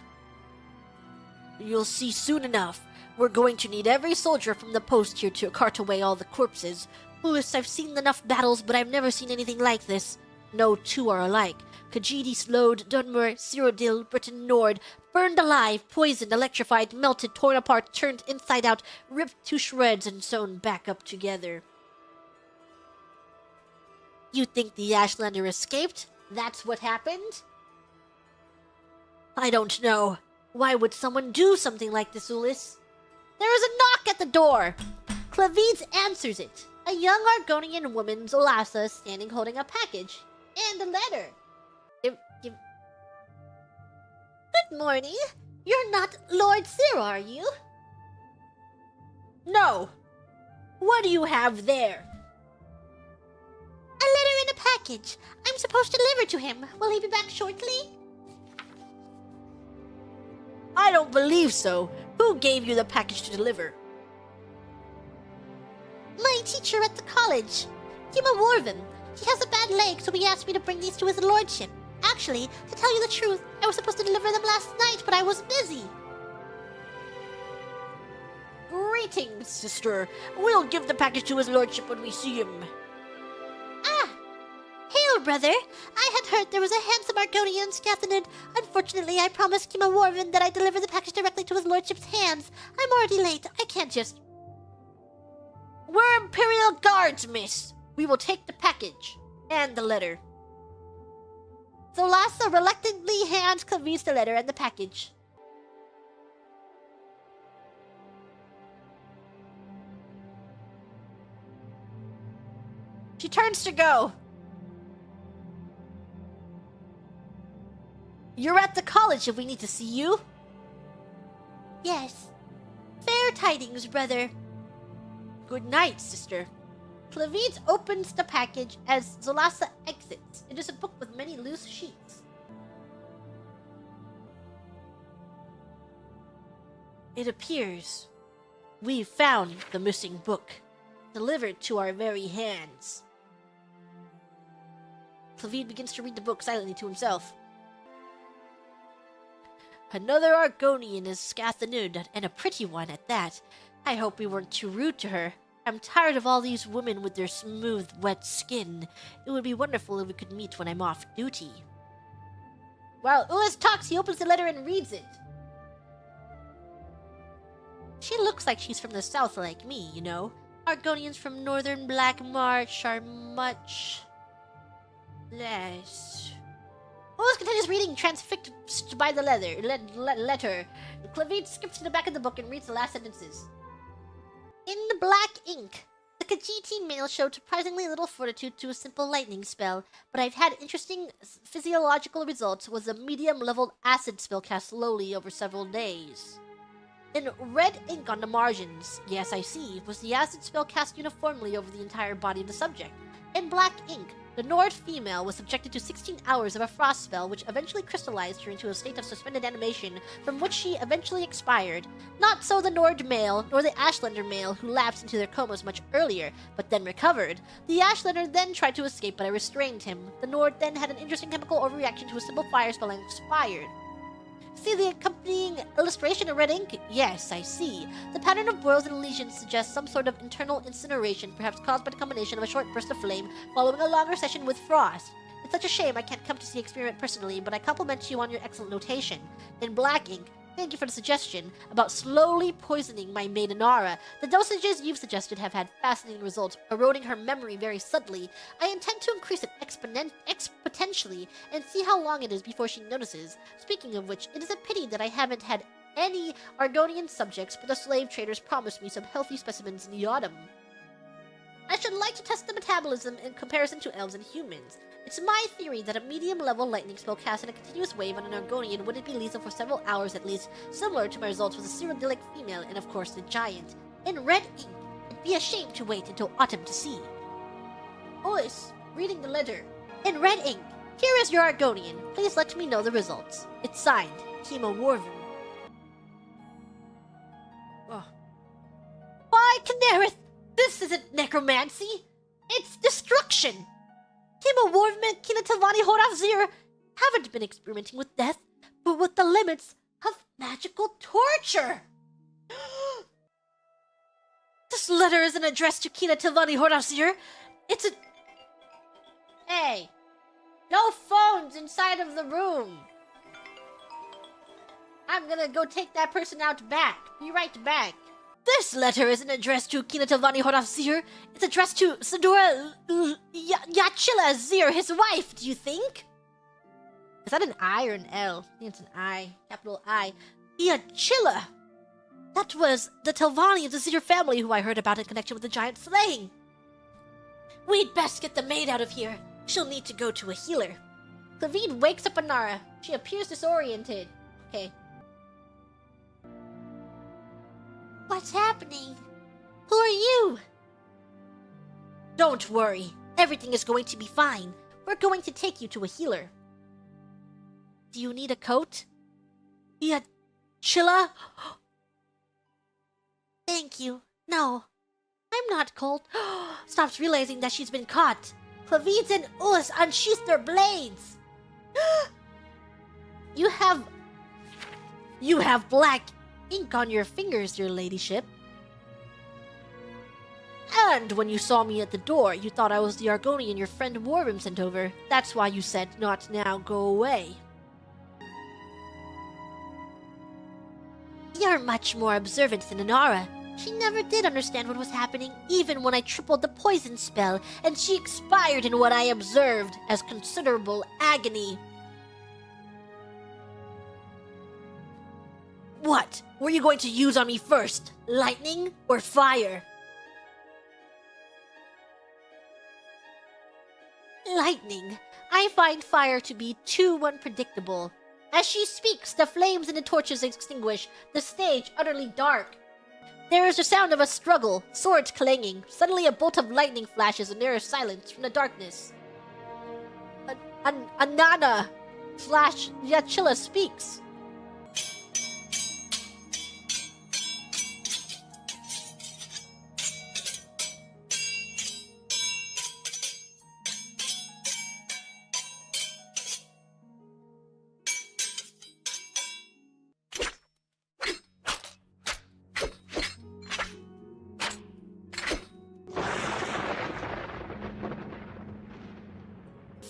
You'll see soon enough. We're going to need every soldier from the post here to cart away all the corpses. OTTUS, I've seen enough battles, but I've never seen anything like this. No two are alike. Khajiit, Slode, Dunmer, Cyrodiil, Britain, Nord, burned alive, poisoned, electrified, melted, torn apart, turned inside out, ripped to shreds, and sewn back up together. You think the Ashlander escaped? That's what happened? I don't know. Why would someone do something like this, OTTUS? There is a knock at the door. Clavitz answers it. A young Argonian woman, Zolassa, standing holding a package and a letter. Good morning. You're not Lord Xyr, are you? No. What do you have there? A letter in a package. I'm supposed to deliver to him. Will he be back shortly? I don't believe so. Who gave you the package to deliver? My teacher at the college, Kima Warvin. He has a bad leg, so he asked me to bring these to his lordship. Actually, to tell you the truth, I was supposed to deliver them last night, but I was busy. Greetings, sister. We'll give the package to his lordship when we see him. Ah! Hail, brother! I had heard there was a handsome Argonian Scathanid. Unfortunately, I promised Kima Warvin that I'd deliver the package directly to his lordship's hands. I'm already late. I can't just... We're Imperial Guards, miss. We will take the package and the letter. Zolassa reluctantly hands Clavitz the letter and the package. She turns to go. You're at the college if we need to see you. Yes. Fair tidings, brother. Good night, sister. Clavitz opens the package as Zolassa exits. It is a book with many loose sheets. It appears we've found the missing book, delivered to our very hands. Clavitz begins to read the book silently to himself. Another Argonian is Scathanid, and a pretty one at that. I hope we weren't too rude to her. I'm tired of all these women with their smooth, wet skin. It would be wonderful if we could meet when I'm off duty. While OTTUS talks, he opens the letter and reads it. She looks like she's from the south like me, you know. Argonians from northern Black March are much less. OTTUS continues reading, transfixed by the letter. Clavitz skips to the back of the book and reads the last sentences. In the black ink, the Khajiit male showed surprisingly little fortitude to a simple lightning spell, but I've had interesting physiological results with a medium-leveled acid spell cast slowly over several days. In red ink on the margins, yes I see, was the acid spell cast uniformly over the entire body of the subject. In black ink, the Nord female was subjected to 16 hours of a frost spell which eventually crystallized her into a state of suspended animation from which she eventually expired. Not so the Nord male, nor the Ashlander male who lapsed into their comas much earlier, but then recovered. The Ashlander then tried to escape but I restrained him. The Nord then had an interesting chemical overreaction to a simple fire spell and expired. See the accompanying illustration in red ink? Yes, I see. The pattern of boils and lesions suggests some sort of internal incineration, perhaps caused by the combination of a short burst of flame following a longer session with frost. It's such a shame I can't come to see the experiment personally, but I compliment you on your excellent notation. In black ink, thank you for the suggestion about slowly poisoning my maid Anara. The dosages you've suggested have had fascinating results, eroding her memory very subtly. I intend to increase it exponentially and see how long it is before she notices. Speaking of which, it is a pity that I haven't had any Argonian subjects, but the slave traders promised me some healthy specimens in the autumn. I should like to test the metabolism in comparison to elves and humans. It's my theory that a medium-level lightning spell cast in a continuous wave on an Argonian wouldn't be lethal for several hours at least, similar to my results with the Cyrodiilic female and of course the giant. In red ink, it'd be a shame to wait until autumn to see. OTTUS, reading the letter. In red ink, here is your Argonian. Please let me know the results. It's signed, Kima Worven. Oh. By Kynareth, this isn't necromancy! It's destruction! Kima Worven and Kina Tavani Horrors of Castle Xyr haven't been experimenting with death, but with the limits of magical torture! This letter isn't addressed to Kina Tavani Horrors of Castle Xyr. It's a... Hey, no phones inside of the room. I'm gonna go take that person out back. Be right back. This letter isn't addressed to Kina Tavani Horrors of Castle Xyr. It's addressed to Sadora Yachilla Xyr, his wife, do you think? Is that an I or an L? I think it's an I. Capital I. Yachilla! That was the Telvanni of the Xyr family who I heard about in connection with the giant slaying. We'd best get the maid out of here. She'll need to go to a healer. Clavide wakes up Anara. She appears disoriented. Okay. What's happening? Who are you? Don't worry. Everything is going to be fine. We're going to take you to a healer. Do you need a coat? Chilla? Thank you. No. I'm not cold. Stops realizing that she's been caught. Clavides and OTTUS unsheath their blades. You have black ink on your fingers, your ladyship. And when you saw me at the door, you thought I was the Argonian your friend Worven sent over. That's why you said, not now, go away. You're much more observant than Inara. She never did understand what was happening, even when I tripled the poison spell, and she expired in what I observed as considerable agony. What were you going to use on me first? Lightning or fire? Lightning. I find fire to be too unpredictable. As she speaks, the flames and the torches extinguish, the stage utterly dark. There is the sound of a struggle, swords clanging. Suddenly a bolt of lightning flashes and there is silence from the darkness. Anana / Yachilla speaks.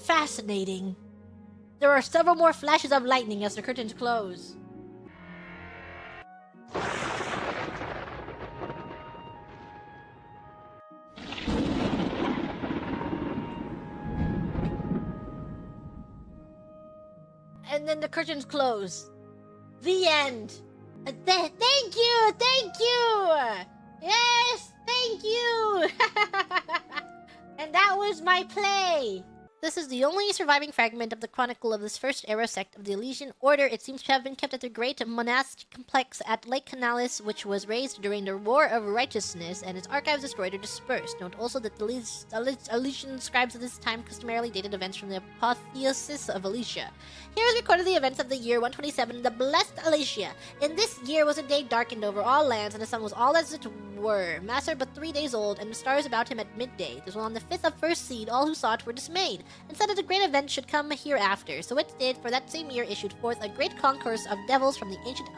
Fascinating. There are several more flashes of lightning as the curtains close. And then the curtains close. The end. Thank you! Thank you! Yes! Thank you! And that was my play! This is the only surviving fragment of the chronicle of this first era sect of the Elysian Order. It seems to have been kept at their great monastic complex at Lake Canalis, which was razed during the War of Righteousness, and its archives destroyed or dispersed. Note also that the Elysian scribes of this time customarily dated events from the apotheosis of Alessia. Here is recorded the events of the year 127, the blessed Alessia. In this year was a day darkened over all lands, and the sun was all as it were, master but 3 days old, and the stars about him at midday. This was on the 5th of first seed, all who saw it were dismayed, and said that a great event should come hereafter. So it did, for that same year issued forth a great concourse of devils from the ancient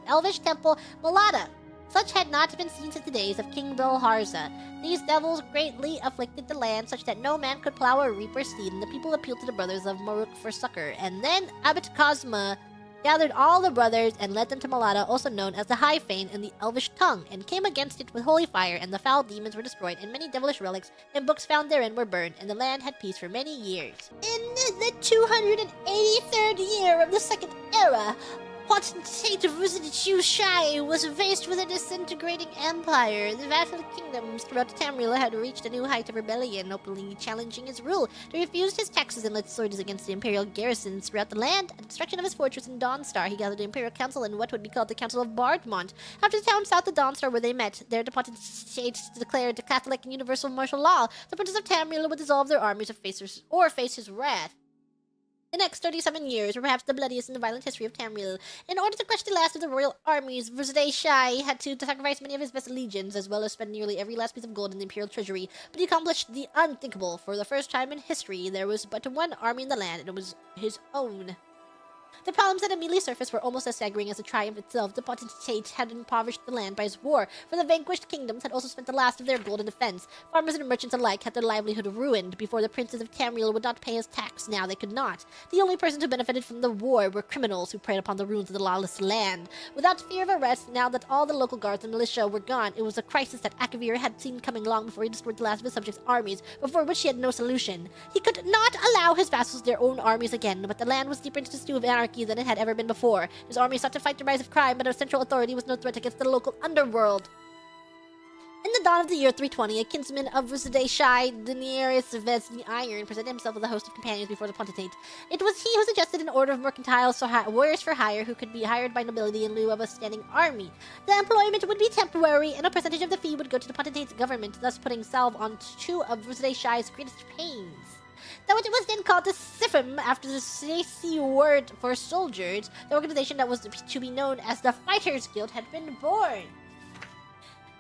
elvish temple Malada. Such had not been seen since the days of King Belharza. These devils greatly afflicted the land, such that no man could plow or reap or seed, and the people appealed to the brothers of Maruk for succor. And then Abbot Cosma gathered all the brothers and led them to Malada, also known as the High Fane in the Elvish tongue, and came against it with holy fire, and the foul demons were destroyed, and many devilish relics and books found therein were burned, and the land had peace for many years. In the 283rd year of the second era, potentate of Shezarr was faced with a disintegrating empire. The vassal kingdoms throughout Tamriel had reached a new height of rebellion, openly challenging his rule. They refused his taxes and led swords against the imperial garrisons throughout the land. At the destruction of his fortress in Dawnstar, he gathered the imperial council in what would be called the Council of Bardmont. After the town south of Dawnstar where they met, their potentates declared the Catholic and universal martial law. The princes of Tamriel would dissolve their armies or face his wrath. The next 37 years were perhaps the bloodiest in the violent history of Tamriel. In order to crush the last of the royal armies, Shezarr had to sacrifice many of his best legions, as well as spend nearly every last piece of gold in the imperial treasury. But he accomplished the unthinkable. For the first time in history, there was but one army in the land, and it was his own. The problems that immediately surfaced were almost as staggering as the triumph itself. The potentate had impoverished the land by his war, for the vanquished kingdoms had also spent the last of their gold in defense. Farmers and merchants alike had their livelihood ruined. Before, the princes of Tamriel would not pay his tax. Now they could not. The only persons who benefited from the war were criminals who preyed upon the ruins of the lawless land. Without fear of arrest, now that all the local guards and militia were gone, it was a crisis that Accommodation had seen coming long before he destroyed the last of his subjects' armies, but for which he had no solution. He could not allow his vassals their own armies again, but the land was deeper into the stew of anarchy than it had ever been before. His army sought to fight the rise of crime, but a central authority was no threat against the local underworld. In the dawn of the year 320, a kinsman of Shezarr, Daenerys the Iron, presented himself with a host of companions before the potentate. It was he who suggested an order of mercantile warriors for hire who could be hired by nobility in lieu of a standing army. The employment would be temporary, and a percentage of the fee would go to the potentate's government, thus putting salve on two of Shezarr's greatest pains. Though it was then called the Sifim after the Saesi word for soldiers, the organization that was to be known as the Fighters Guild had been born.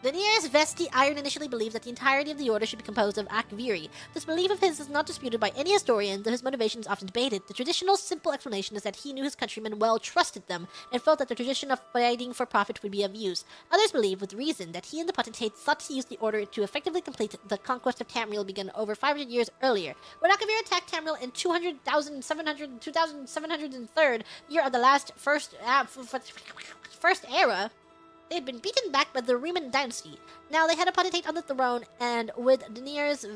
Daenerys the Iron initially believed that the entirety of the order should be composed of Akviri. This belief of his is not disputed by any historian, though his motivation is often debated. The traditional simple explanation is that he knew his countrymen well, trusted them, and felt that the tradition of fighting for profit would be of use. Others believe, with reason, that he and the potentate sought to use the order to effectively complete the conquest of Tamriel begun over 500 years earlier. When Akviri attacked Tamriel in 2703 year of the last first era, they had been beaten back by the Riemann dynasty. Now they had a potentate on the throne, and with Daenerys'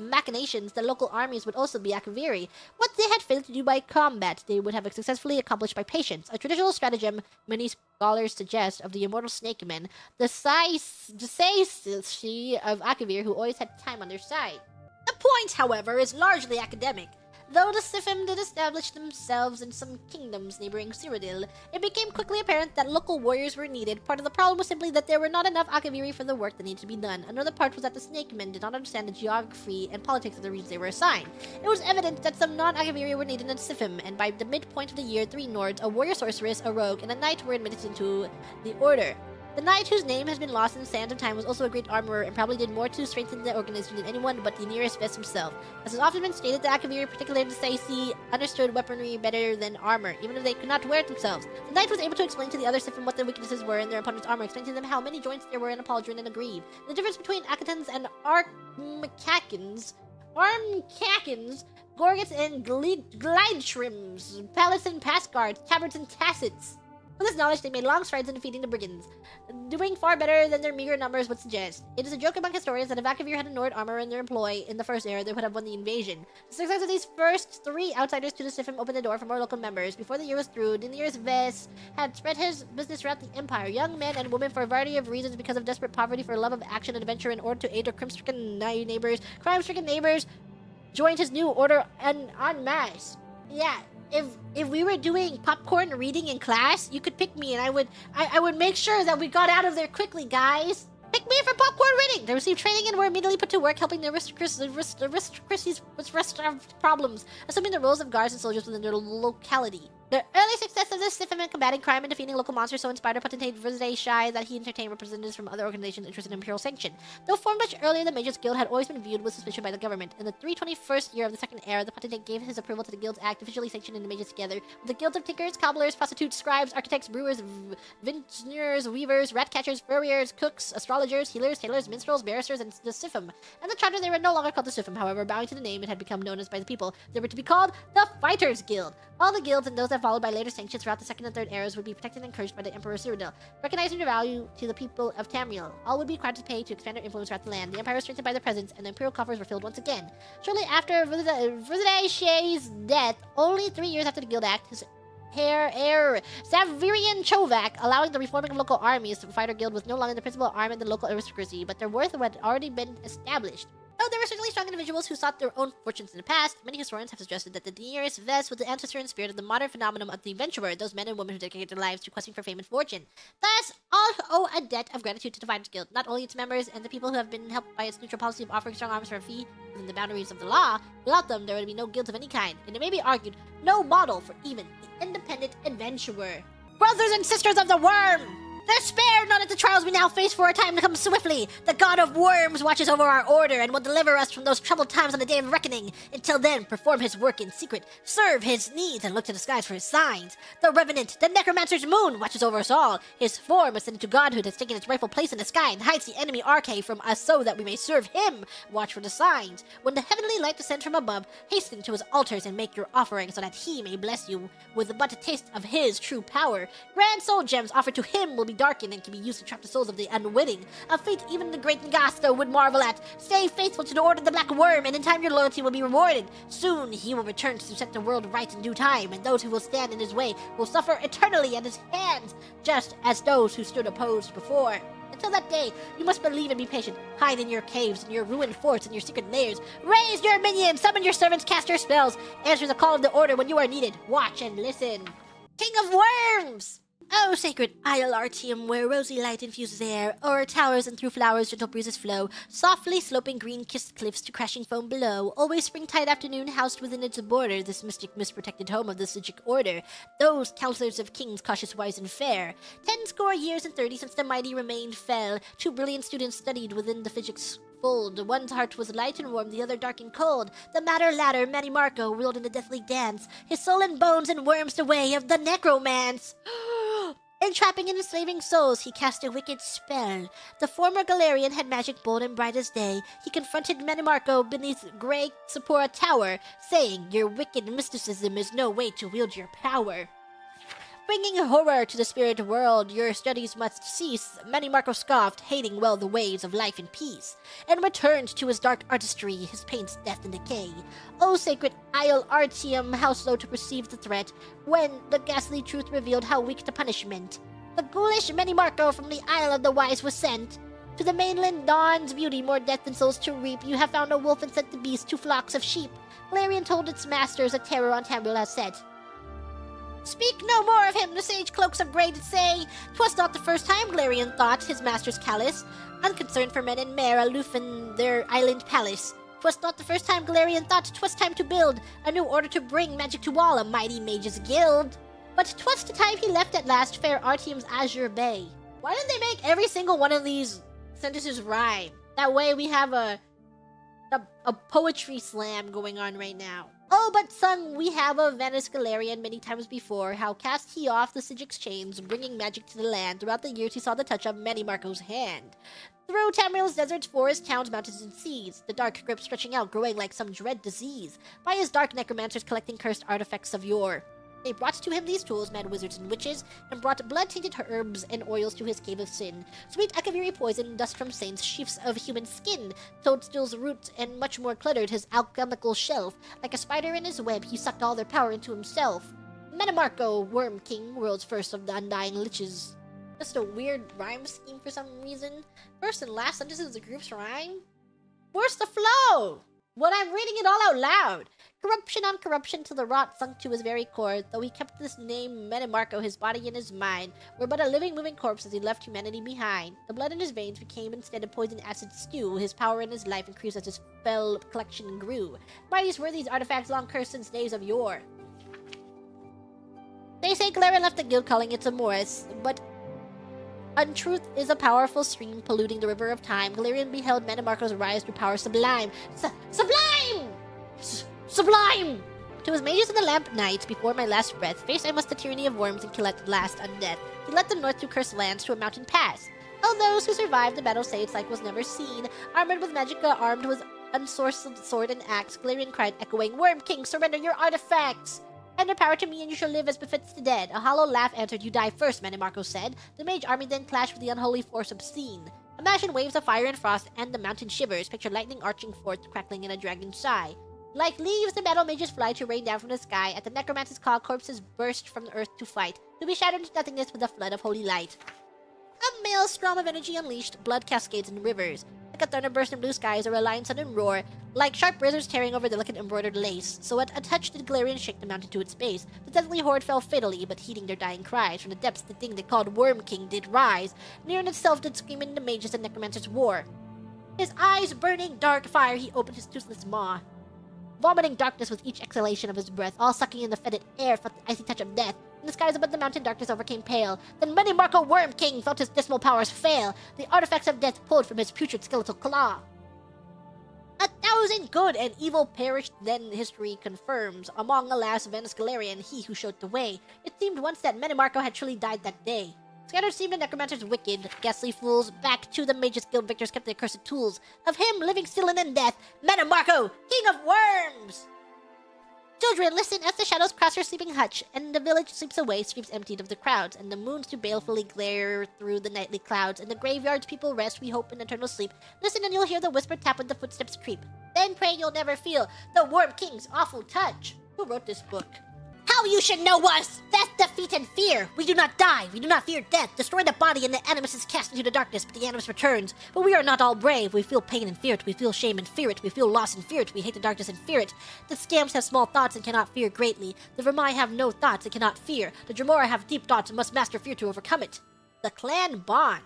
machinations, the local armies would also be Akviri. What they had failed to do by combat, they would have successfully accomplished by patience, a traditional stratagem many scholars suggest of the immortal snakemen, the Saesi of Akvir, who always had time on their side. The point, however, is largely academic. Though the Sifim did establish themselves in some kingdoms neighboring Cyrodiil, it became quickly apparent that local warriors were needed. Part of the problem was simply that there were not enough Akviri for the work that needed to be done. Another part was that the Snakemen did not understand the geography and politics of the regions they were assigned. It was evident that some non-Akviri were needed in Sifim, and by the midpoint of the year 3 Nords, a warrior sorceress, a rogue, and a knight were admitted into the order. The knight, whose name has been lost in the sands of time, was also a great armorer and probably did more to strengthen the organization than anyone but the nearest Vest himself. As has often been stated, the Akviri, particularly the Saesi, understood weaponry better than armor, even if they could not wear it themselves. The knight was able to explain to the other Sifim what the weaknesses were in their opponent's armor, explaining to them how many joints there were in a pauldron and a greave. The difference between Akatans and Armkakans, Gorgets and Glidetrims, Palace and Pass Guards, Tabards and Tassets. With this knowledge, they made long strides in defeating the brigands, doing far better than their meager numbers would suggest. It is a joke among historians that if Akvir had a Nord armor in their employ in the First Era, they would have won the invasion. The success of these first 3 outsiders to the Sifim opened the door for more local members. Before the year was through, Daenerys Vess had spread his business throughout the Empire. Young men and women, for a variety of reasons, because of desperate poverty, for love of action and adventure, in order to aid their crime-stricken neighbors, joined his new order en masse. Yeah. If we were doing popcorn reading in class, you could pick me, and I would make sure that we got out of there quickly, guys. Pick me for popcorn reading. They received training and were immediately put to work helping the aristocracies with rest problems, assuming the roles of guards and soldiers within their locality. The early success of the Sifim in combating crime and defeating local monsters so inspired our potentate Shezarr that he entertained representatives from other organizations interested in imperial sanction. Though formed much earlier, the Mages Guild had always been viewed with suspicion by the government. In the 321st year of the Second Era, the potentate gave his approval to the Guild's act, officially sanctioning the Mages together, with the guilds of tinkers, cobblers, prostitutes, scribes, architects, brewers, vintners, weavers, rat-catchers, furriers, cooks, astrologers, healers, tailors, minstrels, barristers, and the Sifim. And the charter, they were no longer called the Sifim, however, bowing to the name it had become known as by the people. They were to be called the Fighters Guild. All the guilds and those that followed by later sanctions throughout the Second and Third Eras would be protected and encouraged by the Emperor Cyrodiil, recognizing their value to the people of Tamriel. All would be required to pay to expand their influence throughout the land. The Empire was strengthened by their presence, and the imperial coffers were filled once again. Shortly after Shezarr's death, only 3 years after the Guild Act, his Zavirian Chovak, allowing the reforming of local armies. The fighter guild was no longer the principal arm in the local aristocracy, but their worth had already been established. Though there were certainly strong individuals who sought their own fortunes in the past, many historians have suggested that the nearest Vez was the ancestor and spirit of the modern phenomenon of the adventurer, those men and women who dedicated their lives to questing for fame and fortune. Thus, all owe a debt of gratitude to the Fighters Guild, not only its members and the people who have been helped by its neutral policy of offering strong arms for a fee within the boundaries of the law. Without them, there would be no guilds of any kind, and it may be argued, no model for even the independent adventurer. Brothers and sisters of the Worm! Despair not at the trials we now face, for a time to come swiftly. The god of worms watches over our order and will deliver us from those troubled times on the day of reckoning. Until then, perform his work in secret, serve his needs, and look to the skies for his signs. The Revenant, the Necromancer's moon, watches over us all. His form, ascended to godhood, has taken its rightful place in the sky and hides the enemy Arche from us so that we may serve him. Watch for the signs. When the heavenly light descends from above, hasten to his altars and make your offering so that he may bless you with but a taste of his true power. Grand soul gems offered to him will be darkened and can be used to trap the souls of the unwitting. A fate even the great Ngasta would marvel at. Stay faithful to the order of the Black Worm, and in time your loyalty will be rewarded. Soon he will return to set the world right in due time, and those who will stand in his way will suffer eternally at his hands, just as those who stood opposed before. Until that day, you must believe and be patient. Hide in your caves, in your ruined forts, in your secret lairs. Raise your minions, summon your servants, cast your spells. Answer the call of the order when you are needed. Watch and listen. King of Worms! Oh, sacred Isle Artium, where rosy light infuses air, o'er towers and through flowers gentle breezes flow, softly sloping green-kissed cliffs to crashing foam below, always springtide afternoon housed within its border, this mystic mist-protected home of the Psijic order, those counselors of kings cautious, wise, and fair. 10 years and 30 since the mighty remained fell, 2 brilliant students studied within the Psijic's fold. One's heart was light and warm, the other dark and cold. The matter ladder, Manny Marco, whirled in the deathly dance, his soul and bones and worms the way of the necromance. Entrapping and enslaving souls, he cast a wicked spell. The former Galerion had magic bold and bright as day. He confronted Manimarco beneath Grey Sapora Tower, saying, "Your wicked mysticism is no way to wield your power." Bringing horror to the spirit world, your studies must cease. Manimarco scoffed, hating well the ways of life and peace, and returned to his dark artistry, his paints, death, and decay. O sacred Isle Artium, how slow to perceive the threat, when the ghastly truth revealed how weak the punishment. The ghoulish Manimarco from the Isle of the Wise was sent. To the mainland dawns beauty, more death than souls to reap. You have found a wolf and sent the beast 2 flocks of sheep. Galerion told its masters a terror on Tamriel has set. Speak no more of him, the sage cloaks of grey did say. 'Twas not the first time, Galerion thought, his master's callous, unconcerned for men and mare aloof in their island palace. 'Twas not the first time Galerion thought 'twas time to build a new order to bring magic to all, a mighty mages guild. But 'twas the time he left at last fair Artium's azure bay. Why didn't they make every single one of these sentences rhyme? That way we have a poetry slam going on right now. Oh, but sung we have of Venice Galerion many times before, how cast he off the Psijic's chains, bringing magic to the land. Throughout the years he saw the touch of Manimarco's hand. Through Tamriel's deserts, forests, towns, mountains, and seas, the dark grip stretching out, growing like some dread disease. By his dark necromancers collecting cursed artifacts of yore. They brought to him these tools, mad wizards and witches, and brought blood-tainted herbs and oils to his cave of sin. Sweet Akaviri poison, dust from saints, sheafs of human skin, toadstools, roots, and much more cluttered his alchemical shelf. Like a spider in his web, he sucked all their power into himself. Manimarco, Worm King, world's first of the undying liches. Just a weird rhyme scheme for some reason. First and last sentences of the group's rhyme? Where's the flow? When I'm reading it all out loud. Corruption on corruption till the rot sunk to his very core. Though he kept this name, Manimarco, his body and his mind were but a living, moving corpse as he left humanity behind. The blood in his veins became instead a poison acid stew. His power and his life increased as his spell collection grew. Mighties were these artifacts long cursed since days of yore. They say Galerion left the guild calling it a Morris, but untruth is a powerful stream polluting the river of time. Galerion beheld Manimarco's rise to power sublime. Sublime! Sublime! To his mages in the lamp nights, before my last breath, face I must the tyranny of worms and kill at last undeath. He led them north through cursed lands to a mountain pass. All those who survived the battle say its like was never seen. Armored with magicka, armed with unsourced sword and axe, Galerion cried, echoing, "Worm King, surrender your artifacts! Render power to me and you shall live as befits the dead." A hollow laugh answered, "You die first," Manimarco said. The mage army then clashed with the unholy force obscene. Imagine waves of fire and frost and the mountain shivers. Picture lightning arching forth, crackling in a dragon sigh. Like leaves, the metal mages fly to rain down from the sky. At the necromancer's call, corpses burst from the earth to fight, to be shattered into nothingness with a flood of holy light. A maelstrom of energy unleashed, blood cascades in rivers. Like a thunderburst in blue skies or a lion's sudden roar, like sharp razors tearing over delicate embroidered lace. So at a touch did Galerion shake the mountain to its base. The deadly horde fell fatally, but heeding their dying cries. From the depths the thing they called Worm King did rise. Near in itself did scream in the mages and necromancer's war. His eyes burning dark fire, he opened his toothless maw. Vomiting darkness with each exhalation of his breath, all sucking in the fetid air felt the icy touch of death. And the skies above the mountain darkness overcame pale. Then Many Marco Worm King felt his dismal powers fail. The artifacts of death pulled from his putrid skeletal claw. 1,000 good and evil perished, then history confirms. Among, alas, vanished Galerion, he who showed the way. It seemed once that Many Marco had truly died that day. Scattered seemed the necromancers wicked, ghastly fools. Back to the mages guild victors kept their cursed tools. Of him, living still and in death, Many Marco, king of worms! Children, listen as the shadows cross your sleeping hutch, and the village sleeps away, streets emptied of the crowds, and the moons do balefully glare through the nightly clouds. In the graveyards people rest, we hope in eternal sleep. Listen and you'll hear the whispered tap when the footsteps creep. Then pray you'll never feel the Worm King's awful touch. Who wrote this book? How you should know us! Death, defeat, and fear! We do not die, we do not fear death. Destroy the body and the animus is cast into the darkness, but the animus returns. But we are not all brave. We feel pain and fear it. We feel shame and fear it. We feel loss and fear it. We hate the darkness and fear it. The Scams have small thoughts and cannot fear greatly. The Vermai have no thoughts and cannot fear. The Dremora have deep thoughts and must master fear to overcome it. The clan bond.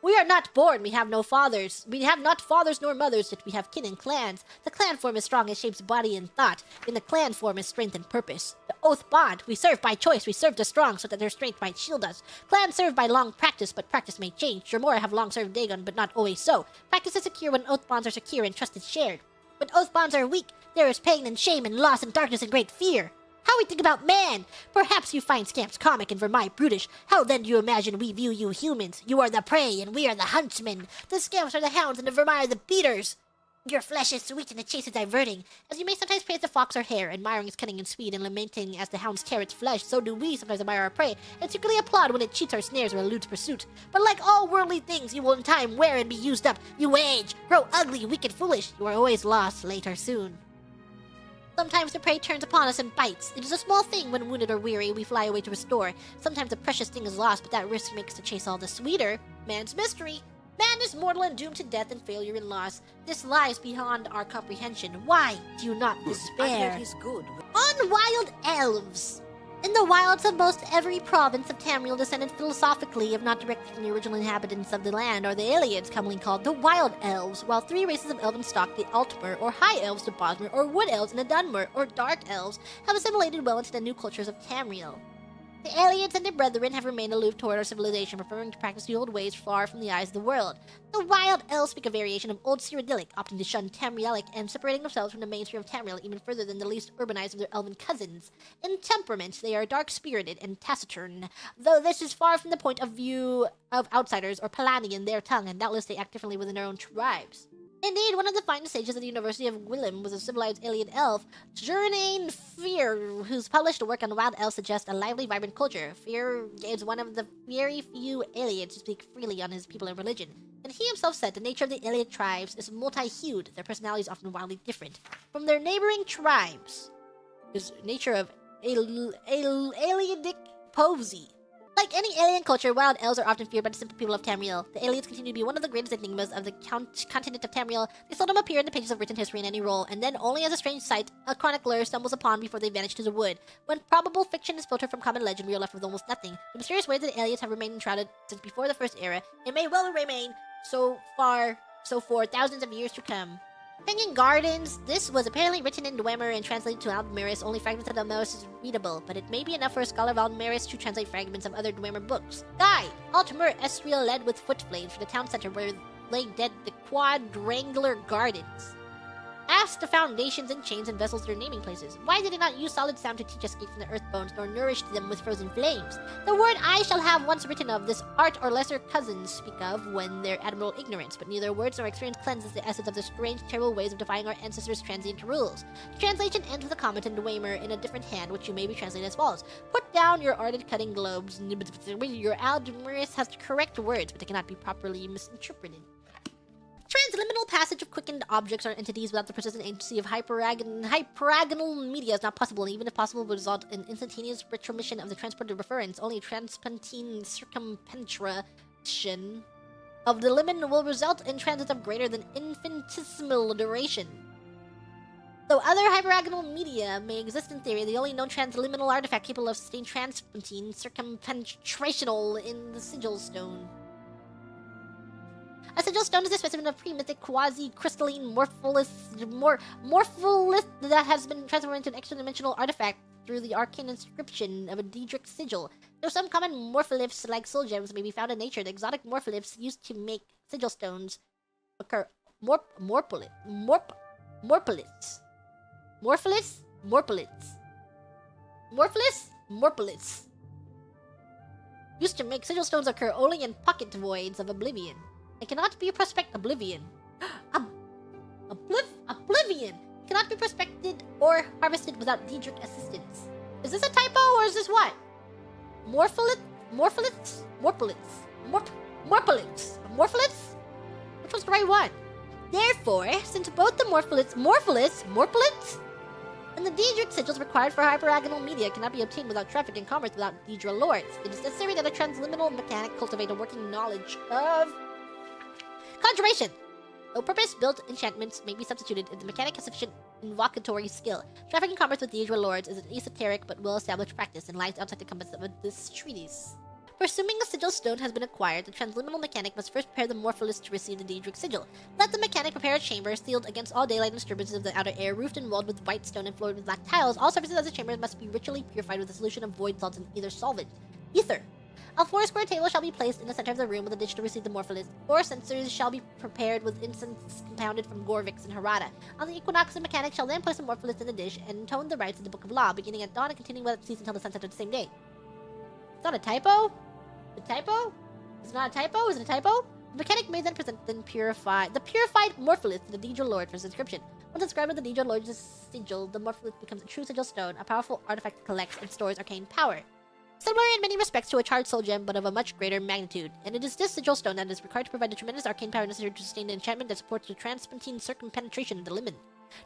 We are not born, we have no fathers. We have not fathers nor mothers, yet we have kin and clans. The clan form is strong, it shapes body and thought. In the clan form is strength and purpose. The oath bond, we serve by choice, we serve the strong, so that their strength might shield us. Clans serve by long practice, but practice may change. Dremora have long served Dagon, but not always so. Practice is secure when oath bonds are secure and trust is shared. When oath bonds are weak, there is pain and shame and loss and darkness and great fear. How we think about man? Perhaps you find Scamps comic and Vermai brutish. How then do you imagine we view you humans? You are the prey and we are the huntsmen. The Scamps are the hounds and the Vermai are the beaters. Your flesh is sweet and the chase is diverting. As you may sometimes praise the fox or hare, admiring its cunning and speed and lamenting as the hounds tear its flesh, so do we sometimes admire our prey and secretly applaud when it cheats our snares or eludes pursuit. But like all worldly things, you will in time wear and be used up. You age, grow ugly, weak and foolish. You are always lost, late or soon. Sometimes the prey turns upon us and bites. It is a small thing when wounded or weary we fly away to restore. Sometimes the precious thing is lost, but that risk makes the chase all the sweeter. Man's mystery. Man is mortal and doomed to death and failure and loss. This lies beyond our comprehension. Why do you not despair? He's good. On Wild Elves. In the wilds of most every province of Tamriel descended philosophically, if not directly from the original inhabitants of the land, are the Ayleids, commonly called the Wild Elves, while three races of elven stock, the Altmer, or High Elves, the Bosmer, or Wood Elves, and the Dunmer, or Dark Elves, have assimilated well into the new cultures of Tamriel. The Ayleids and their brethren have remained aloof toward our civilization, preferring to practice the old ways far from the eyes of the world. The Wild Elves speak a variation of Old Cyrodiilic, opting to shun Tamrielic and separating themselves from the mainstream of Tamriel even further than the least urbanized of their elven cousins. In temperament, they are dark-spirited and taciturn, though this is far from the point of view of outsiders or Palani in their tongue, and doubtless they act differently within their own tribes. Indeed, one of the finest sages at the University of Gwilym was a civilized Ayleid elf, Jernane Fear, whose published work on Wild Elves suggests a lively, vibrant culture. Fear is one of the very few Ayleids to speak freely on his people and religion. And he himself said the nature of the Ayleid tribes is multi-hued, their personalities often wildly different from their neighboring tribes. His nature of Ayleidic posy. Like any alien culture, Wild Elves are often feared by the simple people of Tamriel. The Ayleids continue to be one of the greatest enigmas of the continent of Tamriel. They seldom appear in the pages of written history in any role, and then only as a strange sight a chronicler stumbles upon before they vanish to the wood. When probable fiction is filtered from common legend, we are left with almost nothing. The mysterious ways that the Ayleids have remained enshrouded since before the First Era, and may well remain so for thousands of years to come. Hanging Gardens. This was apparently written in Dwemer and translated to Aldmeris. Only fragments of the most is readable, but it may be enough for a scholar of Aldmeris to translate fragments of other Dwemer books. Guide! Altmer Esriel led with foot flames from the town center where lay dead the Quadrangular Gardens. Asked the foundations and chains and vessels their naming places. Why did they not use solid sound to teach escape from the earth bones, nor nourished them with frozen flames? The word I shall have once written of this art or lesser cousins speak of when their admirable ignorance, but neither words nor experience cleanses the essence of the strange, terrible ways of defying our ancestors' transient rules. The translation ends with a comment in Dwemer in a different hand, which you may be translated as follows. Put down your ardent cutting globes. Your Aldmeris has correct words, but they cannot be properly misinterpreted. liminal passage of quickened objects or entities without the persistent agency of hyperagonal media is not possible, and even if possible would result in instantaneous retromission of the transported reference. Only transpontine circumpenetration of the limin will result in transit of greater than infinitesimal duration. Though other hyperagonal media may exist in theory, the only known transliminal artifact capable of sustained transpontine circumpenetrational in the Sigil Stone. A Sigil Stone is a specimen of pre-mythic quasi-crystalline morpholith that has been transformed into an extra-dimensional artifact through the arcane inscription of a Daedric sigil. Though some common morpholiths like soul gems may be found in nature, the exotic morpholiths used to make Sigil Stones occur morpholiths used to make Sigil Stones occur only in pocket voids of Oblivion. It cannot be Oblivion. Oblivion cannot be prospected or harvested without Daedric assistance. Is this a typo or is this what? Morpholiths? Which was the right one? Therefore, since both the morpholiths, and the Daedric sigils required for hyperagonal media cannot be obtained without traffic and commerce without Daedra lords, it is necessary that a transliminal mechanic cultivate a working knowledge of conjuration. Though purpose-built enchantments may be substituted if the mechanic has sufficient invocatory skill. Traffic and commerce with Daedra lords is an esoteric but well-established practice and lies outside the compass of this treatise. For assuming a sigil stone has been acquired, the transliminal mechanic must first prepare the morpholith to receive the Daedric sigil. Let the mechanic prepare a chamber sealed against all daylight and disturbances of the outer air, roofed and walled with white stone and floored with black tiles. All surfaces of the chamber must be ritually purified with a solution of void salts and either solvent. Ether. A 4-square table shall be placed in the center of the room with a dish to receive the morpholith. 4 censers shall be prepared with incense compounded from Gorvix and Harada. On the equinox, the mechanic shall then place the morpholith in the dish and intone the rites of the Book of Law, beginning at dawn and continuing without cease until the sunset of the same day. It's not a typo? A typo? Is it not a typo? Is it a typo? The mechanic may then present the purified morpholith to the Daedra Lord for his inscription. Once inscribed with the Daedra Lord's sigil, the morpholith becomes a true sigil stone, a powerful artifact that collects and stores arcane power. Similar in many respects to a charged soul gem, but of a much greater magnitude. And it is this sigil stone that is required to provide the tremendous arcane power necessary to sustain the enchantment that supports the transpontine circumpenetration of the limin.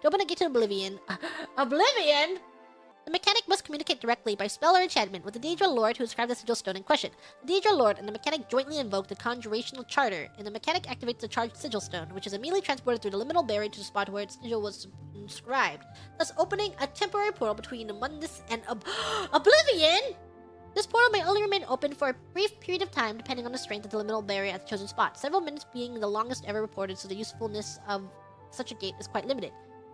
To open a gate to Oblivion... Oblivion?! The mechanic must communicate directly by spell or enchantment with the Daedra Lord who inscribed the sigil stone in question. The Daedra Lord and the mechanic jointly invoke the conjurational charter, and the mechanic activates the charged sigil stone, which is immediately transported through the liminal barrier to the spot where its sigil was inscribed, thus opening a temporary portal between Mundus and Oblivion! This portal may only remain open for a brief period of time depending on the strength of the liminal barrier at the chosen spot, several minutes being the longest ever reported, so the usefulness of such a gate is quite limited.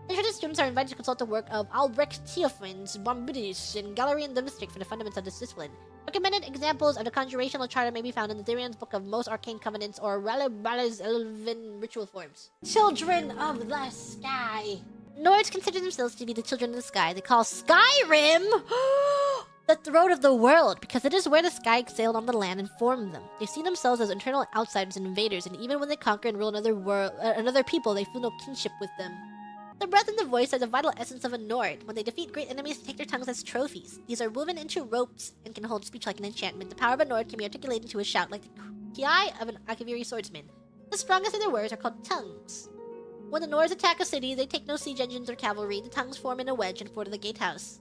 Interested students are invited to consult the work of Albrecht Theophans, Bombidis, and Galerion The Mystic for the fundaments of this discipline. Recommended examples of the conjurational charter may be found in the Therian's Book of Most Arcane Covenants or Ralabala's Elven Ritual Forms. Children of the Sky. Nords consider themselves to be the children of the sky. They call Skyrim the throne of the world, because it is where the sky sailed on the land and formed them. They see themselves as internal outsiders and invaders, and even when they conquer and rule another people, they feel no kinship with them. The breath and the voice are the vital essence of a Nord. When they defeat great enemies, they take their tongues as trophies. These are woven into ropes and can hold speech like an enchantment. The power of a Nord can be articulated into a shout like the ki of an Akaviri swordsman. The strongest of their words are called tongues. When the Nords attack a city, they take no siege engines or cavalry. The tongues form in a wedge in front of the gatehouse.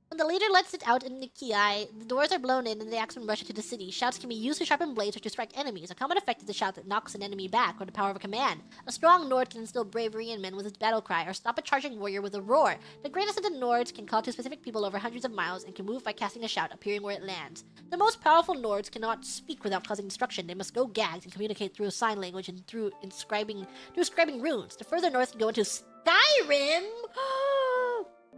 When the leader lets it out in the ki, the doors are blown in and the axemen rush into the city. Shouts can be used to sharpen blades or to strike enemies. A common effect is a shout that knocks an enemy back, or the power of a command. A strong Nord can instill bravery in men with his battle cry, or stop a charging warrior with a roar. The greatest of the Nords can call to specific people over hundreds of miles and can move by casting a shout, appearing where it lands. The most powerful Nords cannot speak without causing destruction. They must go gagged and communicate through sign language and through inscribing runes. The further north can go into Skyrim.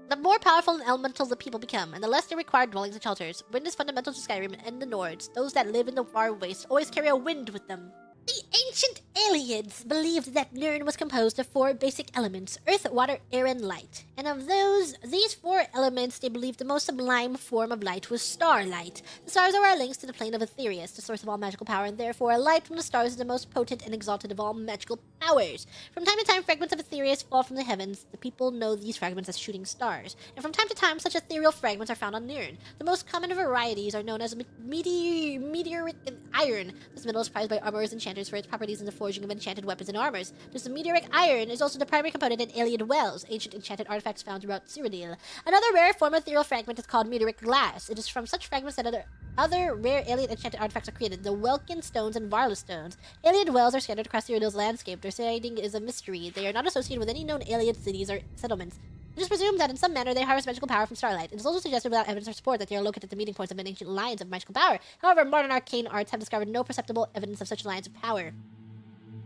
The more powerful and elemental the people become, and the less they require dwellings and shelters. Wind is fundamental to Skyrim and the Nords. Those that live in the far waste always carry a wind with them. The ancient aliens believed that Nirn was composed of 4 basic elements: earth, water, air, and light. And of these 4 elements, they believed the most sublime form of light was starlight. The stars are our links to the plane of Aetherius, the source of all magical power, and therefore light from the stars is the most potent and exalted of all magical powers. From time to time, fragments of Aetherius fall from the heavens. The people know these fragments as shooting stars. And from time to time, such ethereal fragments are found on Nirn. The most common varieties are known as meteoric and iron. This metal is prized by armorers and enchanters for its properties in the forging of enchanted weapons and armors. This meteoric iron is also the primary component in alien wells, ancient enchanted artifacts found throughout Cyrodiil. Another rare form of ethereal fragment is called meteoric glass. It is from such fragments that other rare alien enchanted artifacts are created, the Welkin stones and Varla stones. Alien wells are scattered across Cyrodiil's landscape. Their siting is a mystery. They are not associated with any known alien cities or settlements. It is presumed that in some manner they harvest magical power from starlight. It is also suggested without evidence or support that they are located at the meeting points of an ancient alliance of magical power. However, modern arcane arts have discovered no perceptible evidence of such alliance of power.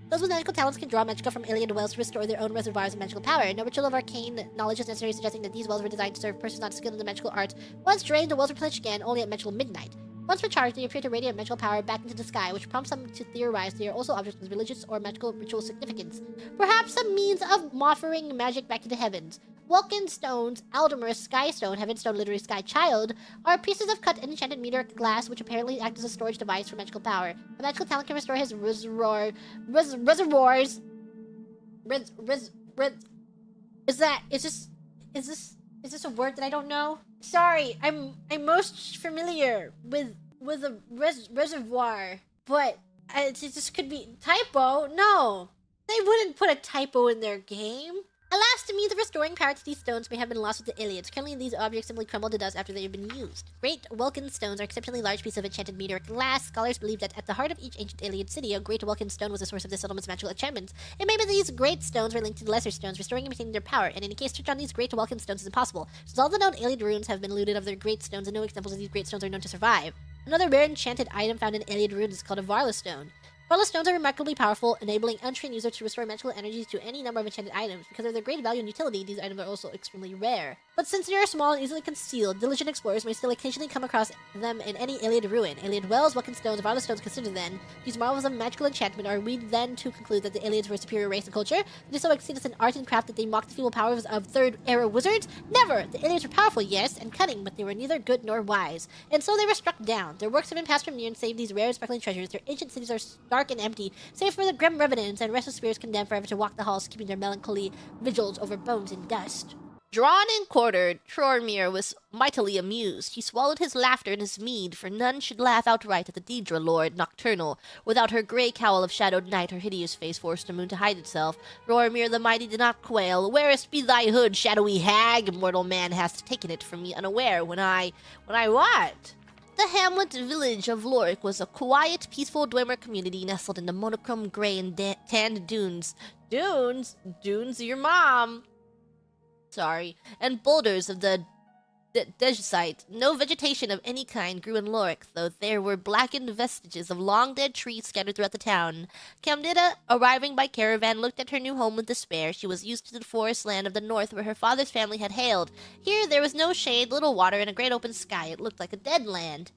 Those with magical talents can draw magical from alien wells to restore their own reservoirs of magical power. No ritual of arcane knowledge is necessary, suggesting that these wells were designed to serve persons not skilled in the magical arts. Once drained, the wells replenished again, only at magical midnight. Once recharged, they appear to radiate magical power back into the sky, which prompts some to theorize they are also objects with religious or magical ritual significance. Perhaps some means of offering magic back to the heavens. Welkin stones, Aldemer, Sky Stone, Heaven Stone, literally Sky Child, are pieces of cut and enchanted meteoric glass which apparently act as a storage device for magical power. A magical talent can restore his reservoirs. Is this a word that I don't know? Sorry, I'm most familiar with a reservoir, but this could be typo. No, they wouldn't put a typo in their game. Alas, the means of restoring power to these stones may have been lost with the aliens. Currently, these objects simply crumble to dust after they have been used. Great Welkin stones are exceptionally large pieces of enchanted meteoric glass. Scholars believe that at the heart of each ancient alien city, a great Welkin stone was the source of the settlement's magical enchantments. It may be these great stones were linked to the lesser stones, restoring and maintaining their power, and in any case, search on these great Welkin stones is impossible, since all the known alien runes have been looted of their great stones, and no examples of these great stones are known to survive. Another rare enchanted item found in alien runes is called a Varla stone. Varla stones are remarkably powerful, enabling untrained users to restore magical energies to any number of enchanted items. Because of their great value and utility, these items are also extremely rare. But since they are small and easily concealed, diligent explorers may still occasionally come across them in any alien ruin. Alien wells, Welkin stones, Varla stones considered then, these marvels of magical enchantment, are we then to conclude that the aliens were a superior race and culture? Did they so exceed us in art and craft that they mocked the feeble powers of third-era wizards? Never! The aliens were powerful, yes, and cunning, but they were neither good nor wise. And so they were struck down. Their works have been passed from near and save these rare and sparkling treasures. Their ancient cities are dark and empty, save for the grim revenants and restless spirits condemned forever to walk the halls, keeping their melancholy vigils over bones and dust. Drawn and quartered, Trormir was mightily amused. He swallowed his laughter in his mead, for none should laugh outright at the Daedra Lord Nocturnal. Without her grey cowl of shadowed night, her hideous face forced the moon to hide itself. Trormir the mighty did not quail. Where'st be thy hood, shadowy hag? Mortal man hast taken it from me unaware. When I what? The hamlet village of Lorik was a quiet, peaceful Dwemer community nestled in the monochrome grey and tanned dunes. Dunes? Dunes, your mom. Sorry, and boulders of the Dejsite. No vegetation of any kind grew in Lorik, though there were blackened vestiges of long-dead trees scattered throughout the town. Camdida, arriving by caravan, looked at her new home with despair. She was used to the forest land of the north where her father's family had hailed. Here there was no shade, little water, and a great open sky. It looked like a dead land.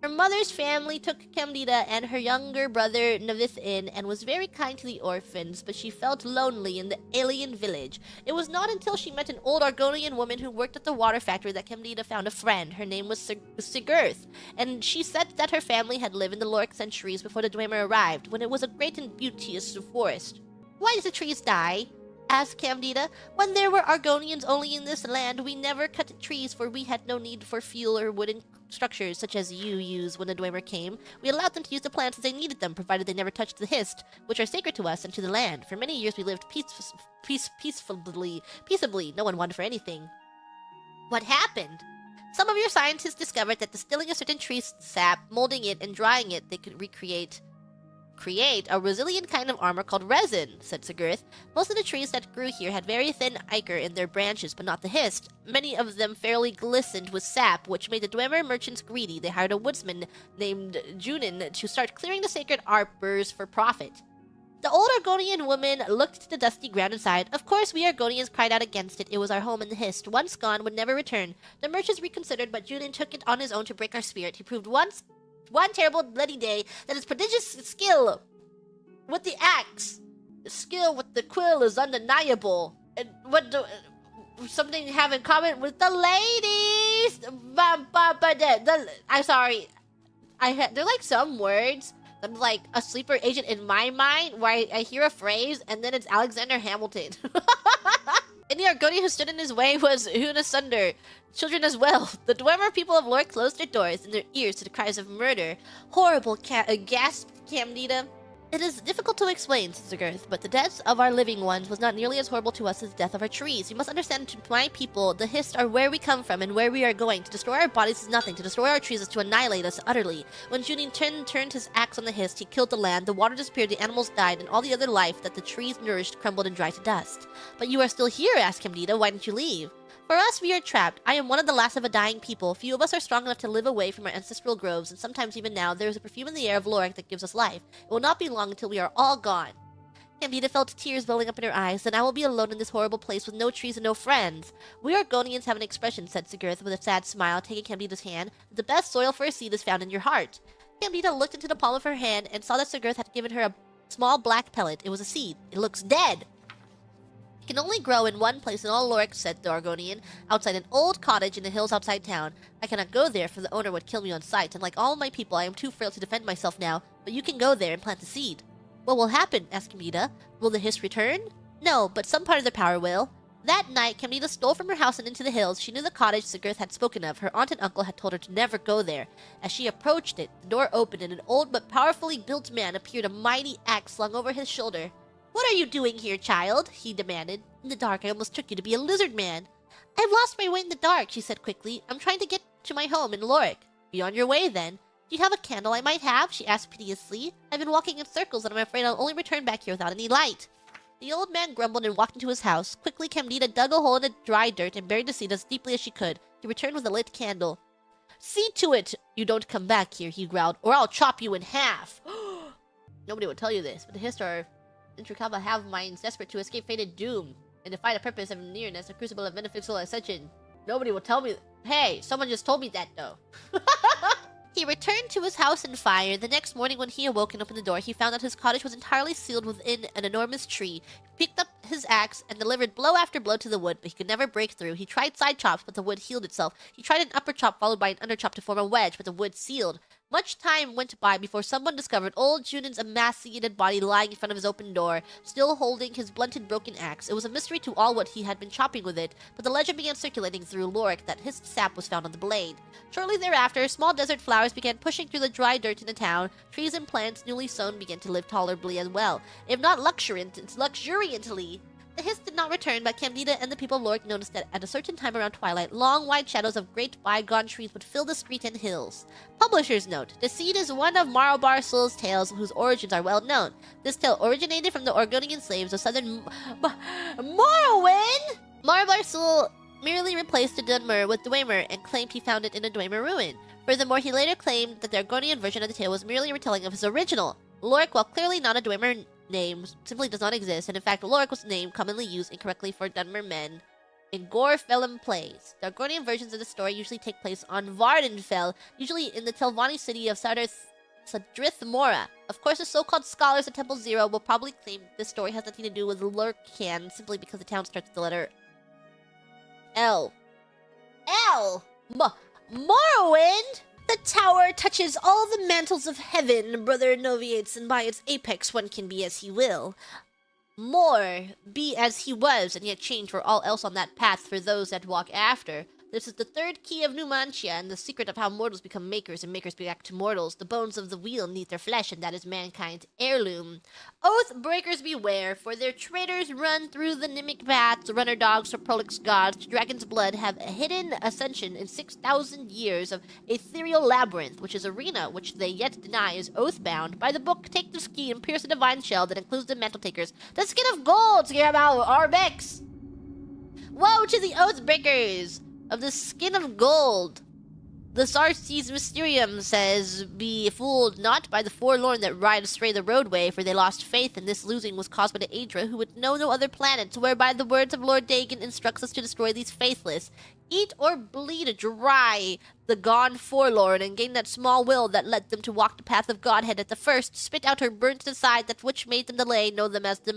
Her mother's family took Camdida and her younger brother Navith in and was very kind to the orphans, but she felt lonely in the alien village. It was not until she met an old Argonian woman who worked at the water factory that Camdida found a friend. Her name was Sigurth, and she said that her family had lived in the Lorik centuries before the Dwemer arrived, when it was a great and beauteous forest. Why did the trees die? Asked Camdida. When there were Argonians only in this land, we never cut trees, for we had no need for fuel or wooden structures such as you use when the Dwemer came. We allowed them to use the plants as they needed them, provided they never touched the Hist, which are sacred to us and to the land. For many years we lived peaceably. No one wanted for anything. What happened? Some of your scientists discovered that distilling a certain tree's sap, molding it, and drying it, they could create a resilient kind of armor called resin, said Sigurth. Most of the trees that grew here had very thin ichor in their branches, but not the Hist. Many of them fairly glistened with sap, which made the Dwemer merchants greedy. They hired a woodsman named Junin to start clearing the sacred arbors for profit. The old Argonian woman looked to the dusty ground and sighed. Of course, we Argonians cried out against it. It was our home in the Hist. Once gone, would never return. The merchants reconsidered, but Junin took it on his own to break our spirit. He proved one terrible bloody day that his prodigious skill with the axe, skill with the quill is undeniable. And what do something have in common with the ladies? I'm sorry. They're like some words. I'm like a sleeper agent in my mind where I hear a phrase and then it's Alexander Hamilton. Any Argonian who stood in his way was hewn asunder. Children as well. The Dwemer people of Lorik closed their doors and their ears to the cries of murder. Horrible gasped Camdida. It is difficult to explain, said Xyr, but the deaths of our living ones was not nearly as horrible to us as the death of our trees. You must understand, to my people, the Hist are where we come from and where we are going. To destroy our bodies is nothing. To destroy our trees is to annihilate us utterly. When Junin turned his axe on the Hist, he killed the land, the water disappeared, the animals died, and all the other life that the trees nourished crumbled and dried to dust. But you are still here, asked Candida. Why didn't you leave? For us, we are trapped. I am one of the last of a dying people. Few of us are strong enough to live away from our ancestral groves, and sometimes even now, there is a perfume in the air of Lorik that gives us life. It will not be long until we are all gone. Candida felt tears welling up in her eyes. Then I will be alone in this horrible place with no trees and no friends. We Argonians have an expression, said Xyr with a sad smile, taking Candida's hand. The best soil for a seed is found in your heart. Candida looked into the palm of her hand and saw that Xyr had given her a small black pellet. It was a seed. It looks dead. It can only grow in one place in all Lorik, said the Argonian, outside an old cottage in the hills outside town. I cannot go there, for the owner would kill me on sight, and like all my people, I am too frail to defend myself now, but you can go there and plant the seed. What will happen? Asked Candida. Will the Hist return? No, but some part of their power will. That night, Candida stole from her house and into the hills. She knew the cottage Xyr had spoken of. Her aunt and uncle had told her to never go there. As she approached it, the door opened and an old but powerfully built man appeared, a mighty axe slung over his shoulder. What are you doing here, child? He demanded. In the dark, I almost took you to be a lizard man. I've lost my way in the dark, she said quickly. I'm trying to get to my home in Lorik. Be on your way, then. Do you have a candle I might have? She asked piteously. I've been walking in circles, and I'm afraid I'll only return back here without any light. The old man grumbled and walked into his house. Quickly, Candida dug a hole in the dry dirt and buried the seed as deeply as she could. He returned with a lit candle. See to it you don't come back here, he growled, or I'll chop you in half. Nobody would tell you this, but the Hist are intricate have minds desperate to escape fated doom and defy the purpose of nearness, a crucible of metaphysical ascension. Nobody will tell me. Hey, someone just told me that though. He returned to his house in fire. The next morning when he awoke and opened the door, he found that his cottage was entirely sealed within an enormous tree. He picked up his axe and delivered blow after blow to the wood, but he could never break through. He tried side chops, but the wood healed itself. He tried an upper chop followed by an under chop to form a wedge, but the wood sealed. Much time went by before someone discovered old Junin's emaciated body lying in front of his open door, still holding his blunted broken axe. It was a mystery to all what he had been chopping with it, but the legend began circulating through Lorik that his sap was found on the blade. Shortly thereafter, small desert flowers began pushing through the dry dirt in the town. Trees and plants newly sown began to live tolerably as well, if not luxuriantly. The Hist did not return, but Candida and the people of Lorik noticed that at a certain time around twilight, long white shadows of great bygone trees would fill the street and hills. Publisher's note: the seed is one of Morrowbarsul's tales whose origins are well known. This tale originated from the Argonian slaves of southern Morrowind! Morrowbarsul merely replaced the Dunmer with Dwemer and claimed he found it in a Dwemer ruin. Furthermore, he later claimed that the Argonian version of the tale was merely a retelling of his original. Lorik, while clearly not a Dwemer name, simply does not exist, and in fact, Lorik was a name commonly used incorrectly for Dunmer men in Gore-Felham plays. The Argonian versions of the story usually take place on Vardenfell, usually in the Telvanni city of Sadrith Mora. Of course, the so-called scholars at Temple Zero will probably claim this story has nothing to do with Lurkan, simply because the town starts with the letter L. L! Morrowind! The tower touches all the mantles of heaven, brother Noviates, and by its apex one can be as he will. More, be as he was, and yet change for all else on that path for those that walk after. This is the third key of Numantia, and the secret of how mortals become makers, and makers back to mortals. The bones of the wheel need their flesh, and that is mankind's heirloom. Oath breakers beware, for their traitors run through the Nimic paths, runner dogs for prolix gods. Dragon's blood have a hidden ascension in 6,000 years of ethereal labyrinth, which is arena, which they yet deny is oath-bound. By the book, take the ski and pierce the divine shell that includes the mantle takers. The skin of gold, to hear about Arbex. Woe to the oath breakers of the skin of gold. The Sarces Mysterium says, be fooled not by the forlorn that ride astray the roadway, for they lost faith, and this losing was caused by the Daedra, who would know no other planet, whereby the words of Lord Dagon instructs us to destroy these faithless. Eat or bleed dry the gone forlorn, and gain that small will that led them to walk the path of Godhead at the first. Spit out or burnt aside that which made them delay. Know them as the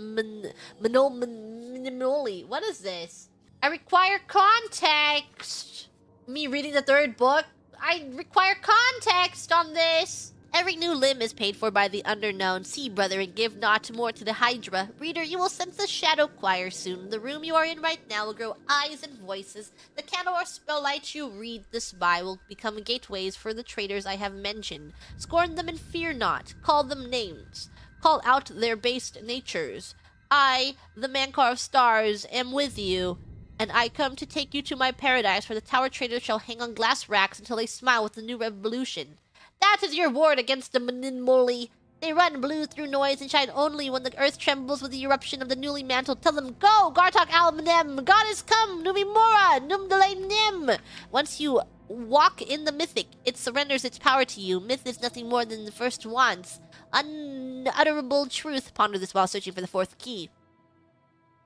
Minoli. What is this? I require context. Me reading the third book? I require context on this. Every new limb is paid for by the underknown. See, brother, and give not more to the Hydra. Reader, you will sense the shadow choir soon. The room you are in right now will grow eyes and voices. The candle or spell light you read this by will become gateways for the traitors I have mentioned. Scorn them and fear not. Call them names. call out their based natures. I, the Mankar of Stars, am with you, and I come to take you to my paradise, where the tower traders shall hang on glass racks until they smile with the new revolution. That is your ward against the Mninmoli. They run blue through noise and shine only when the earth trembles with the eruption of the newly mantled. Tell them, go, Gartok Almanem, God is come, Numimora, Numdele Nim. Once you walk in the mythic, it surrenders its power to you. Myth is nothing more than the first wants. Unutterable truth. Ponder this while searching for the fourth key.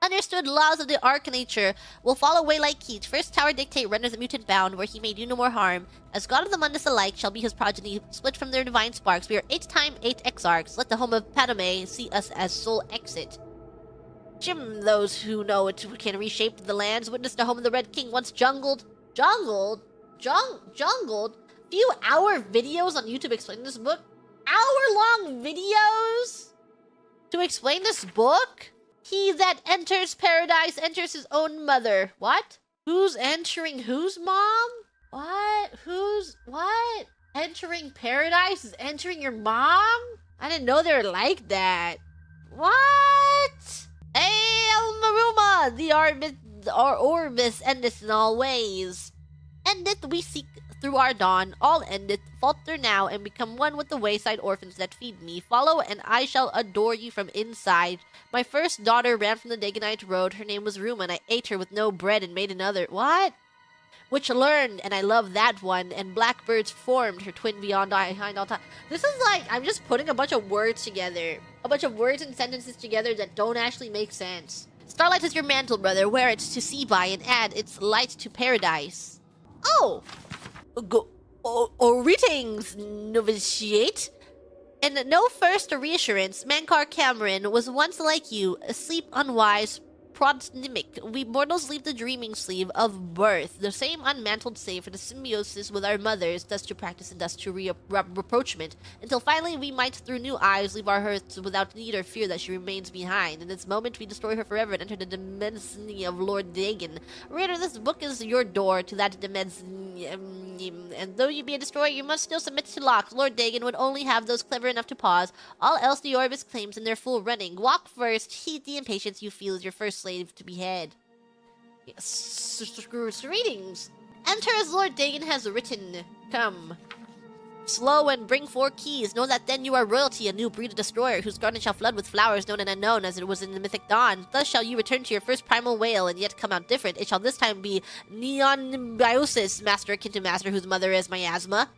Understood laws of the Archnature will fall away like heat. First tower dictate renders a mutant bound, where he made you no more harm. As god of the Mundus alike shall be his progeny, split from their divine sparks. We are 8x8 exarchs. Let the home of Padome see us as sole exit. Jim, those who know it can reshape the lands. Witness the home of the Red King once jungled. Jungled? Few hour videos on YouTube explaining this book? Hour-long videos? To explain this book? He that enters paradise enters his own mother. What? Who's entering whose mom? What? What? Entering paradise is entering your mom? I didn't know they were like that. What? El Maruma, the Orbis endeth in all ways. Endeth we seek through our dawn, all endeth, falter now, and become one with the wayside orphans that feed me. Follow, and I shall adore you from inside. My first daughter ran from the Dagonite road. Her name was Ruma, and I ate her with no bread and made another. What? Which learned, and I love that one, and blackbirds formed her twin behind all time. This is like, I'm just putting a bunch of words together. A bunch of words and sentences together that don't actually make sense. Starlight is your mantle, brother. Wear it to see by and add its light to paradise. Oh! Greetings, novitiate. And no first reassurance, Mankar Cameron was once like you, asleep, unwise, prodnymic. We mortals leave the dreaming sleeve of birth, the same unmantled save for the symbiosis with our mothers, thus to practice and thus to reproachment, until finally we might through new eyes leave our hearths without need or fear that she remains behind. In this moment we destroy her forever and enter the dimension of Lord Dagon. Reader, this book is your door to that dimension, and though you be a destroyer, you must still submit to locks. Lord Dagon would only have those clever enough to pause. All else the Orbis claims in their full running. Walk first, heed the impatience you feel is your first slave to behead. Yes, greetings. Enter as Lord Dagon has written. Come. Slow and bring 4 keys. Know that then you are royalty, a new breed of destroyer, whose garden shall flood with flowers known and unknown, as it was in the mythic dawn. Thus shall you return to your first primal whale, and yet come out different. It shall this time be Neonbiosis, master akin to master, whose mother is miasma.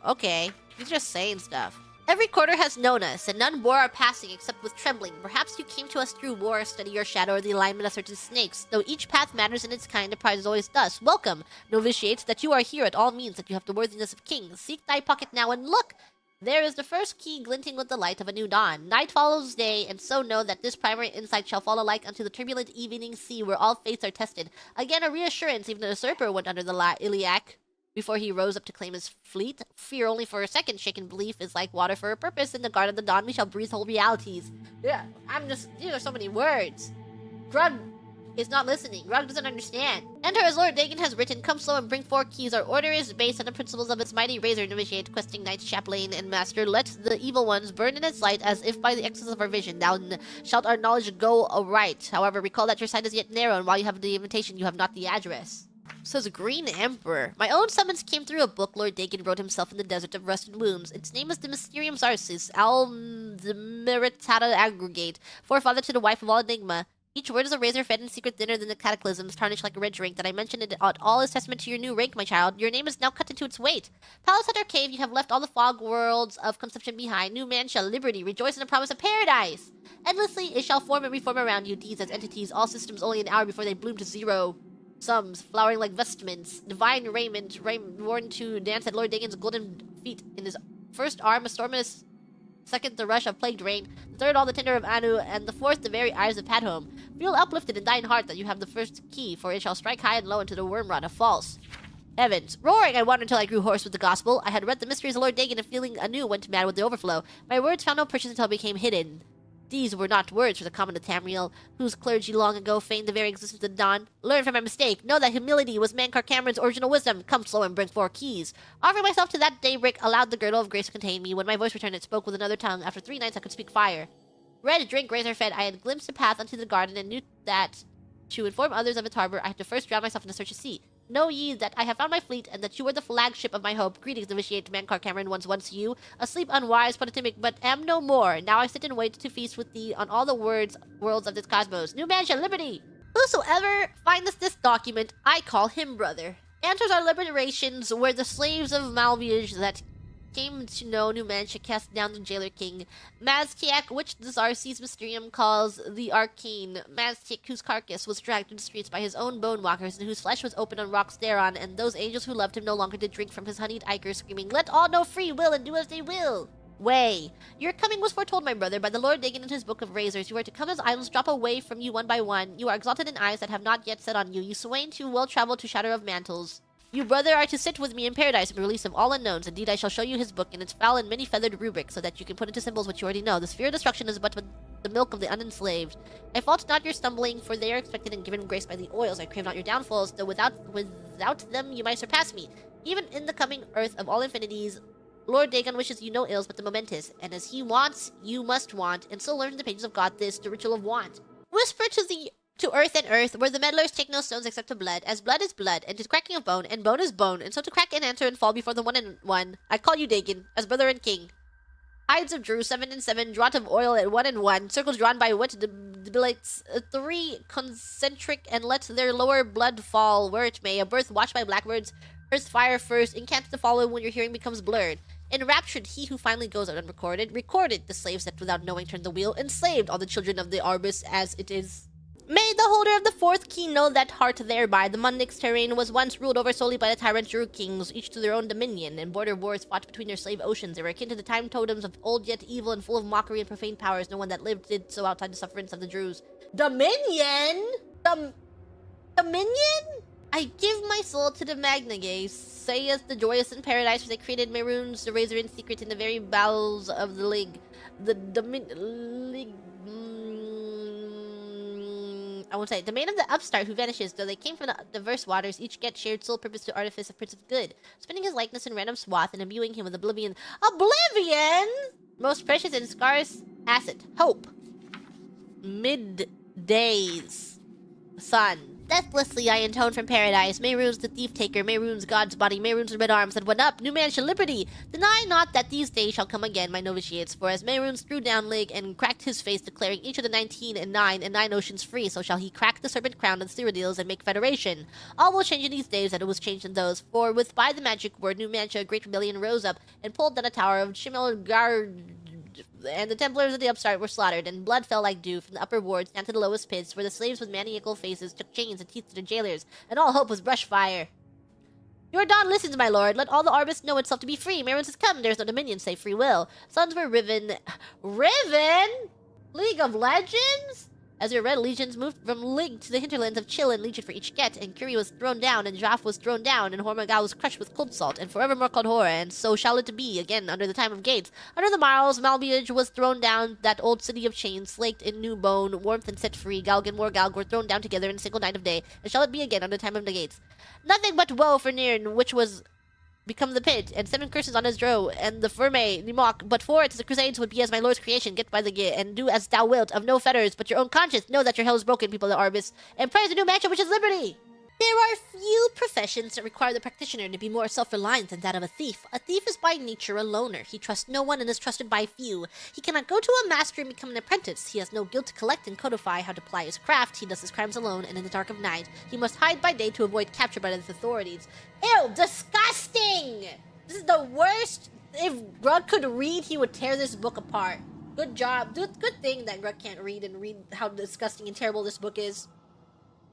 Okay, he's just saying stuff. Every quarter has known us, and none bore our passing except with trembling. Perhaps you came to us through war, study your shadow, or the alignment of certain snakes. Though each path matters in its kind, the prize is always thus. Welcome, novitiates, that you are here at all means that you have the worthiness of kings. Seek thy pocket now, and look! There is the first key glinting with the light of a new dawn. Night follows day, and so know that this primary insight shall fall alike unto the turbulent evening sea where all faiths are tested. Again a reassurance, even the usurper went under the iliac before he rose up to claim his fleet. Fear only for a second, shaken belief is like water for a purpose. In the guard of the dawn we shall breathe whole realities. Yeah, these are so many words. Grug is not listening. Grug doesn't understand. Enter as Lord Dagon has written. Come slow and bring 4 keys. Our order is based on the principles of its mighty razor, novitiate, questing knights, chaplain, and master. Let the evil ones burn in its light as if by the excess of our vision. Thou shalt our knowledge go aright. However, recall that your sight is yet narrow, and while you have the invitation, you have not the address. Says Green Emperor. My own summons came through a book Lord Dagon wrote himself in the desert of rust and wounds. Its name is the Mysterium Zarsis, the Meritata Aggregate, forefather to the wife of all enigma. Each word is a razor fed in secret thinner than the cataclysms, tarnished like a red drink. That I mentioned it at all is testament to your new rank, my child. Your name is now cut into its weight. Palace Hunter Cave, you have left all the fog worlds of conception behind. New man shall liberty, rejoice in the promise of paradise. Endlessly it shall form and reform around you, deeds as entities, all systems only an hour before they bloom to zero. Sums, flowering like vestments, divine raiment, worn to dance at Lord Dagon's golden feet. In his first arm, a stormous, second, the rush of plagued rain, the third, all the tinder of Anu, and the fourth, the very eyes of Padhome. Feel uplifted in thine heart that you have the first key, for it shall strike high and low into the wormrot of false. Heavens. Roaring I wandered until I grew hoarse with the gospel. I had read the mysteries of Lord Dagon, and feeling anew went mad with the overflow. My words found no purchase until I became hidden. These were not words for the common of Tamriel, whose clergy long ago feigned the very existence of the dawn. Learn from my mistake. Know that humility was Mankar Cameron's original wisdom. Come slow and bring 4 keys. Offering myself to that daybreak allowed the girdle of grace to contain me. When my voice returned, it spoke with another tongue. After 3 nights, I could speak fire. Read, drink, razor fed, I had glimpsed a path unto the garden, and knew that to inform others of its harbor, I had to first drown myself in the search of sea. Know ye that I have found my fleet, and that you are the flagship of my hope. Greetings, novitiate Mankar Cameron, once you. Asleep, unwise, pontific, but am no more. Now I sit and wait to feast with thee on all the worlds of this cosmos. New mansion, liberty! Whosoever findeth this document, I call him brother. Answers our liberations were the slaves of Malviage that came to know Numantia cast down the jailer king. Maztiak, which the Zarces Mysterium calls the Arcane. Maztiak, whose carcass was dragged through the streets by his own bone walkers, and whose flesh was opened on rocks thereon, and those angels who loved him no longer did drink from his honeyed ichor, screaming, Let all know free will and do as they will! Way. Your coming was foretold, my brother, by the Lord Dagon in his book of razors. You are to come as islands drop away from you one by one. You are exalted in eyes that have not yet set on you. You swain too well traveled to shadow of mantles. You, brother, are to sit with me in paradise and release of all unknowns. Indeed, I shall show you his book in its foul and many-feathered rubric, so that you can put into symbols what you already know. The sphere of destruction is but the milk of the unenslaved. I fault not your stumbling, for they are expected and given grace by the oils. I crave not your downfalls, though without them you might surpass me. Even in the coming earth of all infinities, Lord Dagon wishes you no ills but the momentous, and as he wants, you must want, and so learn in the pages of God this, the ritual of want. Whisper to earth and earth, where the meddlers take no stones except to blood, as blood is blood, and to cracking of bone, and bone is bone, and so to crack and answer and fall before the one and one, I call you Dagon, as brother and king. Ides of Drew, 7 and 7, draught of oil at 1 and 1, circles drawn by wit debilitates 3 concentric, and let their lower blood fall where it may, a birth watched by blackbirds, earth fire first, incant to follow when your hearing becomes blurred. Enraptured he who finally goes out unrecorded, recorded the slaves that without knowing turned the wheel, enslaved all the children of the Arbus as it is. May the holder of the 4th key know that heart thereby. The Mundix terrain was once ruled over solely by the tyrant Drew kings, each to their own dominion, and border wars fought between their slave oceans. They were akin to the time totems of old yet evil and full of mockery and profane powers. No one that lived did so outside the sufferance of the Drews. Dominion? Dominion? I give my soul to the Magnagae, saith the joyous in paradise, for they created Maroons, the razor in secret in the very bowels of the League. I won't say, domain of the upstart who vanishes, though they came from the diverse waters, each get shared sole purpose to artifice of Prince of Good, spinning his likeness in random swath and imbuing him with oblivion. Oblivion! Most precious and scarce asset. Hope. Middays. Sun. Deathlessly I intone from paradise. Mayrunes the thief taker, Mayrunes God's body, Mayrunes the red arms that went up, new man shall liberty. Deny not that these days shall come again, my novitiates, for as Mayrunes threw down leg and cracked his face, declaring each of the 19 and 9 and 9 oceans free, so shall he crack the serpent crown of the Cyrodiils and make federation. All will change in these days that it was changed in those, for with by the magic word Numantia a great rebellion rose up and pulled down a tower of Shimmelgar, and the Templars of the upstart were slaughtered, and blood fell like dew from the upper wards down to the lowest pits, where the slaves with maniacal faces took chains and teeth to their jailers, and all hope was brush fire. Your dawn listens, my lord. Let all the Arbus know itself to be free. Marinus has come. There is no dominion save free will. Suns were riven. Riven? League of Legends? As your red legions moved from League to the hinterlands of Chill and Legion for each get, and Curie was thrown down, and Jaff was thrown down, and Hormagal was crushed with cold salt, and forevermore called Horror, and so shall it be again under the time of Gates. Under the Marls, Malbiage was thrown down, that old city of chains, slaked in new bone, warmth and set free, Galg and Morgalg were thrown down together in a single night of day, and shall it be again under the time of the Gates. Nothing but woe for Nirn, which was become the pit, and 7 curses on Esdro, and the Firme, Nimok, but for it the Crusades would be as my lord's creation, get by the git, and do as thou wilt, of no fetters, but your own conscience, know that your hell is broken, people of Arbus, and praise the new mansion which is liberty! There are few professions that require the practitioner to be more self-reliant than that of a thief. A thief is by nature a loner. He trusts no one and is trusted by few. He cannot go to a master and become an apprentice. He has no guilt to collect and codify how to ply his craft. He does his crimes alone, and in the dark of night. He must hide by day to avoid capture by the authorities. Ew, disgusting! This is the worst. If Grug could read, he would tear this book apart. Good job. Good thing that Grug can't read and read how disgusting and terrible this book is.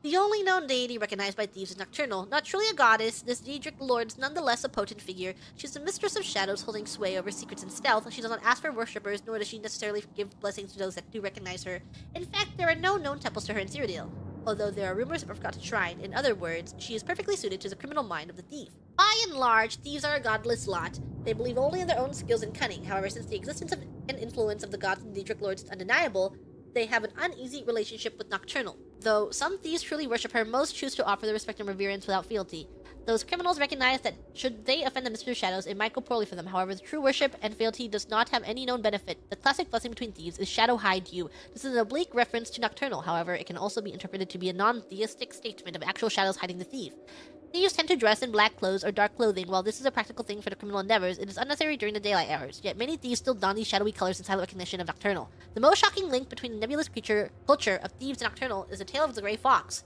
The only known deity recognized by thieves is Nocturnal. Not truly a goddess, this Daedric lord is nonetheless a potent figure. She's the mistress of shadows holding sway over secrets and stealth. She does not ask for worshippers, nor does she necessarily give blessings to those that do recognize her. In fact, there are no known temples to her in Cyrodiil. although there are rumors of a forgotten shrine. In other words, she is perfectly suited to the criminal mind of the thief. By and large, thieves are a godless lot. They believe only in their own skills and cunning. However, since the existence of and influence of the gods and Daedric lords is undeniable, they have an uneasy relationship with Nocturnal. Though some thieves truly worship her, most choose to offer the respect and reverence without fealty. Those criminals recognize that should they offend the Mistress of Shadows, it might go poorly for them. However, the true worship and fealty does not have any known benefit. The classic blessing between thieves is Shadow Hide You. This is an oblique reference to Nocturnal. However, it can also be interpreted to be a non-theistic statement of actual shadows hiding the thief. Thieves tend to dress in black clothes or dark clothing. While this is a practical thing for the criminal endeavors, it is unnecessary during the daylight hours. Yet many thieves still don these shadowy colors in silent recognition of Nocturnal. The most shocking link between the nebulous culture of thieves and Nocturnal is the tale of the Grey Fox.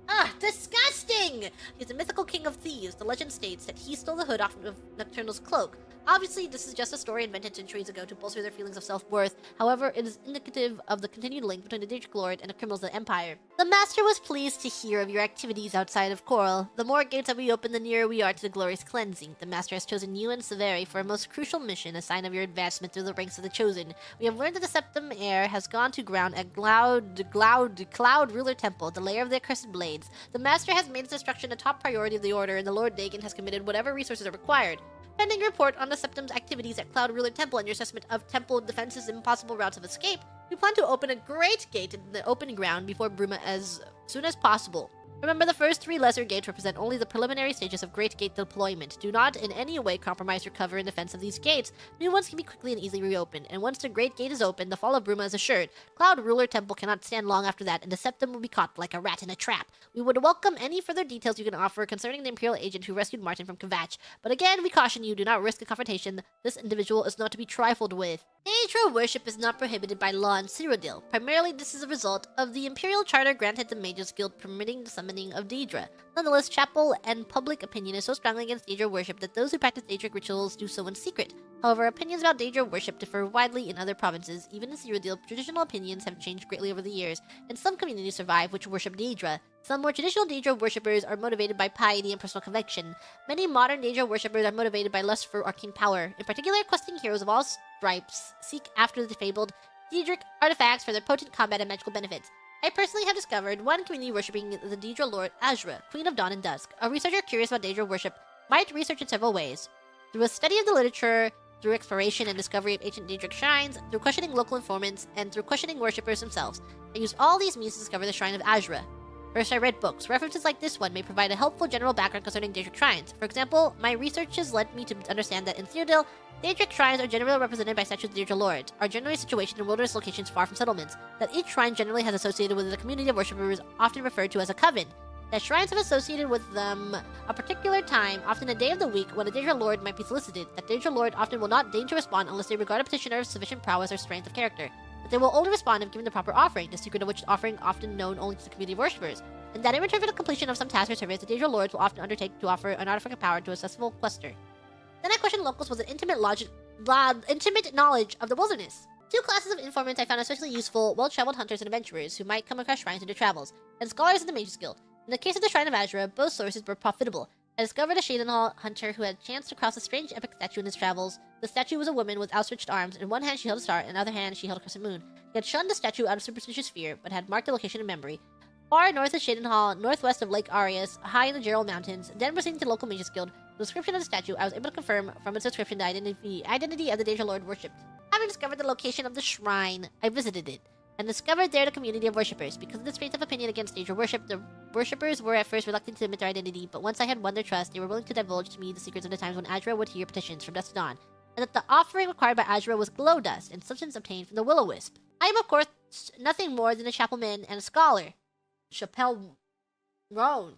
Ah, disgusting! He's the mythical king of thieves. The legend states that he stole the hood off of Nocturnal's cloak. Obviously, this is just a story invented centuries ago to bolster their feelings of self-worth. However, it is indicative of the continued link between the Daedric Lord and the criminals of the Empire. The Master was pleased to hear of your activities outside of Coral. The more gates that we open, the nearer we are to the glorious cleansing. The Master has chosen you and Severi for a most crucial mission, a sign of your advancement through the ranks of the Chosen. We have learned that the Septum Heir has gone to ground at Cloud Ruler Temple, the lair of the accursed blades. The Master has made its destruction a top priority of the Order, and the Lord Dagon has committed whatever resources are required. Pending report on the Septum's activities at Cloud Ruler Temple and your assessment of temple defenses and possible routes of escape, we plan to open a great gate in the open ground before Bruma as soon as possible. Remember, the first 3 lesser gates represent only the preliminary stages of Great Gate deployment. Do not in any way compromise your cover and defense of these gates. New ones can be quickly and easily reopened, and once the Great Gate is open, the fall of Bruma is assured. Cloud Ruler Temple cannot stand long after that, and the Septum will be caught like a rat in a trap. We would welcome any further details you can offer concerning the Imperial agent who rescued Martin from Kvatch. But again, we caution you, do not risk a confrontation. This individual is not to be trifled with. Daedra worship is not prohibited by law in Cyrodiil. Primarily, this is a result of the Imperial Charter granted the Mages Guild permitting the summoning of Daedra. Nonetheless, chapel and public opinion is so strongly against Daedra worship that those who practice Daedric rituals do so in secret. However, opinions about Daedra worship differ widely in other provinces. Even in Cyrodiil, traditional opinions have changed greatly over the years, and some communities survive which worship Daedra. Some more traditional Daedra worshippers are motivated by piety and personal conviction. Many modern Daedra worshippers are motivated by lust for arcane power. In particular, questing heroes of all stripes seek after the fabled Daedric artifacts for their potent combat and magical benefits. I personally have discovered one community worshipping the Daedra Lord Ahzirr, Queen of Dawn and Dusk. A researcher curious about Daedra worship might research in several ways. Through a study of the literature, through exploration and discovery of ancient Daedric shrines, through questioning local informants, and through questioning worshippers themselves. I used all these means to discover the Shrine of Ahzirr. First, I read books. References like this one may provide a helpful general background concerning Daedric shrines. For example, my research has led me to understand that in Cyrodiil, Daedric shrines are generally represented by statues of Daedra lords, are generally situated in wilderness locations far from settlements, that each shrine generally has associated with a community of worshippers often referred to as a coven, that shrines have associated with them a particular time, often a day of the week, when a Daedra lord might be solicited, that Daedra lord often will not deign to respond unless they regard a petitioner of sufficient prowess or strength of character, that they will only respond if given the proper offering, the secret of which offering often known only to the community of worshippers, and that in return for the completion of some task or service, the Daedra lords will often undertake to offer an artifact of power to a successful quester. Then I questioned locals with an intimate knowledge of the wilderness. 2 classes of informants I found especially useful: well-traveled hunters and adventurers who might come across shrines in their travels, and scholars in the Mages Guild. In the case of the Shrine of Ahzirr, both sources were profitable. I discovered a Shezarr hunter who had chanced to cross a strange epic statue in his travels. The statue was a woman with outstretched arms. In one hand she held a star, in the other hand she held a crescent moon. He had shunned the statue out of superstitious fear, but had marked the location in memory. Far north of Shezarr, northwest of Lake Arius, high in the Gerald Mountains, then proceeding to the local Mages Guild, the description of the statue, I was able to confirm from its description the identity of the Daedra Lord worshipped. Having discovered the location of the shrine, I visited it, and discovered there the community of worshippers. Because of the strength of opinion against Daedra worship, the worshippers were at first reluctant to admit their identity, but once I had won their trust, they were willing to divulge to me the secrets of the times when Ahzirr would hear petitions from dusk to dawn, and that the offering required by Ahzirr was glow dust, and substance obtained from the will-o-wisp. I am, of course, nothing more than a chapelman and a scholar. Chappelle Roan.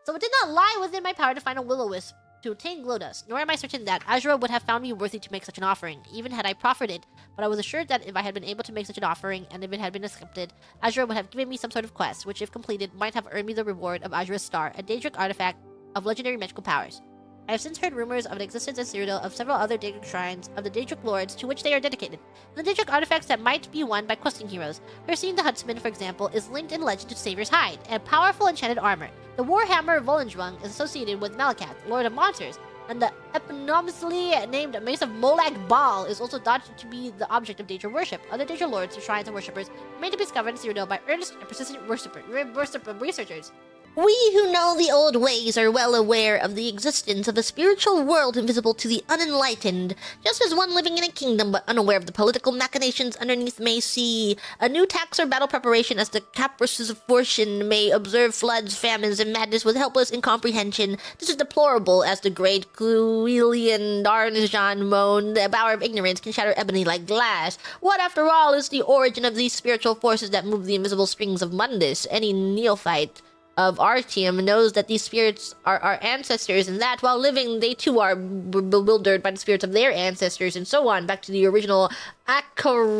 So it did not lie within my power to find a will-o-wisp to obtain glow dust, nor am I certain that Ahzirr would have found me worthy to make such an offering, even had I proffered it, but I was assured that if I had been able to make such an offering, and if it had been accepted, Ahzirr would have given me some sort of quest, which if completed, might have earned me the reward of Ahzirr's Star, a Daedric artifact of legendary magical powers. I have since heard rumors of an existence in Cyrodiil of several other Daedric shrines of the Daedric lords to which they are dedicated, and the Daedric artifacts that might be won by questing heroes. Hercene the Huntsman, for example, is linked in legend to Savior's Hide, and powerful enchanted armor. The Warhammer Volendrung is associated with Malakath, Lord of Monsters. and the eponymously named Mace of Molag Bal is also thought to be the object of Daedra worship. Other Daedra lords, shrines, and worshippers remain to be discovered in Cyrodiil by earnest and persistent researchers. We who know the old ways are well aware of the existence of a spiritual world invisible to the unenlightened, just as one living in a kingdom but unaware of the political machinations underneath may see. A new tax or battle preparation as the caprices of fortune may observe floods, famines, and madness with helpless incomprehension. This is deplorable, as the great Cluilian Darnajan moaned, the bower of ignorance can shatter ebony like glass. What, after all, is the origin of these spiritual forces that move the invisible strings of Mundus? Any neophyte of Artium knows that these spirits are our ancestors, and that while living they too are bewildered by the spirits of their ancestors, and so on, back to the original Rai.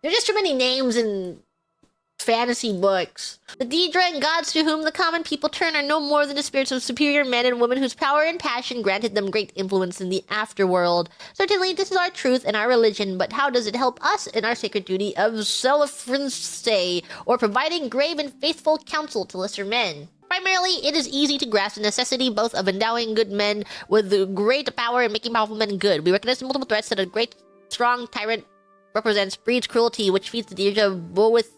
There's just too many names in fantasy books. The Daedra and gods to whom the common people turn are no more than the spirits of superior men and women whose power and passion granted them great influence in the afterworld. Certainly, this is our truth and our religion, but how does it help us in our sacred duty of self-say, or providing grave and faithful counsel to lesser men? Primarily, it is easy to grasp the necessity both of endowing good men with great power and making powerful men good. We recognize the multiple threats that a great, strong tyrant represents: breeds cruelty, which feeds the Daedra Boethia,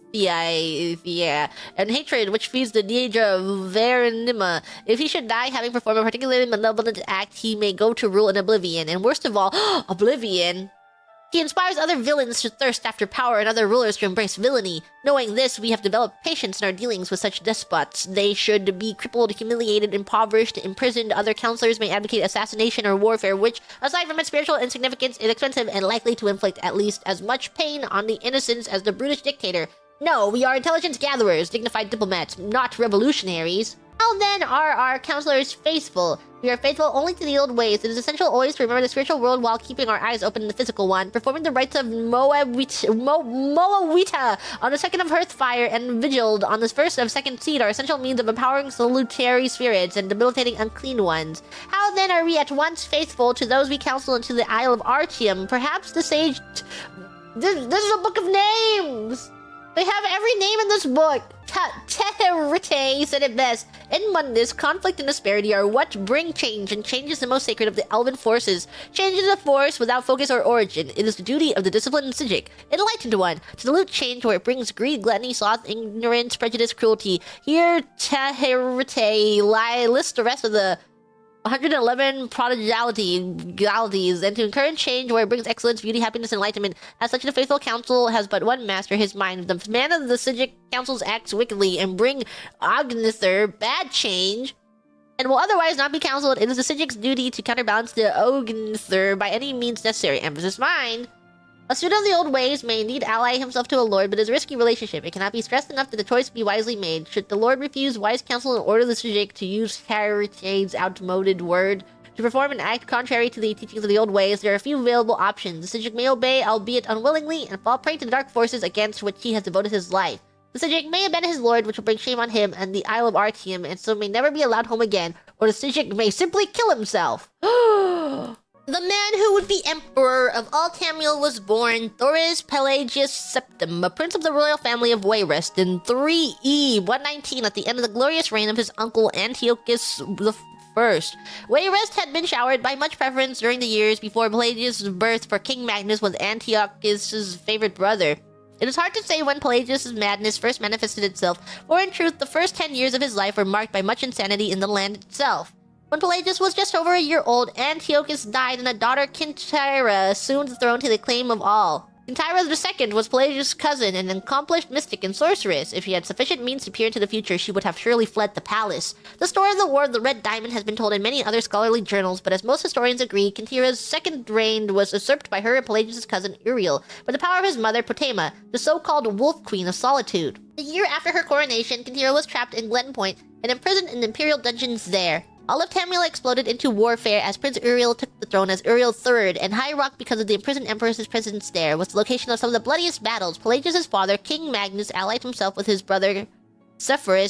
and hatred, which feeds the Daedra Verenima. If he should die having performed a particularly malevolent act, he may go to rule in Oblivion, and worst of all, Oblivion! He inspires other villains to thirst after power and other rulers to embrace villainy. Knowing this, we have developed patience in our dealings with such despots. They should be crippled, humiliated, impoverished, imprisoned. Other counselors may advocate assassination or warfare, which, aside from its spiritual insignificance, is expensive and likely to inflict at least as much pain on the innocents as the brutish dictator. No, we are intelligence gatherers, dignified diplomats, not revolutionaries. How then are our counselors faithful? We are faithful only to the old ways. It is essential always to remember the spiritual world while keeping our eyes open in the physical one. Performing the rites of Moawita on the second of Hearthfire and Vigiled on the first of Second Seed are essential means of empowering salutary spirits and debilitating unclean ones. How then are we at once faithful to those we counsel into the Isle of Artium? Perhaps the sage... This is a book of names! They have every name in this book. Teherite said it best. In Mundus, conflict and disparity are what bring change, and change is the most sacred of the elven forces. Change is a force without focus or origin. It is the duty of the disciplined Psijic, enlightened one, to salute change where it brings greed, gluttony, sloth, ignorance, prejudice, cruelty. Here, Teherite lists the rest of the 111 prodigalities, and to encourage change where it brings excellence, beauty, happiness, and enlightenment. As such, the faithful council has but one master, his mind. The man of the Psijic councils acts wickedly and bring Ognithur bad change, and will otherwise not be counseled. It is the Psijic's duty to counterbalance the Ognithur by any means necessary. Emphasis mind. A student of the old ways may indeed ally himself to a lord, but it is a risky relationship. It cannot be stressed enough that the choice be wisely made. Should the lord refuse wise counsel and order the Psijic, to use Charitade's outmoded word, to perform an act contrary to the teachings of the old ways, there are a few available options. The Psijic may obey, albeit unwillingly, and fall prey to the dark forces against which he has devoted his life. The Psijic may abandon his lord, which will bring shame on him and the Isle of Artium, and so may never be allowed home again, or the Psijic may simply kill himself. The man who would be emperor of all Tamriel was born Thoris Pelagius Septim, a prince of the royal family of Wayrest in 3E 119 at the end of the glorious reign of his uncle Antiochus I. Wayrest had been showered by much preference during the years before Pelagius' birth, for King Magnus was Antiochus' favorite brother. It is hard to say when Pelagius' madness first manifested itself, for in truth the first 10 years of his life were marked by much insanity in the land itself. When Pelagius was just over a year old, Antiochus died, and a daughter, Kintyra, assumed the throne to the claim of all. Kintyra II was Pelagius' cousin, an accomplished mystic and sorceress. If she had sufficient means to peer into the future, she would have surely fled the palace. The story of the War of the Red Diamond has been told in many other scholarly journals, but as most historians agree, Kintyra's second reign was usurped by her and Pelagius' cousin Uriel, by the power of his mother Potema, the so-called Wolf Queen of Solitude. The year after her coronation, Kintyra was trapped in Glen Point and imprisoned in the imperial dungeons there. All of Tamriel exploded into warfare as Prince Uriel took the throne as Uriel III, and High Rock, because of the imprisoned empress's presence there, was the location of some of the bloodiest battles. Pelagius' father, King Magnus, allied himself with his brother Sephora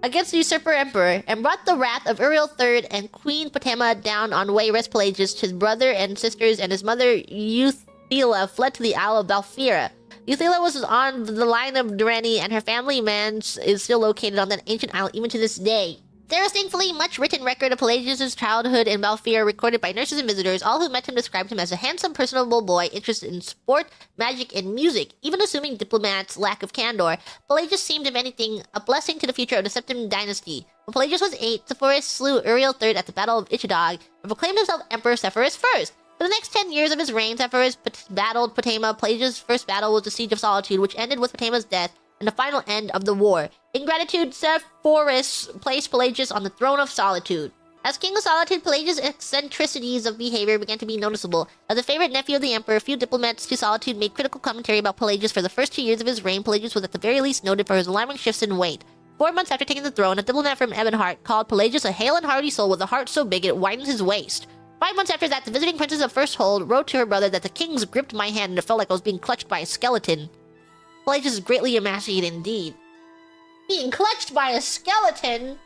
against the usurper emperor, and brought the wrath of Uriel III and Queen Potema down on Wayrest. Pelagius, his brother and sisters, and his mother Euthela fled to the Isle of Balfira. Euthela was on the line of Durrani, and her family manse is still located on that ancient isle even to this day. There is thankfully much written record of Pelagius' childhood in Balfir recorded by nurses and visitors. All who met him described him as a handsome, personable boy interested in sport, magic, and music. Even assuming diplomats' lack of candor, Pelagius seemed, if anything, a blessing to the future of the Septim dynasty. When Pelagius was 8, Sepphoris slew Uriel III at the Battle of Ichthag and proclaimed himself Emperor Sepphoris I. For the next 10 years of his reign, Sepphoris battled Potema. Pelagius' first battle was the Siege of Solitude, which ended with Potema's death and the final end of the war. In gratitude, Sepphoris placed Pelagius on the throne of Solitude. As King of Solitude, Pelagius' eccentricities of behavior began to be noticeable. As a favorite nephew of the Emperor, few diplomats to Solitude made critical commentary about Pelagius. For the first 2 years of his reign, Pelagius was at the very least noted for his alarming shifts in weight. 4 months after taking the throne, a diplomat from Ebonheart called Pelagius a hale and hearty soul with a heart so big it widened his waist. 5 months after that, the visiting princess of First Hold wrote to her brother that the kings gripped my hand and it felt like I was being clutched by a skeleton. Pelagius is greatly emaciated indeed. Being clutched by a skeleton?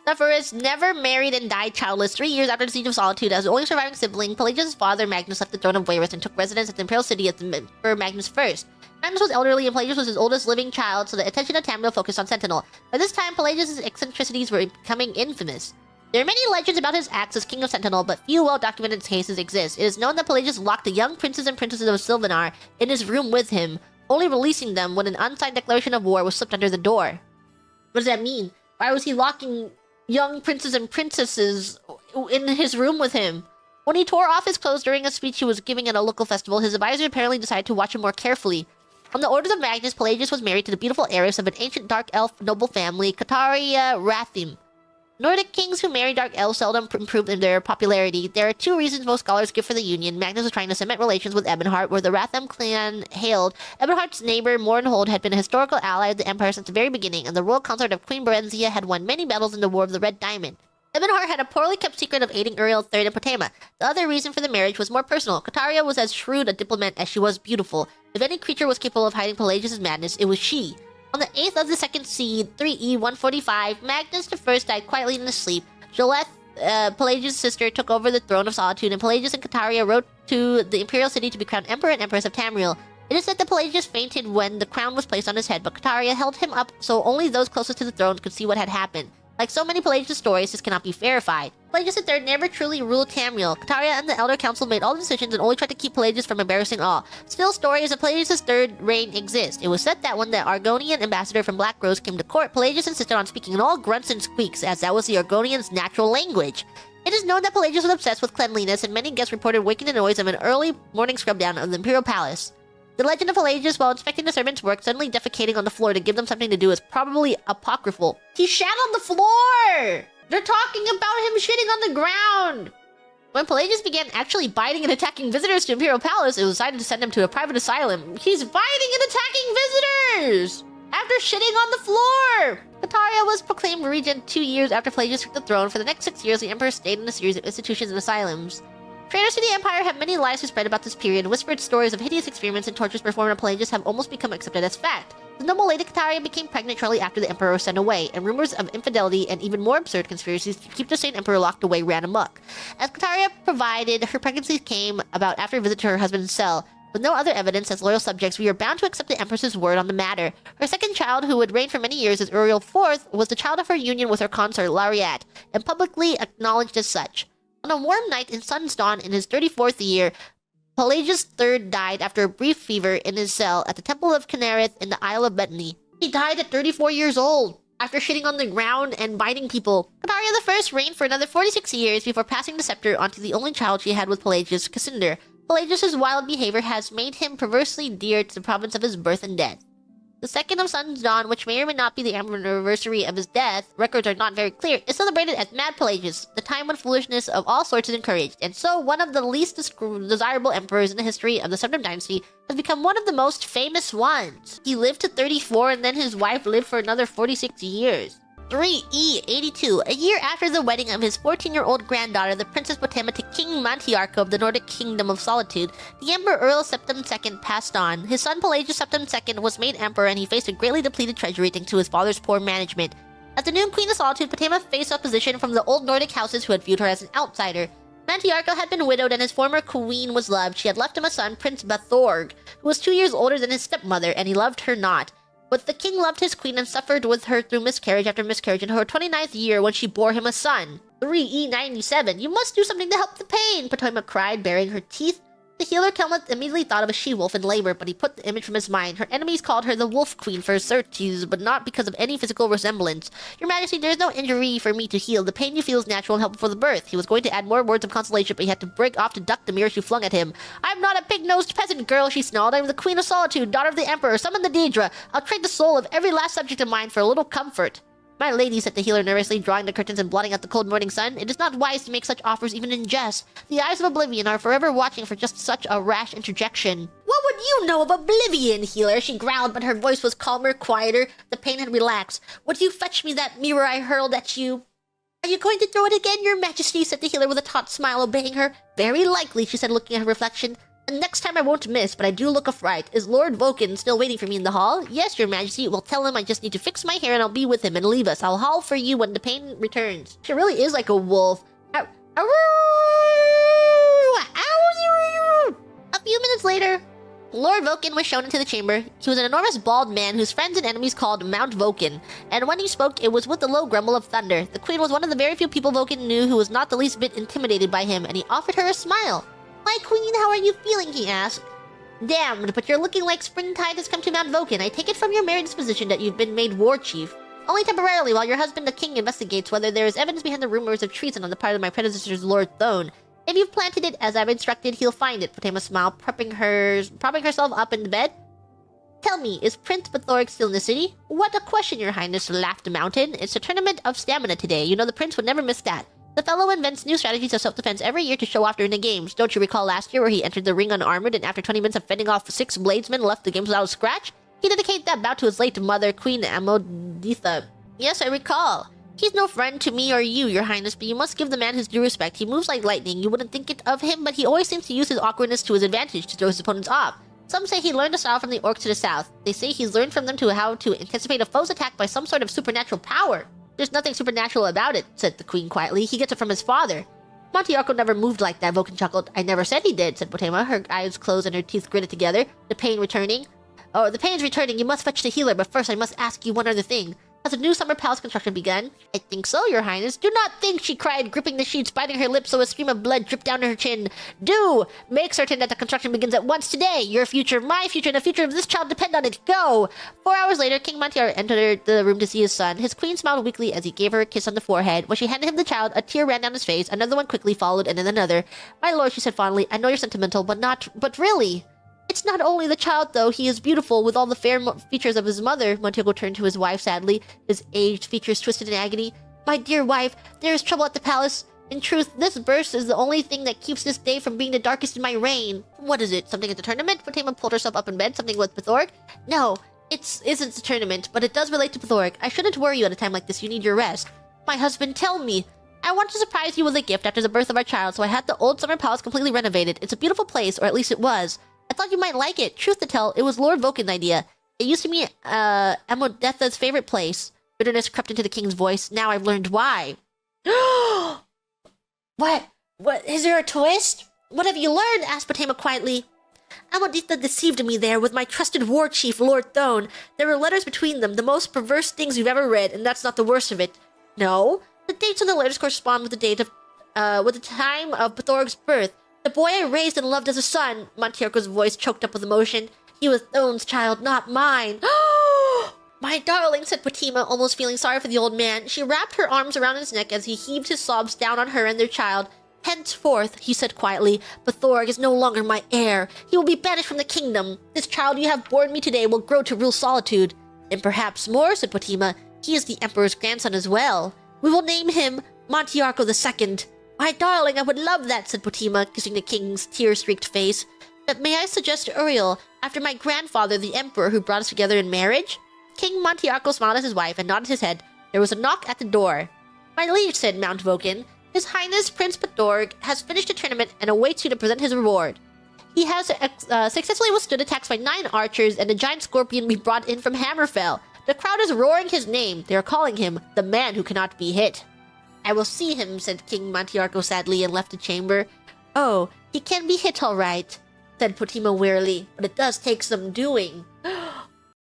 Sepphoris never married and died childless 3 years after the Siege of Solitude. As the only surviving sibling, Pelagius' father Magnus left the throne of Wayreth and took residence at the imperial city of the Emperor Magnus I. Magnus was elderly and Pelagius was his oldest living child, so the attention of Tamriel focused on Sentinel. By this time, Pelagius' eccentricities were becoming infamous. There are many legends about his acts as King of Sentinel, but few well-documented cases exist. It is known that Pelagius locked the young princes and princesses of Sylvanar in his room with him, only releasing them when an unsigned declaration of war was slipped under the door. What does that mean? Why was he locking young princes and princesses in his room with him? When he tore off his clothes during a speech he was giving at a local festival, his advisor apparently decided to watch him more carefully. On the orders of Magnus, Pelagius was married to the beautiful heiress of an ancient dark elf noble family, Kataria Rathim. Nordic kings who marry dark elves seldom improved in their popularity. There are 2 reasons most scholars give for the union. Magnus was trying to cement relations with Ebonheart, where the Ratham clan hailed. Ebonheart's neighbor, Mournhold, had been a historical ally of the Empire since the very beginning, and the royal consort of Queen Berenzia had won many battles in the War of the Red Diamond. Ebonheart had a poorly kept secret of aiding Uriel III and Potema. The other reason for the marriage was more personal. Kataria was as shrewd a diplomat as she was beautiful. If any creature was capable of hiding Pelagius' madness, it was she. On the 8th of the second seed, 3E145, Magnus I died quietly in his sleep. Joleth, Pelagius' sister, took over the throne of Solitude, and Pelagius and Kataria wrote to the imperial city to be crowned Emperor and Empress of Tamriel. It is said that Pelagius fainted when the crown was placed on his head, but Kataria held him up so only those closest to the throne could see what had happened. Like so many Pelagius stories, this cannot be verified. Pelagius III never truly ruled Tamriel. Kataria and the Elder Council made all the decisions and only tried to keep Pelagius from embarrassing all. Still, stories of Pelagius' third reign exist. It was said that when the Argonian ambassador from Blackrose came to court, Pelagius insisted on speaking in all grunts and squeaks, as that was the Argonians' natural language. It is known that Pelagius was obsessed with cleanliness, and many guests reported waking the noise of an early morning scrub down of the imperial palace. The legend of Pelagius, while inspecting the servants' work, suddenly defecating on the floor to give them something to do is probably apocryphal. He shat on the floor! They're talking about him shitting on the ground! When Pelagius began actually biting and attacking visitors to Imperial Palace, it was decided to send him to a private asylum. He's biting and attacking visitors! After shitting on the floor! Kataria was proclaimed regent 2 years after Pelagius took the throne. For the next 6 years, the emperor stayed in a series of institutions and asylums. Traitors to the Empire have many lies to spread about this period. Whispered stories of hideous experiments and tortures performed on Pelagius have almost become accepted as fact. The noble lady Kataria became pregnant shortly after the Emperor was sent away, and rumors of infidelity and even more absurd conspiracies to keep the same Emperor locked away ran amok. As Kataria provided, her pregnancy came about after a visit to her husband's cell. With no other evidence, as loyal subjects, we are bound to accept the Empress's word on the matter. Her second child, who would reign for many years as Uriel IV, was the child of her union with her consort Lariat, and publicly acknowledged as such. On a warm night in Sun's Dawn in his 34th year, Pelagius III died after a brief fever in his cell at the Temple of Kinnereth in the Isle of Bethany. He died at 34 years old, after shitting on the ground and biting people. Kataria I reigned for another 46 years before passing the scepter onto the only child she had with Pelagius, Cassander. Pelagius' wild behavior has made him perversely dear to the province of his birth and death. The 2nd of Sun's Dawn, which may or may not be the anniversary of his death, records are not very clear, is celebrated as Mad Pelagius, the time when foolishness of all sorts is encouraged, and so one of the least desirable emperors in the history of the Septim Dynasty has become one of the most famous ones. He lived to 34 and then his wife lived for another 46 years. 3E82, a year after the wedding of his 14-year-old granddaughter, the Princess Potema, to King Mantiarco of the Nordic Kingdom of Solitude, the Emperor Earl Septim II passed on. His son Pelagius Septim II was made emperor, and he faced a greatly depleted treasury thanks to his father's poor management. As the new Queen of Solitude, Potema faced opposition from the old Nordic houses who had viewed her as an outsider. Mantiarco had been widowed and his former queen was loved. She had left him a son, Prince Bathorg, who was 2 years older than his stepmother, and he loved her not. But the king loved his queen and suffered with her through miscarriage after miscarriage in her 29th year when she bore him a son. 3E97, you must do something to help the pain, Potema cried, baring her teeth. The healer Kelmuth immediately thought of a she-wolf in labor, but he put the image from his mind. Her enemies called her the Wolf Queen for certes, but not because of any physical resemblance. Your Majesty, there is no injury for me to heal. The pain you feel is natural and helpful for the birth. He was going to add more words of consolation, but he had to break off to duck the mirror she flung at him. I'm not a pig-nosed peasant girl, she snarled. I'm the Queen of Solitude, daughter of the Emperor. Summon the Daedra. I'll trade the soul of every last subject of mine for a little comfort. My lady, said the healer nervously, drawing the curtains and blotting out the cold morning sun, it is not wise to make such offers even in jest. The eyes of Oblivion are forever watching for just such a rash interjection. What would you know of Oblivion, healer? She growled, but her voice was calmer, quieter. The pain had relaxed. Would you fetch me that mirror I hurled at you? Are you going to throw it again, your majesty? Said the healer with a taut smile, obeying her. Very likely, she said, looking at her reflection. And next time I won't miss, but I do look a fright. Is Lord Vulcan still waiting for me in the hall? Yes, your majesty. Well, tell him I just need to fix my hair and I'll be with him and leave us. I'll howl for you when the pain returns. She really is like a wolf. A few minutes later, Lord Vulcan was shown into the chamber. He was an enormous bald man whose friends and enemies called Mount Vulcan, and when he spoke, it was with a low grumble of thunder. The queen was one of the very few people Vulcan knew who was not the least bit intimidated by him, and he offered her a smile. My queen, how are you feeling? He asked. Damned, but you're looking like springtide has come to Mount Vulcan. I take it from your married disposition that you've been made war chief. Only temporarily, while your husband the king investigates whether there is evidence behind the rumors of treason on the part of my predecessor's Lord Thone. If you've planted it as I've instructed, he'll find it, Potema smiled, propping herself up in the bed. Tell me, is Prince Bathorg still in the city? What a question, your highness, laughed the mountain. It's a tournament of stamina today. You know the prince would never miss that. The fellow invents new strategies of self-defense every year to show off during the games. Don't you recall last year where he entered the ring unarmored and after 20 minutes of fending off 6 bladesmen left the games without a scratch? He dedicated that bout to his late mother, Queen Amoditha. Yes, I recall. He's no friend to me or you, your highness, but you must give the man his due respect. He moves like lightning. You wouldn't think it of him, but he always seems to use his awkwardness to his advantage to throw his opponents off. Some say he learned the style from the orcs to the south. They say he's learned from them to how to anticipate a foe's attack by some sort of supernatural power. There's nothing supernatural about it, said the queen quietly. He gets it from his father. Mantiarco never moved like that, Vulcan chuckled. I never said he did, said Potema, her eyes closed and her teeth gritted together, the pain returning. Oh, the pain's returning. You must fetch the healer, but first I must ask you one other thing. Has a new summer palace construction begun? I think so, your highness. Do not think, she cried, gripping the sheets, biting her lips so a stream of blood dripped down her chin. Do! Make certain that the construction begins at once today. Your future, my future, and the future of this child depend on it. Go! 4 hours later, King Mantiar entered the room to see his son. His queen smiled weakly as he gave her a kiss on the forehead. When she handed him the child, a tear ran down his face. Another one quickly followed, and then another. My lord, she said fondly, I know you're sentimental, but really... It's not only the child, though. He is beautiful, with all the fair features of his mother. Mantiarco turned to his wife sadly, his aged features twisted in agony. My dear wife, there is trouble at the palace. In truth, this burst is the only thing that keeps this day from being the darkest in my reign. What is it? Something at the tournament? Potema pulled herself up in bed. Something with Bathorg? No, it isn't a tournament, but it does relate to Bathorg. I shouldn't worry you at a time like this. You need your rest. My husband, tell me. I want to surprise you with a gift after the birth of our child, so I had the old summer palace completely renovated. It's a beautiful place, or at least it was. I thought you might like it. Truth to tell, it was Lord Vulcan's idea. It used to be Amodetha's favorite place. Bitterness crept into the king's voice. Now I've learned why. What? Is there a twist? What have you learned? Asked Potema quietly. Amoditha deceived me there with my trusted war chief, Lord Thone. There were letters between them, the most perverse things you've ever read, and that's not the worst of it. No? The dates on the letters correspond with the date of, with the time of Bathorg's birth. The boy I raised and loved as a son. Mantiarco's voice choked up with emotion. He was Thone's child, not mine. My darling, said Potema, almost feeling sorry for the old man. She wrapped her arms around his neck as he heaved his sobs down on her and their child. Henceforth, he said quietly, Bathorg is no longer my heir. He will be banished from the kingdom. This child you have born me today will grow to rule solitude. And perhaps more, said Potema. He is the emperor's grandson as well. We will name him Mantiarco II. My darling, I would love that, said Potema, kissing the king's tear-streaked face. But may I suggest Uriel, after my grandfather, the emperor, who brought us together in marriage? King Mantiarco smiled at his wife and nodded his head. There was a knock at the door. My liege, said Mount Vulcan, His Highness Prince Bathorg has finished the tournament and awaits you to present his reward. He has successfully withstood attacks by 9 archers and a giant scorpion we brought in from Hammerfell. The crowd is roaring his name. They are calling him the man who cannot be hit. I will see him, said King Montiarco sadly, and left the chamber. Oh, he can be hit all right, said Potimo wearily, but it does take some doing.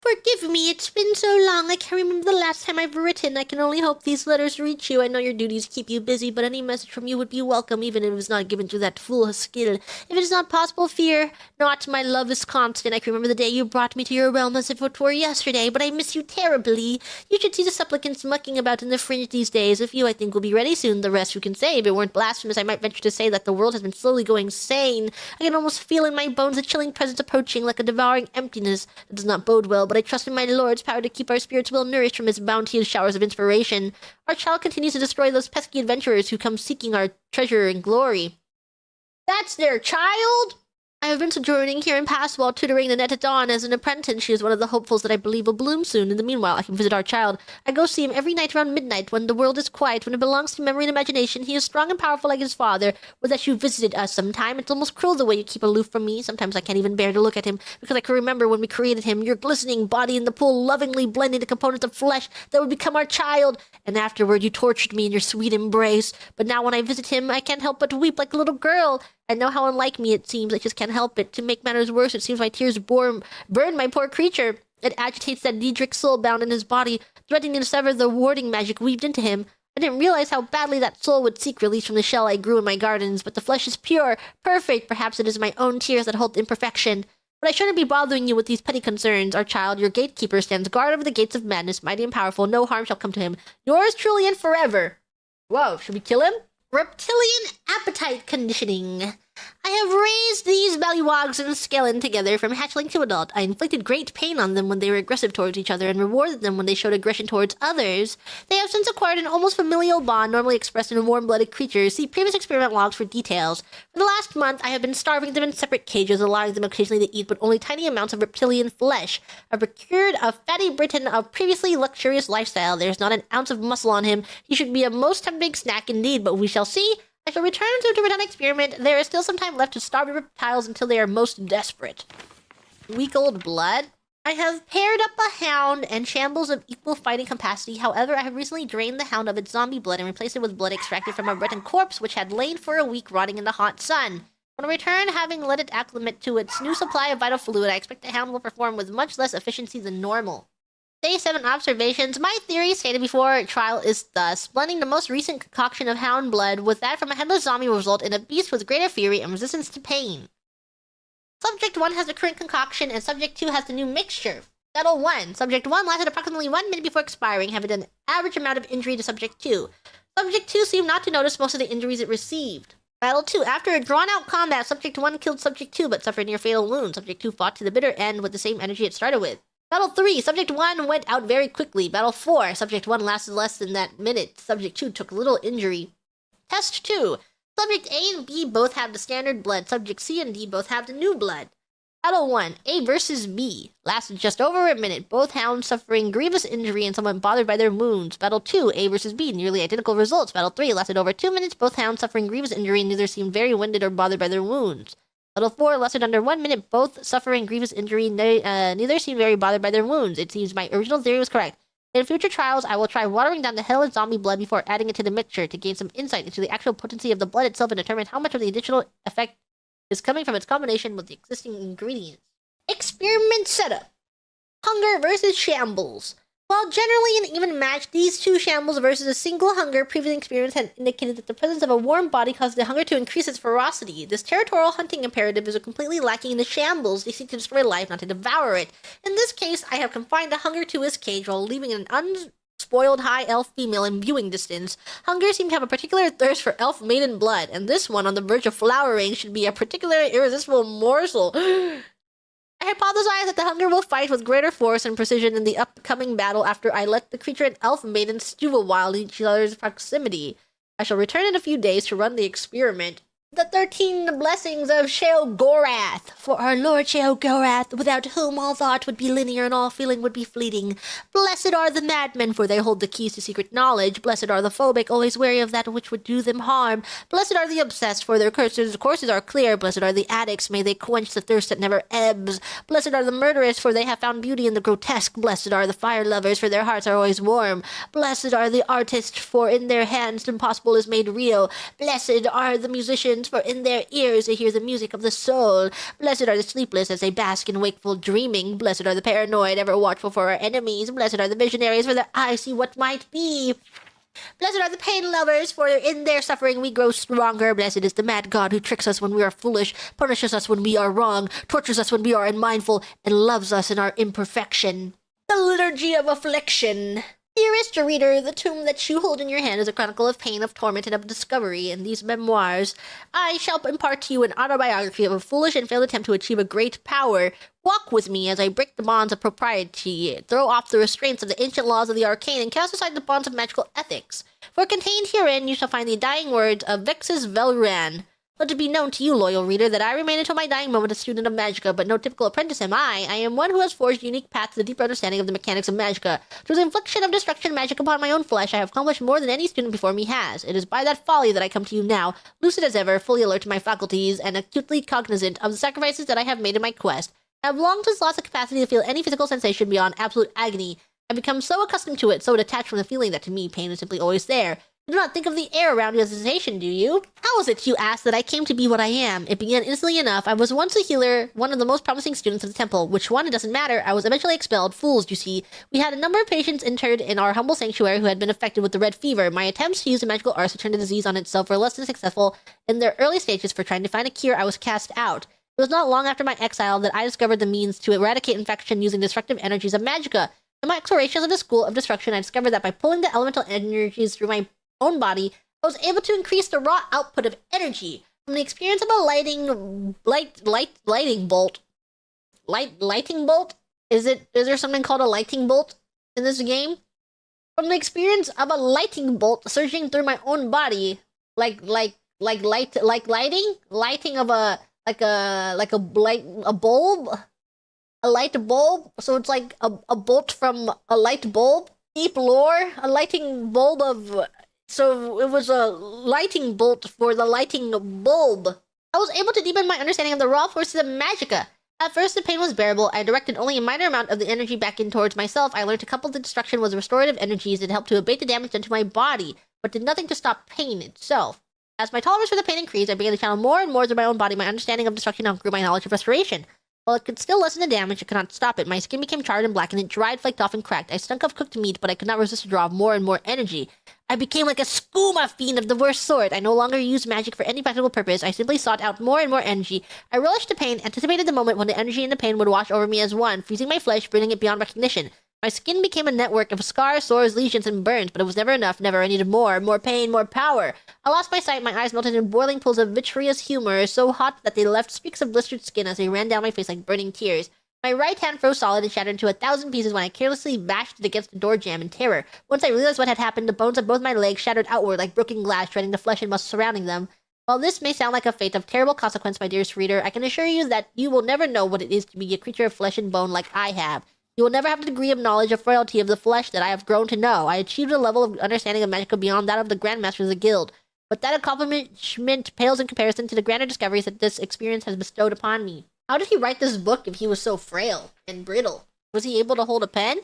Forgive me, it's been so long, I can't remember the last time I've written. I can only hope these letters reach you. I know your duties keep you busy, but any message from you would be welcome, even if it is not given to that fool skill. If it is not possible, fear not, my love is constant. I can remember the day you brought me to your realm as if it were yesterday, but I miss you terribly. You should see the supplicants mucking about in the fringe these days. A few, I think, will be ready soon. The rest you can say. If it weren't blasphemous, I might venture to say that the world has been slowly going sane. I can almost feel in my bones a chilling presence approaching, like a devouring emptiness. That does not bode well, but I trust in my Lord's power to keep our spirits well nourished from his bounteous showers of inspiration. Our child continues to destroy those pesky adventurers who come seeking our treasure and glory. That's their child? I have been sojourning here in Pass while tutoring Nanette at Dawn as an apprentice. She is one of the hopefuls that I believe will bloom soon. In the meanwhile, I can visit our child. I go see him every night around midnight when the world is quiet, when it belongs to memory and imagination. He is strong and powerful like his father. Would that you visited us sometime. It's almost cruel the way you keep aloof from me. Sometimes I can't even bear to look at him, because I can remember when we created him, your glistening body in the pool, lovingly blending the components of flesh that would become our child. And afterward you tortured me in your sweet embrace. But now when I visit him, I can't help but weep like a little girl. I know how unlike me it seems, I just can't help it. To make matters worse, it seems my tears burn my poor creature. It agitates that Diedrich soul bound in his body, threatening to sever the warding magic weaved into him. I didn't realize how badly that soul would seek release from the shell I grew in my gardens, but the flesh is pure, perfect. Perhaps it is my own tears that hold the imperfection. But I shouldn't be bothering you with these petty concerns. Our child, your gatekeeper, stands guard over the gates of madness, mighty and powerful. No harm shall come to him. Yours truly and forever. Whoa, should we kill him? Reptilian appetite conditioning. I have raised these ballywogs and skellen together from hatchling to adult. I inflicted great pain on them when they were aggressive towards each other and rewarded them when they showed aggression towards others. They have since acquired an almost familial bond normally expressed in warm-blooded creatures. See previous experiment logs for details. For the last month, I have been starving them in separate cages, allowing them occasionally to eat but only tiny amounts of reptilian flesh. I procured a fatty Briton of previously luxurious lifestyle. There's not an ounce of muscle on him. He should be a most tempting snack indeed, but we shall see. I shall return to return experiment. There is still some time left to starve the reptiles until they are most desperate. Weak old blood? I have paired up a hound and shambles of equal fighting capacity. However, I have recently drained the hound of its zombie blood and replaced it with blood extracted from a Breton corpse which had lain for a week rotting in the hot sun. When I return, having let it acclimate to its new supply of vital fluid, I expect the hound will perform with much less efficiency than normal. Day 7 observations. My theory stated before trial is thus: blending the most recent concoction of hound blood with that from a headless zombie will result in a beast with greater fury and resistance to pain. Subject 1 has the current concoction and Subject 2 has the new mixture. Battle 1. Subject 1 lasted approximately 1 minute before expiring, having done an average amount of injury to Subject 2. Subject 2 seemed not to notice most of the injuries it received. Battle 2. After a drawn-out combat, Subject 1 killed Subject 2 but suffered near fatal wounds. Subject 2 fought to the bitter end with the same energy it started with. Battle 3. Subject 1 went out very quickly. Battle 4. Subject 1 lasted less than that minute. Subject 2 took little injury. Test 2. Subject A and B both have the standard blood. Subject C and D both have the new blood. Battle 1. A versus B. Lasted just over a minute. Both hounds suffering grievous injury and somewhat bothered by their wounds. Battle 2. A versus B. Nearly identical results. Battle 3. Lasted over 2 minutes. Both hounds suffering grievous injury and neither seemed very winded or bothered by their wounds. Battle 4 lasted under 1 minute, both suffering grievous injury, neither seemed very bothered by their wounds. It seems my original theory was correct. In future trials, I will try watering down the hellish zombie blood before adding it to the mixture to gain some insight into the actual potency of the blood itself and determine how much of the additional effect is coming from its combination with the existing ingredients. Experiment setup. Hunger versus shambles. While generally an even match, these two shambles versus a single hunger previous experiments had indicated that the presence of a warm body caused the hunger to increase its ferocity. This territorial hunting imperative is completely lacking in the shambles. They seek to destroy life, not to devour it. In this case, I have confined the hunger to his cage while leaving an unspoiled high elf female in viewing distance. Hunger seemed to have a particular thirst for elf maiden blood, and this one on the verge of flowering should be a particularly irresistible morsel. I hypothesize that the hunger will fight with greater force and precision in the upcoming battle after I let the creature and elf maiden stew a while in each other's proximity. I shall return in a few days to run the experiment. The 13 Blessings of Sheogorath. For our Lord Sheogorath, without whom all thought would be linear and all feeling would be fleeting. Blessed are the madmen, for they hold the keys to secret knowledge. Blessed are the phobic, always wary of that which would do them harm. Blessed are the obsessed, for their courses are clear. Blessed are the addicts, may they quench the thirst that never ebbs. Blessed are the murderous, for they have found beauty in the grotesque. Blessed are the fire lovers, for their hearts are always warm. Blessed are the artists, for in their hands the impossible is made real. Blessed are the musicians, for in their ears they hear the music of the soul. Blessed are the sleepless as they bask in wakeful dreaming. Blessed are the paranoid, ever watchful for our enemies. Blessed are the visionaries, for their eyes see what might be. Blessed are the pain lovers, for in their suffering we grow stronger. Blessed is the mad god who tricks us when we are foolish, punishes us when we are wrong, tortures us when we are unmindful, and loves us in our imperfection. The Liturgy of Affliction. Dearest reader, the tomb that you hold in your hand is a chronicle of pain, of torment, and of discovery. In these memoirs, I shall impart to you an autobiography of a foolish and failed attempt to achieve a great power. Walk with me as I break the bonds of propriety, throw off the restraints of the ancient laws of the arcane, and cast aside the bonds of magical ethics. For contained herein you shall find the dying words of Vexus Velran. Let it be known to you, loyal reader, that I remain until my dying moment a student of Magicka, but no typical apprentice am I. I am one who has forged a unique path to the deeper understanding of the mechanics of Magicka. Through the infliction of destruction magic upon my own flesh, I have accomplished more than any student before me has. It is by that folly that I come to you now, lucid as ever, fully alert to my faculties, and acutely cognizant of the sacrifices that I have made in my quest. I have long since lost the capacity to feel any physical sensation beyond absolute agony. I have become so accustomed to it, so detached from the feeling that to me pain is simply always there. You do not think of the air around you as a sensation, do you? How is it, you ask, that I came to be what I am? It began instantly enough. I was once a healer, one of the most promising students of the temple. Which one, it doesn't matter. I was eventually expelled. Fools, you see. We had a number of patients interred in our humble sanctuary who had been affected with the red fever. My attempts to use the magical arts to turn the disease on itself were less than successful. In their early stages for trying to find a cure, I was cast out. It was not long after my exile that I discovered the means to eradicate infection using destructive energies of Magicka. In my explorations of the School of Destruction, I discovered that by pulling the elemental energies through my own body, I was able to increase the raw output of energy. From the experience of a lighting bolt. Lighting bolt? Is there something called a lighting bolt in this game? From the experience of a lighting bolt surging through my own body, lighting of a bulb, a light bulb. So it's like a bolt from a light bulb. Deep lore, a lighting bulb of. So it was a lighting bolt for the lighting bulb. I was able to deepen my understanding of the raw forces of Magicka. At first, the pain was bearable. I directed only a minor amount of the energy back in towards myself. I learned to couple the destruction with restorative energies that helped to abate the damage done to my body, but did nothing to stop pain itself. As my tolerance for the pain increased, I began to channel more and more through my own body. My understanding of destruction outgrew my knowledge of restoration. While it could still lessen the damage, it could not stop it. My skin became charred and black, and it dried, flaked off, and cracked. I stunk of cooked meat, but I could not resist the draw of more and more energy. I became like a skooma fiend of the worst sort. I no longer used magic for any practical purpose. I simply sought out more and more energy. I relished the pain, anticipated the moment when the energy and the pain would wash over me as one, freezing my flesh, burning it beyond recognition. My skin became a network of scars, sores, lesions, and burns, but it was never enough. Never. I needed more. More pain, more power. I lost my sight. My eyes melted in boiling pools of vitreous humor, so hot that they left streaks of blistered skin as they ran down my face like burning tears. My right hand froze solid and shattered into 1,000 pieces when I carelessly bashed it against the door jamb in terror. Once I realized what had happened, the bones of both my legs shattered outward like broken glass, shredding the flesh and muscle surrounding them. While this may sound like a fate of terrible consequence, my dearest reader, I can assure you that you will never know what it is to be a creature of flesh and bone like I have. You will never have the degree of knowledge of frailty of the flesh that I have grown to know. I achieved a level of understanding of Magicka beyond that of the Grandmasters of the Guild. But that accomplishment pales in comparison to the grander discoveries that this experience has bestowed upon me. How did he write this book if he was so frail and brittle? Was he able to hold a pen?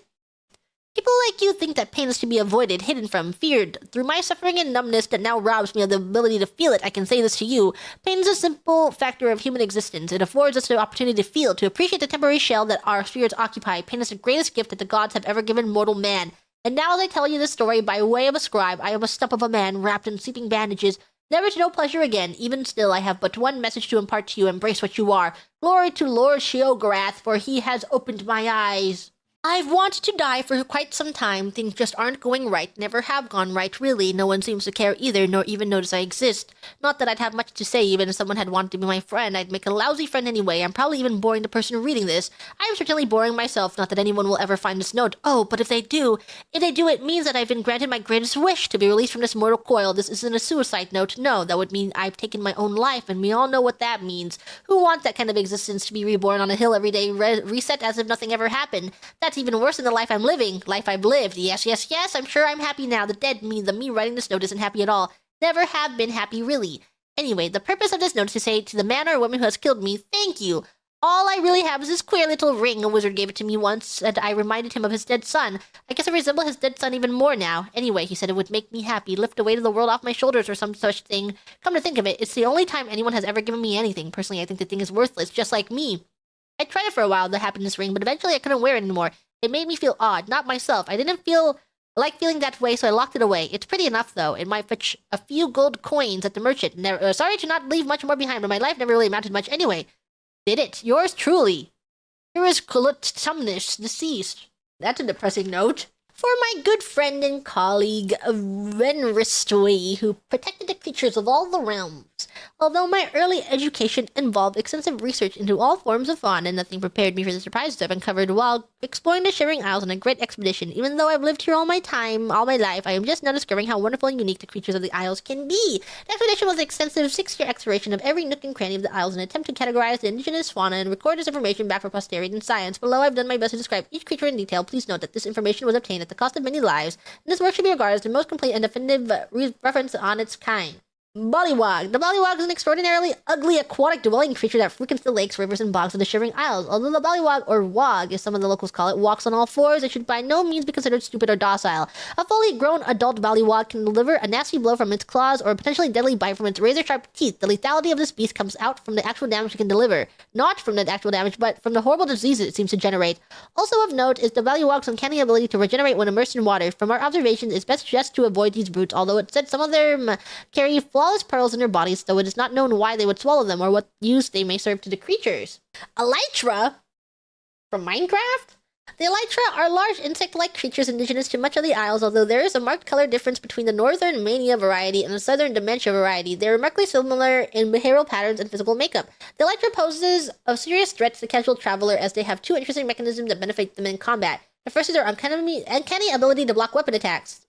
People like you think that pain is to be avoided, hidden from, feared. Through my suffering and numbness that now robs me of the ability to feel it, I can say this to you. Pain is a simple factor of human existence. It affords us the opportunity to feel, to appreciate the temporary shell that our spirits occupy. Pain is the greatest gift that the gods have ever given mortal man. And now as I tell you this story by way of a scribe, I am a stump of a man wrapped in sleeping bandages, never to know pleasure again. Even still, I have but one message to impart to you. Embrace what you are. Glory to Lord Sheogorath, for he has opened my eyes. I've wanted to die for quite some time. Things just aren't going right, never have gone right, really. No one seems to care either, nor even notice I exist. Not that I'd have much to say, even if someone had wanted to be my friend. I'd make a lousy friend anyway. I'm probably even boring the person reading this. I am certainly boring myself, not that anyone will ever find this note. Oh, but if they do, it means that I've been granted my greatest wish, to be released from this mortal coil. This isn't a suicide note. No, that would mean I've taken my own life, and we all know what that means. Who wants that kind of existence, to be reborn on a hill every day, reset as if nothing ever happened? That's even worse than the life I'm living, life I've lived. Yes, yes, yes, I'm sure I'm happy now. The me writing this note isn't happy at all. Never have been happy, really. Anyway, the purpose of this note is to say to the man or woman who has killed me, thank you. All I really have is this queer little ring. A wizard gave it to me once, and I reminded him of his dead son. I guess I resemble his dead son even more now. Anyway, he said it would make me happy, lift the weight of the world off my shoulders or some such thing. Come to think of it, it's the only time anyone has ever given me anything. Personally, I think the thing is worthless, just like me. I tried it for a while, the happiness ring, but eventually I couldn't wear it anymore. It made me feel odd, not myself. I didn't feel like feeling that way, so I locked it away. It's pretty enough, though. It might fetch a few gold coins at the merchant. Sorry to not leave much more behind, but my life never really amounted much anyway. Did it? Yours truly. Here is Tumnus, deceased. That's a depressing note. For my good friend and colleague, Venristoi, who protected the creatures of all the realms. Although my early education involved extensive research into all forms of fauna, and nothing prepared me for the surprises I've uncovered while exploring the Shivering Isles on a great expedition. Even though I've lived here all my life, I am just now discovering how wonderful and unique the creatures of the Isles can be. The expedition was an extensive 6-year exploration of every nook and cranny of the Isles in an attempt to categorize the indigenous fauna and record this information back for posterity and science. Below, I've done my best to describe each creature in detail. Please note that this information was obtained at the cost of many lives, and this work should be regarded as the most complete and definitive reference on its kind. Bullywog. The bullywog is an extraordinarily ugly aquatic dwelling creature that frequents the lakes, rivers, and bogs of the Shivering Isles. Although the bullywog, or wog, as some of the locals call it, walks on all fours, it should by no means be considered stupid or docile. A fully grown adult bullywog can deliver a nasty blow from its claws or a potentially deadly bite from its razor-sharp teeth. The lethality of this beast comes out from the actual damage it can deliver. Not from the actual damage, but from the horrible diseases it seems to generate. Also of note is the bullywog's uncanny ability to regenerate when immersed in water. From our observations, it's best just to avoid these brutes, although it said some of them carry flawless pearls in their bodies, though it is not known why they would swallow them or what use they may serve to the creatures. Elytra? From Minecraft? The elytra are large insect-like creatures indigenous to much of the Isles, although there is a marked color difference between the northern mania variety and the southern dementia variety. They are remarkably similar in behavioral patterns and physical makeup. The elytra poses a serious threat to the casual traveler as they have two interesting mechanisms that benefit them in combat. The first is their uncanny ability to block weapon attacks.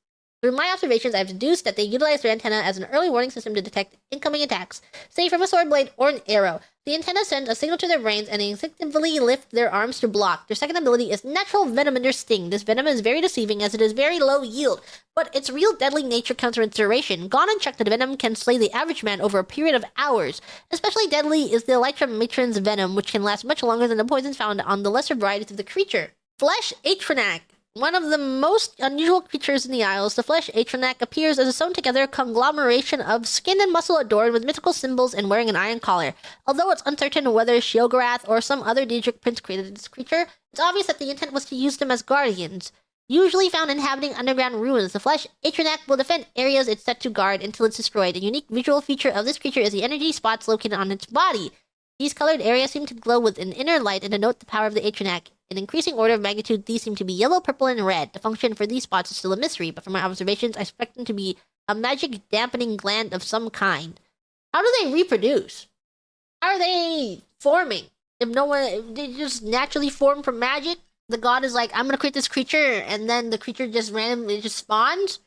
Through my observations, I've deduced that they utilize their antenna as an early warning system to detect incoming attacks, say from a sword blade or an arrow. The antenna sends a signal to their brains and they instinctively lift their arms to block. Their second ability is natural venom in their sting. This venom is very deceiving as it is very low yield, but its real deadly nature comes from its duration. Gone unchecked, the venom can slay the average man over a period of hours. Especially deadly is the elytra matron's venom, which can last much longer than the poisons found on the lesser varieties of the creature. Flesh Atronak. One of the most unusual creatures in the Isles, the Flesh Atronak appears as a sewn-together conglomeration of skin and muscle adorned with mythical symbols and wearing an iron collar. Although it's uncertain whether Sheogorath or some other Daedric prince created this creature, it's obvious that the intent was to use them as guardians. Usually found inhabiting underground ruins, the Flesh Atronak will defend areas it's set to guard until it's destroyed. A unique visual feature of this creature is the energy spots located on its body. These colored areas seem to glow with an inner light and denote the power of the Atronak. In increasing order of magnitude, these seem to be yellow, purple, and red. The function for these spots is still a mystery, but from my observations, I expect them to be a magic dampening gland of some kind. How do they reproduce? How are they forming? If they just naturally form from magic? The god is like, I'm gonna create this creature, and then the creature just randomly just spawns?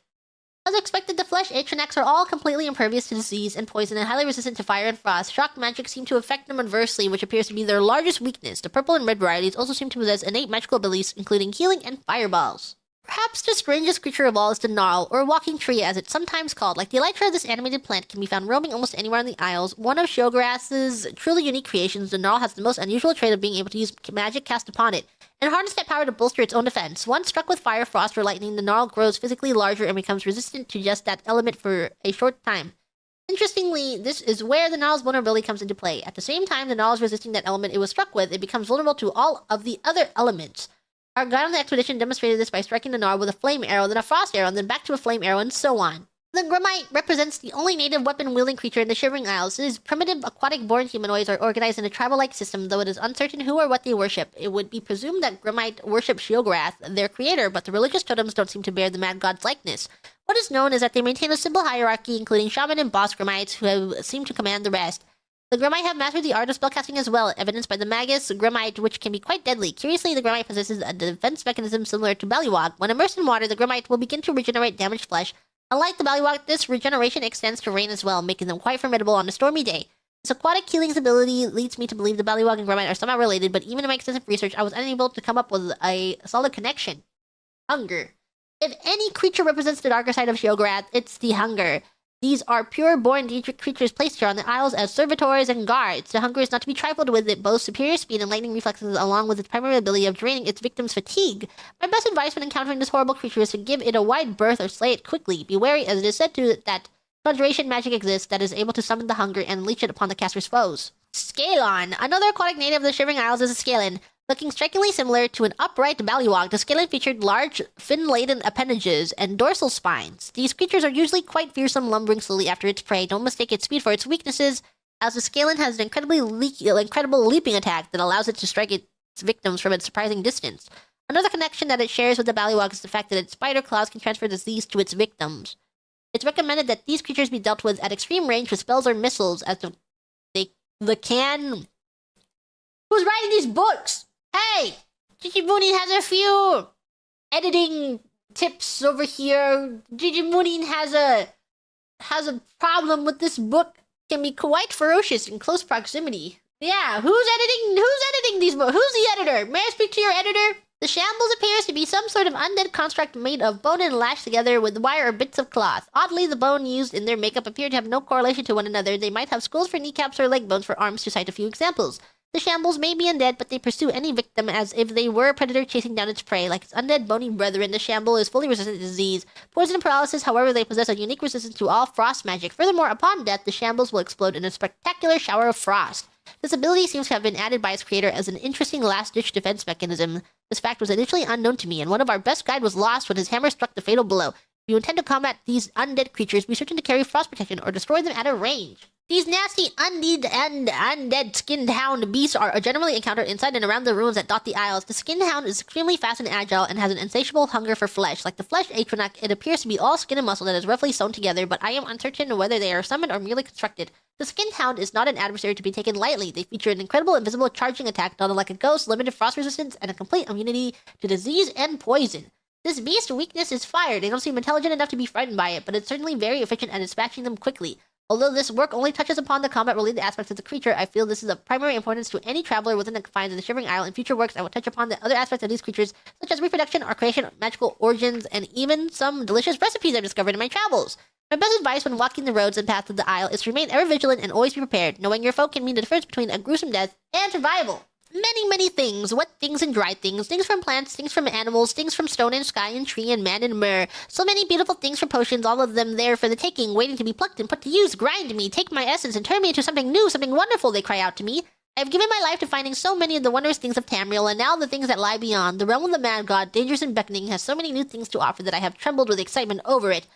As expected, the Flesh Atronachs are all completely impervious to disease and poison and highly resistant to fire and frost. Shock magic seem to affect them adversely, which appears to be their largest weakness. The purple and red varieties also seem to possess innate magical abilities, including healing and fireballs. Perhaps the strangest creature of all is the Gnarl, or walking tree as it's sometimes called. Like the elytra, this animated plant can be found roaming almost anywhere in the Isles. One of Sheogorath's truly unique creations, the Gnarl has the most unusual trait of being able to use magic cast upon it, and harness that power to bolster its own defense. Once struck with fire, frost, or lightning, the Gnarl grows physically larger and becomes resistant to just that element for a short time. Interestingly, this is where the Gnarl's vulnerability comes into play. At the same time the Gnarl is resisting that element it was struck with, it becomes vulnerable to all of the other elements. Our guide on the expedition demonstrated this by striking the Gnarl with a flame arrow, then a frost arrow, and then back to a flame arrow, and so on. The Grummite represents the only native weapon-wielding creature in the Shivering Isles. These primitive aquatic-born humanoids are organized in a tribal-like system, though it is uncertain who or what they worship. It would be presumed that Grummite worship Sheogorath, their creator, but the religious totems don't seem to bear the mad god's likeness. What is known is that they maintain a simple hierarchy, including shaman and boss Grummites, who have seem to command the rest. The Grummite have mastered the art of spellcasting as well, evidenced by the Magus Grummite, which can be quite deadly. Curiously, the Grummite possesses a defense mechanism similar to Balliwag. When immersed in water, the Grummite will begin to regenerate damaged flesh. Unlike the Balliwag, this regeneration extends to rain as well, making them quite formidable on a stormy day. This aquatic healing's ability leads me to believe the Balliwag and Grummite are somehow related, but even in my extensive research, I was unable to come up with a solid connection. Hunger. If any creature represents the darker side of Sheogorath, it's the Hunger. These are pure-born Daedric creatures placed here on the Isles as servitors and guards. The Hunger is not to be trifled with. It boasts superior speed and lightning reflexes along with its primary ability of draining its victims' fatigue. My best advice when encountering this horrible creature is to give it a wide berth or slay it quickly. Be wary, as it is said that conjuration magic exists that is able to summon the Hunger and leech it upon the caster's foes. Scalon. Another aquatic native of the Shivering Isles is a Scalon. Looking strikingly similar to an upright Balliwag, the Scalon featured large, fin-laden appendages and dorsal spines. These creatures are usually quite fearsome, lumbering slowly after its prey. Don't mistake its speed for its weaknesses, as the Scalon has an incredible leaping attack that allows it to strike its victims from a surprising distance. Another connection that it shares with the Balliwag is the fact that its spider claws can transfer disease to its victims. It's recommended that these creatures be dealt with at extreme range with spells or missiles, as the can... Who's writing these books? Hey! Gigi Murin has a few editing tips over here. Gigi Murin has a problem with this book. Can be quite ferocious in close proximity. Yeah, who's editing these books? Who's the editor? May I speak to your editor? The shambles appears to be some sort of undead construct made of bone and lashed together with wire or bits of cloth. Oddly, the bone used in their makeup appear to have no correlation to one another. They might have skulls for kneecaps or leg bones for arms, to cite a few examples. The shambles may be undead, but they pursue any victim as if they were a predator chasing down its prey. Like its undead bony brethren, the shamble is fully resistant to disease. Poison and paralysis, however, they possess a unique resistance to all frost magic. Furthermore, upon death, the shambles will explode in a spectacular shower of frost. This ability seems to have been added by its creator as an interesting last-ditch defense mechanism. This fact was initially unknown to me, and one of our best guide was lost when his hammer struck the fatal blow. If you intend to combat these undead creatures, be certain to carry frost protection or destroy them at a range. These nasty, undead skinned hound beasts are generally encountered inside and around the ruins that dot the Isles. The skinned hound is extremely fast and agile and has an insatiable hunger for flesh. Like the flesh Atronach, it appears to be all skin and muscle that is roughly sewn together, but I am uncertain whether they are summoned or merely constructed. The skinned hound is not an adversary to be taken lightly. They feature an incredible invisible charging attack, not unlike a ghost, limited frost resistance, and a complete immunity to disease and poison. This beast's weakness is fire. They don't seem intelligent enough to be frightened by it, but it's certainly very efficient at dispatching them quickly. Although this work only touches upon the combat-related aspects of the creature, I feel this is of primary importance to any traveler within the confines of the Shivering Isle. In future works, I will touch upon the other aspects of these creatures, such as reproduction or creation, magical origins, and even some delicious recipes I've discovered in my travels. My best advice when walking the roads and paths of the Isle is to remain ever vigilant and always be prepared. Knowing your foe can mean the difference between a gruesome death and survival. Many things. Wet things and dry things. Things from plants, things from animals, things from stone and sky and tree and man and myrrh. So many beautiful things for potions, all of them there for the taking, waiting to be plucked and put to use. Grind me, take my essence, and turn me into something new, something wonderful, they cry out to me. I have given my life to finding so many of the wondrous things of Tamriel, and now the things that lie beyond. The realm of the mad god, dangerous and beckoning, has so many new things to offer that I have trembled with excitement over it.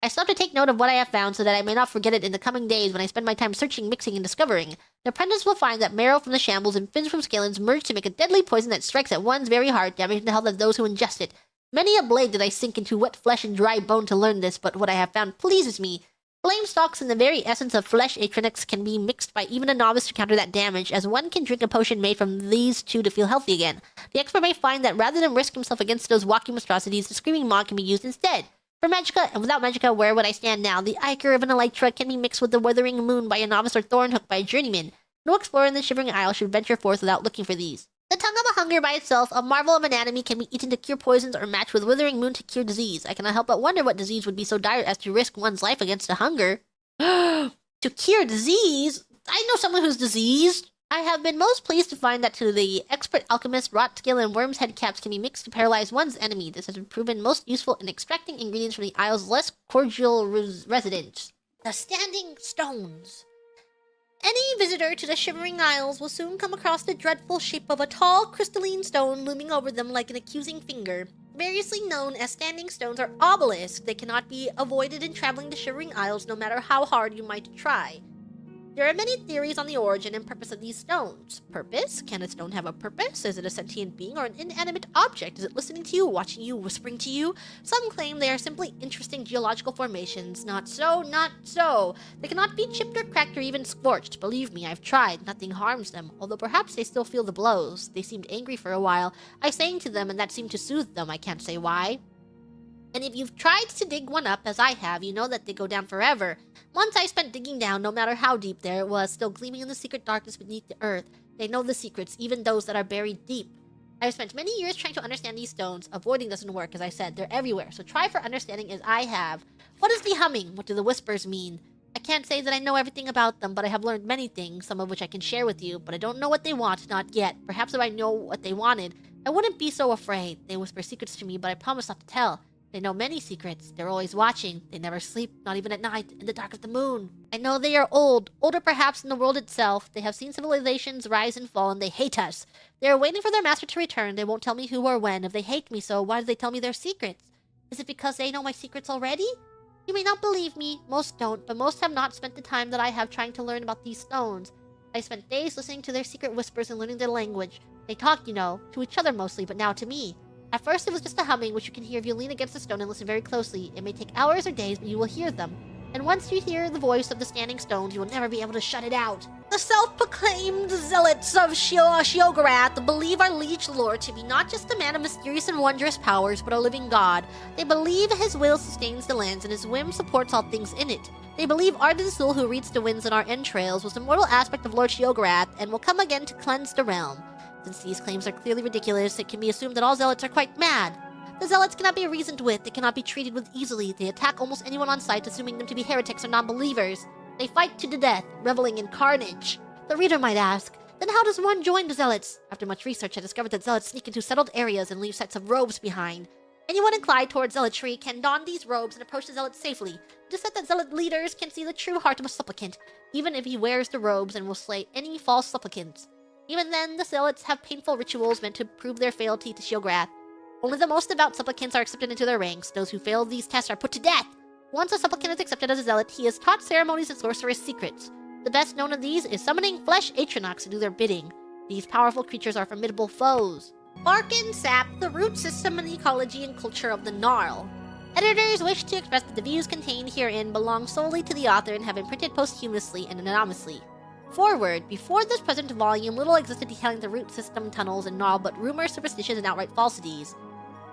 I stop to take note of what I have found so that I may not forget it in the coming days when I spend my time searching, mixing, and discovering. The apprentice will find that marrow from the shambles and fins from scalons merge to make a deadly poison that strikes at one's very heart, damaging the health of those who ingest it. Many a blade did I sink into wet flesh and dry bone to learn this, but what I have found pleases me. Flame stalks and the very essence of flesh Atronachs can be mixed by even a novice to counter that damage, as one can drink a potion made from these two to feel healthy again. The expert may find that rather than risk himself against those walking monstrosities, the screaming maw can be used instead. For Magicka, and without Magicka, where would I stand now? The ichor of an elytra can be mixed with the withering moon by a novice or thornhook by a journeyman. No explorer in the Shivering Isle should venture forth without looking for these. The tongue of a hunger by itself, a marvel of anatomy, can be eaten to cure poisons or matched with withering moon to cure disease. I cannot help but wonder what disease would be so dire as to risk one's life against a hunger. To cure disease? I know someone who's diseased. I have been most pleased to find that to the expert alchemist, rot skill and worm's head caps can be mixed to paralyze one's enemy. This has been proven most useful in extracting ingredients from the Isle's less cordial residents. The Standing Stones. Any visitor to the Shivering Isles will soon come across the dreadful shape of a tall, crystalline stone looming over them like an accusing finger. Variously known as standing stones or obelisks, they cannot be avoided in traveling the Shivering Isles no matter how hard you might try. There are many theories on the origin and purpose of these stones. Purpose? Can a stone have a purpose? Is it a sentient being or an inanimate object? Is it listening to you, watching you, whispering to you? Some claim they are simply interesting geological formations. Not so, not so. They cannot be chipped or cracked or even scorched. Believe me, I've tried. Nothing harms them. Although perhaps they still feel the blows. They seemed angry for a while. I sang to them and that seemed to soothe them. I can't say why. And if you've tried to dig one up, as I have, you know that they go down forever. Months I spent digging down, no matter how deep there it was, still gleaming in the secret darkness beneath the earth. They know the secrets, even those that are buried deep. I've spent many years trying to understand these stones. Avoiding doesn't work, as I said. They're everywhere, so try for understanding as I have. What is the humming? What do the whispers mean? I can't say that I know everything about them, but I have learned many things, some of which I can share with you, but I don't know what they want, not yet. Perhaps if I know what they wanted, I wouldn't be so afraid. They whisper secrets to me, but I promise not to tell. They know many secrets. They're always watching. They never sleep, not even at night, in the dark of the moon. I know they are old, older perhaps than the world itself. They have seen civilizations rise and fall, and they hate us. They are waiting for their master to return. They won't tell me who or when. If they hate me so, why do they tell me their secrets? Is it because they know my secrets already? You may not believe me. Most don't, but most have not spent the time that I have trying to learn about these stones. I spent days listening to their secret whispers and learning their language. They talk, you know, to each other mostly, but now to me. At first it was just a humming, which you can hear if you lean against the stone and listen very closely. It may take hours or days, but you will hear them. And once you hear the voice of the standing stones, you will never be able to shut it out. The self-proclaimed zealots of Sheogorath believe our liege lord to be not just a man of mysterious and wondrous powers, but a living god. They believe his will sustains the lands and his whim supports all things in it. They believe Ardensul, who reads the winds in our entrails, was the mortal aspect of Lord Sheogorath and will come again to cleanse the realm. Since these claims are clearly ridiculous, it can be assumed that all zealots are quite mad. The zealots cannot be reasoned with, they cannot be treated with easily. They attack almost anyone on sight, assuming them to be heretics or non-believers. They fight to the death, reveling in carnage. The reader might ask, then how does one join the zealots? After much research, I discovered that zealots sneak into settled areas and leave sets of robes behind. Anyone inclined towards zealotry can don these robes and approach the zealots safely. It is said that zealot leaders can see the true heart of a supplicant, even if he wears the robes, and will slay any false supplicants. Even then, the zealots have painful rituals meant to prove their fealty to Sheogorath. Only the most devout supplicants are accepted into their ranks. Those who fail these tests are put to death. Once a supplicant is accepted as a zealot, he is taught ceremonies and sorcerous secrets. The best known of these is summoning flesh Atronox to do their bidding. These powerful creatures are formidable foes. Bark and sap, the root system and ecology and culture of the Gnarl. Editors wish to express that the views contained herein belong solely to the author and have been printed posthumously and anonymously. Forward, before this present volume, little existed detailing the root system, tunnels, and Gnarl, but rumors, superstitions, and outright falsities.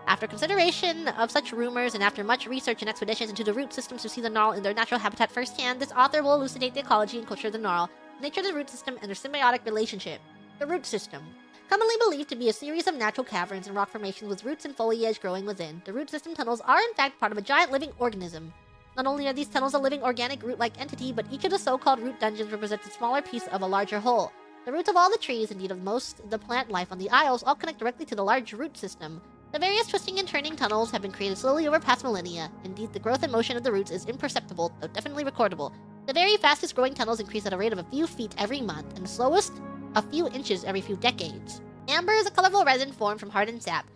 After consideration of such rumors, and after much research and expeditions into the root systems to see the Gnarl in their natural habitat firsthand, this author will elucidate the ecology and culture of the Gnarl, the nature of the root system, and their symbiotic relationship. The root system. Commonly believed to be a series of natural caverns and rock formations with roots and foliage growing within, the root system tunnels are in fact part of a giant living organism. Not only are these tunnels a living organic root-like entity, but each of the so-called root dungeons represents a smaller piece of a larger whole. The roots of all the trees, indeed of most of the plant life on the Isles, all connect directly to the large root system. The various twisting and turning tunnels have been created slowly over past millennia. Indeed, the growth and motion of the roots is imperceptible, though definitely recordable. The very fastest growing tunnels increase at a rate of a few feet every month, and the slowest, a few inches every few decades. Amber is a colorful resin formed from hardened sap.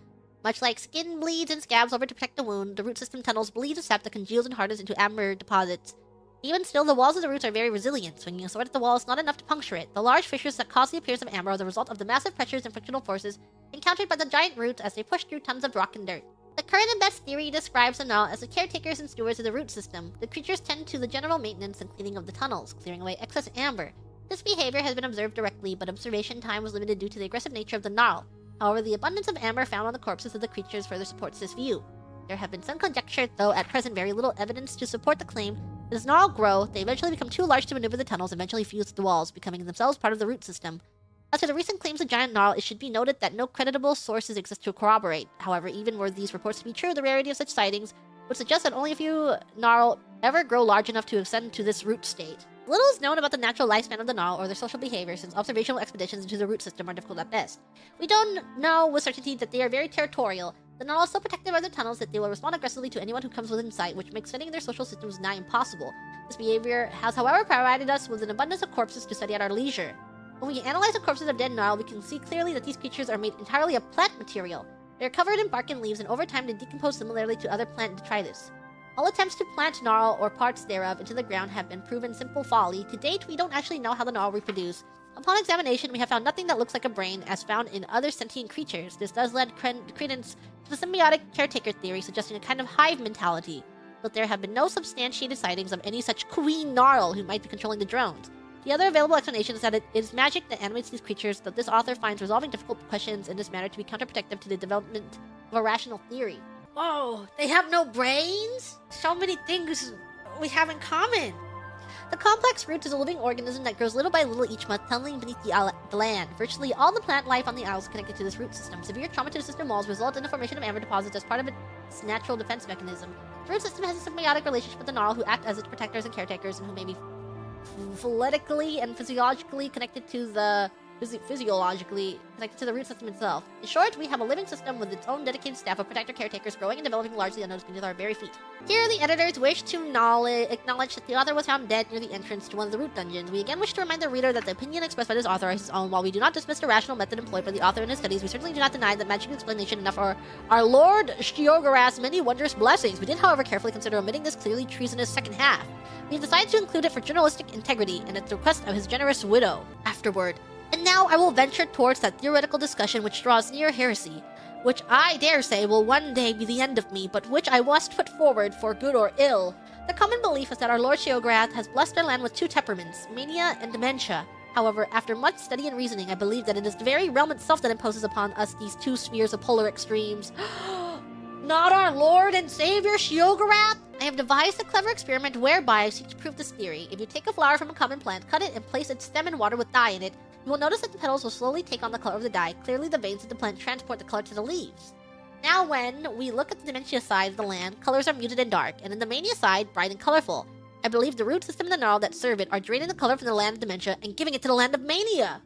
Much like skin bleeds and scabs over to protect the wound, the root system tunnels bleed the sap that congeals and hardens into amber deposits. Even still, the walls of the roots are very resilient. Swinging a sword at the wall is not enough to puncture it. The large fissures that cause the appearance of amber are the result of the massive pressures and frictional forces encountered by the giant roots as they push through tons of rock and dirt. The current and best theory describes the Gnarl as the caretakers and stewards of the root system. The creatures tend to the general maintenance and cleaning of the tunnels, clearing away excess amber. This behavior has been observed directly, but observation time was limited due to the aggressive nature of the Gnarl. However, the abundance of amber found on the corpses of the creatures further supports this view. There have been some conjecture, though at present very little evidence to support the claim that as Gnarl grow, they eventually become too large to maneuver the tunnels and eventually fuse with the walls, becoming themselves part of the root system. As to the recent claims of giant Gnarl, it should be noted that no creditable sources exist to corroborate. However, even were these reports to be true, the rarity of such sightings would suggest that only a few Gnarl ever grow large enough to ascend to this root state. Little is known about the natural lifespan of the Gnarl or their social behavior, since observational expeditions into the root system are difficult at best. We don't know with certainty that they are very territorial. The Gnarl are so protective of their tunnels that they will respond aggressively to anyone who comes within sight, which makes studying their social systems nigh impossible. This behavior has, however, provided us with an abundance of corpses to study at our leisure. When we analyze the corpses of dead Gnarl, we can see clearly that these creatures are made entirely of plant material. They are covered in bark and leaves, and over time they decompose similarly to other plant detritus. All attempts to plant gnarl or parts thereof into the ground have been proven simple folly. To date, we don't actually know how the gnarl reproduce. Upon examination, we have found nothing that looks like a brain, as found in other sentient creatures. This does lend credence to the symbiotic caretaker theory, suggesting a kind of hive mentality. But there have been no substantiated sightings of any such queen gnarl who might be controlling the drones. The other available explanation is that it is magic that animates these creatures, though this author finds resolving difficult questions in this manner to be counterproductive to the development of a rational theory. Whoa, they have no brains? So many things we have in common. The complex root is a living organism that grows little by little each month, tunneling beneath the land. Virtually all the plant life on the Isles is connected to this root system. Severe trauma to the system walls result in the formation of amber deposits as part of its natural defense mechanism. The root system has a symbiotic relationship with the gnarl, who act as its protectors and caretakers, and who may be phyletically and physiologically connected to the root system itself. In short, we have a living system with its own dedicated staff of protector caretakers growing and developing largely unnoticed beneath our very feet. Here, the editors wish to acknowledge that the author was found dead near the entrance to one of the root dungeons. We again wish to remind the reader that the opinion expressed by this author is his own. While we do not dismiss the rational method employed by the author in his studies, we certainly do not deny that magic explanation enough for our Lord Sheogorath's many wondrous blessings. We did, however, carefully consider omitting this clearly treasonous second half. We have decided to include it for journalistic integrity and at the request of his generous widow. Afterward. And now I will venture towards that theoretical discussion which draws near heresy, which I dare say will one day be the end of me, but which I must put forward for good or ill. The common belief is that our Lord Sheogorath has blessed our land with two temperaments, mania and dementia. However, after much study and reasoning, I believe that it is the very realm itself that imposes upon us these two spheres of polar extremes. Not our Lord and Savior Sheogorath? I have devised a clever experiment whereby I seek to prove this theory. If you take a flower from a common plant, cut it, and place its stem in water with dye in it, you will notice that the petals will slowly take on the color of the dye. Clearly, the veins of the plant transport the color to the leaves. Now, when we look at the dementia side of the land, colors are muted and dark, and in the mania side, bright and colorful. I believe the root system and the gnarl that serve it are draining the color from the land of dementia and giving it to the land of mania.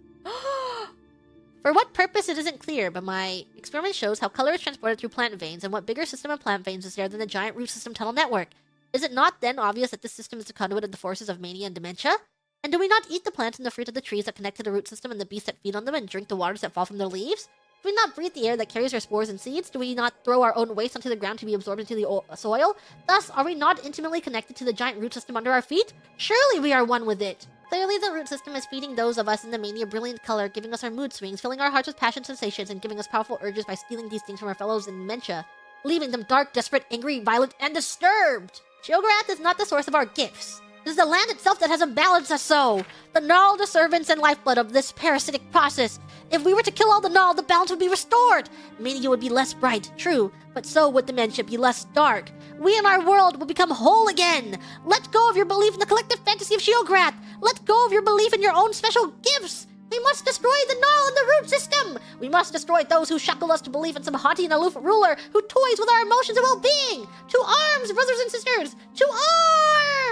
For what purpose it isn't clear, but my experiment shows how color is transported through plant veins, and what bigger system of plant veins is there than the giant root system tunnel network. Is it not then obvious that this system is the conduit of the forces of mania and dementia? And do we not eat the plants and the fruit of the trees that connect to the root system and the beasts that feed on them and drink the waters that fall from their leaves? Do we not breathe the air that carries our spores and seeds? Do we not throw our own waste onto the ground to be absorbed into the soil? Thus, are we not intimately connected to the giant root system under our feet? Surely we are one with it! Clearly, the root system is feeding those of us in the mania brilliant color, giving us our mood swings, filling our hearts with passion sensations, and giving us powerful urges by stealing these things from our fellows in dementia, leaving them dark, desperate, angry, violent, and disturbed! Sheogorath is not the source of our gifts. It is the land itself that has imbalanced us so. The gnarl, the servants, and lifeblood of this parasitic process. If we were to kill all the gnarl, the balance would be restored. Mania would be less bright, true, but so would dementia be less dark. We and our world will become whole again. Let go of your belief in the collective fantasy of Sheogorath. Let go of your belief in your own special gifts. We must destroy the gnarl and the root system. We must destroy those who shackle us to believe in some haughty and aloof ruler who toys with our emotions and well-being. To arms, brothers and sisters! To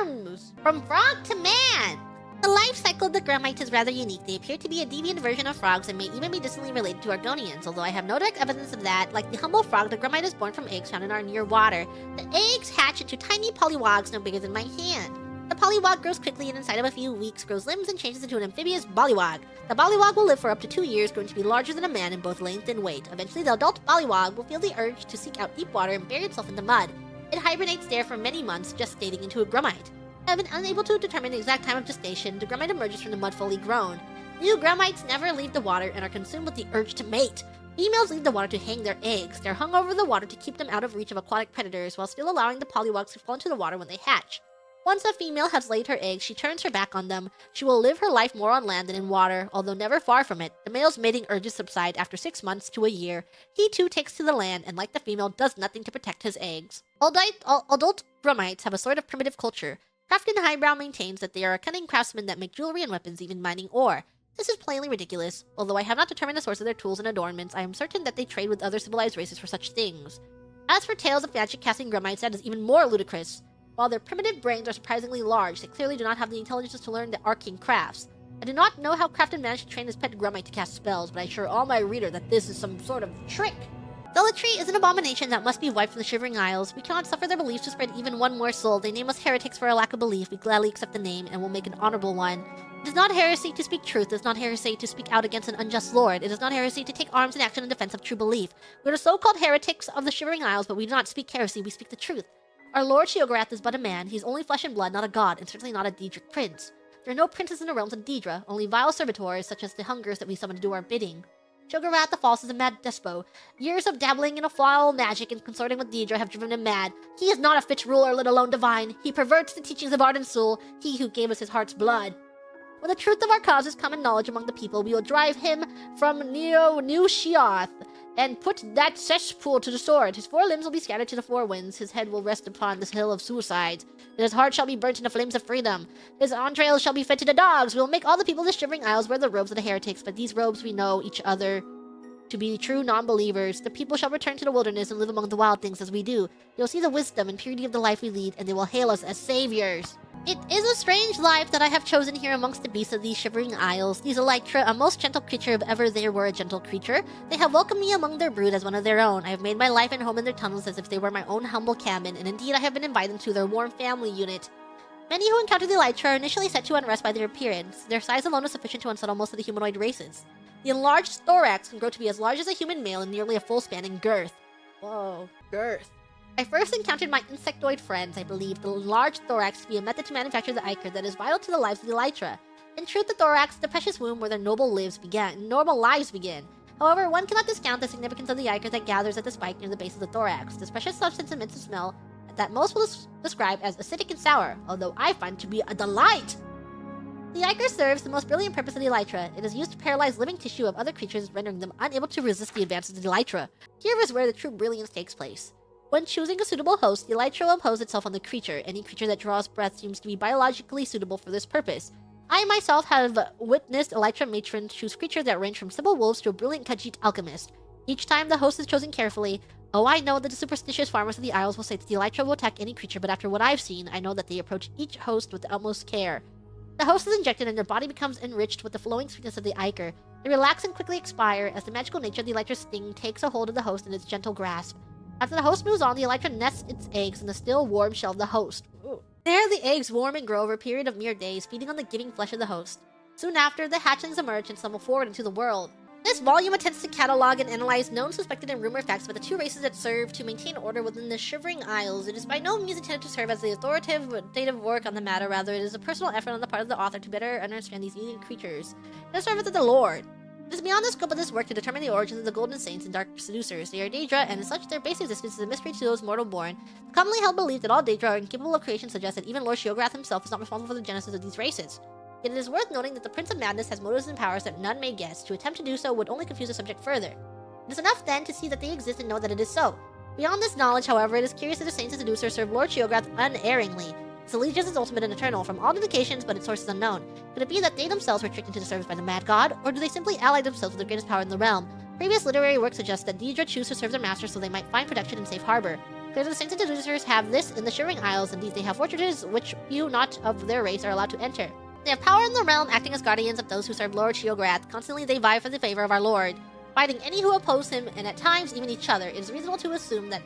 arms! From frog to man! The life cycle of the Grummites is rather unique. They appear to be a deviant version of frogs and may even be distantly related to Argonians, although I have no direct evidence of that. Like the humble frog, the Grummite is born from eggs found in our near water. The eggs hatch into tiny polywogs no bigger than my hand. The polywog grows quickly and inside of a few weeks grows limbs and changes into an amphibious bollywog. The bollywog will live for up to 2 years, growing to be larger than a man in both length and weight. Eventually, the adult bollywog will feel the urge to seek out deep water and bury itself in the mud. It hibernates there for many months, gestating into a Grummite. I have been unable to determine the exact time of gestation. The Grummite emerges from the mud fully grown. New Grummites never leave the water and are consumed with the urge to mate. Females leave the water to hang their eggs. They're hung over the water to keep them out of reach of aquatic predators, while still allowing the polywogs to fall into the water when they hatch. Once a female has laid her eggs, she turns her back on them. She will live her life more on land than in water, although never far from it. The male's mating urges subside after 6 months to a year. He too takes to the land, and like the female, does nothing to protect his eggs. Adult Grummites have a sort of primitive culture. Crafton Highbrow maintains that they are a cunning craftsmen that make jewelry and weapons, even mining ore. This is plainly ridiculous. Although I have not determined the source of their tools and adornments, I am certain that they trade with other civilized races for such things. As for tales of magic-casting Grummites, that is even more ludicrous. While their primitive brains are surprisingly large, they clearly do not have the intelligence to learn the arcane crafts. I do not know how Crafton managed to train his pet Grummite to cast spells, but I assure all my reader that this is some sort of trick. Zealotry is an abomination that must be wiped from the Shivering Isles. We cannot suffer their beliefs to spread even one more soul. They name us heretics for our lack of belief. We gladly accept the name, and will make an honorable one. It is not heresy to speak truth. It is not heresy to speak out against an unjust lord. It is not heresy to take arms in action in defense of true belief. We are the so-called heretics of the Shivering Isles, but we do not speak heresy, we speak the truth. Our Lord Sheogorath is but a man. He is only flesh and blood, not a god, and certainly not a Daedric prince. There are no princes in the realms of Daedra, only vile servitors such as the hungers that we summon to do our bidding. Sheogorath the False is a mad despo. Years of dabbling in a foul magic and consorting with Daedra have driven him mad. He is not a fit ruler, let alone divine. He perverts the teachings of Ardent Soul, he who gave us his heart's blood. When the truth of our cause is common knowledge among the people, we will drive him from New Sheoth and put that cesspool to the sword. His 4 limbs will be scattered to the 4 winds. His head will rest upon this hill of suicides. And his heart shall be burnt in the flames of freedom. His entrails shall be fed to the dogs. We will make all the people of the Shivering Isles wear the robes of the heretics. But these robes we know each other to be true non-believers. The people shall return to the wilderness and live among the wild things as we do. They will see the wisdom and purity of the life we lead, and they will hail us as saviors. It is a strange life that I have chosen here amongst the beasts of these Shivering Isles. These Elytra, a most gentle creature if ever there were a gentle creature. They have welcomed me among their brood as one of their own. I have made my life and home in their tunnels as if they were my own humble cabin, and indeed I have been invited to their warm family unit. Many who encounter the Elytra are initially set to unrest by their appearance. Their size alone is sufficient to unsettle most of the humanoid races. The enlarged thorax can grow to be as large as a human male and nearly a full span in girth. Whoa, girth. I first encountered my insectoid friends. I believe the enlarged thorax to be a method to manufacture the ichor that is vital to the lives of the Elytra. In truth, the thorax is the precious womb where their noble lives begin. However, one cannot discount the significance of the ichor that gathers at the spike near the base of the thorax. This precious substance emits a smell that most will describe as acidic and sour, although I find it to be a delight. The ichor serves the most brilliant purpose of the Elytra. It is used to paralyze living tissue of other creatures, rendering them unable to resist the advances of the Elytra. Here is where the true brilliance takes place. When choosing a suitable host, the Elytra will impose itself on the creature. Any creature that draws breath seems to be biologically suitable for this purpose. I myself have witnessed Elytra matrons choose creatures that range from simple wolves to a brilliant Khajiit alchemist. Each time the host is chosen carefully. Oh, I know that the superstitious farmers of the Isles will say that the Elytra will attack any creature, but after what I've seen, I know that they approach each host with the utmost care. The host is injected and their body becomes enriched with the flowing sweetness of the ichor. They relax and quickly expire as the magical nature of the Elytra's sting takes a hold of the host in its gentle grasp. After the host moves on, the Elytra nests its eggs in the still warm shell of the host. Ooh. There the eggs warm and grow over a period of mere days, feeding on the giving flesh of the host. Soon after, the hatchlings emerge and stumble forward into the world. This volume attempts to catalog and analyze known, suspected, and rumored facts about the 2 races that serve to maintain order within the Shivering Isles. It is by no means intended to serve as the authoritative work on the matter, rather it is a personal effort on the part of the author to better understand these alien creatures. In the service of the Lord. It is beyond the scope of this work to determine the origins of the Golden Saints and Dark Seducers. They are Daedra, and as such, their basic existence is a mystery to those mortal born. The commonly held belief that all Daedra are incapable of creation suggests that even Lord Sheogorath himself is not responsible for the genesis of these races. Yet it is worth noting that the Prince of Madness has motives and powers that none may guess. To attempt to do so would only confuse the subject further. It is enough, then, to see that they exist and know that it is so. Beyond this knowledge, however, it is curious that the Saints and Seducers serve Lord Sheogorath unerringly. Its allegiance is ultimate and eternal, from all indications, but its source is unknown. Could it be that they themselves were tricked into the service by the Mad God, or do they simply ally themselves with the greatest power in the realm? Previous literary work suggests that Daedra choose to serve their masters so they might find protection and safe harbor. Clear that the Saints and Seducers have this in the Shivering Isles, indeed they have fortresses which few not of their race are allowed to enter. They have power in the realm, acting as guardians of those who serve Lord Sheogorath. Constantly they vie for the favor of our Lord, fighting any who oppose him, and at times even each other. It is reasonable to assume that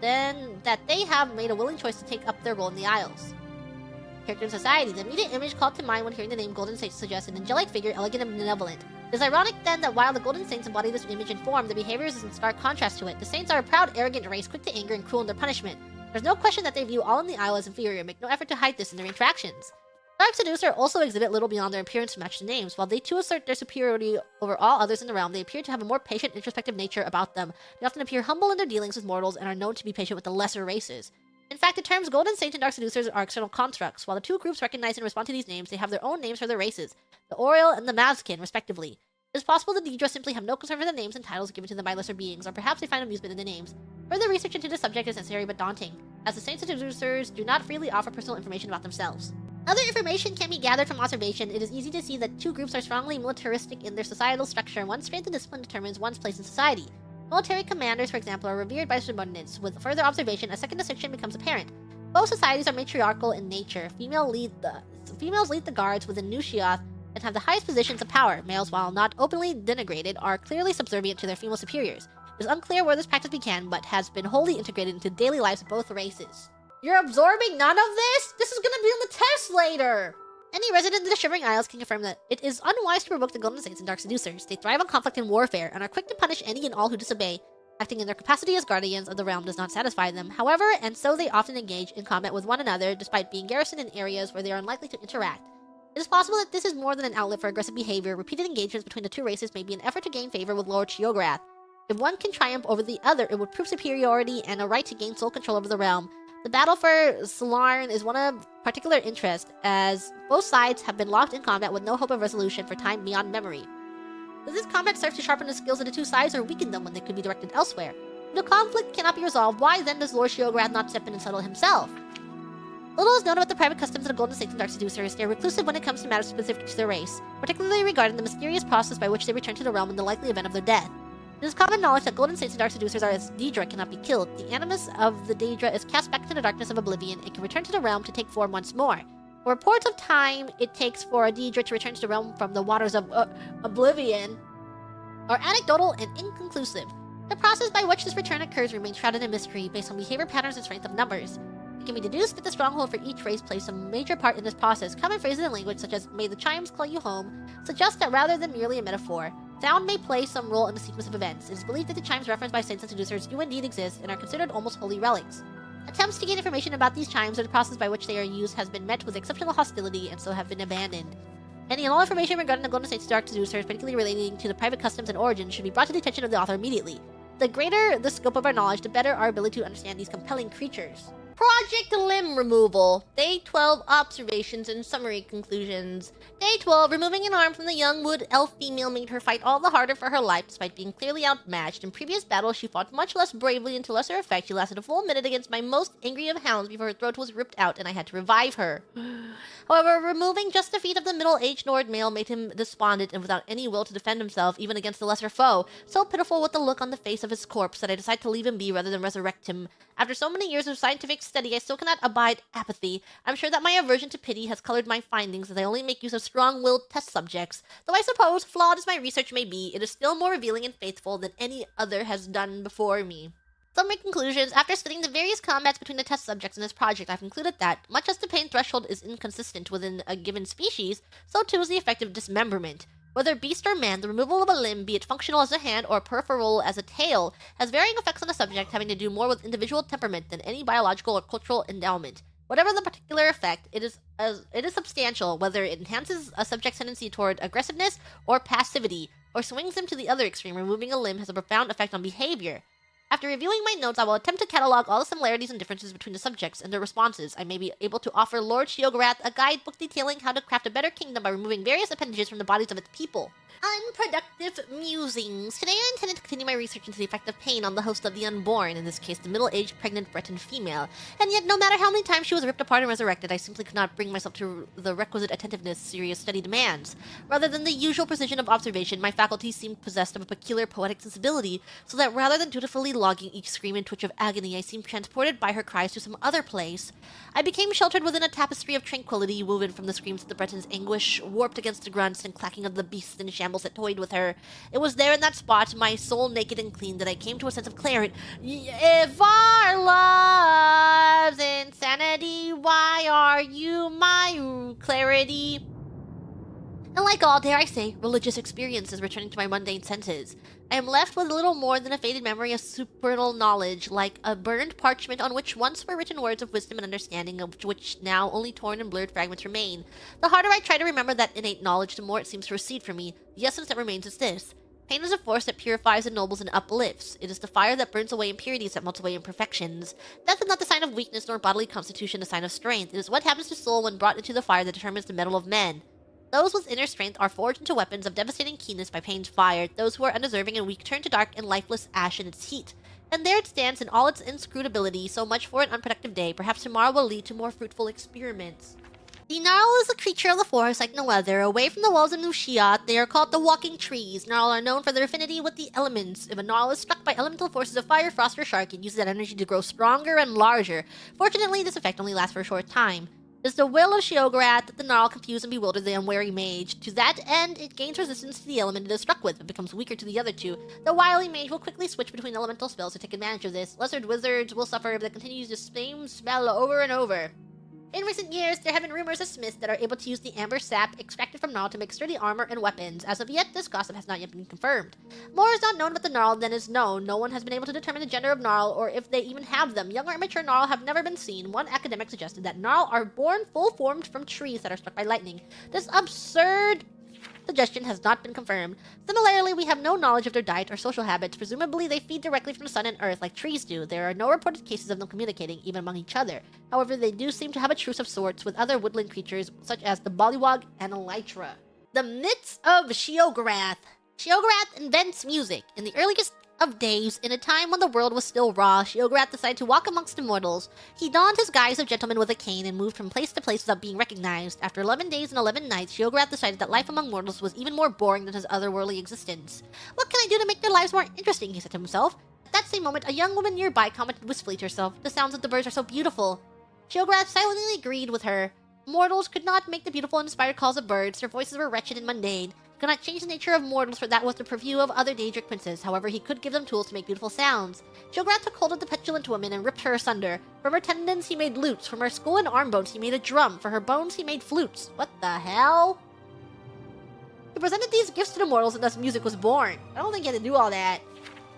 they have made a willing choice to take up their role in the Isles. Character in society. The immediate image called to mind when hearing the name Golden Saint suggests an angelic figure, elegant and benevolent. It is ironic then that while the Golden Saints embody this image and form, their behavior is in stark contrast to it. The Saints are a proud, arrogant race, quick to anger and cruel in their punishment. There's no question that they view all in the Isle as inferior and make no effort to hide this in their interactions. Dark Seducer also exhibit little beyond their appearance to match the names. While they too assert their superiority over all others in the realm, they appear to have a more patient, introspective nature about them. They often appear humble in their dealings with mortals and are known to be patient with the lesser races. In fact, the terms Golden Saint and Dark Seducers are external constructs. While the 2 groups recognize and respond to these names, they have their own names for their races, the Oriel and the Mavskin, respectively. It is possible the Daedra simply have no concern for the names and titles given to them by lesser beings, or perhaps they find amusement in the names. Further research into the subject is necessary but daunting, as the Saints and Seducers do not freely offer personal information about themselves. Other information can be gathered from observation. It is easy to see that 2 groups are strongly militaristic in their societal structure, and one's strength and discipline determines one's place in society. Military commanders, for example, are revered by subordinates. With further observation, a second distinction becomes apparent. Both societies are matriarchal in nature. Females lead the guards within New Sheoth and have the highest positions of power. Males, while not openly denigrated, are clearly subservient to their female superiors. It is unclear where this practice began, but has been wholly integrated into daily lives of both races. You're absorbing none of this? This is gonna be on the test later! Any resident of the Shivering Isles can confirm that it is unwise to provoke the Golden Saints and Dark Seducers. They thrive on conflict and warfare, and are quick to punish any and all who disobey. Acting in their capacity as guardians of the realm does not satisfy them, however, and so they often engage in combat with one another, despite being garrisoned in areas where they are unlikely to interact. It is possible that this is more than an outlet for aggressive behavior. Repeated engagements between the two races may be an effort to gain favor with Lord Sheogorath. If one can triumph over the other, it would prove superiority and a right to gain sole control over the realm. The battle for Xyr is one of particular interest, as both sides have been locked in combat with no hope of resolution for time beyond memory. Does this combat serve to sharpen the skills of the two sides or weaken them when they could be directed elsewhere? If the conflict cannot be resolved, why then does Lord Sheogorath not step in and settle himself? Little is known about the private customs of the Golden Saints and Dark Seducers. They are reclusive when it comes to matters specific to their race, particularly regarding the mysterious process by which they return to the realm in the likely event of their death. It is common knowledge that Golden Saints and Dark Seducers are as Daedra cannot be killed. The animus of the Daedra is cast back into the darkness of Oblivion and can return to the realm to take form once more. The reports of time it takes for a Daedra to return to the realm from the waters of Oblivion are anecdotal and inconclusive. The process by which this return occurs remains shrouded in mystery based on behavior patterns and strength of numbers. It can be deduced that the stronghold for each race plays a major part in this process. Common phrases in language such as "may the chimes call you home" suggest that rather than merely a metaphor, sound may play some role in the sequence of events. It is believed that the chimes referenced by saints and seducers do indeed exist and are considered almost holy relics. Attempts to gain information about these chimes or the process by which they are used has been met with exceptional hostility and so have been abandoned. Any and all information regarding the Golden Saints and Dark Seducers, particularly relating to the private customs and origins, should be brought to the attention of the author immediately. The greater the scope of our knowledge, the better our ability to understand these compelling creatures. Project Limb Removal. Day 12 Observations and Summary Conclusions. Day 12, removing an arm from the young wood elf female made her fight all the harder for her life despite being clearly outmatched. In previous battles, she fought much less bravely and to lesser effect. She lasted a full minute against my most angry of hounds before her throat was ripped out and I had to revive her. However, removing just the feet of the middle-aged Nord male made him despondent and without any will to defend himself, even against the lesser foe. So pitiful was the look on the face of his corpse that I decided to leave him be rather than resurrect him. After so many years of scientific study, I still cannot abide apathy. I'm sure that my aversion to pity has colored my findings as I only make use of strong-willed test subjects. Though I suppose, flawed as my research may be, it is still more revealing and faithful than any other has done before me. Summary conclusions. After studying the various combats between the test subjects in this project, I've concluded that, much as the pain threshold is inconsistent within a given species, so too is the effect of dismemberment. Whether beast or man, the removal of a limb, be it functional as a hand or peripheral as a tail, has varying effects on the subject, having to do more with individual temperament than any biological or cultural endowment. Whatever the particular effect, it is substantial, whether it enhances a subject's tendency toward aggressiveness or passivity, or swings them to the other extreme. Removing a limb has a profound effect on behavior. After reviewing my notes, I will attempt to catalog all the similarities and differences between the subjects and their responses. I may be able to offer Lord Sheogorath a guidebook detailing how to craft a better kingdom by removing various appendages from the bodies of its people. Unproductive musings. Today I intended to continue my research into the effect of pain on the host of the unborn, in this case the middle-aged pregnant Breton female. And yet, no matter how many times she was ripped apart and resurrected, I simply could not bring myself to the requisite attentiveness serious study demands. Rather than the usual precision of observation, my faculties seemed possessed of a peculiar poetic sensibility, so that rather than dutifully logging each scream and twitch of agony, I seemed transported by her cries to some other place. I became sheltered within a tapestry of tranquility woven from the screams of the Breton's anguish, warped against the grunts and clacking of the beasts and shambles that toyed with her. It was there in that spot, my soul naked and clean, that I came to a sense of clarity. Aevar loves insanity, why are you my clarity? And like all, dare I say, religious experiences returning to my mundane senses, I am left with little more than a faded memory of supernal knowledge, like a burned parchment on which once were written words of wisdom and understanding, of which now only torn and blurred fragments remain. The harder I try to remember that innate knowledge, the more it seems to recede from me. The essence that remains is this. Pain is a force that purifies, ennobles, and uplifts. It is the fire that burns away impurities, that melts away imperfections. Death is not the sign of weakness, nor bodily constitution a sign of strength. It is what happens to soul when brought into the fire that determines the mettle of men. Those with inner strength are forged into weapons of devastating keenness by pain's fire. Those who are undeserving and weak turn to dark and lifeless ash in its heat. And there it stands in all its inscrutability. So much for an unproductive day. Perhaps tomorrow will lead to more fruitful experiments. The Gnarl is a creature of the forest like no other. Away from the walls of Nushiat, they are called the Walking Trees. Gnarl are known for their affinity with the elements. If a Gnarl is struck by elemental forces of fire, frost, or shark, it uses that energy to grow stronger and larger. Fortunately, this effect only lasts for a short time. It is the will of Sheogorath that the Gnarl confuse and bewilder the unwary mage. To that end, it gains resistance to the element it is struck with, but becomes weaker to the other two. The wily mage will quickly switch between elemental spells to take advantage of this. Lesser wizards will suffer if they continue the same spell over and over. In recent years, there have been rumors of smiths that are able to use the amber sap extracted from Gnarl to make sturdy armor and weapons. As of yet, this gossip has not yet been confirmed. More is not known about the Gnarl than is known. No one has been able to determine the gender of Gnarl or if they even have them. Young or immature Gnarl have never been seen. One academic suggested that Gnarl are born full-formed from trees that are struck by lightning. This absurd suggestion has not been confirmed. Similarly, we have no knowledge of their diet or social habits. Presumably, they feed directly from the sun and earth like trees do. There are no reported cases of them communicating, even among each other. However, they do seem to have a truce of sorts with other woodland creatures, such as the Bollywog and Elytra. The Myths of Sheogorath. Sheogorath invents music. In the earliest of days, in a time when the world was still raw, Sheogorath decided to walk amongst immortals. He donned his guise of gentleman with a cane and moved from place to place without being recognized. After 11 days and 11 nights, Sheogorath decided that life among mortals was even more boring than his otherworldly existence. What can I do to make their lives more interesting, he said to himself. At that same moment, a young woman nearby commented wistfully to herself, the sounds of the birds are so beautiful. Sheogorath silently agreed with her. Mortals could not make the beautiful and inspired calls of birds, their voices were wretched and mundane. Could not change the nature of mortals, for that was the purview of other Daedric princes. However, he could give them tools to make beautiful sounds. Sheogorath took hold of the petulant woman and ripped her asunder. From her tendons he made lutes, from her skull and arm bones he made a drum, for her bones he made flutes. What the hell? He presented these gifts to the mortals and thus music was born. I don't think he had to do all that.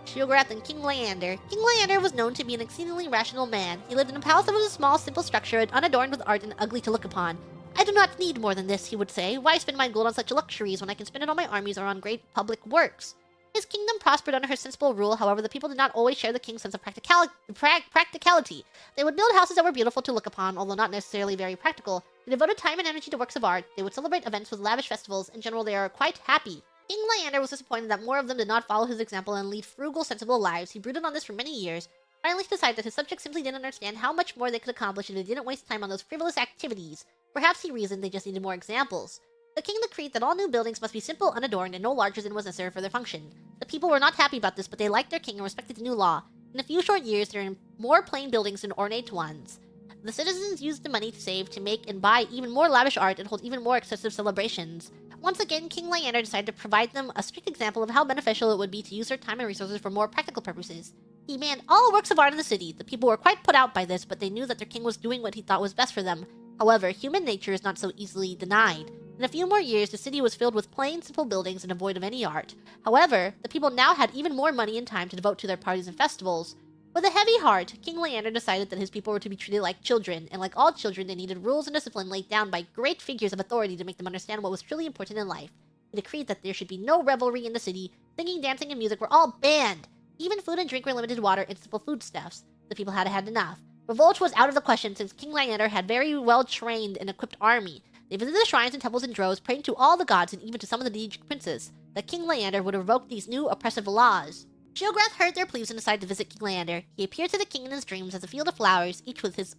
Sheogorath and King Leander. King Leander was known to be an exceedingly rational man. He lived in a palace that was a small, simple structure, unadorned with art and ugly to look upon. I do not need more than this, he would say. Why spend my gold on such luxuries when I can spend it on my armies or on great public works? His kingdom prospered under his sensible rule. However, the people did not always share the king's sense of practicality. They would build houses that were beautiful to look upon, although not necessarily very practical. They devoted time and energy to works of art. They would celebrate events with lavish festivals. In general, they are quite happy. King Leander was disappointed that more of them did not follow his example and lead frugal, sensible lives. He brooded on this for many years. Finally, he decided that his subjects simply didn't understand how much more they could accomplish if they didn't waste time on those frivolous activities. Perhaps he reasoned they just needed more examples. The king decreed that all new buildings must be simple, unadorned, and no larger than was necessary for their function. The people were not happy about this, but they liked their king and respected the new law. In a few short years, there are more plain buildings than ornate ones. The citizens used the money to save to make and buy even more lavish art and hold even more excessive celebrations. Once again, King Leander decided to provide them a strict example of how beneficial it would be to use their time and resources for more practical purposes. He banned all works of art in the city. The people were quite put out by this, but they knew that their king was doing what he thought was best for them. However, human nature is not so easily denied. In a few more years, the city was filled with plain, simple buildings and devoid of any art. However, the people now had even more money and time to devote to their parties and festivals. With a heavy heart, King Leander decided that his people were to be treated like children, and like all children, they needed rules and discipline laid down by great figures of authority to make them understand what was truly important in life. He decreed that there should be no revelry in the city. Singing, dancing, and music were all banned. Even food and drink were limited to water and simple foodstuffs. The people had had enough. Revolt was out of the question since King Leander had very well trained and equipped army. They visited the shrines and temples in droves, praying to all the gods and even to some of the Daedric princes. That King Leander would revoke these new oppressive laws. Sheogorath heard their pleas and decided to visit King Leander. He appeared to the king in his dreams as a field of flowers, each with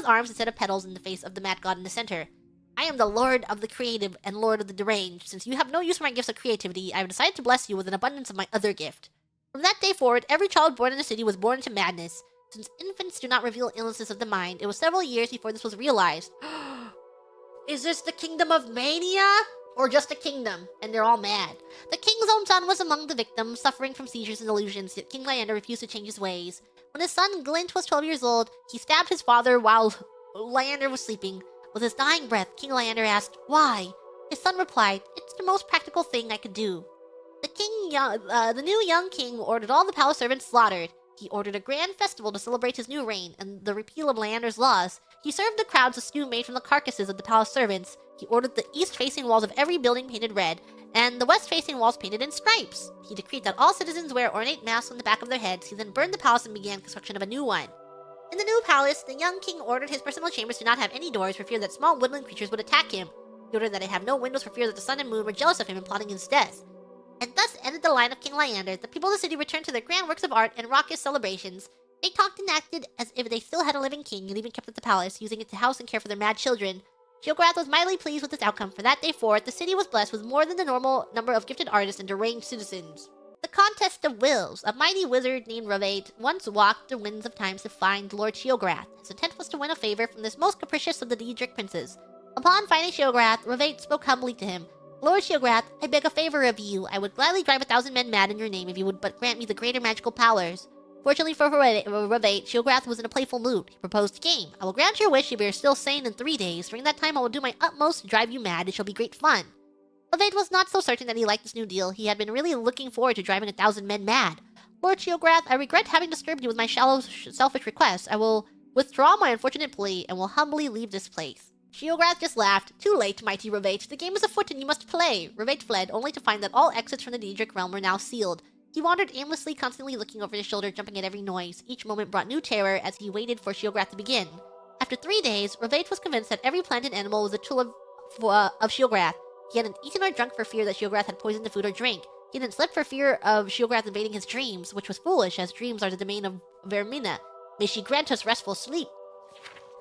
arms instead of petals in the face of the mad god in the center. I am the Lord of the Creative and Lord of the Deranged. Since you have no use for my gifts of creativity, I have decided to bless you with an abundance of my other gift. From that day forward, every child born in the city was born into madness. Since infants do not reveal illnesses of the mind, it was several years before this was realized. Is this the kingdom of mania? Or just a kingdom, and they're all mad. The king's own son was among the victims, suffering from seizures and delusions, yet King Leander refused to change his ways. When his son Glint was 12 years old, he stabbed his father while Leander was sleeping. With his dying breath, King Leander asked, "Why?" His son replied, "It's the most practical thing I could do." The new young king ordered all the palace servants slaughtered. He ordered a grand festival to celebrate his new reign and the repeal of Leander's laws. He served the crowds a stew made from the carcasses of the palace servants. He ordered the east-facing walls of every building painted red, and the west-facing walls painted in stripes. He decreed that all citizens wear ornate masks on the back of their heads. He then burned the palace and began construction of a new one. In the new palace, the young king ordered his personal chambers to not have any doors for fear that small woodland creatures would attack him. He ordered that it have no windows for fear that the sun and moon were jealous of him and plotting his death. And thus ended the line of King Leander. The people of the city returned to their grand works of art and raucous celebrations. They talked and acted as if they still had a living king and even kept at the palace, using it to house and care for their mad children. Sheogorath was mightily pleased with this outcome. From that day forward, the city was blessed with more than the normal number of gifted artists and deranged citizens. The Contest of Wills. A mighty wizard named Ravate once walked the winds of time to find Lord Sheogorath. His intent was to win a favor from this most capricious of the Daedric princes. Upon finding Sheogorath, Ravate spoke humbly to him. "Lord Sheogorath, I beg a favor of you. I would gladly drive 1,000 men mad in your name if you would but grant me the greater magical powers." Fortunately for Ravate, Sheogorath was in a playful mood. He proposed a game. I will grant your wish if you are still sane in 3 days. During that time, I will do my utmost to drive you mad. It shall be great fun. Ravate was not so certain that he liked this new deal. He had been really looking forward to driving 1,000 men mad. Lord Sheogorath, I regret having disturbed you with my shallow, selfish request. I will withdraw my unfortunate plea and will humbly leave this place. Sheogorath just laughed. Too late, mighty Ravate. The game is afoot and you must play. Ravate fled, only to find that all exits from the Daedric realm were now sealed. He wandered aimlessly, constantly looking over his shoulder, jumping at every noise. Each moment brought new terror as he waited for Sheogorath to begin. After 3 days, Ravate was convinced that every plant and animal was a tool of Sheogorath. He hadn't eaten or drunk for fear that Sheogorath had poisoned the food or drink. He hadn't slept for fear of Sheogorath invading his dreams, which was foolish, as dreams are the domain of Vermina. May she grant us restful sleep.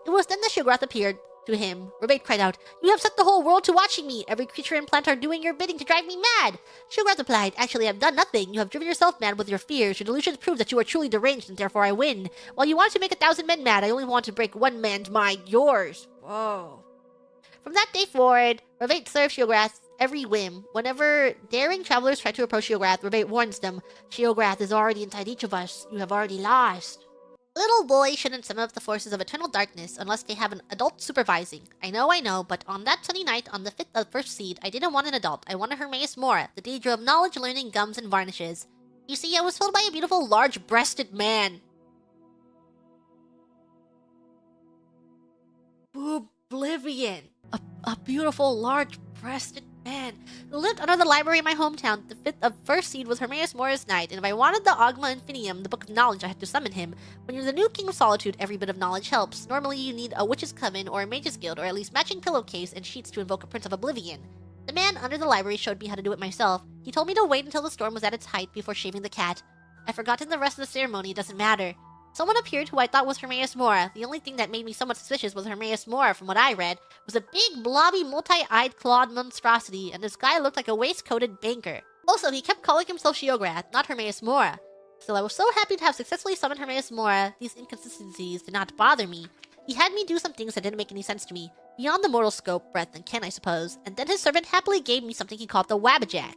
It was then that Sheogorath appeared to him. Ravate cried out, "You have set the whole world to watching me! Every creature and plant are doing your bidding to drive me mad!" Sheogorath replied, "Actually, I have done nothing. You have driven yourself mad with your fears. Your delusions prove that you are truly deranged, and therefore I win. While you want to make 1,000 men mad, I only want to break one man's mind, yours." Whoa. From that day forward, Ravate served Sheogorath every whim. Whenever daring travelers try to approach Sheogorath, Ravate warns them, "Sheogorath is already inside each of us. You have already lost." Little boys shouldn't summon up the forces of eternal darkness unless they have an adult supervising. I know, but on that sunny night on the 5th of first seed, I didn't want an adult. I wanted Hermaeus Mora, the Daedra of knowledge, learning, gums, and varnishes. You see, I was filled by a beautiful, large-breasted man. Oblivion. A beautiful, large-breasted man who lived under the library in my hometown. The 5th of first seed was Hermaeus Mora's night, and if I wanted the Ogma Infinium, the Book of Knowledge, I had to summon him. When you're the new King of Solitude, every bit of knowledge helps. Normally, you need a Witch's Coven or a Mage's Guild, or at least matching pillowcase and sheets to invoke a Prince of Oblivion. The man under the library showed me how to do it myself. He told me to wait until the storm was at its height before shaving the cat. I've forgotten the rest of the ceremony, it doesn't matter. Someone appeared who I thought was Hermaeus Mora. The only thing that made me somewhat suspicious was Hermaeus Mora, from what I read, was a big, blobby, multi-eyed, clawed monstrosity, and this guy looked like a waist-coated banker. Also, he kept calling himself Sheogorath, not Hermaeus Mora. Still, I was so happy to have successfully summoned Hermaeus Mora, these inconsistencies did not bother me. He had me do some things that didn't make any sense to me, beyond the mortal scope, breadth, and ken, I suppose, and then his servant happily gave me something he called the Wabbajack.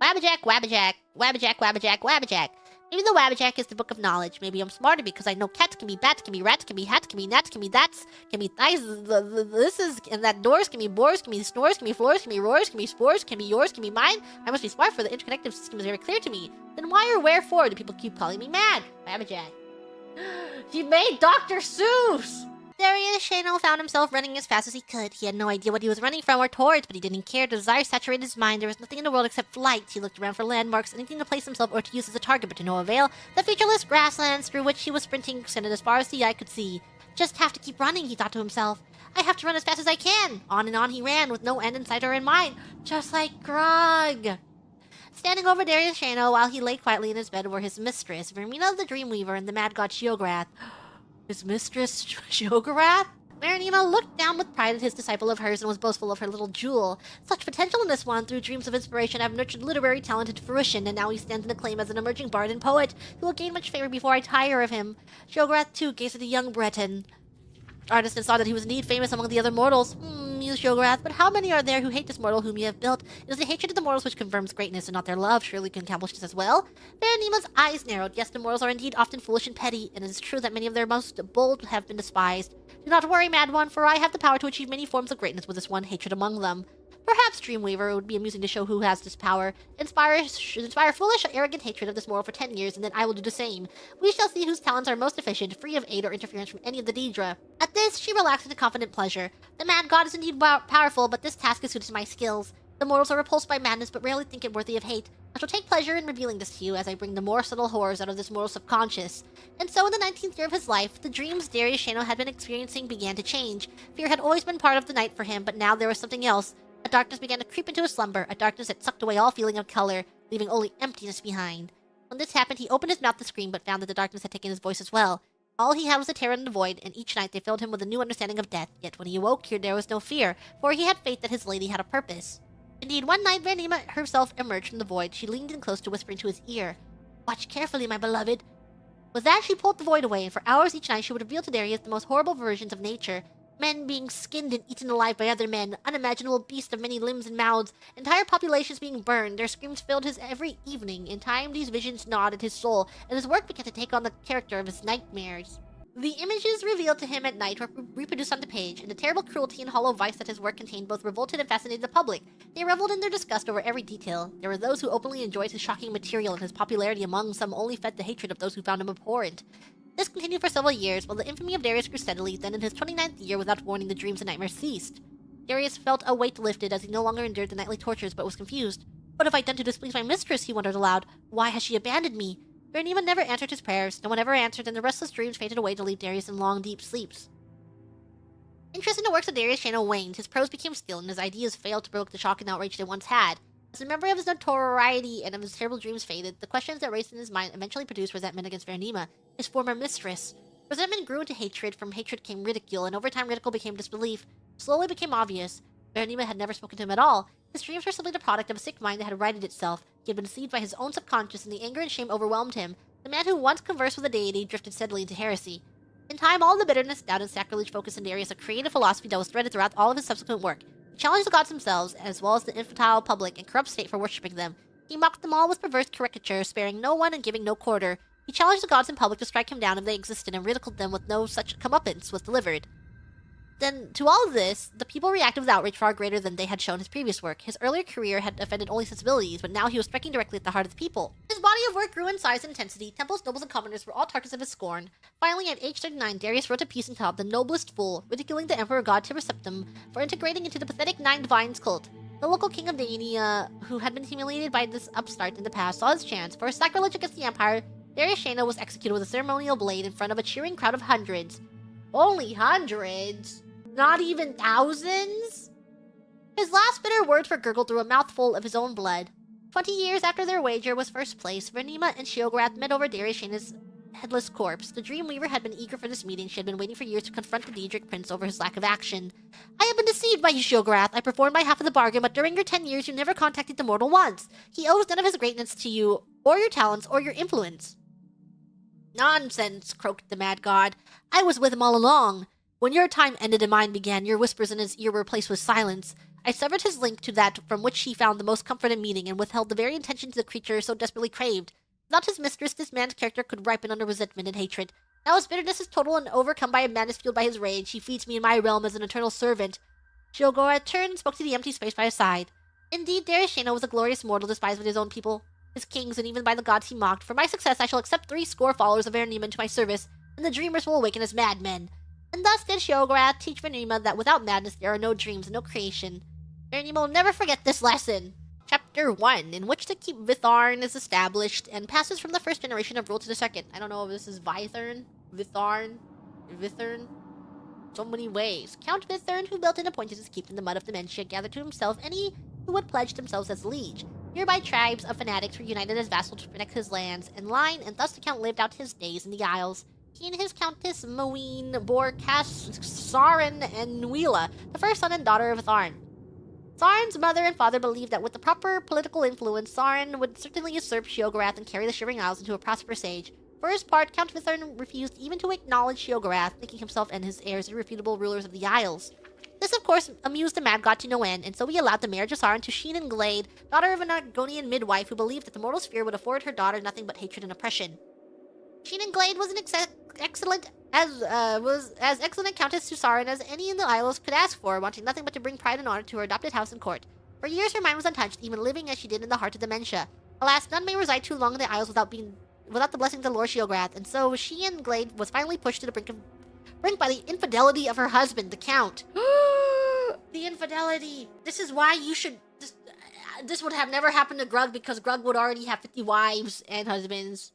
Wabbajack, Wabbajack, Wabbajack, Wabbajack, Wabbajack. Maybe the Wabbajack is the Book of Knowledge. Maybe I'm smarter because I know cats can be bats, can be rats, can be hats, can be gnats, can be that's, can be thighs, this is, and that doors, can be bores, can be snores, can be floors, can be roars, can be spores, can be yours, can be mine. I must be smart, for the interconnective system is very clear to me. Then why or wherefore do people keep calling me mad? Wabbajack. He made Dr. Seuss! Darius Shano found himself running as fast as he could. He had no idea what he was running from or towards, but he didn't care. Desire saturated his mind. There was nothing in the world except flight. He looked around for landmarks, anything to place himself or to use as a target, but to no avail. The featureless grasslands through which he was sprinting extended as far as the eye could see. Just have to keep running, he thought to himself. I have to run as fast as I can. On and on he ran, with no end in sight or in mind. Just like Grog. Standing over Darius Shano while he lay quietly in his bed were his mistress, Vermina the Dreamweaver, and the mad god Sheogorath. His mistress, Sheogorath? Marinina looked down with pride at his disciple of hers and was boastful of her little jewel. Such potential in this one, through dreams of inspiration, I've nurtured literary talent into fruition, and now he stands in acclaim as an emerging bard and poet, who will gain much favor before I tire of him. Sheogorath, too, gazed at the young Breton artist and saw that he was indeed famous among the other mortals. Mused Sheogorath, but how many are there who hate this mortal whom you have built? It is the hatred of the mortals which confirms greatness, and not their love. Surely can accomplish this as well. Veronima's eyes narrowed. Yes, the mortals are indeed often foolish and petty, and it is true that many of their most bold have been despised. Do not worry, mad one, for I have the power to achieve many forms of greatness with this one hatred among them. Perhaps, Dreamweaver, it would be amusing to show who has this power. Inspire foolish, arrogant hatred of this mortal for 10 years, and then I will do the same. We shall see whose talents are most efficient, free of aid or interference from any of the Daedra. At this, she relaxed into confident pleasure. The mad god is indeed powerful, but this task is suited to my skills. The mortals are repulsed by madness, but rarely think it worthy of hate. I shall take pleasure in revealing this to you as I bring the more subtle horrors out of this mortal subconscious. And so in the 19th year of his life, the dreams Darius Shano had been experiencing began to change. Fear had always been part of the night for him, but now there was something else. A darkness began to creep into his slumber, a darkness that sucked away all feeling of color, leaving only emptiness behind. When this happened, he opened his mouth to scream, but found that the darkness had taken his voice as well. All he had was a terror and the void, and each night they filled him with a new understanding of death. Yet when he awoke here, there was no fear, for he had faith that his lady had a purpose. Indeed, one night Vernima herself emerged from the void. She leaned in close to whisper into his ear, "Watch carefully, my beloved." With that, she pulled the void away, and for hours each night she would reveal to Darius the most horrible versions of nature. Men being skinned and eaten alive by other men, unimaginable beasts of many limbs and mouths, entire populations being burned. Their screams filled his every evening. In time, these visions gnawed at his soul, and his work began to take on the character of his nightmares. The images revealed to him at night were reproduced on the page, and the terrible cruelty and hollow vice that his work contained both revolted and fascinated the public. They reveled in their disgust over every detail. There were those who openly enjoyed his shocking material, and his popularity among some only fed the hatred of those who found him abhorrent. This continued for several years, while the infamy of Darius grew steadily. Then in his 29th year, without warning, the dreams and nightmares ceased. Darius felt a weight lifted as he no longer endured the nightly tortures, but was confused. What have I done to displease my mistress? He wondered aloud. Why has she abandoned me? Vernima never answered his prayers. No one ever answered, and the restless dreams faded away to leave Darius in long, deep sleeps. Interest in the works of Darius Shano waned. His prose became still, and his ideas failed to provoke the shock and outrage they once had. As a memory of his notoriety and of his terrible dreams faded, the questions that raced in his mind eventually produced resentment against Vernima, his former mistress. Resentment grew into hatred, from hatred came ridicule, and over time ridicule became disbelief. Slowly became obvious. Vernima had never spoken to him at all. His dreams were simply the product of a sick mind that had righted itself. He had been deceived by his own subconscious, and the anger and shame overwhelmed him. The man who once conversed with a deity drifted steadily into heresy. In time, all the bitterness, doubt, and sacrilege focused in Darius a creative philosophy that was threaded throughout all of his subsequent work. He challenged the gods themselves, as well as the infantile public and corrupt state for worshipping them. He mocked them all with perverse caricature, sparing no one and giving no quarter. He challenged the gods in public to strike him down if they existed, and ridiculed them with no such comeuppance was delivered. Then, to all of this, the people reacted with outrage far greater than they had shown his previous work. His earlier career had offended only sensibilities, but now he was striking directly at the heart of the people. His body of work grew in size and intensity. Temples, nobles, and commoners were all targets of his scorn. Finally, at age 39, Darius wrote a piece entitled The Noblest Fool, ridiculing the emperor god Tiberseptum for integrating into the pathetic Nine Divines cult. The local king of Daenia, who had been humiliated by this upstart in the past, saw his chance. For his sacrilege against the empire, Darius Shano was executed with a ceremonial blade in front of a cheering crowd of hundreds. Only hundreds? Not even thousands? His last bitter words were gurgled through a mouthful of his own blood. 20 years after their wager was first placed, Vernima and Sheogorath met over Darius Shana's headless corpse. The Dreamweaver had been eager for this meeting. She had been waiting for years to confront the Daedric prince over his lack of action. I have been deceived by you, Sheogorath. I performed my half of the bargain, but during your 10 years you never contacted the mortal once. He owes none of his greatness to you, or your talents, or your influence. Nonsense, croaked the mad god. I was with him all along. When your time ended and mine began, your whispers in his ear were replaced with silence. I severed his link to that from which he found the most comfort and meaning, and withheld the very intentions the creature so desperately craved. Without his mistress, this man's character could ripen under resentment and hatred. Now his bitterness is total and overcome by a madness fueled by his rage. He feeds me in my realm as an eternal servant. Sheogorath turned and spoke to the empty space by his side. Indeed, Darius Shano was a glorious mortal despised by his own people, his kings, and even by the gods he mocked. For my success, I shall accept 30 followers of Vernima into my service, and the dreamers will awaken as madmen. And thus did Sheogorath teach Vernima that without madness there are no dreams and no creation. Vernima will never forget this lesson. Chapter 1, in which the Keep Vitharn is established and passes from the first generation of rule to the second. I don't know if this is Vithern, Vithern. So many ways. Count Vithern, who built and appointed his keep in the mud of dementia, gathered to himself any who would pledge themselves as liege. Nearby tribes of fanatics were united as vassals to protect his lands and line, and thus the Count lived out his days in the Isles. He and his Countess Moine bore Sarin and Nuila, the first son and daughter of Tharn. Sarin's mother and father believed that with the proper political influence, Sarin would certainly usurp Sheogorath and carry the Shivering Isles into a prosperous age. For his part, Count Vithern refused even to acknowledge Sheogorath, thinking himself and his heirs irrefutable rulers of the Isles. This, of course, amused the mad god to no end, and so he allowed the marriage of Sarin to Sheen and Glade, daughter of an Argonian midwife who believed that the mortal sphere would afford her daughter nothing but hatred and oppression. Sheen and Glade was an excellent countess to Sarin as any in the Isles could ask for, wanting nothing but to bring pride and honor to her adopted house and court. For years her mind was untouched, even living as she did in the heart of dementia. Alas, none may reside too long in the Isles without the blessing of the Lord Sheogorath, and so she and Glade was finally pushed to the brink by the infidelity of her husband, the Count. The infidelity! This is why you should... This would have never happened to Grug, because Grug would already have 50 wives and husbands.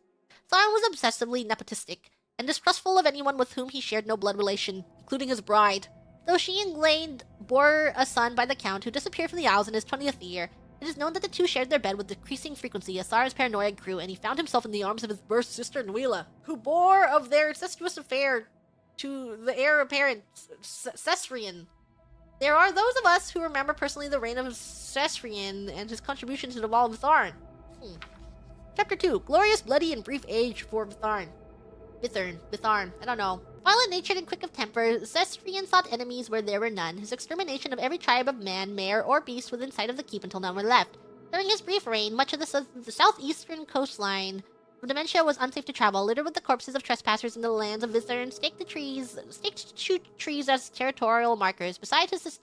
Sarin was obsessively nepotistic, and distrustful of anyone with whom he shared no blood relation, including his bride. Though she and Glade bore a son by the Count, who disappeared from the Isles in his 20th year, it is known that the two shared their bed with decreasing frequency as Sarin's paranoia grew, and he found himself in the arms of his birth sister Nuila, who bore of their incestuous affair to the heir apparent, Cesrian. There are those of us who remember personally the reign of Cesrian and his contribution to the Wall of Vitharn. Chapter 2, Glorious, Bloody, and Brief Age for Vitharn. Vitharn. I don't know. Violent-natured and quick of temper, Xyrian sought enemies where there were none. His extermination of every tribe of man, mare, or beast within sight of the keep until none were left. During his brief reign, much of the southeastern coastline of Dementia was unsafe to travel, littered with the corpses of trespassers in the lands of Vithar, and staked trees as territorial markers. Besides his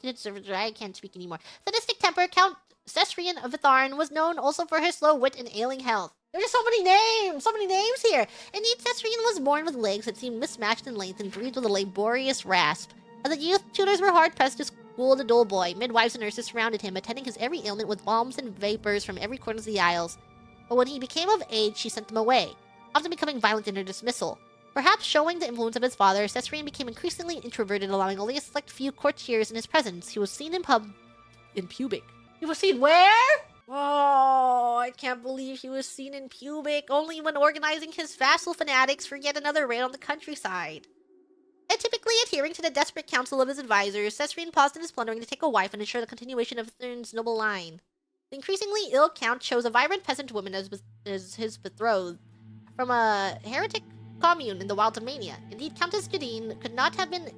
I can't speak anymore. Sadistic temper, Count Xyrian of Vitharn was known also for his slow wit and ailing health. There's just so many names here. Indeed, Xyrian was born with legs that seemed mismatched in length and breathed with a laborious rasp. As a youth, tutors were hard-pressed to school the dull boy. Midwives and nurses surrounded him, attending his every ailment with balms and vapors from every corner of the Isles. But when he became of age, she sent them away, often becoming violent in her dismissal. Perhaps showing the influence of his father, Xyrian became increasingly introverted, allowing only a select few courtiers in his presence. He was seen in Pubic. He was seen where? Oh, I can't believe he was seen in Pubic, only when organizing his vassal fanatics for yet another raid on the countryside. And typically adhering to the desperate counsel of his advisors, Xyrian paused in his plundering to take a wife and ensure the continuation of Thurn's noble line. The increasingly ill Count chose a vibrant peasant woman as his betrothed, from a heretic commune in the wilds of Mania. Indeed, Countess Jadine could not have been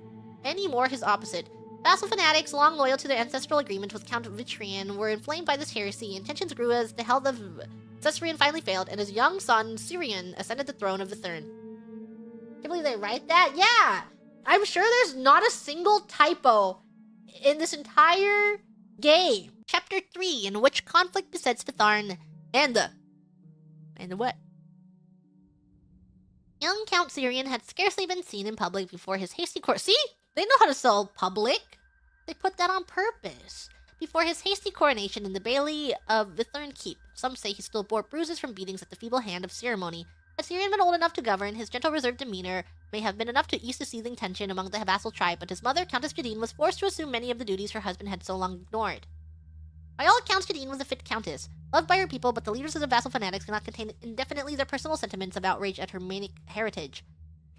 any more his opposite. Vassal fanatics, long loyal to their ancestral agreement with Count Vitrian, were inflamed by this heresy, and tensions grew as the health of Xyrian finally failed, and his young son, Cyrian, ascended the throne of Vithern. Can you believe they write that? Yeah! I'm sure there's not a single typo in this entire game. Chapter 3, in which conflict besets Vitharn and the what? Young Count Cyrian had scarcely been seen in public before his hasty See? They know how to sell public. They put that on purpose. Before his hasty coronation in the Bailey of Vithern Keep, some say he still bore bruises from beatings at the feeble hand of ceremony. Had Cyrian been old enough to govern, his gentle reserved demeanor may have been enough to ease the seething tension among the vassal tribe, but his mother, Countess Jadine, was forced to assume many of the duties her husband had so long ignored. By all accounts, Jadine was a fit countess, loved by her people, but the leaders of the vassal fanatics cannot contain indefinitely their personal sentiments of outrage at her manic heritage.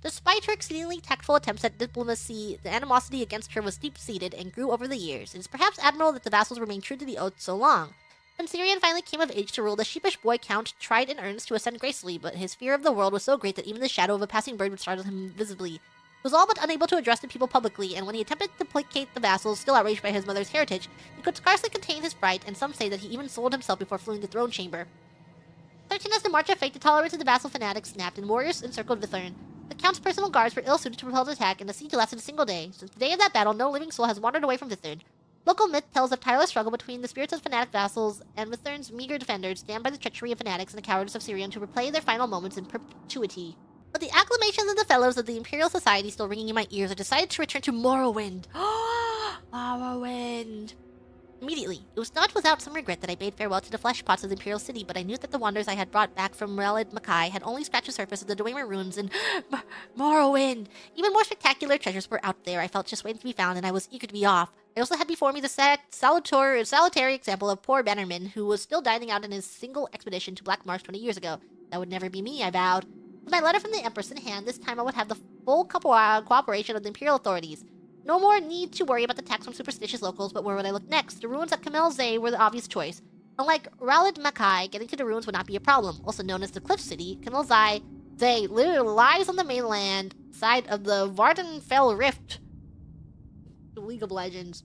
Despite her exceedingly tactful attempts at diplomacy, the animosity against her was deep-seated and grew over the years. It is perhaps admirable that the vassals remained true to the oath so long. When Cyrian finally came of age to rule, the sheepish boy Count tried in earnest to ascend gracefully, but his fear of the world was so great that even the shadow of a passing bird would startle him visibly. He was all but unable to address the people publicly, and when he attempted to placate the vassals, still outraged by his mother's heritage, he could scarcely contain his fright, and some say that he even sold himself before fleeing the throne chamber. Certain as the march of fate, the tolerance of the vassal fanatics snapped, and warriors encircled Vithern. The Count's personal guards were ill-suited to repel the attack, and the siege lasted a single day. Since the day of that battle, no living soul has wandered away from Vithern. Local myth tells of tireless struggle between the spirits of fanatic vassals and Vithern's meager defenders, damned by the treachery of fanatics and the cowardice of Cyrian to replay their final moments in perpetuity. But the acclamations of the fellows of the Imperial Society still ringing in my ears, I decided to return to Morrowind. Morrowind! Immediately, it was not without some regret that I bade farewell to the flesh pots of the Imperial City, but I knew that the wonders I had brought back from Relid Mackay had only scratched the surface of the Dwemer ruins in Morrowind. Even more spectacular treasures were out there. I felt just waiting to be found, and I was eager to be off. I also had before me the solitary example of poor Bannerman, who was still dining out in his single expedition to Black Marsh 20 years ago. That would never be me, I vowed. With my letter from the Empress in hand, this time I would have the full cooperation of the Imperial authorities. No more need to worry about the attacks from superstitious locals, but where would I look next? The ruins at Camel Zay were the obvious choice. Unlike Ralid Mackay, getting to the ruins would not be a problem. Also known as the Cliff City, Camel Zay literally lies on the mainland side of the Vardenfell Rift. The League of Legends.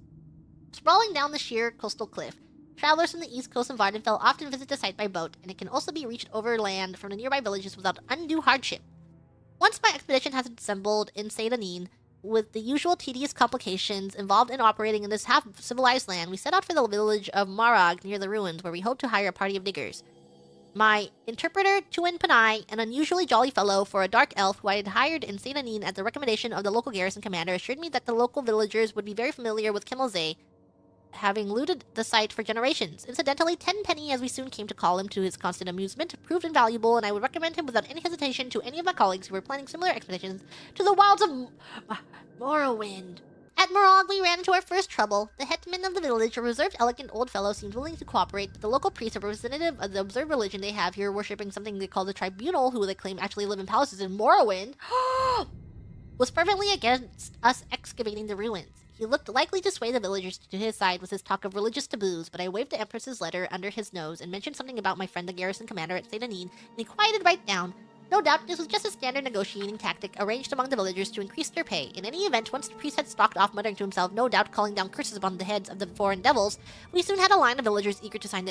Sprawling down the sheer coastal cliff, travelers from the east coast of Vardenfell often visit the site by boat, and it can also be reached overland from the nearby villages without undue hardship. Once my expedition has assembled in Seydanin, with the usual tedious complications involved in operating in this half-civilized land, we set out for the village of Marag near the ruins, where we hoped to hire a party of diggers. My interpreter, Tuin Panai, an unusually jolly fellow for a dark elf who I had hired in Seydanin at the recommendation of the local garrison commander, assured me that the local villagers would be very familiar with Kimmelzay, having looted the site for generations. Incidentally, Tenpenny, as we soon came to call him to his constant amusement, proved invaluable, and I would recommend him without any hesitation to any of my colleagues who were planning similar expeditions to the wilds of Morrowind. At Morag, we ran into our first trouble. The hetman of the village, a reserved, elegant old fellow, seemed willing to cooperate, but the local priest, a representative of the observed religion they have here, worshipping something they call the Tribunal, who they claim actually live in palaces in Morrowind, was fervently against us excavating the ruins. He looked likely to sway the villagers to his side with his talk of religious taboos, but I waved the Empress's letter under his nose and mentioned something about my friend the garrison commander at Seydanin, and he quieted right down. No doubt, this was just a standard negotiating tactic arranged among the villagers to increase their pay. In any event, once the priest had stalked off muttering to himself, no doubt calling down curses upon the heads of the foreign devils, we soon had a line of villagers eager to sign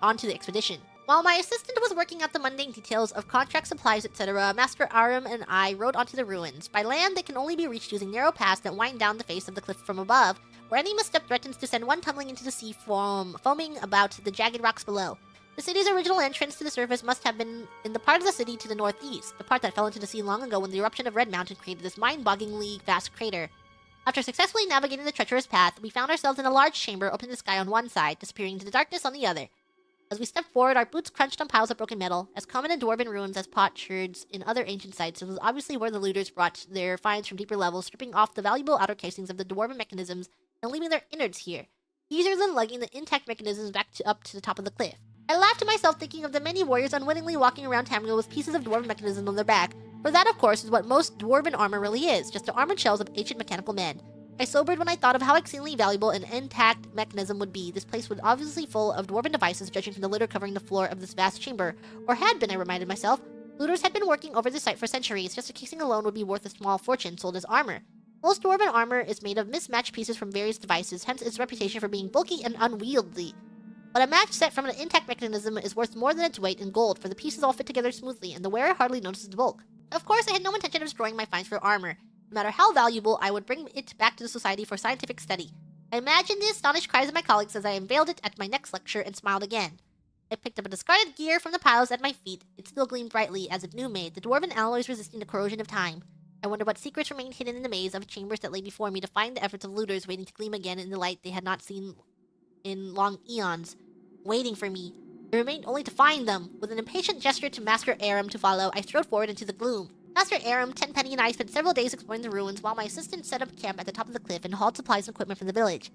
on to the expedition. While my assistant was working out the mundane details of contract supplies, etc., Master Aram and I rode onto the ruins. By land, they can only be reached using narrow paths that wind down the face of the cliff from above, where any misstep threatens to send one tumbling into the sea foaming about the jagged rocks below. The city's original entrance to the surface must have been in the part of the city to the northeast, the part that fell into the sea long ago when the eruption of Red Mountain created this mind-bogglingly vast crater. After successfully navigating the treacherous path, we found ourselves in a large chamber open to the sky on one side, disappearing into the darkness on the other. As we stepped forward, our boots crunched on piles of broken metal, as common in dwarven ruins as potsherds in other ancient sites. It was obviously where the looters brought their finds from deeper levels, stripping off the valuable outer casings of the dwarven mechanisms and leaving their innards here, easier than lugging the intact mechanisms up to the top of the cliff. I laughed to myself thinking of the many warriors unwittingly walking around Tamriel with pieces of dwarven mechanism on their back, for that of course is what most dwarven armor really is, just the armored shells of ancient mechanical men. I sobered when I thought of how exceedingly valuable an intact mechanism would be. This place was obviously full of dwarven devices, judging from the litter covering the floor of this vast chamber. Or had been, I reminded myself. Looters had been working over this site for centuries. Just a casing alone would be worth a small fortune, sold as armor. Most dwarven armor is made of mismatched pieces from various devices, hence its reputation for being bulky and unwieldy. But a match set from an intact mechanism is worth more than its weight in gold, for the pieces all fit together smoothly, and the wearer hardly notices the bulk. Of course, I had no intention of destroying my finds for armor. No matter how valuable, I would bring it back to the society for scientific study. I imagined the astonished cries of my colleagues as I unveiled it at my next lecture and smiled again. I picked up a discarded gear from the piles at my feet. It still gleamed brightly as if new-made, the dwarven alloys resisting the corrosion of time. I wondered what secrets remained hidden in the maze of chambers that lay before me, to find the efforts of looters waiting to gleam again in the light they had not seen in long eons. Waiting for me. It remained only to find them. With an impatient gesture to Master Aram to follow, I strode forward into the gloom. Master Aram, Tenpenny, and I spent several days exploring the ruins while my assistant set up camp at the top of the cliff and hauled supplies and equipment from the village.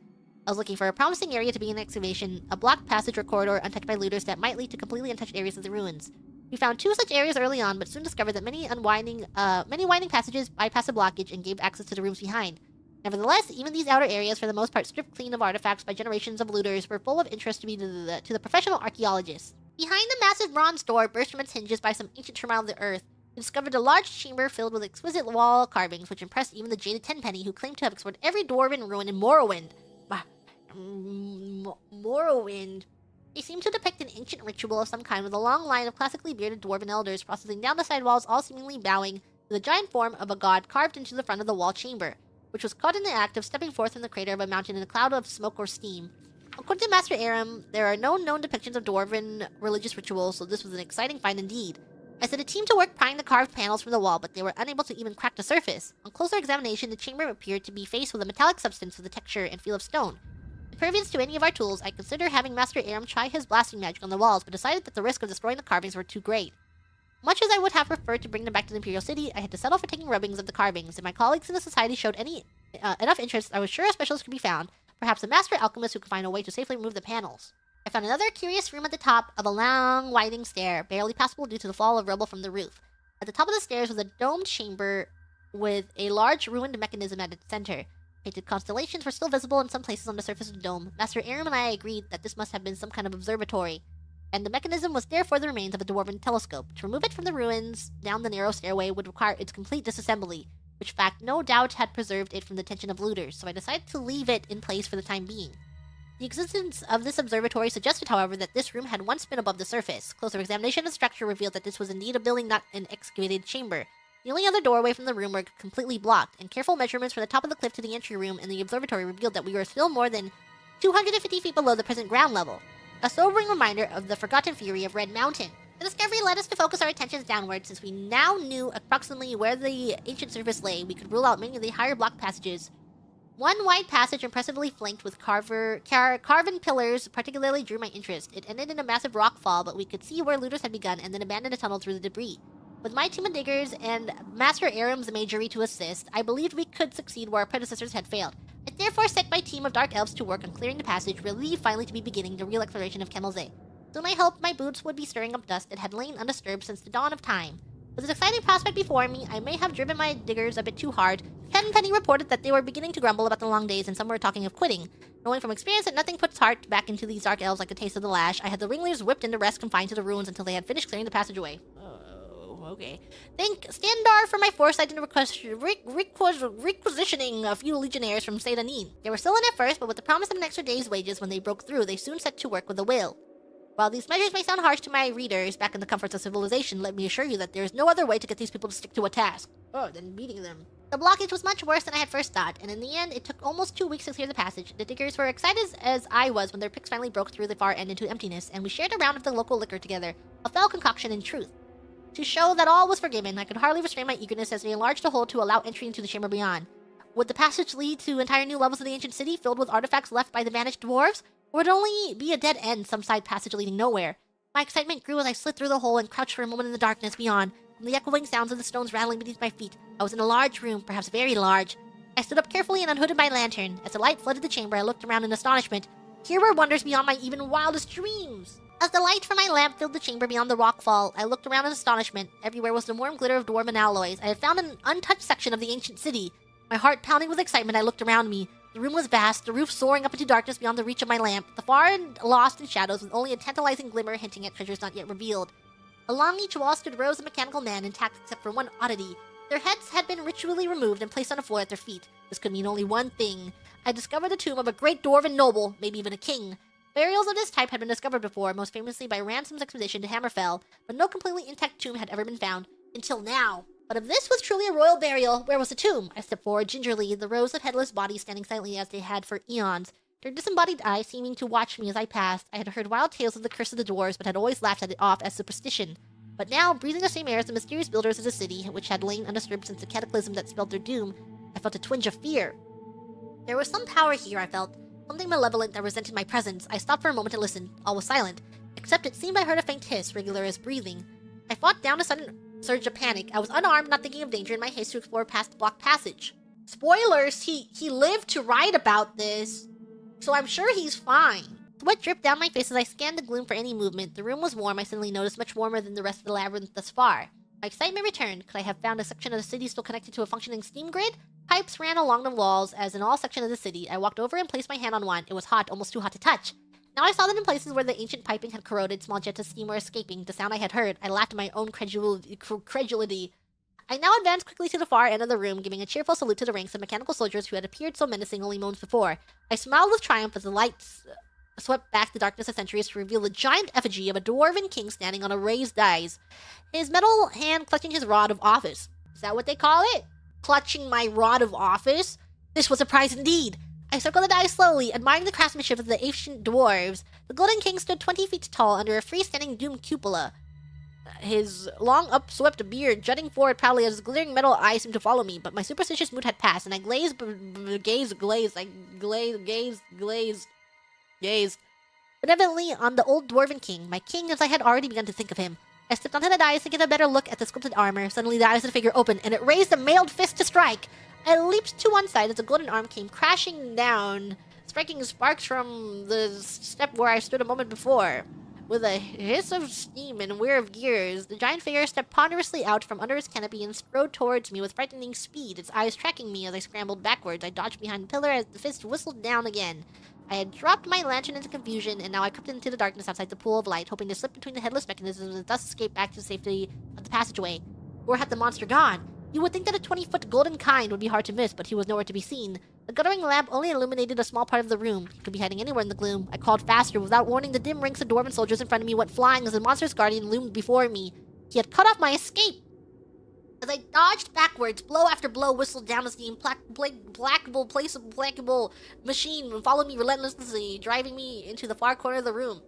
I was looking for a promising area to begin excavation, a blocked passage or corridor untouched by looters that might lead to completely untouched areas of the ruins. We found two such areas early on, but soon discovered that many winding passages bypassed the blockage and gave access to the rooms behind. Nevertheless, even these outer areas, for the most part stripped clean of artifacts by generations of looters, were full of interest to the professional archaeologists. Behind the massive bronze door, burst from its hinges by some ancient turmoil of the earth, we discovered a large chamber filled with exquisite wall carvings, which impressed even the jaded Tenpenny, who claimed to have explored every dwarven ruin in Morrowind. Morrowind. They seemed to depict an ancient ritual of some kind, with a long line of classically bearded dwarven elders processing down the side walls, all seemingly bowing to the giant form of a god carved into the front of the wall chamber, which was caught in the act of stepping forth from the crater of a mountain in a cloud of smoke or steam. According to Master Aram, there are no known depictions of dwarven religious rituals, so this was an exciting find indeed. I set a team to work prying the carved panels from the wall, but they were unable to even crack the surface. On closer examination, the chamber appeared to be faced with a metallic substance with a texture and feel of stone. Impervious to any of our tools, I considered having Master Aram try his blasting magic on the walls, but decided that the risk of destroying the carvings were too great. Much as I would have preferred to bring them back to the Imperial City, I had to settle for taking rubbings of the carvings. If my colleagues in the society showed enough interest, I was sure a specialist could be found, perhaps a master alchemist who could find a way to safely remove the panels. I found another curious room at the top of a long, winding stair, barely passable due to the fall of rubble from the roof. At the top of the stairs was a domed chamber with a large ruined mechanism at its center. Painted constellations were still visible in some places on the surface of the dome. Master Aram and I agreed that this must have been some kind of observatory, and the mechanism was therefore the remains of a dwarven telescope. To remove it from the ruins down the narrow stairway would require its complete disassembly, which fact no doubt had preserved it from the attention of looters, so I decided to leave it in place for the time being. The existence of this observatory suggested, however, that this room had once been above the surface. Closer examination of the structure revealed that this was indeed a building, not an excavated chamber. The only other doorway from the room were completely blocked, and careful measurements from the top of the cliff to the entry room and the observatory revealed that we were still more than 250 feet below the present ground level. A sobering reminder of the forgotten fury of Red Mountain. The discovery led us to focus our attentions downward. Since we now knew approximately where the ancient surface lay, we could rule out many of the higher block passages. One wide passage impressively flanked with carven pillars particularly drew my interest. It ended in a massive rock fall, but we could see where looters had begun and then abandoned a tunnel through the debris. With my team of diggers and Master Aram's magery to assist, I believed we could succeed where our predecessors had failed. I therefore set my team of Dark Elves to work on clearing the passage, relieved finally to be beginning the real exploration of Kemelze. Soon I hoped my boots would be stirring up dust that had lain undisturbed since the dawn of time. With this exciting prospect before me, I may have driven my diggers a bit too hard. Tenpenny reported that they were beginning to grumble about the long days, and some were talking of quitting. Knowing from experience that nothing puts heart back into these Dark Elves like the taste of the lash, I had the ringleaders whipped into rest confined to the ruins until they had finished clearing the passageway. okay. Thank Standar for my foresight in requisitioning a few legionnaires from Seydanin. They were still in at first, but with the promise of an extra day's wages when they broke through, they soon set to work with a will. While these measures may sound harsh to my readers back in the comforts of civilization, let me assure you that there is no other way to get these people to stick to a task than beating them. The blockage was much worse than I had first thought, and in the end, it took almost 2 weeks to clear the passage. The diggers were excited as I was when their picks finally broke through the far end into emptiness, and we shared a round of the local liquor together, a foul concoction in truth. To show that all was forgiven, I could hardly restrain my eagerness as they enlarged the hole to allow entry into the chamber beyond. Would the passage lead to entire new levels of the ancient city filled with artifacts left by the vanished dwarves, or would it only be a dead end, some side passage leading nowhere? My excitement grew as I slid through the hole and crouched for a moment in the darkness beyond. From the echoing sounds of the stones rattling beneath my feet, I was in a large room, perhaps very large. I stood up carefully and unhooded my lantern. As the light flooded the chamber, I looked around in astonishment. Here were wonders beyond my even wildest dreams. As the light from my lamp filled the chamber beyond the rock fall, I looked around in astonishment. Everywhere was the warm glitter of dwarven alloys. I had found an untouched section of the ancient city. My heart pounding with excitement, I looked around me. The room was vast, the roof soaring up into darkness beyond the reach of my lamp, the far end lost in shadows with only a tantalizing glimmer hinting at treasures not yet revealed. Along each wall stood rows of mechanical men, intact except for one oddity. Their heads had been ritually removed and placed on a floor at their feet. This could mean only one thing. I discovered the tomb of a great dwarven noble, maybe even a king. Burials of this type had been discovered before, most famously by Ransom's expedition to Hammerfell, but no completely intact tomb had ever been found, until now. But if this was truly a royal burial, where was the tomb? I stepped forward gingerly, the rows of headless bodies standing silently as they had for eons, their disembodied eyes seeming to watch me as I passed. I had heard wild tales of the curse of the dwarves, but had always laughed at it off as superstition. But now, breathing the same air as the mysterious builders of the city, which had lain undisturbed since the cataclysm that spelled their doom, I felt a twinge of fear. There was some power here, I felt. Something malevolent that resented my presence. I stopped for a moment to listen. All was silent, except it seemed I heard a faint hiss, regular as breathing. I fought down a sudden surge of panic. I was unarmed, not thinking of danger in my haste to explore past the blocked passage. Spoilers, he lived to write about this, so I'm sure he's fine. Sweat dripped down my face as I scanned the gloom for any movement. The room was warm, I suddenly noticed, much warmer than the rest of the labyrinth thus far. My excitement returned. Could I have found a section of the city still connected to a functioning steam grid? Pipes ran along the walls, as in all sections of the city. I walked over and placed my hand on one. It was hot, almost too hot to touch. Now I saw that in places where the ancient piping had corroded, small jets of steam were escaping. The sound I had heard, I laughed at my own credulity. I now advanced quickly to the far end of the room, giving a cheerful salute to the ranks of mechanical soldiers who had appeared so menacing only moments before. I smiled with triumph as the lights swept back the darkness of centuries to reveal the giant effigy of a dwarven king standing on a raised dais, his metal hand clutching his rod of office. Is that what they call it? Clutching my rod of office? This was a prize indeed. I circled the dais slowly, admiring the craftsmanship of the ancient dwarves. The Golden King stood 20 feet tall under a freestanding doomed cupola, his long upswept beard jutting forward proudly as his glittering metal eyes seemed to follow me. But my superstitious mood had passed, and I gazed benevolently on the old dwarven king, my king as I had already begun to think of him. I stepped onto the dais to get a better look at the sculpted armor. Suddenly the eyes of the figure opened, and it raised a mailed fist to strike. I leaped to one side as the golden arm came crashing down, striking sparks from the step where I stood a moment before. With a hiss of steam and whir of gears, the giant figure stepped ponderously out from under his canopy and strode towards me with frightening speed, its eyes tracking me as I scrambled backwards. I dodged behind the pillar as the fist whistled down again. I had dropped my lantern into confusion, and now I crept into the darkness outside the pool of light, hoping to slip between the headless mechanisms and thus escape back to the safety of the passageway. Where had the monster gone? You would think that a 20-foot golden kind would be hard to miss, but he was nowhere to be seen. The guttering lamp only illuminated a small part of the room. He could be hiding anywhere in the gloom. I called faster. Without warning, the dim ranks of dwarven soldiers in front of me went flying as the monster's guardian loomed before me. He had cut off my escape. As I dodged backwards, blow after blow whistled down as the implacable machine followed me relentlessly, driving me into the far corner of the room.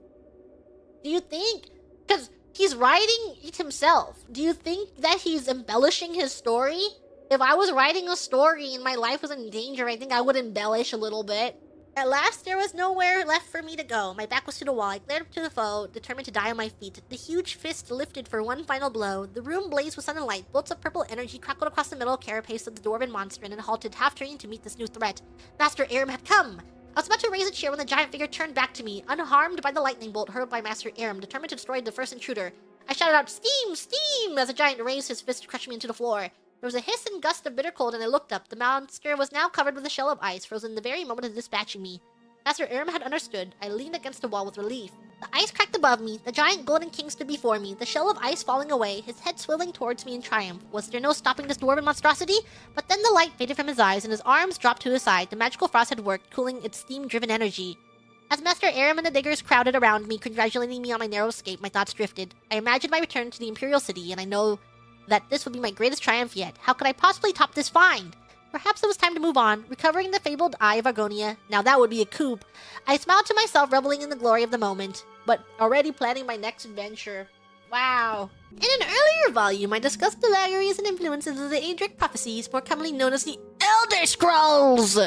Do you think... Because he's writing it himself. Do you think that he's embellishing his story? If I was writing a story and my life was in danger, I think I would embellish a little bit. At last, there was nowhere left for me to go. My back was to the wall. I glared up to the foe, determined to die on my feet. The huge fist lifted for one final blow. The room blazed with sudden light. Bolts of purple energy crackled across the middle carapace of the dwarven monster and it halted, half-trained to meet this new threat. Master Aram had come! I was about to raise a chair when the giant figure turned back to me, unharmed by the lightning bolt hurled by Master Aram, determined to destroy the first intruder. I shouted out, "Steam! Steam!" as the giant raised his fist to crush me into the floor. There was a hiss and gust of bitter cold, and I looked up. The monster was now covered with a shell of ice, frozen the very moment of dispatching me. Master Aram had understood. I leaned against the wall with relief. The ice cracked above me, the giant golden king stood before me, the shell of ice falling away, his head swirling towards me in triumph. Was there no stopping this dwarven monstrosity? But then the light faded from his eyes and his arms dropped to his side. The magical frost had worked, cooling its steam-driven energy. As Master Aram and the diggers crowded around me, congratulating me on my narrow escape, my thoughts drifted. I imagined my return to the Imperial City, and I know that this would be my greatest triumph yet. How could I possibly top this find? Perhaps it was time to move on, recovering the fabled Eye of Argonia. Now that would be a coup. I smiled to myself, reveling in the glory of the moment, but already planning my next adventure. Wow. In an earlier volume, I discussed the vagaries and influences of the Adric prophecies, more commonly known as the Elder Scrolls.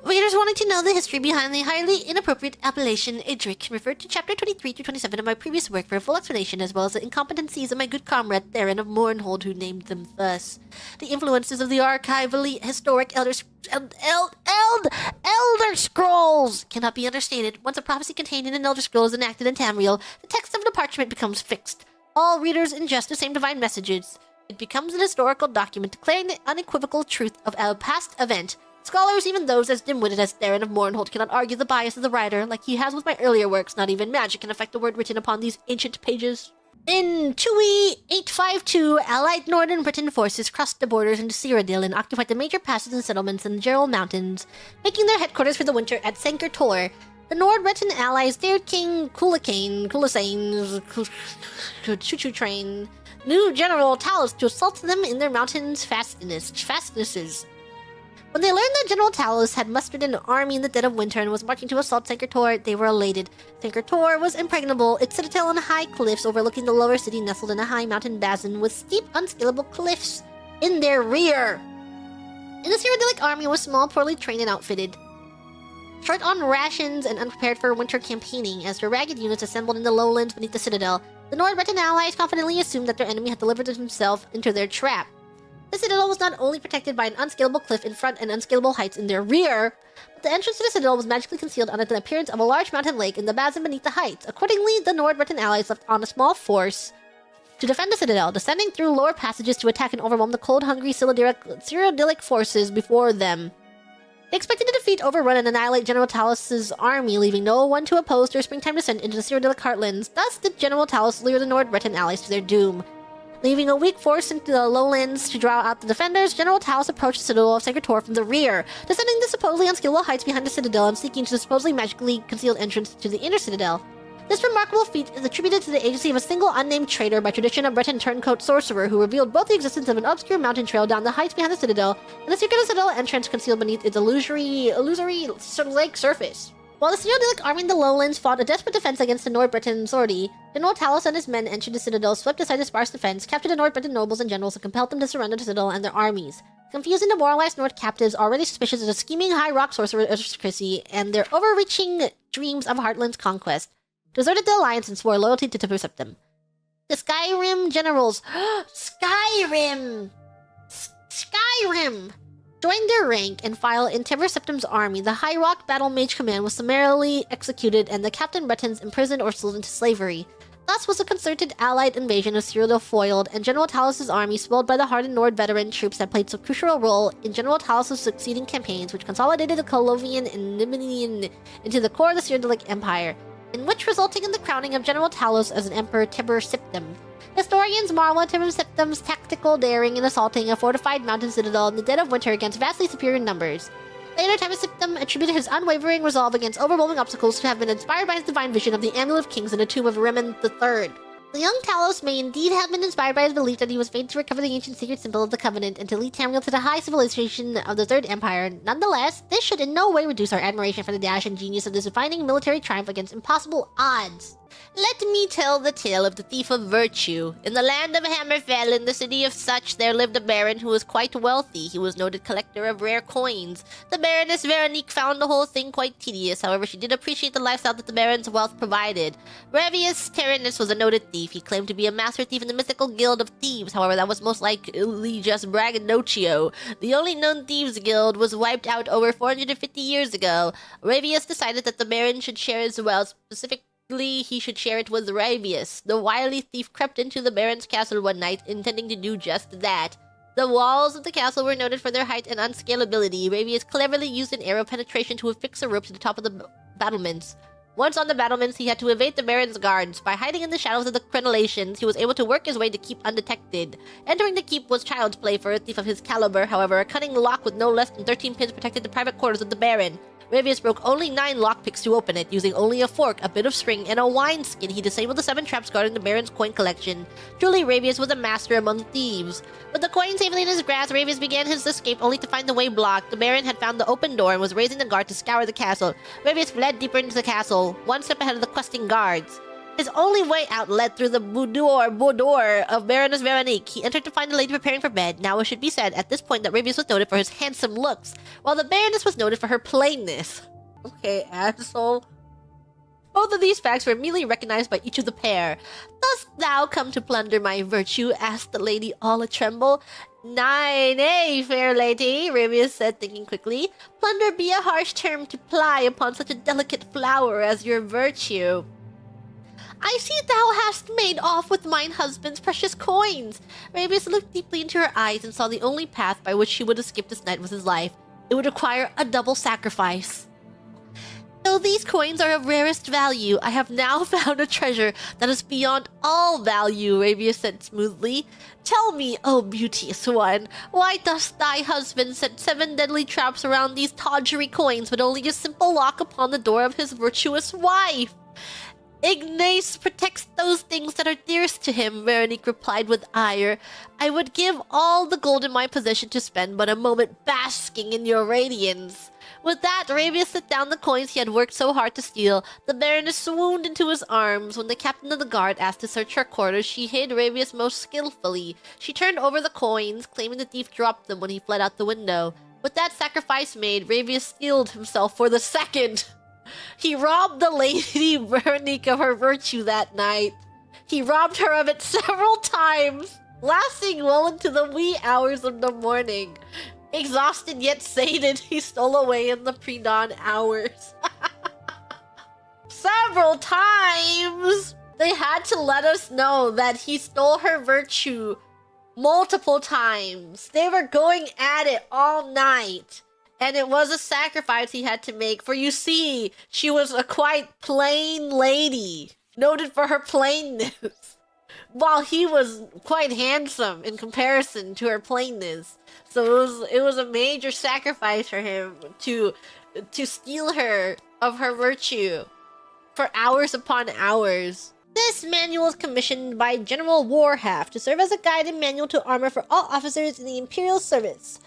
Readers wanting to know the history behind the highly inappropriate appellation Adric referred to chapter 23 to 27 of my previous work for a full explanation, as well as the incompetencies of my good comrade Theron of Mournhold, who named them thus. The influences of the archivally historic Elder Scrolls cannot be understated. Once a prophecy contained in an Elder Scroll is enacted in Tamriel, the text of the parchment becomes fixed. All readers ingest the same divine messages. It becomes an historical document declaring the unequivocal truth of a past event. Scholars, even those as dim-witted as Theron of Mournhold, cannot argue the bias of the writer, like he has with my earlier works. Not even magic can affect the word written upon these ancient pages. In 2E852, allied northern Briton forces crossed the borders into Cyrodiil and occupied the major passes and settlements in the Gerald Mountains, making their headquarters for the winter at Sancor Tor. The Nord-Breton allies dared King Culisaine's choo-choo train, new General Talus to assault them in their mountains fastnesses. When they learned that General Talus had mustered an army in the dead of winter and was marching to assault Sancor Tor, they were elated. Sancor Tor was impregnable, its citadel on high cliffs overlooking the lower city nestled in a high mountain basin with steep, unscalable cliffs in their rear. In the Cyrodiilic army was small, poorly trained and outfitted, short on rations and unprepared for winter campaigning, as their ragged units assembled in the lowlands beneath the citadel. The Nord-Breton allies confidently assumed that their enemy had delivered himself into their trap. The citadel was not only protected by an unscalable cliff in front and unscalable heights in their rear, but the entrance to the citadel was magically concealed under the appearance of a large mountain lake in the basin beneath the heights. Accordingly, the Nord-Breton allies left on a small force to defend the citadel, descending through lower passages to attack and overwhelm the cold-hungry Cyrodiilic forces before them. They expected to defeat, overrun, and annihilate General Talus's army, leaving no one to oppose their springtime descent into the Cyrodiilic heartlands. Thus did General Talus lure the Nord-Breton allies to their doom. Leaving a weak force into the lowlands to draw out the defenders, General Talus approached the citadel of Sancor Tor from the rear, descending the supposedly unscalable heights behind the citadel and seeking to the supposedly magically concealed entrance to the inner citadel. This remarkable feat is attributed to the agency of a single unnamed traitor, by tradition a Breton turncoat sorcerer who revealed both the existence of an obscure mountain trail down the heights behind the citadel and a secret citadel entrance concealed beneath its illusory lake surface. While the Cyrodiilic army in the lowlands fought a desperate defense against the Nord-Breton sortie, General Talus and his men entered the citadel, swept aside the sparse defense, captured the Nord-Breton nobles and generals, and compelled them to surrender the citadel and their armies. Confused and demoralized Nord captives, already suspicious of the scheming high rock sorcerer aristocracy and their overreaching dreams of Heartland's conquest, deserted the alliance and swore loyalty to Tiber Septim. The Skyrim generals Skyrim joined their rank and file in Tiber Septim's army. The High Rock Battle Mage Command was summarily executed and the Captain Bretons imprisoned or sold into slavery. Thus was a concerted allied invasion of Cyrodiil foiled, and General Talus's army, spoiled by the hardened Nord veteran troops that played so crucial a role in General Talus's succeeding campaigns, which consolidated the Colovian and Liminian into the core of the Cyrodiilic Empire, in which resulting in the crowning of General Talus as an Emperor Tiber Septim. Historians marvel at Tiber Septim's tactical daring in assaulting a fortified mountain citadel in the dead of winter against vastly superior numbers. Later, Tiber Septim attributed his unwavering resolve against overwhelming obstacles to have been inspired by his divine vision of the Amulet of Kings in the tomb of Remen III. The young Talos may indeed have been inspired by his belief that he was fated to recover the ancient secret symbol of the Covenant and to lead Tamriel to the high civilization of the Third Empire. Nonetheless, this should in no way reduce our admiration for the dash and genius of this defining military triumph against impossible odds. Let me tell the tale of the Thief of Virtue. In the land of Hammerfell, in the city of Such, there lived a baron who was quite wealthy. He was a noted collector of rare coins. The Baroness Veronique found the whole thing quite tedious. However, she did appreciate the lifestyle that the baron's wealth provided. Ravius Tyrannus was a noted thief. He claimed to be a master thief in the mythical guild of thieves. However, that was most likely just braggadocio. The only known thieves guild was wiped out over 450 years ago. Ravius decided that the baron should share his wealth, specifically he should share it with Ravius. The wily thief crept into the Baron's castle one night, intending to do just that. The walls of the castle were noted for their height and unscalability. Ravius cleverly used an arrow penetration to affix a rope to the top of the battlements. Once on the battlements, he had to evade the Baron's guards. By hiding in the shadows of the crenellations, he was able to work his way to keep undetected. Entering the keep was child's play for a thief of his caliber. However, a cunning lock with no less than 13 pins protected the private quarters of the Baron. Ravius broke only 9 lockpicks to open it, using only a fork, a bit of string, and a wineskin. He disabled the 7 traps guarding the Baron's coin collection. Truly, Ravius was a master among thieves. With the coin safely in his grasp, Ravius began his escape only to find the way blocked. The Baron had found the open door and was raising the guard to scour the castle. Ravius fled deeper into the castle, one step ahead of the questing guards. His only way out led through the boudoir of Baroness Veronique. He entered to find the lady preparing for bed. Now it should be said at this point that Ravius was noted for his handsome looks, while the Baroness was noted for her plainness. Okay, asshole. Both of these facts were immediately recognized by each of the pair. "Dost thou come to plunder my virtue?" asked the lady, all a-tremble. Nay, fair lady," Ravius said, thinking quickly. "Plunder be a harsh term to ply upon such a delicate flower as your virtue." "I see thou hast made off with mine husband's precious coins." Ravius looked deeply into her eyes and saw the only path by which she would escape this night with his life. It would require a double sacrifice. "Though these coins are of rarest value, I have now found a treasure that is beyond all value," Ravius said smoothly. "Tell me, O beauteous one, why dost thy husband set 7 deadly traps around these tawdry coins, but only a simple lock upon the door of his virtuous wife?" "Ignace protects those things that are dearest to him," Veronique replied with ire. "I would give all the gold in my possession to spend but a moment basking in your radiance." With that, Ravius set down the coins he had worked so hard to steal. The Baroness swooned into his arms. When the captain of the guard asked to search her quarters, she hid Ravius most skillfully. She turned over the coins, claiming the thief dropped them when he fled out the window. With that sacrifice made, Ravius steeled himself for the second. He robbed the Lady Veronique of her virtue that night. He robbed her of it several times, lasting well into the wee hours of the morning. Exhausted yet sated, he stole away in the pre-dawn hours. Several times! They had to let us know that he stole her virtue multiple times. They were going at it all night. And it was a sacrifice he had to make, for you see, she was a quite plain lady, noted for her plainness, while he was quite handsome in comparison to her plainness. So it was a major sacrifice for him to steal her of her virtue for hours upon hours. This manual is commissioned by General Warhalf to serve as a guide and manual to armor for all officers in the Imperial service.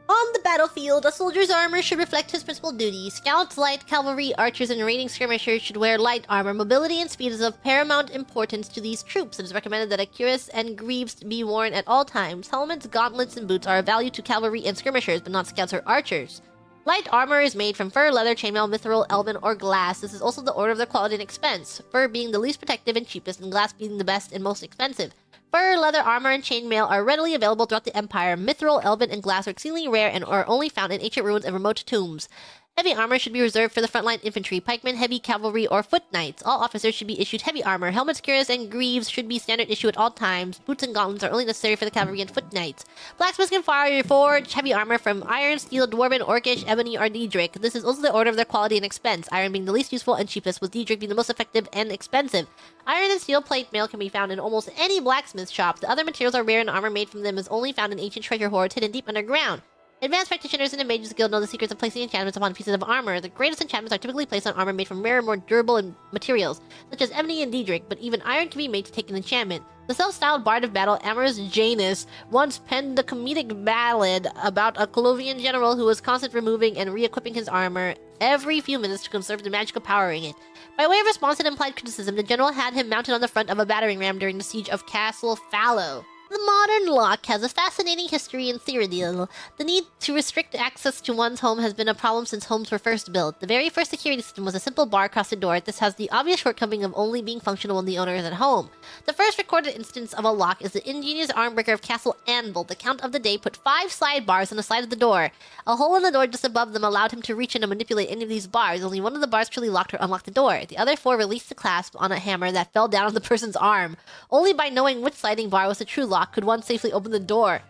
On the battlefield, a soldier's armor should reflect his principal duties. Scouts, light cavalry, archers, and raiding skirmishers should wear light armor. Mobility and speed is of paramount importance to these troops. It is recommended that a cuirass and greaves be worn at all times. Helmets, gauntlets, and boots are of value to cavalry and skirmishers, but not scouts or archers. Light armor is made from fur, leather, chainmail, mithril, elven, or glass. This is also the order of their quality and expense, fur being the least protective and cheapest, and glass being the best and most expensive. Fur, leather, armor, and chainmail are readily available throughout the Empire. Mithril, elven, and glass are exceedingly rare and are only found in ancient ruins and remote tombs. Heavy armor should be reserved for the frontline infantry, pikemen, heavy cavalry, or foot knights. All officers should be issued heavy armor. Helmets, cuirass, and greaves should be standard issue at all times. Boots and gauntlets are only necessary for the cavalry and foot knights. Blacksmiths can forge heavy armor from iron, steel, dwarven, orcish, ebony, or Daedric. This is also the order of their quality and expense, iron being the least useful and cheapest, with Daedric being the most effective and expensive. Iron and steel plate mail can be found in almost any blacksmith shop. The other materials are rare, and armor made from them is only found in ancient treasure hoards hidden deep underground. Advanced practitioners in the Mages Guild know the secrets of placing enchantments upon pieces of armor. The greatest enchantments are typically placed on armor made from rarer, more durable materials, such as ebony and Daedric, but even iron can be made to take an enchantment. The self-styled bard of battle, Amorous Janus, once penned the comedic ballad about a Colovian general who was constantly removing and re-equipping his armor every few minutes to conserve the magical power in it. By way of response to implied criticism, the general had him mounted on the front of a battering ram during the siege of Castle Fallow. The modern lock has a fascinating history in Cyrodiil. The need to restrict access to one's home has been a problem since homes were first built. The very first security system was a simple bar across the door. This has the obvious shortcoming of only being functional when the owner is at home. The first recorded instance of a lock is the ingenious armbreaker of Castle Anvil. The Count of the Day put 5 slide bars on the side of the door. A hole in the door just above them allowed him to reach in and manipulate any of these bars. Only one of the bars truly locked or unlocked the door. The other 4 released the clasp on a hammer that fell down on the person's arm. Only by knowing which sliding bar was the true lock could one safely open the door.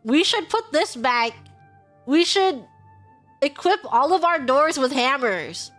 We should put this back. We should equip all of our doors with hammers.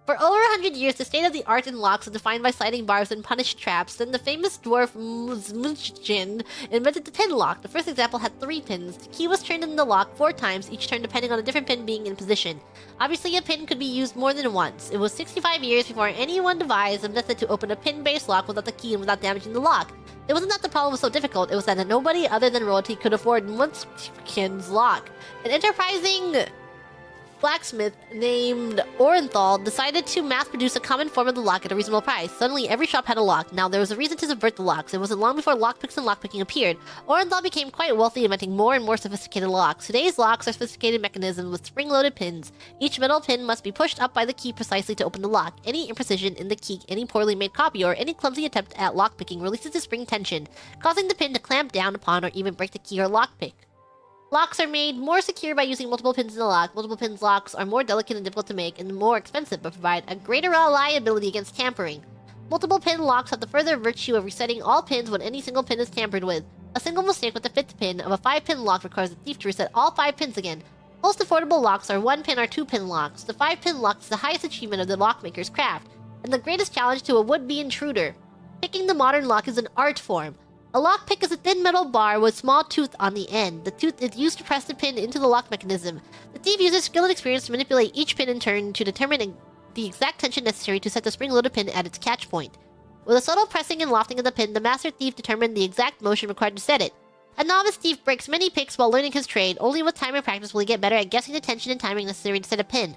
For over 100 years, the state of the art in locks was defined by sliding bars and punished traps. Then the famous dwarf Munchkin invented the pin lock. The first example had 3 pins. The key was turned in the lock 4 times, each turn depending on a different pin being in position. Obviously, a pin could be used more than once. It was 65 years before anyone devised a method to open a pin-based lock without the key and without damaging the lock. It wasn't that the problem was so difficult, it was that nobody other than royalty could afford Munchkin's lock. An enterprising blacksmith named Orenthal decided to mass-produce a common form of the lock at a reasonable price. Suddenly, every shop had a lock. Now, there was a reason to subvert the locks. It wasn't long before lockpicks and lockpicking appeared. Orenthal became quite wealthy, inventing more and more sophisticated locks. Today's locks are sophisticated mechanisms with spring-loaded pins. Each metal pin must be pushed up by the key precisely to open the lock. Any imprecision in the key, any poorly made copy, or any clumsy attempt at lockpicking releases the spring tension, causing the pin to clamp down upon or even break the key or lockpick. Locks are made more secure by using multiple pins in the lock. Multiple pins locks are more delicate and difficult to make and more expensive, but provide a greater reliability against tampering. Multiple pin locks have the further virtue of resetting all pins when any single pin is tampered with. A single mistake with the 5th pin of a 5-pin lock requires the thief to reset all 5 pins again. Most affordable locks are 1-pin or 2-pin locks. The 5-pin lock is the highest achievement of the lockmaker's craft, and the greatest challenge to a would-be intruder. Picking the modern lock is an art form. A lockpick is a thin metal bar with small tooth on the end. The tooth is used to press the pin into the lock mechanism. The thief uses skill and experience to manipulate each pin in turn to determine the exact tension necessary to set the spring-loaded pin at its catch point. With a subtle pressing and lofting of the pin, the master thief determined the exact motion required to set it. A novice thief breaks many picks while learning his trade. Only with time and practice will he get better at guessing the tension and timing necessary to set a pin.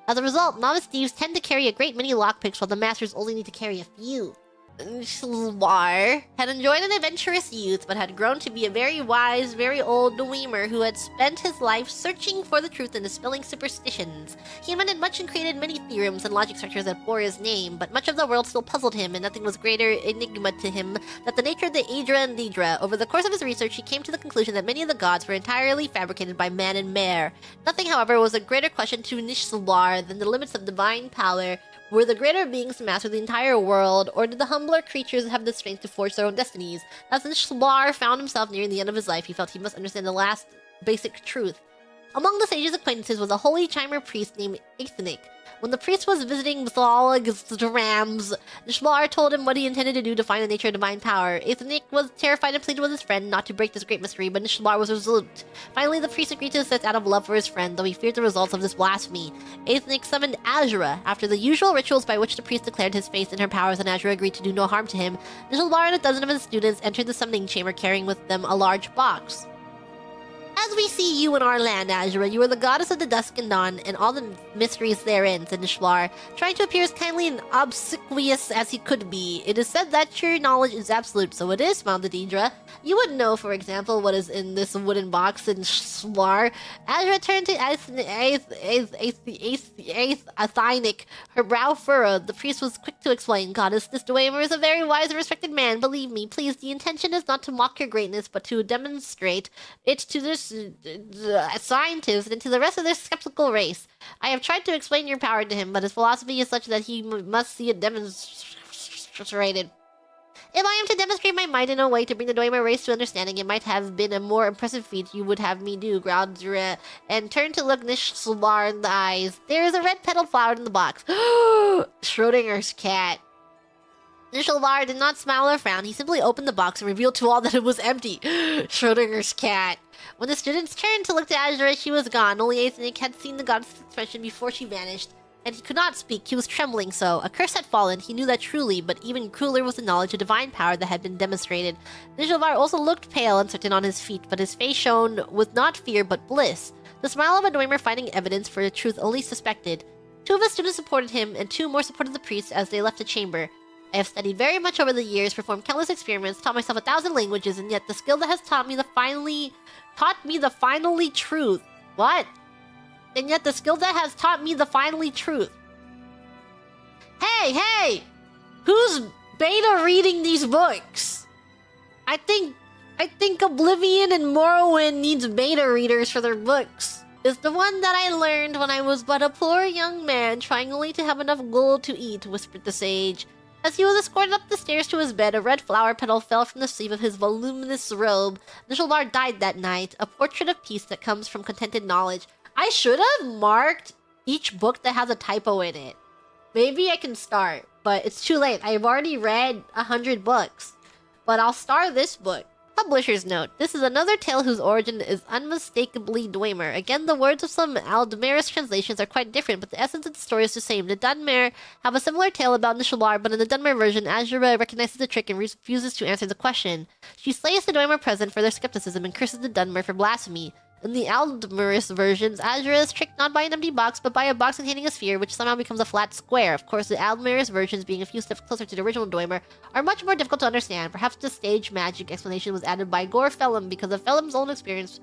As a result, novice thieves tend to carry a great many lockpicks while the masters only need to carry a few. Shezarr had enjoyed an adventurous youth, but had grown to be a very wise, very old dweemer who had spent his life searching for the truth and dispelling superstitions. He invented much and created many theorems and logic structures that bore his name, but much of the world still puzzled him, and nothing was greater enigma to him than the nature of the Aedra and Daedra. Over the course of his research, he came to the conclusion that many of the gods were entirely fabricated by man and mare. Nothing, however, was a greater question to Shezarr than the limits of divine power. Were the greater beings to master the entire world, or did the humbler creatures have the strength to forge their own destinies? As Shezarr found himself nearing the end of his life, he felt he must understand the last basic truth. Among the sage's acquaintances was a holy chimer priest named Aethinic. When the priest was visiting Shezarr, Shezarr told him what he intended to do to find the nature of divine power. Aethinic was terrified and pleaded with his friend not to break this great mystery, but Shezarr was resolute. Finally, the priest agreed to this out of love for his friend, though he feared the results of this blasphemy. Aethinic summoned Ahzirr. After the usual rituals by which the priest declared his faith in her powers and Ahzirr agreed to do no harm to him, Shezarr and a dozen of his students entered the summoning chamber carrying with them a large box. As we see you in our land, Ahzirr, you are the goddess of the dusk and dawn, and all the mysteries therein, said Shezarr, trying to appear as kindly and obsequious as he could be. It is said that your knowledge is absolute, so it is, smiled the Daedra. You wouldn't know, for example, what is in this wooden box, and Shezarr. Ahzirr turned to Aethinic, her brow furrowed. The priest was quick to explain, Goddess, this Dwemer is a very wise and respected man, believe me. Please, the intention is not to mock your greatness, but to demonstrate it to this scientists and to the rest of this skeptical race. I have tried to explain your power to him, but his philosophy is such that he must see it demonstrated. If I am to demonstrate my might in a way to bring the Dwemer race to understanding, it might have been a more impressive feat you would have me do, growled Ahzirr, and turned to look Shezarr in the eyes. There is a red petal flower in the box. Schrodinger's cat. Shezarr did not smile or frown. He simply opened the box and revealed to all that it was empty. Schrodinger's cat. When the students turned to look at Ahzirr, she was gone. Only Aethinic had seen the goddess' expression before she vanished, and he could not speak. He was trembling so. A curse had fallen. He knew that truly, but even crueler was the knowledge of divine power that had been demonstrated. Shezarr also looked pale, uncertain on his feet, but his face shone with not fear but bliss. The smile of a Dwemer finding evidence for the truth only suspected. 2 of his students supported him, and 2 more supported the priest as they left the chamber. I have studied very much over the years, performed countless experiments, taught myself 1,000 languages, and yet the skill that has taught me the finally truth. What? And yet the skill that has taught me the finally truth. Hey! Who's beta reading these books? I think Oblivion and Morrowind needs beta readers for their books. It's the one that I learned when I was but a poor young man trying only to have enough gold to eat, whispered the sage. As he was escorted up the stairs to his bed, a red flower petal fell from the sleeve of his voluminous robe. Nishilbar died that night, a portrait of peace that comes from contented knowledge. I should have marked each book that has a typo in it. Maybe I can start, but it's too late. I've already read 100 books. But I'll start this book. Publisher's note. This is another tale whose origin is unmistakably Dwemer. Again, the words of some Aldemari's translations are quite different, but the essence of the story is the same. The Dunmer have a similar tale about Nishilbar, but in the Dunmer version, Ahzirr recognizes the trick and refuses to answer the question. She slays the Dwemer present for their skepticism and curses the Dunmer for blasphemy. In the Aldemari's versions, Ahzirr is tricked not by an empty box, but by a box containing a sphere, which somehow becomes a flat square. Of course, the Aldemari's versions, being a few steps closer to the original Dwemer, are much more difficult to understand. Perhaps the stage magic explanation was added by Gore Phelim because of Phelim's own experience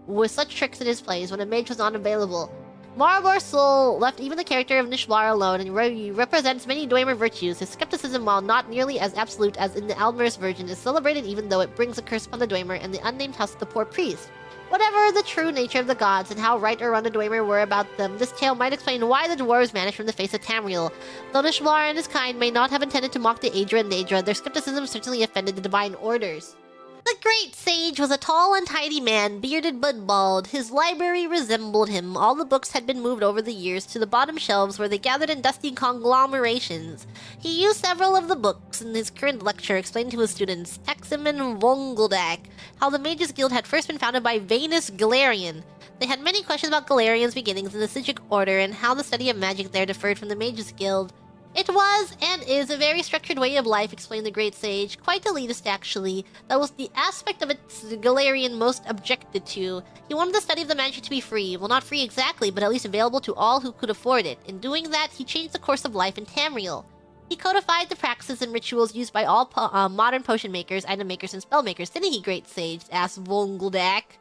with such tricks in his plays when a mage was not available. Marabor's soul left even the character of Nishilbar alone and represents many Dwemer virtues. His skepticism, while not nearly as absolute as in the Aldemari's version, is celebrated even though it brings a curse upon the Dwemer and the unnamed house of the poor priest. Whatever the true nature of the gods and how right or wrong the Dwemer were about them, this tale might explain why the dwarves vanished from the face of Tamriel. Though Nishilbar and his kind may not have intended to mock the Aedra and Daedra, their skepticism certainly offended the divine orders. The great sage was a tall, untidy man, bearded but bald. His library resembled him. All the books had been moved over the years to the bottom shelves where they gathered in dusty conglomerations. He used several of the books in his current lecture, explaining to his students, Texim and Vonguldak, how the Mages Guild had first been founded by Vanus Galerion. They had many questions about Galerion's beginnings in the Sigic Order and how the study of magic there differed from the Mages Guild. It was, and is, a very structured way of life, explained the great sage. Quite elitist, actually. That was the aspect of its Galerion most objected to. He wanted the study of the magic to be free. Well, not free exactly, but at least available to all who could afford it. In doing that, he changed the course of life in Tamriel. He codified the practices and rituals used by all modern potion makers, item makers, and spell makers, didn't he, great sage? Asked Vonguldak.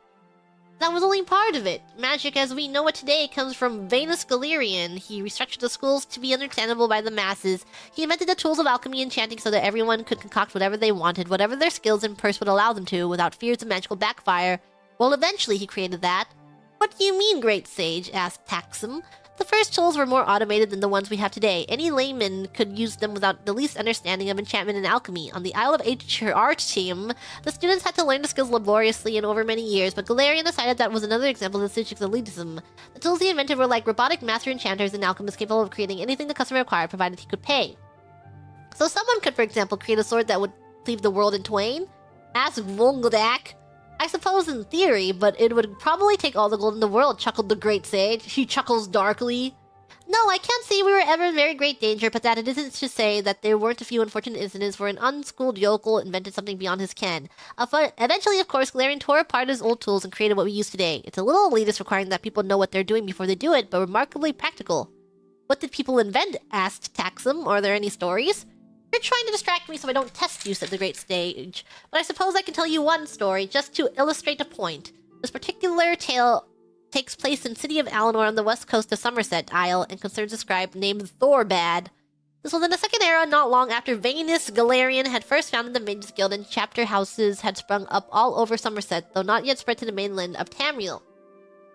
That was only part of it. Magic as we know it today comes from Vanus Galerion. He restructured the schools to be understandable by the masses. He invented the tools of alchemy and enchanting so that everyone could concoct whatever they wanted, whatever their skills and purse would allow them to, without fears of magical backfire. Well, eventually he created that. What do you mean, great sage? Asked Taxum. The first tools were more automated than the ones we have today. Any layman could use them without the least understanding of enchantment and alchemy. On the Isle of Archim, the students had to learn the skills laboriously and over many years, but Galerion decided that was another example of the Sigic's elitism. The tools he invented were like robotic master enchanters and alchemists capable of creating anything the customer required, provided he could pay. So someone could, for example, create a sword that would cleave the world in twain? Asked Vonguldak. I suppose in theory, but it would probably take all the gold in the world, chuckled the great sage. He chuckles darkly. No, I can't say we were ever in very great danger, but that it isn't to say that there weren't a few unfortunate incidents where an unschooled yokel invented something beyond his ken. Eventually, of course, Galerion tore apart his old tools and created what we use today. It's a little elitist, requiring that people know what they're doing before they do it, but remarkably practical. What did people invent? Asked Taxum. Are there any stories? You're trying to distract me so I don't test you, said the great sage. But I suppose I can tell you one story, just to illustrate a point. This particular tale takes place in City of Alinor on the west coast of Somerset Isle and concerns a scribe named Thorbad. This was in the Second Era, not long after Vanus Galerion had first founded the Mages Guild, and chapter houses had sprung up all over Somerset, though not yet spread to the mainland of Tamriel.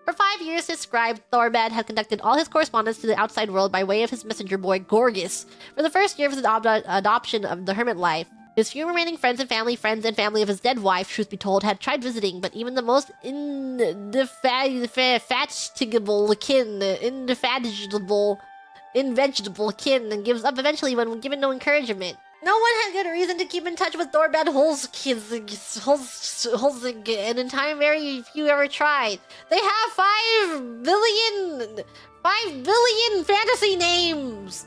For 5 years, his scribe, Thorbad, had conducted all his correspondence to the outside world by way of his messenger boy, Gorgus. For the first year of his adoption of the hermit life, his few remaining friends and family of his dead wife, truth be told, had tried visiting, but even the most indefatigable kin gives up eventually when given no encouragement. No one had good reason to keep in touch with Thorbad Holzig, and in time very few ever tried. They have 5 billion fantasy names!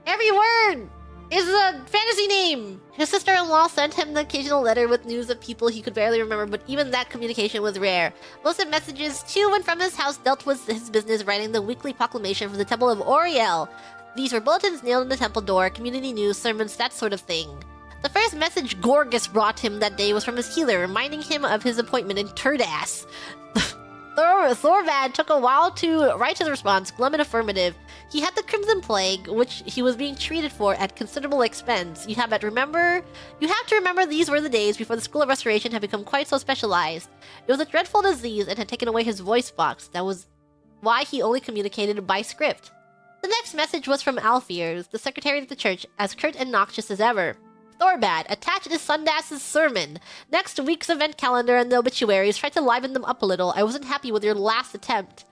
Every word is a fantasy name! His sister-in-law sent him the occasional letter with news of people he could barely remember, but even that communication was rare. Most of messages to and from his house dealt with his business, writing the weekly proclamation for the Temple of Oriel. These were bulletins nailed in the temple door, community news, sermons, that sort of thing. The first message Gorgus brought him that day was from his healer, reminding him of his appointment in Turdas. Thorbad took a while to write his response, glum and affirmative. He had the Crimson Plague, which he was being treated for at considerable expense. You have to remember these were the days before the School of Restoration had become quite so specialized. It was a dreadful disease and had taken away his voice box. That was why he only communicated by script. The next message was from Alfears, the secretary of the church, as curt and noxious as ever. Thorbad, attached is Sundas's sermon. Next week's event calendar and the obituaries, tried to liven them up a little. I wasn't happy with your last attempt.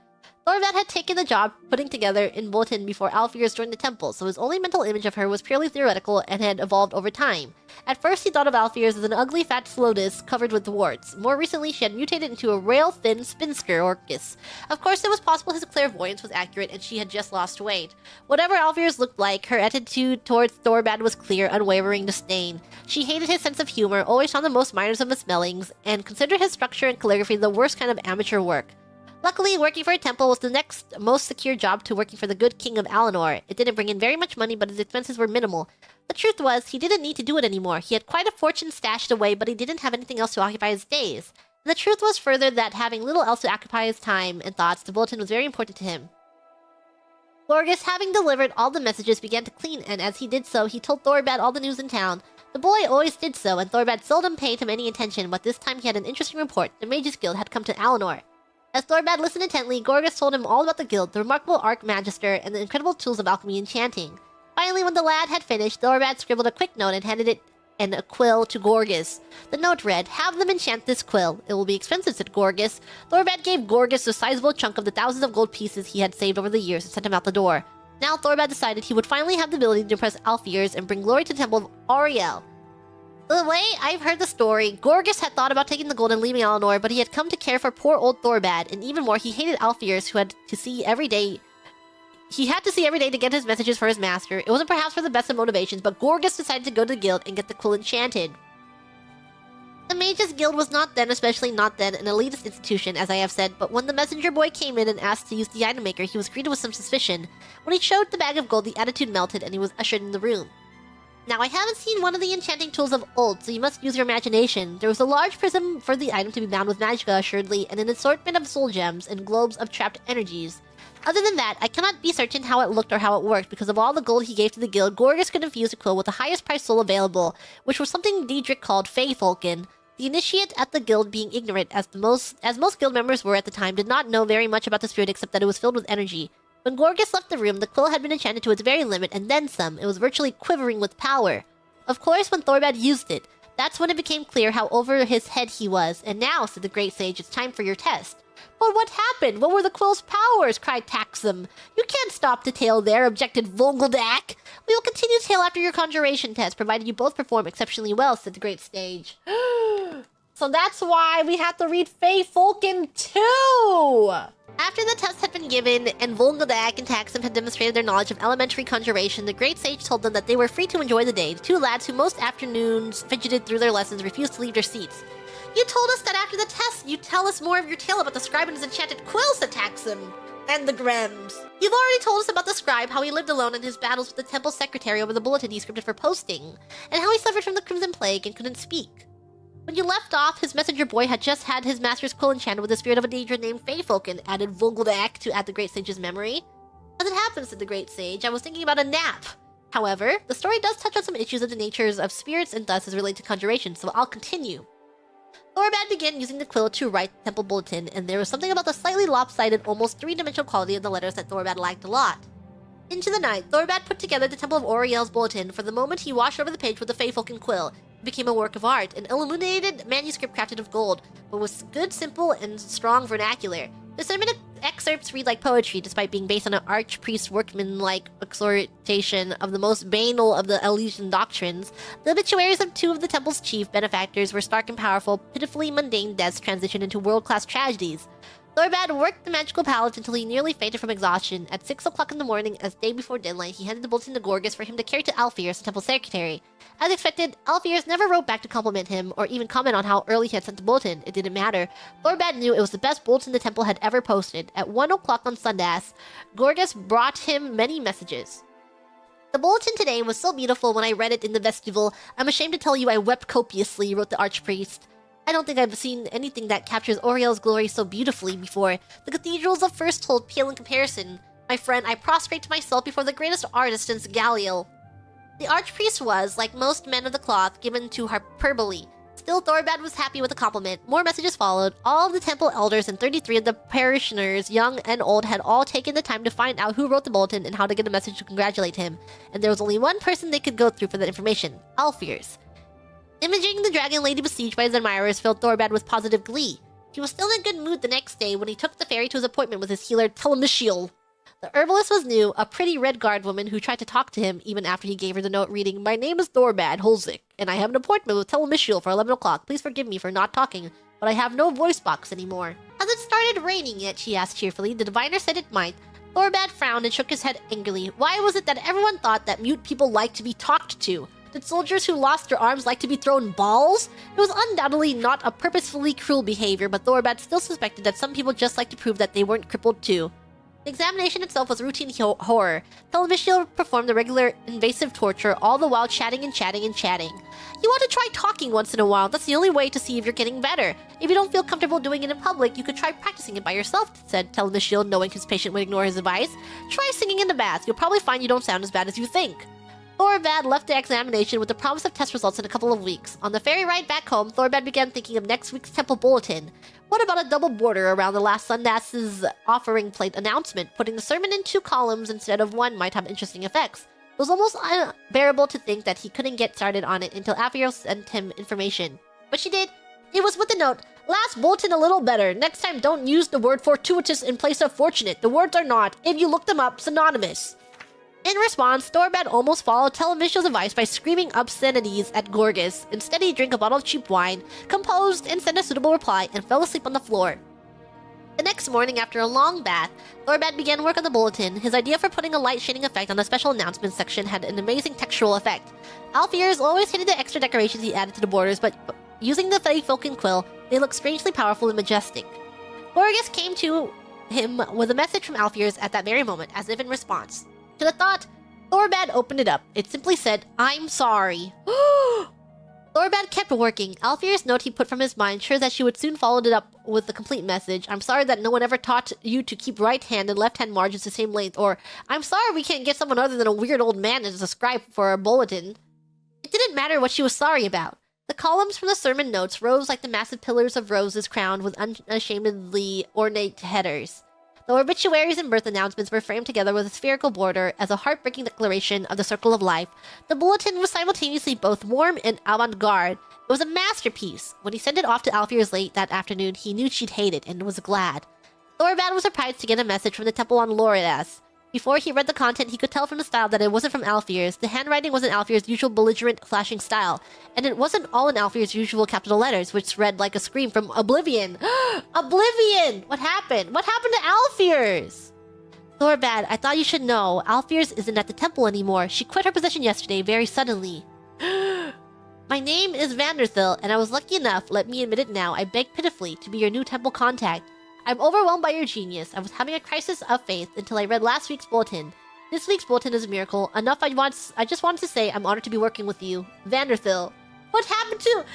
Thorbad had taken the job putting together in bulletin before Alfears joined the temple, so his only mental image of her was purely theoretical and had evolved over time. At first he thought of Alfears as an ugly fat Slotus covered with warts. More recently she had mutated into a rail-thin spinsker orcus. Of course it was possible his clairvoyance was accurate and she had just lost weight. Whatever Alfears looked like, her attitude towards Thorbad was clear, unwavering disdain. She hated his sense of humor, always found the most minor of misspellings, and considered his structure and calligraphy the worst kind of amateur work. Luckily, working for a temple was the next most secure job to working for the good king of Alinor. It didn't bring in very much money, but his expenses were minimal. The truth was, he didn't need to do it anymore. He had quite a fortune stashed away, but he didn't have anything else to occupy his days. And the truth was further that having little else to occupy his time and thoughts, the bulletin was very important to him. Gorgas, having delivered all the messages, began to clean, and as he did so, he told Thorbad all the news in town. The boy always did so, and Thorbad seldom paid him any attention, but this time he had an interesting report. The Mages Guild had come to Alinor. As Thorbad listened intently, Gorgas told him all about the guild, the remarkable Archmagister, and the incredible tools of alchemy enchanting. Finally, when the lad had finished, Thorbad scribbled a quick note and handed it in a quill to Gorgas. The note read, "Have them enchant this quill. It will be expensive," said Gorgas. Thorbad gave Gorgas a sizable chunk of the thousands of gold pieces he had saved over the years and sent him out the door. Now Thorbad decided he would finally have the ability to impress Alfears and bring glory to the Temple of Auriel. The way I've heard the story, Gorgas had thought about taking the gold and leaving Alinor, but he had come to care for poor old Thorbad, and even more, he hated Alfears, who had to see every day. He had to see every day to get his messages for his master. It wasn't perhaps for the best of motivations, but Gorgas decided to go to the guild and get the quill enchanted. The Mages Guild was not then, especially not then, an elitist institution, as I have said, but when the messenger boy came in and asked to use the item maker, he was greeted with some suspicion. When he showed the bag of gold, the attitude melted, and he was ushered in the room. Now, I haven't seen one of the enchanting tools of old, so you must use your imagination. There was a large prism for the item to be bound with magicka, assuredly, and an assortment of soul gems and globes of trapped energies. Other than that, I cannot be certain how it looked or how it worked, because of all the gold he gave to the guild, Gorgas could infuse the quill with the highest priced soul available, which was something Daedric called Fey Falcon. The initiate at the guild, being ignorant as most guild members were at the time, did not know very much about the spirit except that it was filled with energy. When Gorgas left the room, the quill had been enchanted to its very limit, and then some. It was virtually quivering with power. Of course, when Thorbad used it, that's when it became clear how over his head he was. "And now," said the great sage, "it's time for your test." "But what happened? What were the quill's powers?" cried Taxum. "You can't stop the tale there," objected Volgoldak. "We will continue the tale after your conjuration test, provided you both perform exceptionally well," said the great sage. So that's why we have to read Fey Falcon too! After the test had been given, and Volgoldak and Taxum had demonstrated their knowledge of elementary conjuration, the great sage told them that they were free to enjoy the day. The two lads, who most afternoons fidgeted through their lessons, refused to leave their seats. "You told us that after the test, you'd tell us more of your tale about the scribe and his enchanted quill," said Taxum. "And the Grems. You've already told us about the scribe, how he lived alone in his battles with the temple secretary over the bulletin he scripted for posting, and how he suffered from the Crimson Plague and couldn't speak. When you left off, his messenger boy had just had his master's quill enchanted with the spirit of a Daedra named Fey Falcon," added Volgoldak to add the great sage's memory. "As it happens," said the great sage, "I was thinking about a nap. However, the story does touch on some issues of the natures of spirits and thus is related to conjuration, so I'll continue." Thorbad began using the quill to write the temple bulletin, and there was something about the slightly lopsided, almost three-dimensional quality of the letters that Thorbad liked a lot. Into the night, Thorbad put together the Temple of Auriel's bulletin. For the moment he washed over the page with the Fey Falcon quill. It became a work of art, an illuminated manuscript crafted of gold, but with good, simple, and strong vernacular. The sermon excerpts read like poetry, despite being based on an archpriest workman-like exhortation of the most banal of the Elysian doctrines. The obituaries of two of the temple's chief benefactors were stark and powerful, pitifully mundane deaths transitioned into world-class tragedies. Thorbad worked the magical palette until he nearly fainted from exhaustion. At 6 o'clock in the morning, as day before deadline, he handed the bulletin to Gorgas for him to carry to Alfears, the temple secretary. As expected, Alfears never wrote back to compliment him, or even comment on how early he had sent the bulletin. It didn't matter. Thorbad knew it was the best bulletin the temple had ever posted. At 1 o'clock on Sundas, Gorgas brought him many messages. "The bulletin today was so beautiful when I read it in the vestibule. I'm ashamed to tell you I wept copiously," wrote the archpriest. "I don't think I've seen anything that captures Auriel's glory so beautifully before. The cathedrals of Firsthold pale in comparison. My friend, I prostrate myself before the greatest artist since Galerion." The archpriest was, like most men of the cloth, given to hyperbole. Still, Thorbad was happy with the compliment. More messages followed. All of the temple elders and 33 of the parishioners, young and old, had all taken the time to find out who wrote the bulletin and how to get a message to congratulate him. And there was only one person they could go through for that information: Alfears. Imaging the dragon lady besieged by his admirers filled Thorbad with positive glee. He was still in a good mood the next day when he took the ferry to his appointment with his healer Telemisiel. The herbalist was new, a pretty red guard woman who tried to talk to him even after he gave her the note reading, "My name is Thorbad Holzik, and I have an appointment with Telemisiel for 11 o'clock. Please forgive me for not talking, but I have no voice box anymore." "Has it started raining yet?" she asked cheerfully. The diviner said it might. Thorbad frowned and shook his head angrily. Why was it that everyone thought that mute people liked to be talked to? Did soldiers who lost their arms like to be thrown balls? It was undoubtedly not a purposefully cruel behavior, but Thorbad still suspected that some people just like to prove that they weren't crippled too. The examination itself was routine horror. Telemisiel performed the regular invasive torture, all the while chatting and chatting and chatting. "You ought to try talking once in a while. That's the only way to see if you're getting better. If you don't feel comfortable doing it in public, you could try practicing it by yourself," said Telemisiel, knowing his patient would ignore his advice. "Try singing in the bath. You'll probably find you don't sound as bad as you think." Thorbad left the examination with the promise of test results in a couple of weeks. On the ferry ride back home, Thorbad began thinking of next week's temple bulletin. What about a double border around the last Sundas's offering plate announcement? Putting the sermon in 2 columns instead of 1 might have interesting effects. It was almost unbearable to think that he couldn't get started on it until Ahzirr sent him information. But she did. It was with the note, "Last bulletin a little better. Next time don't use the word fortuitous in place of fortunate. The words are not, if you look them up, synonymous." In response, Thorbad almost followed Telemisiel's advice by screaming obscenities at Gorgas. Instead, he drank a bottle of cheap wine, composed and sent a suitable reply, and fell asleep on the floor. The next morning, after a long bath, Thorbad began work on the bulletin. His idea for putting a light shading effect on the special announcements section had an amazing textural effect. Alfears always hated the extra decorations he added to the borders, but using the Feyfolken quill, they looked strangely powerful and majestic. Gorgas came to him with a message from Alfears at that very moment, as if in response. To the thought, Thorbad opened it up. It simply said, "I'm sorry." Thorbad kept working. Alfear's note he put from his mind, sure that she would soon follow it up with the complete message. "I'm sorry that no one ever taught you to keep right hand and left hand margins the same length," or "I'm sorry we can't get someone other than a weird old man as a scribe for our bulletin." It didn't matter what she was sorry about. The columns from the sermon notes rose like the massive pillars of roses crowned with unashamedly ornate headers. The obituaries and birth announcements were framed together with a spherical border as a heartbreaking declaration of the circle of life. The bulletin was simultaneously both warm and avant-garde. It was a masterpiece. When he sent it off to Alfears late that afternoon, he knew she'd hate it and was glad. Thorbad was surprised to get a message from the temple on Lovidicus. Before he read the content, he could tell from the style that it wasn't from Alfears. The handwriting wasn't Alfears' usual belligerent, flashing style. And it wasn't all in Alfears' usual capital letters, which read like a scream from Oblivion. Oblivion! What happened? What happened to Alfears? "Thorbad, I thought you should know. Alfears isn't at the temple anymore. She quit her position yesterday, very suddenly." "My name is Vanderthil, and I was lucky enough, let me admit it now, I beg pitifully, to be your new temple contact. I'm overwhelmed by your genius. I was having a crisis of faith until I read last week's bulletin. This week's bulletin is a miracle. Enough I just wanted to say I'm honored to be working with you. Vanderthil." What happened to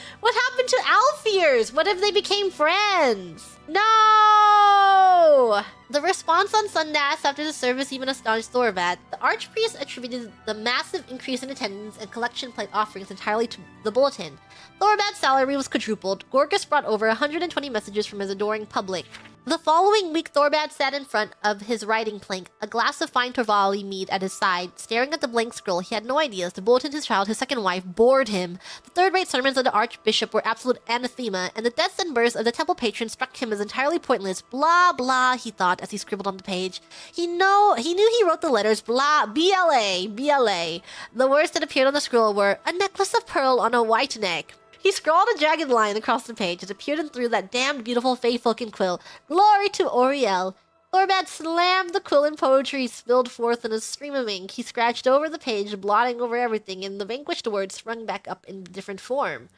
Alfears? What if they became friends? No! The response on Sundas after the service even astonished Thorbad. The Archpriest attributed the massive increase in attendance and collection plate offerings entirely to the bulletin. Thorbad's salary was quadrupled. Gorgas brought over 120 messages from his adoring public. The following week, Thorbad sat in front of his writing plank, a glass of fine Torvali mead at his side, staring at the blank scroll. He had no ideas. The bulletin his child, his second wife, bored him. The third-rate sermons of the Archbishop were absolute anathema, and the deaths and births of the temple patron struck him as entirely pointless. Blah, blah, he thought as he scribbled on the page. He knew he wrote the letters blah, BLA, BLA. The words that appeared on the scroll were, "A necklace of pearl on a white neck." He scrawled a jagged line across the page. It appeared and through that damned beautiful Feyfolken quill. Glory to Auriel. Thorbad slammed the quill and poetry spilled forth in a stream of ink. He scratched over the page, blotting over everything, and the vanquished words sprung back up in different form.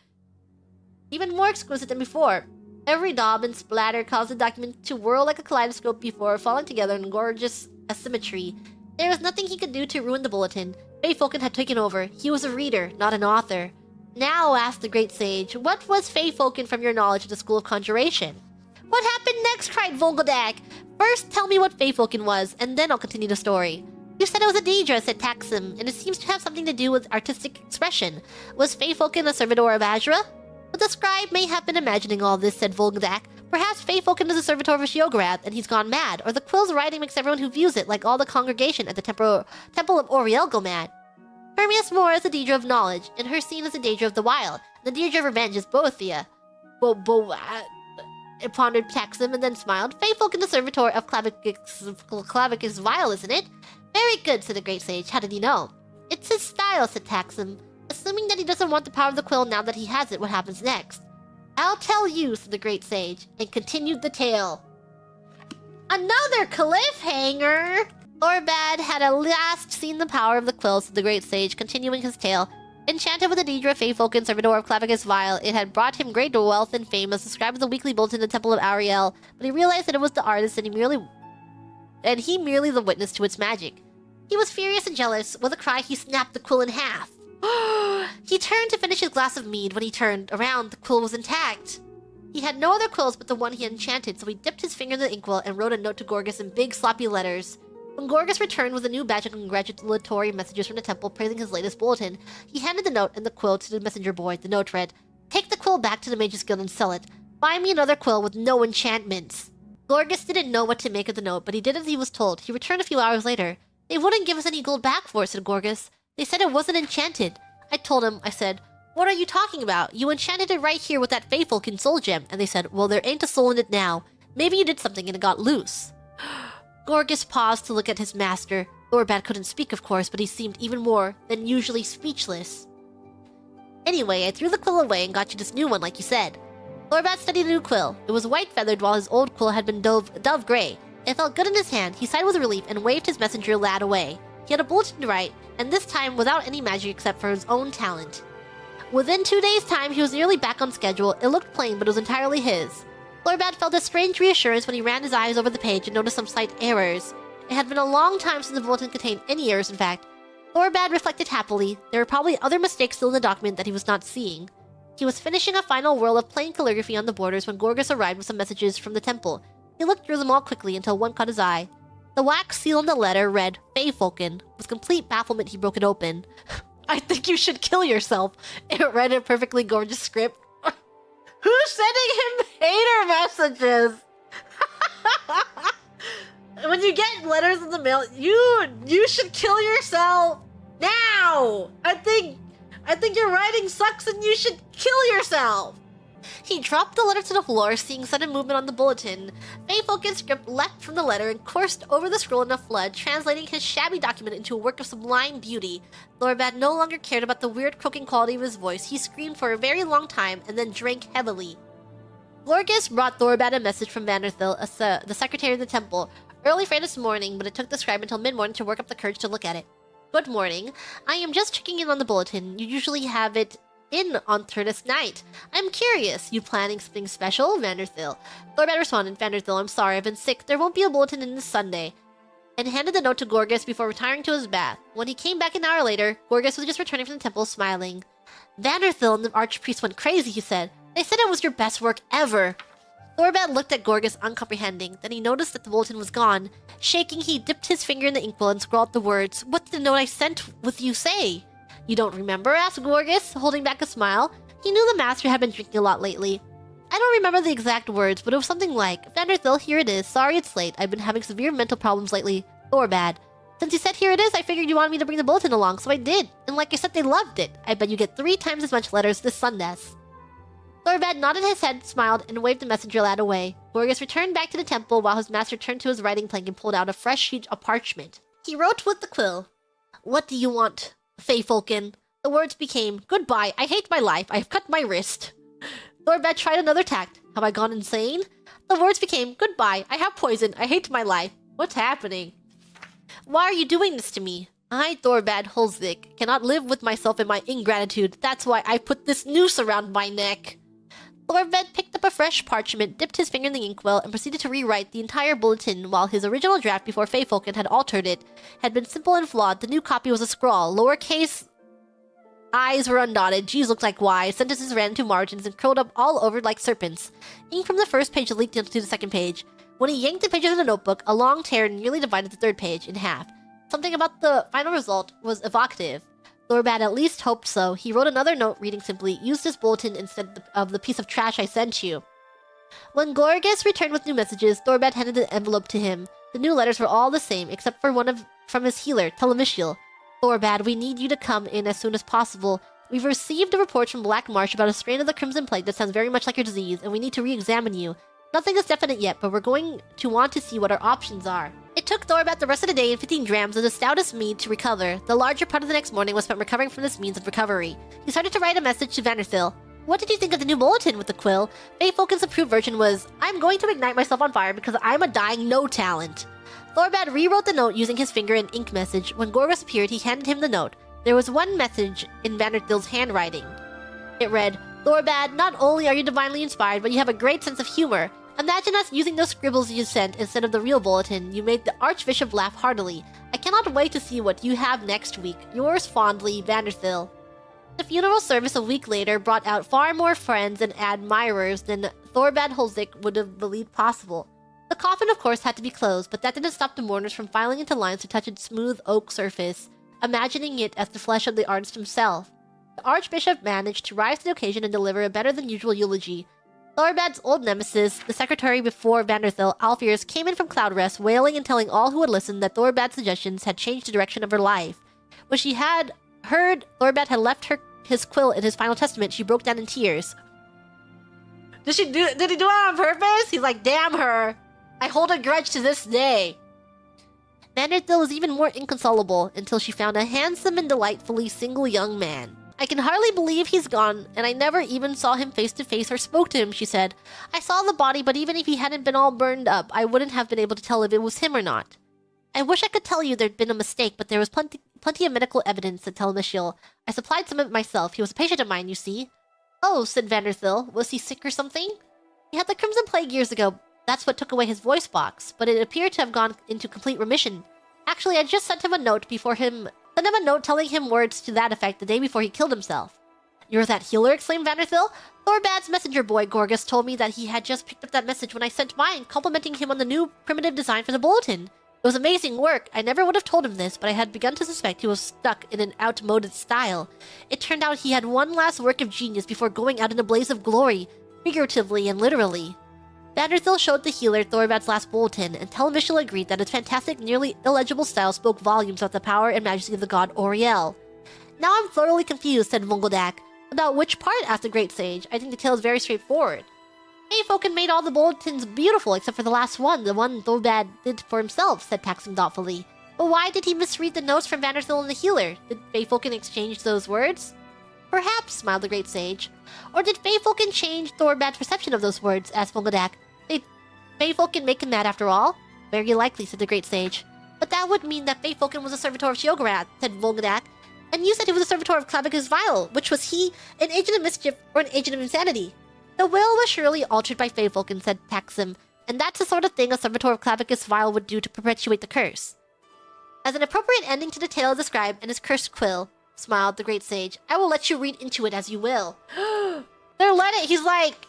Even more exquisite than before. Every daub and splatter caused the document to whirl like a kaleidoscope before falling together in gorgeous asymmetry. There was nothing he could do to ruin the bulletin. Feyfolken had taken over. He was a reader, not an author. Now, asked the great sage, what was Feyfolken from your knowledge of the School of Conjuration? What happened next? Cried Volgodak. First, tell me what Feyfolken was, and then I'll continue the story. You said it was a Daedra, said Taxim, and it seems to have something to do with artistic expression. Was Feyfolken a servitor of Ahzirr? But the scribe may have been imagining all this, said Volgdak. Perhaps Feyfolken is a servitor of Sheogorath, and he's gone mad, or the quill's writing makes everyone who views it, like all the congregation at the Temple of Auriel, go mad. Hermias Moore is the Daedra of knowledge, and her scene is the Daedra of the wild. The Daedra of revenge is Boethia. Pondered Taxim and then smiled. Feyfolken the servitor of Clavicus Vile, isn't it? Very good, said the great sage. How did he know? It's his style, said Taxim. Assuming that he doesn't want the power of the quill now that he has it, what happens next? I'll tell you, said the great sage, and continued the tale. Another cliffhanger! Thorbad had at last seen the power of the quill, said the great sage, continuing his tale. Enchanted with the Daedra Feyfolken, servitor of Clavicus Vile, it had brought him great wealth and fame as described in the weekly bulletin in the Temple of Auriel, but he realized that it was the artist and he merely the witness to its magic. He was furious and jealous. With a cry, he snapped the quill in half. He turned to finish his glass of mead. When he turned around, the quill was intact. He had no other quills but the one he had enchanted, so he dipped his finger in the inkwell and wrote a note to Gorgas in big, sloppy letters. When Gorgas returned with a new batch of congratulatory messages from the temple praising his latest bulletin, he handed the note and the quill to the messenger boy. The note read, "Take the quill back to the Mage's Guild and sell it. Buy me another quill with no enchantments." Gorgas didn't know what to make of the note, but he did as he was told. He returned a few hours later. "They wouldn't give us any gold back for it," said Gorgas. "They said it wasn't enchanted." I said, "What are you talking about? You enchanted it right here with that Feyfolken soul gem." And they said, "Well, there ain't a soul in it now. Maybe you did something and it got loose." Gorgas paused to look at his master. Thorbad couldn't speak, of course, but he seemed even more than usually speechless. "Anyway, I threw the quill away and got you this new one, like you said." Thorbad studied the new quill. It was white-feathered while his old quill had been dove gray. It felt good in his hand. He sighed with relief and waved his messenger lad away. He had a bulletin to write, and this time without any magic except for his own talent. Within 2 days' time, he was nearly back on schedule. It looked plain, but it was entirely his. Thorbad felt a strange reassurance when he ran his eyes over the page and noticed some slight errors. It had been a long time since the bulletin contained any errors, in fact. Thorbad reflected happily. There were probably other mistakes still in the document that he was not seeing. He was finishing a final whirl of plain calligraphy on the borders when Gorgas arrived with some messages from the temple. He looked through them all quickly until one caught his eye. The wax seal on the letter read, "Feyfolken." With complete bafflement, he broke it open. "I think you should kill yourself." It read in a perfectly gorgeous script. Who's sending him hater messages? When you get letters in the mail, you should kill yourself now. I think your writing sucks and you should kill yourself. He dropped the letter to the floor, seeing sudden movement on the bulletin. Feyfolken's script leapt from the letter and coursed over the scroll in a flood, translating his shabby document into a work of sublime beauty. Thorbad no longer cared about the weird croaking quality of his voice. He screamed for a very long time and then drank heavily. Gorgas brought Thorbad a message from Vanderthil, the secretary of the temple, early Friday this morning, but it took the scribe until mid-morning to work up the courage to look at it. "Good morning. I am just checking in on the bulletin. You usually have it in on this night. I'm curious, you planning something special, Vanderthil?" Thorbad responded, "Vanderthil, I'm sorry, I've been sick. There won't be a bulletin in this Sunday," and handed the note to Gorgas before retiring to his bath. When he came back an hour later, Gorgas was just returning from the temple, smiling. "Vanderthil and the archpriest went crazy," he said. "They said it was your best work ever." Thorbad looked at Gorgas uncomprehending. Then he noticed that the bulletin was gone. Shaking, he dipped his finger in the inkwell and scrawled the words. "What did the note I sent with you say?" "You don't remember?" asked Gorgas, holding back a smile. He knew the master had been drinking a lot lately. "I don't remember the exact words, but it was something like, 'Vanderthil, here it is. Sorry it's late. I've been having severe mental problems lately. Thorbad. Since you said here it is, I figured you wanted me to bring the bulletin along, so I did. And like I said, they loved it. I bet you get 3 times as much letters this Sundays." Thorbad nodded his head, smiled, and waved the messenger lad away. Gorgas returned back to the temple while his master turned to his writing plank and pulled out a fresh sheet of parchment. He wrote with the quill, "What do you want, Feyfolken?" The words became, "Goodbye, I hate my life, I have cut my wrist." Thorbad tried another tact. "Have I gone insane?" The words became, "Goodbye, I have poison, I hate my life. What's happening? Why are you doing this to me? I, Thorbad Holzik, cannot live with myself and my ingratitude. That's why I put this noose around my neck." Thorbad picked up a fresh parchment, dipped his finger in the inkwell, and proceeded to rewrite the entire bulletin. While his original draft before Feyfolken had altered it had been simple and flawed, the new copy was a scrawl. Lowercase I's were undotted, G's looked like Y's, sentences ran into margins and curled up all over like serpents. Ink from the first page leaked into the second page. When he yanked the pages of the notebook, a long tear nearly divided the third page in half. Something about the final result was evocative. Thorbad at least hoped so. He wrote another note reading simply, "Use this bulletin instead of the piece of trash I sent you." When Gorgas returned with new messages, Thorbad handed the envelope to him. The new letters were all the same, except for from his healer, Telemisiel. "Thorbad, we need you to come in as soon as possible. We've received a report from Black Marsh about a strain of the Crimson Plague that sounds very much like your disease, and we need to re-examine you. Nothing is definite yet, but we're going to want to see what our options are." It took Thorbad the rest of the day and 15 drams of the stoutest mead to recover. The larger part of the next morning was spent recovering from this means of recovery. He started to write a message to Vanderthil. "What did you think of the new bulletin with the quill?" Feyfolken's approved version was, "I'm going to ignite myself on fire because I'm a dying no talent." Thorbad rewrote the note using his finger and ink message. When Gorgas appeared, he handed him the note. There was one message in Vanderthil's handwriting. It read, "Thorbad, not only are you divinely inspired, but you have a great sense of humor. Imagine us using those scribbles you sent instead of the real bulletin. You made the Archbishop laugh heartily. I cannot wait to see what you have next week. Yours fondly, Vanderthil." The funeral service a week later brought out far more friends and admirers than Thorbad Holzik would have believed possible. The coffin, of course, had to be closed, but that didn't stop the mourners from filing into lines to touch its smooth oak surface, imagining it as the flesh of the artist himself. The Archbishop managed to rise to the occasion and deliver a better-than-usual eulogy. Thorbad's old nemesis, the secretary before Vanderthil, Alfiers, came in from Cloudrest, wailing and telling all who would listen that Thorbad's suggestions had changed the direction of her life. When she had heard Thorbad had left his quill in his final testament, she broke down in tears. Did he do it on purpose? He's like, "Damn her. I hold a grudge to this day." Vanderthil was even more inconsolable until she found a handsome and delightfully single young man. "I can hardly believe he's gone, and I never even saw him face to face or spoke to him," she said. "I saw the body, but even if he hadn't been all burned up, I wouldn't have been able to tell if it was him or not. I wish I could tell you there'd been a mistake, but there was plenty of medical evidence," said Telemisiel. "I supplied some of it myself. He was a patient of mine, you see." "Oh," said Vanderthil. "Was he sick or something?" "He had the Crimson Plague years ago. That's what took away his voice box, but it appeared to have gone into complete remission. Actually, I just sent him a note telling him words to that effect the day before he killed himself." "You're that healer?" exclaimed Vanderthil. "Thorbad's messenger boy, Gorgas, told me that he had just picked up that message when I sent mine, complimenting him on the new primitive design for the bulletin. It was amazing work. I never would have told him this, but I had begun to suspect he was stuck in an outmoded style. It turned out he had one last work of genius before going out in a blaze of glory, figuratively and literally." Vanderthil showed the healer Thorbad's last bulletin, and Telemisiel agreed that its fantastic, nearly illegible style spoke volumes about the power and majesty of the god Auriel. "Now I'm thoroughly confused," said Vungeldak. "About which part?" asked the great sage. "I think the tale is very straightforward." "Feyfolken made all the bulletins beautiful except for the last one, the one Thorbad did for himself," said Taxim thoughtfully. "But why did he misread the notes from Vanderthil and the healer? Did Feyfolken exchange those words?" "Perhaps," smiled the great sage. "Or did Feyfolken change Thorbad's perception of those words?" asked Vungeldak. "Did Feyfolken make him mad after all?" "Very likely," said the great sage. "But that would mean that Feyfolken was a servitor of Sheogorath," said Vungeldak. "And you said he was a servitor of Clavicus Vile. Which was he, an agent of mischief or an agent of insanity?" "The will was surely altered by Feyfolken," said Taxim, "and that's the sort of thing a servitor of Clavicus Vile would do to perpetuate the curse." "As an appropriate ending to the tale described in his cursed quill," smiled the great sage, "I will let you read into it as you will." He's like,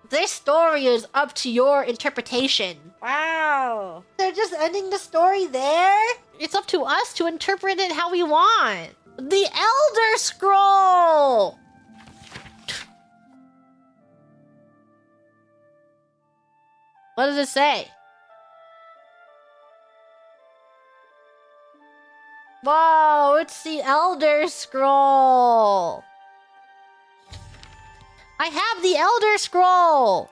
"This story is up to your interpretation." Wow. They're just ending the story there? It's up to us to interpret it how we want. The Elder Scroll! What does it say? Whoa, it's the Elder Scroll! I have the Elder Scroll!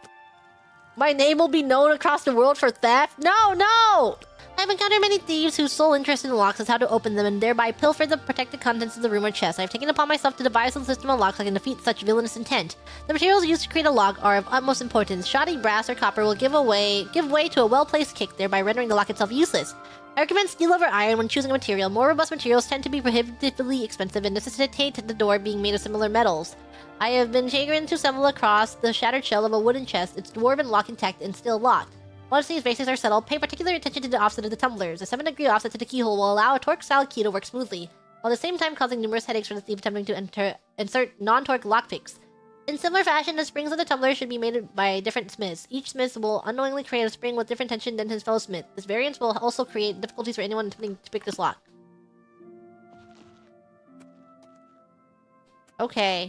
My name will be known across the world for theft? No! I've encountered many thieves whose sole interest in locks is how to open them and thereby pilfer the protected contents of the room or chest. I've taken upon myself to devise a system of locks that can defeat such villainous intent. The materials used to create a lock are of utmost importance. Shoddy brass or copper will give way to a well-placed kick, thereby rendering the lock itself useless. I recommend steel over iron when choosing a material. More robust materials tend to be prohibitively expensive and necessitate the door being made of similar metals. I have been chagrined to stumble across the shattered shell of a wooden chest, its dwarven lock intact and still locked. Once these basics are settled, pay particular attention to the offset of the tumblers. A 7-degree offset to the keyhole will allow a torque-style key to work smoothly, while at the same time causing numerous headaches for the thief attempting to insert non-torque lockpicks. In similar fashion, the springs of the tumbler should be made by different smiths. Each smith will unknowingly create a spring with different tension than his fellow smith. This variance will also create difficulties for anyone attempting to pick this lock. Okay.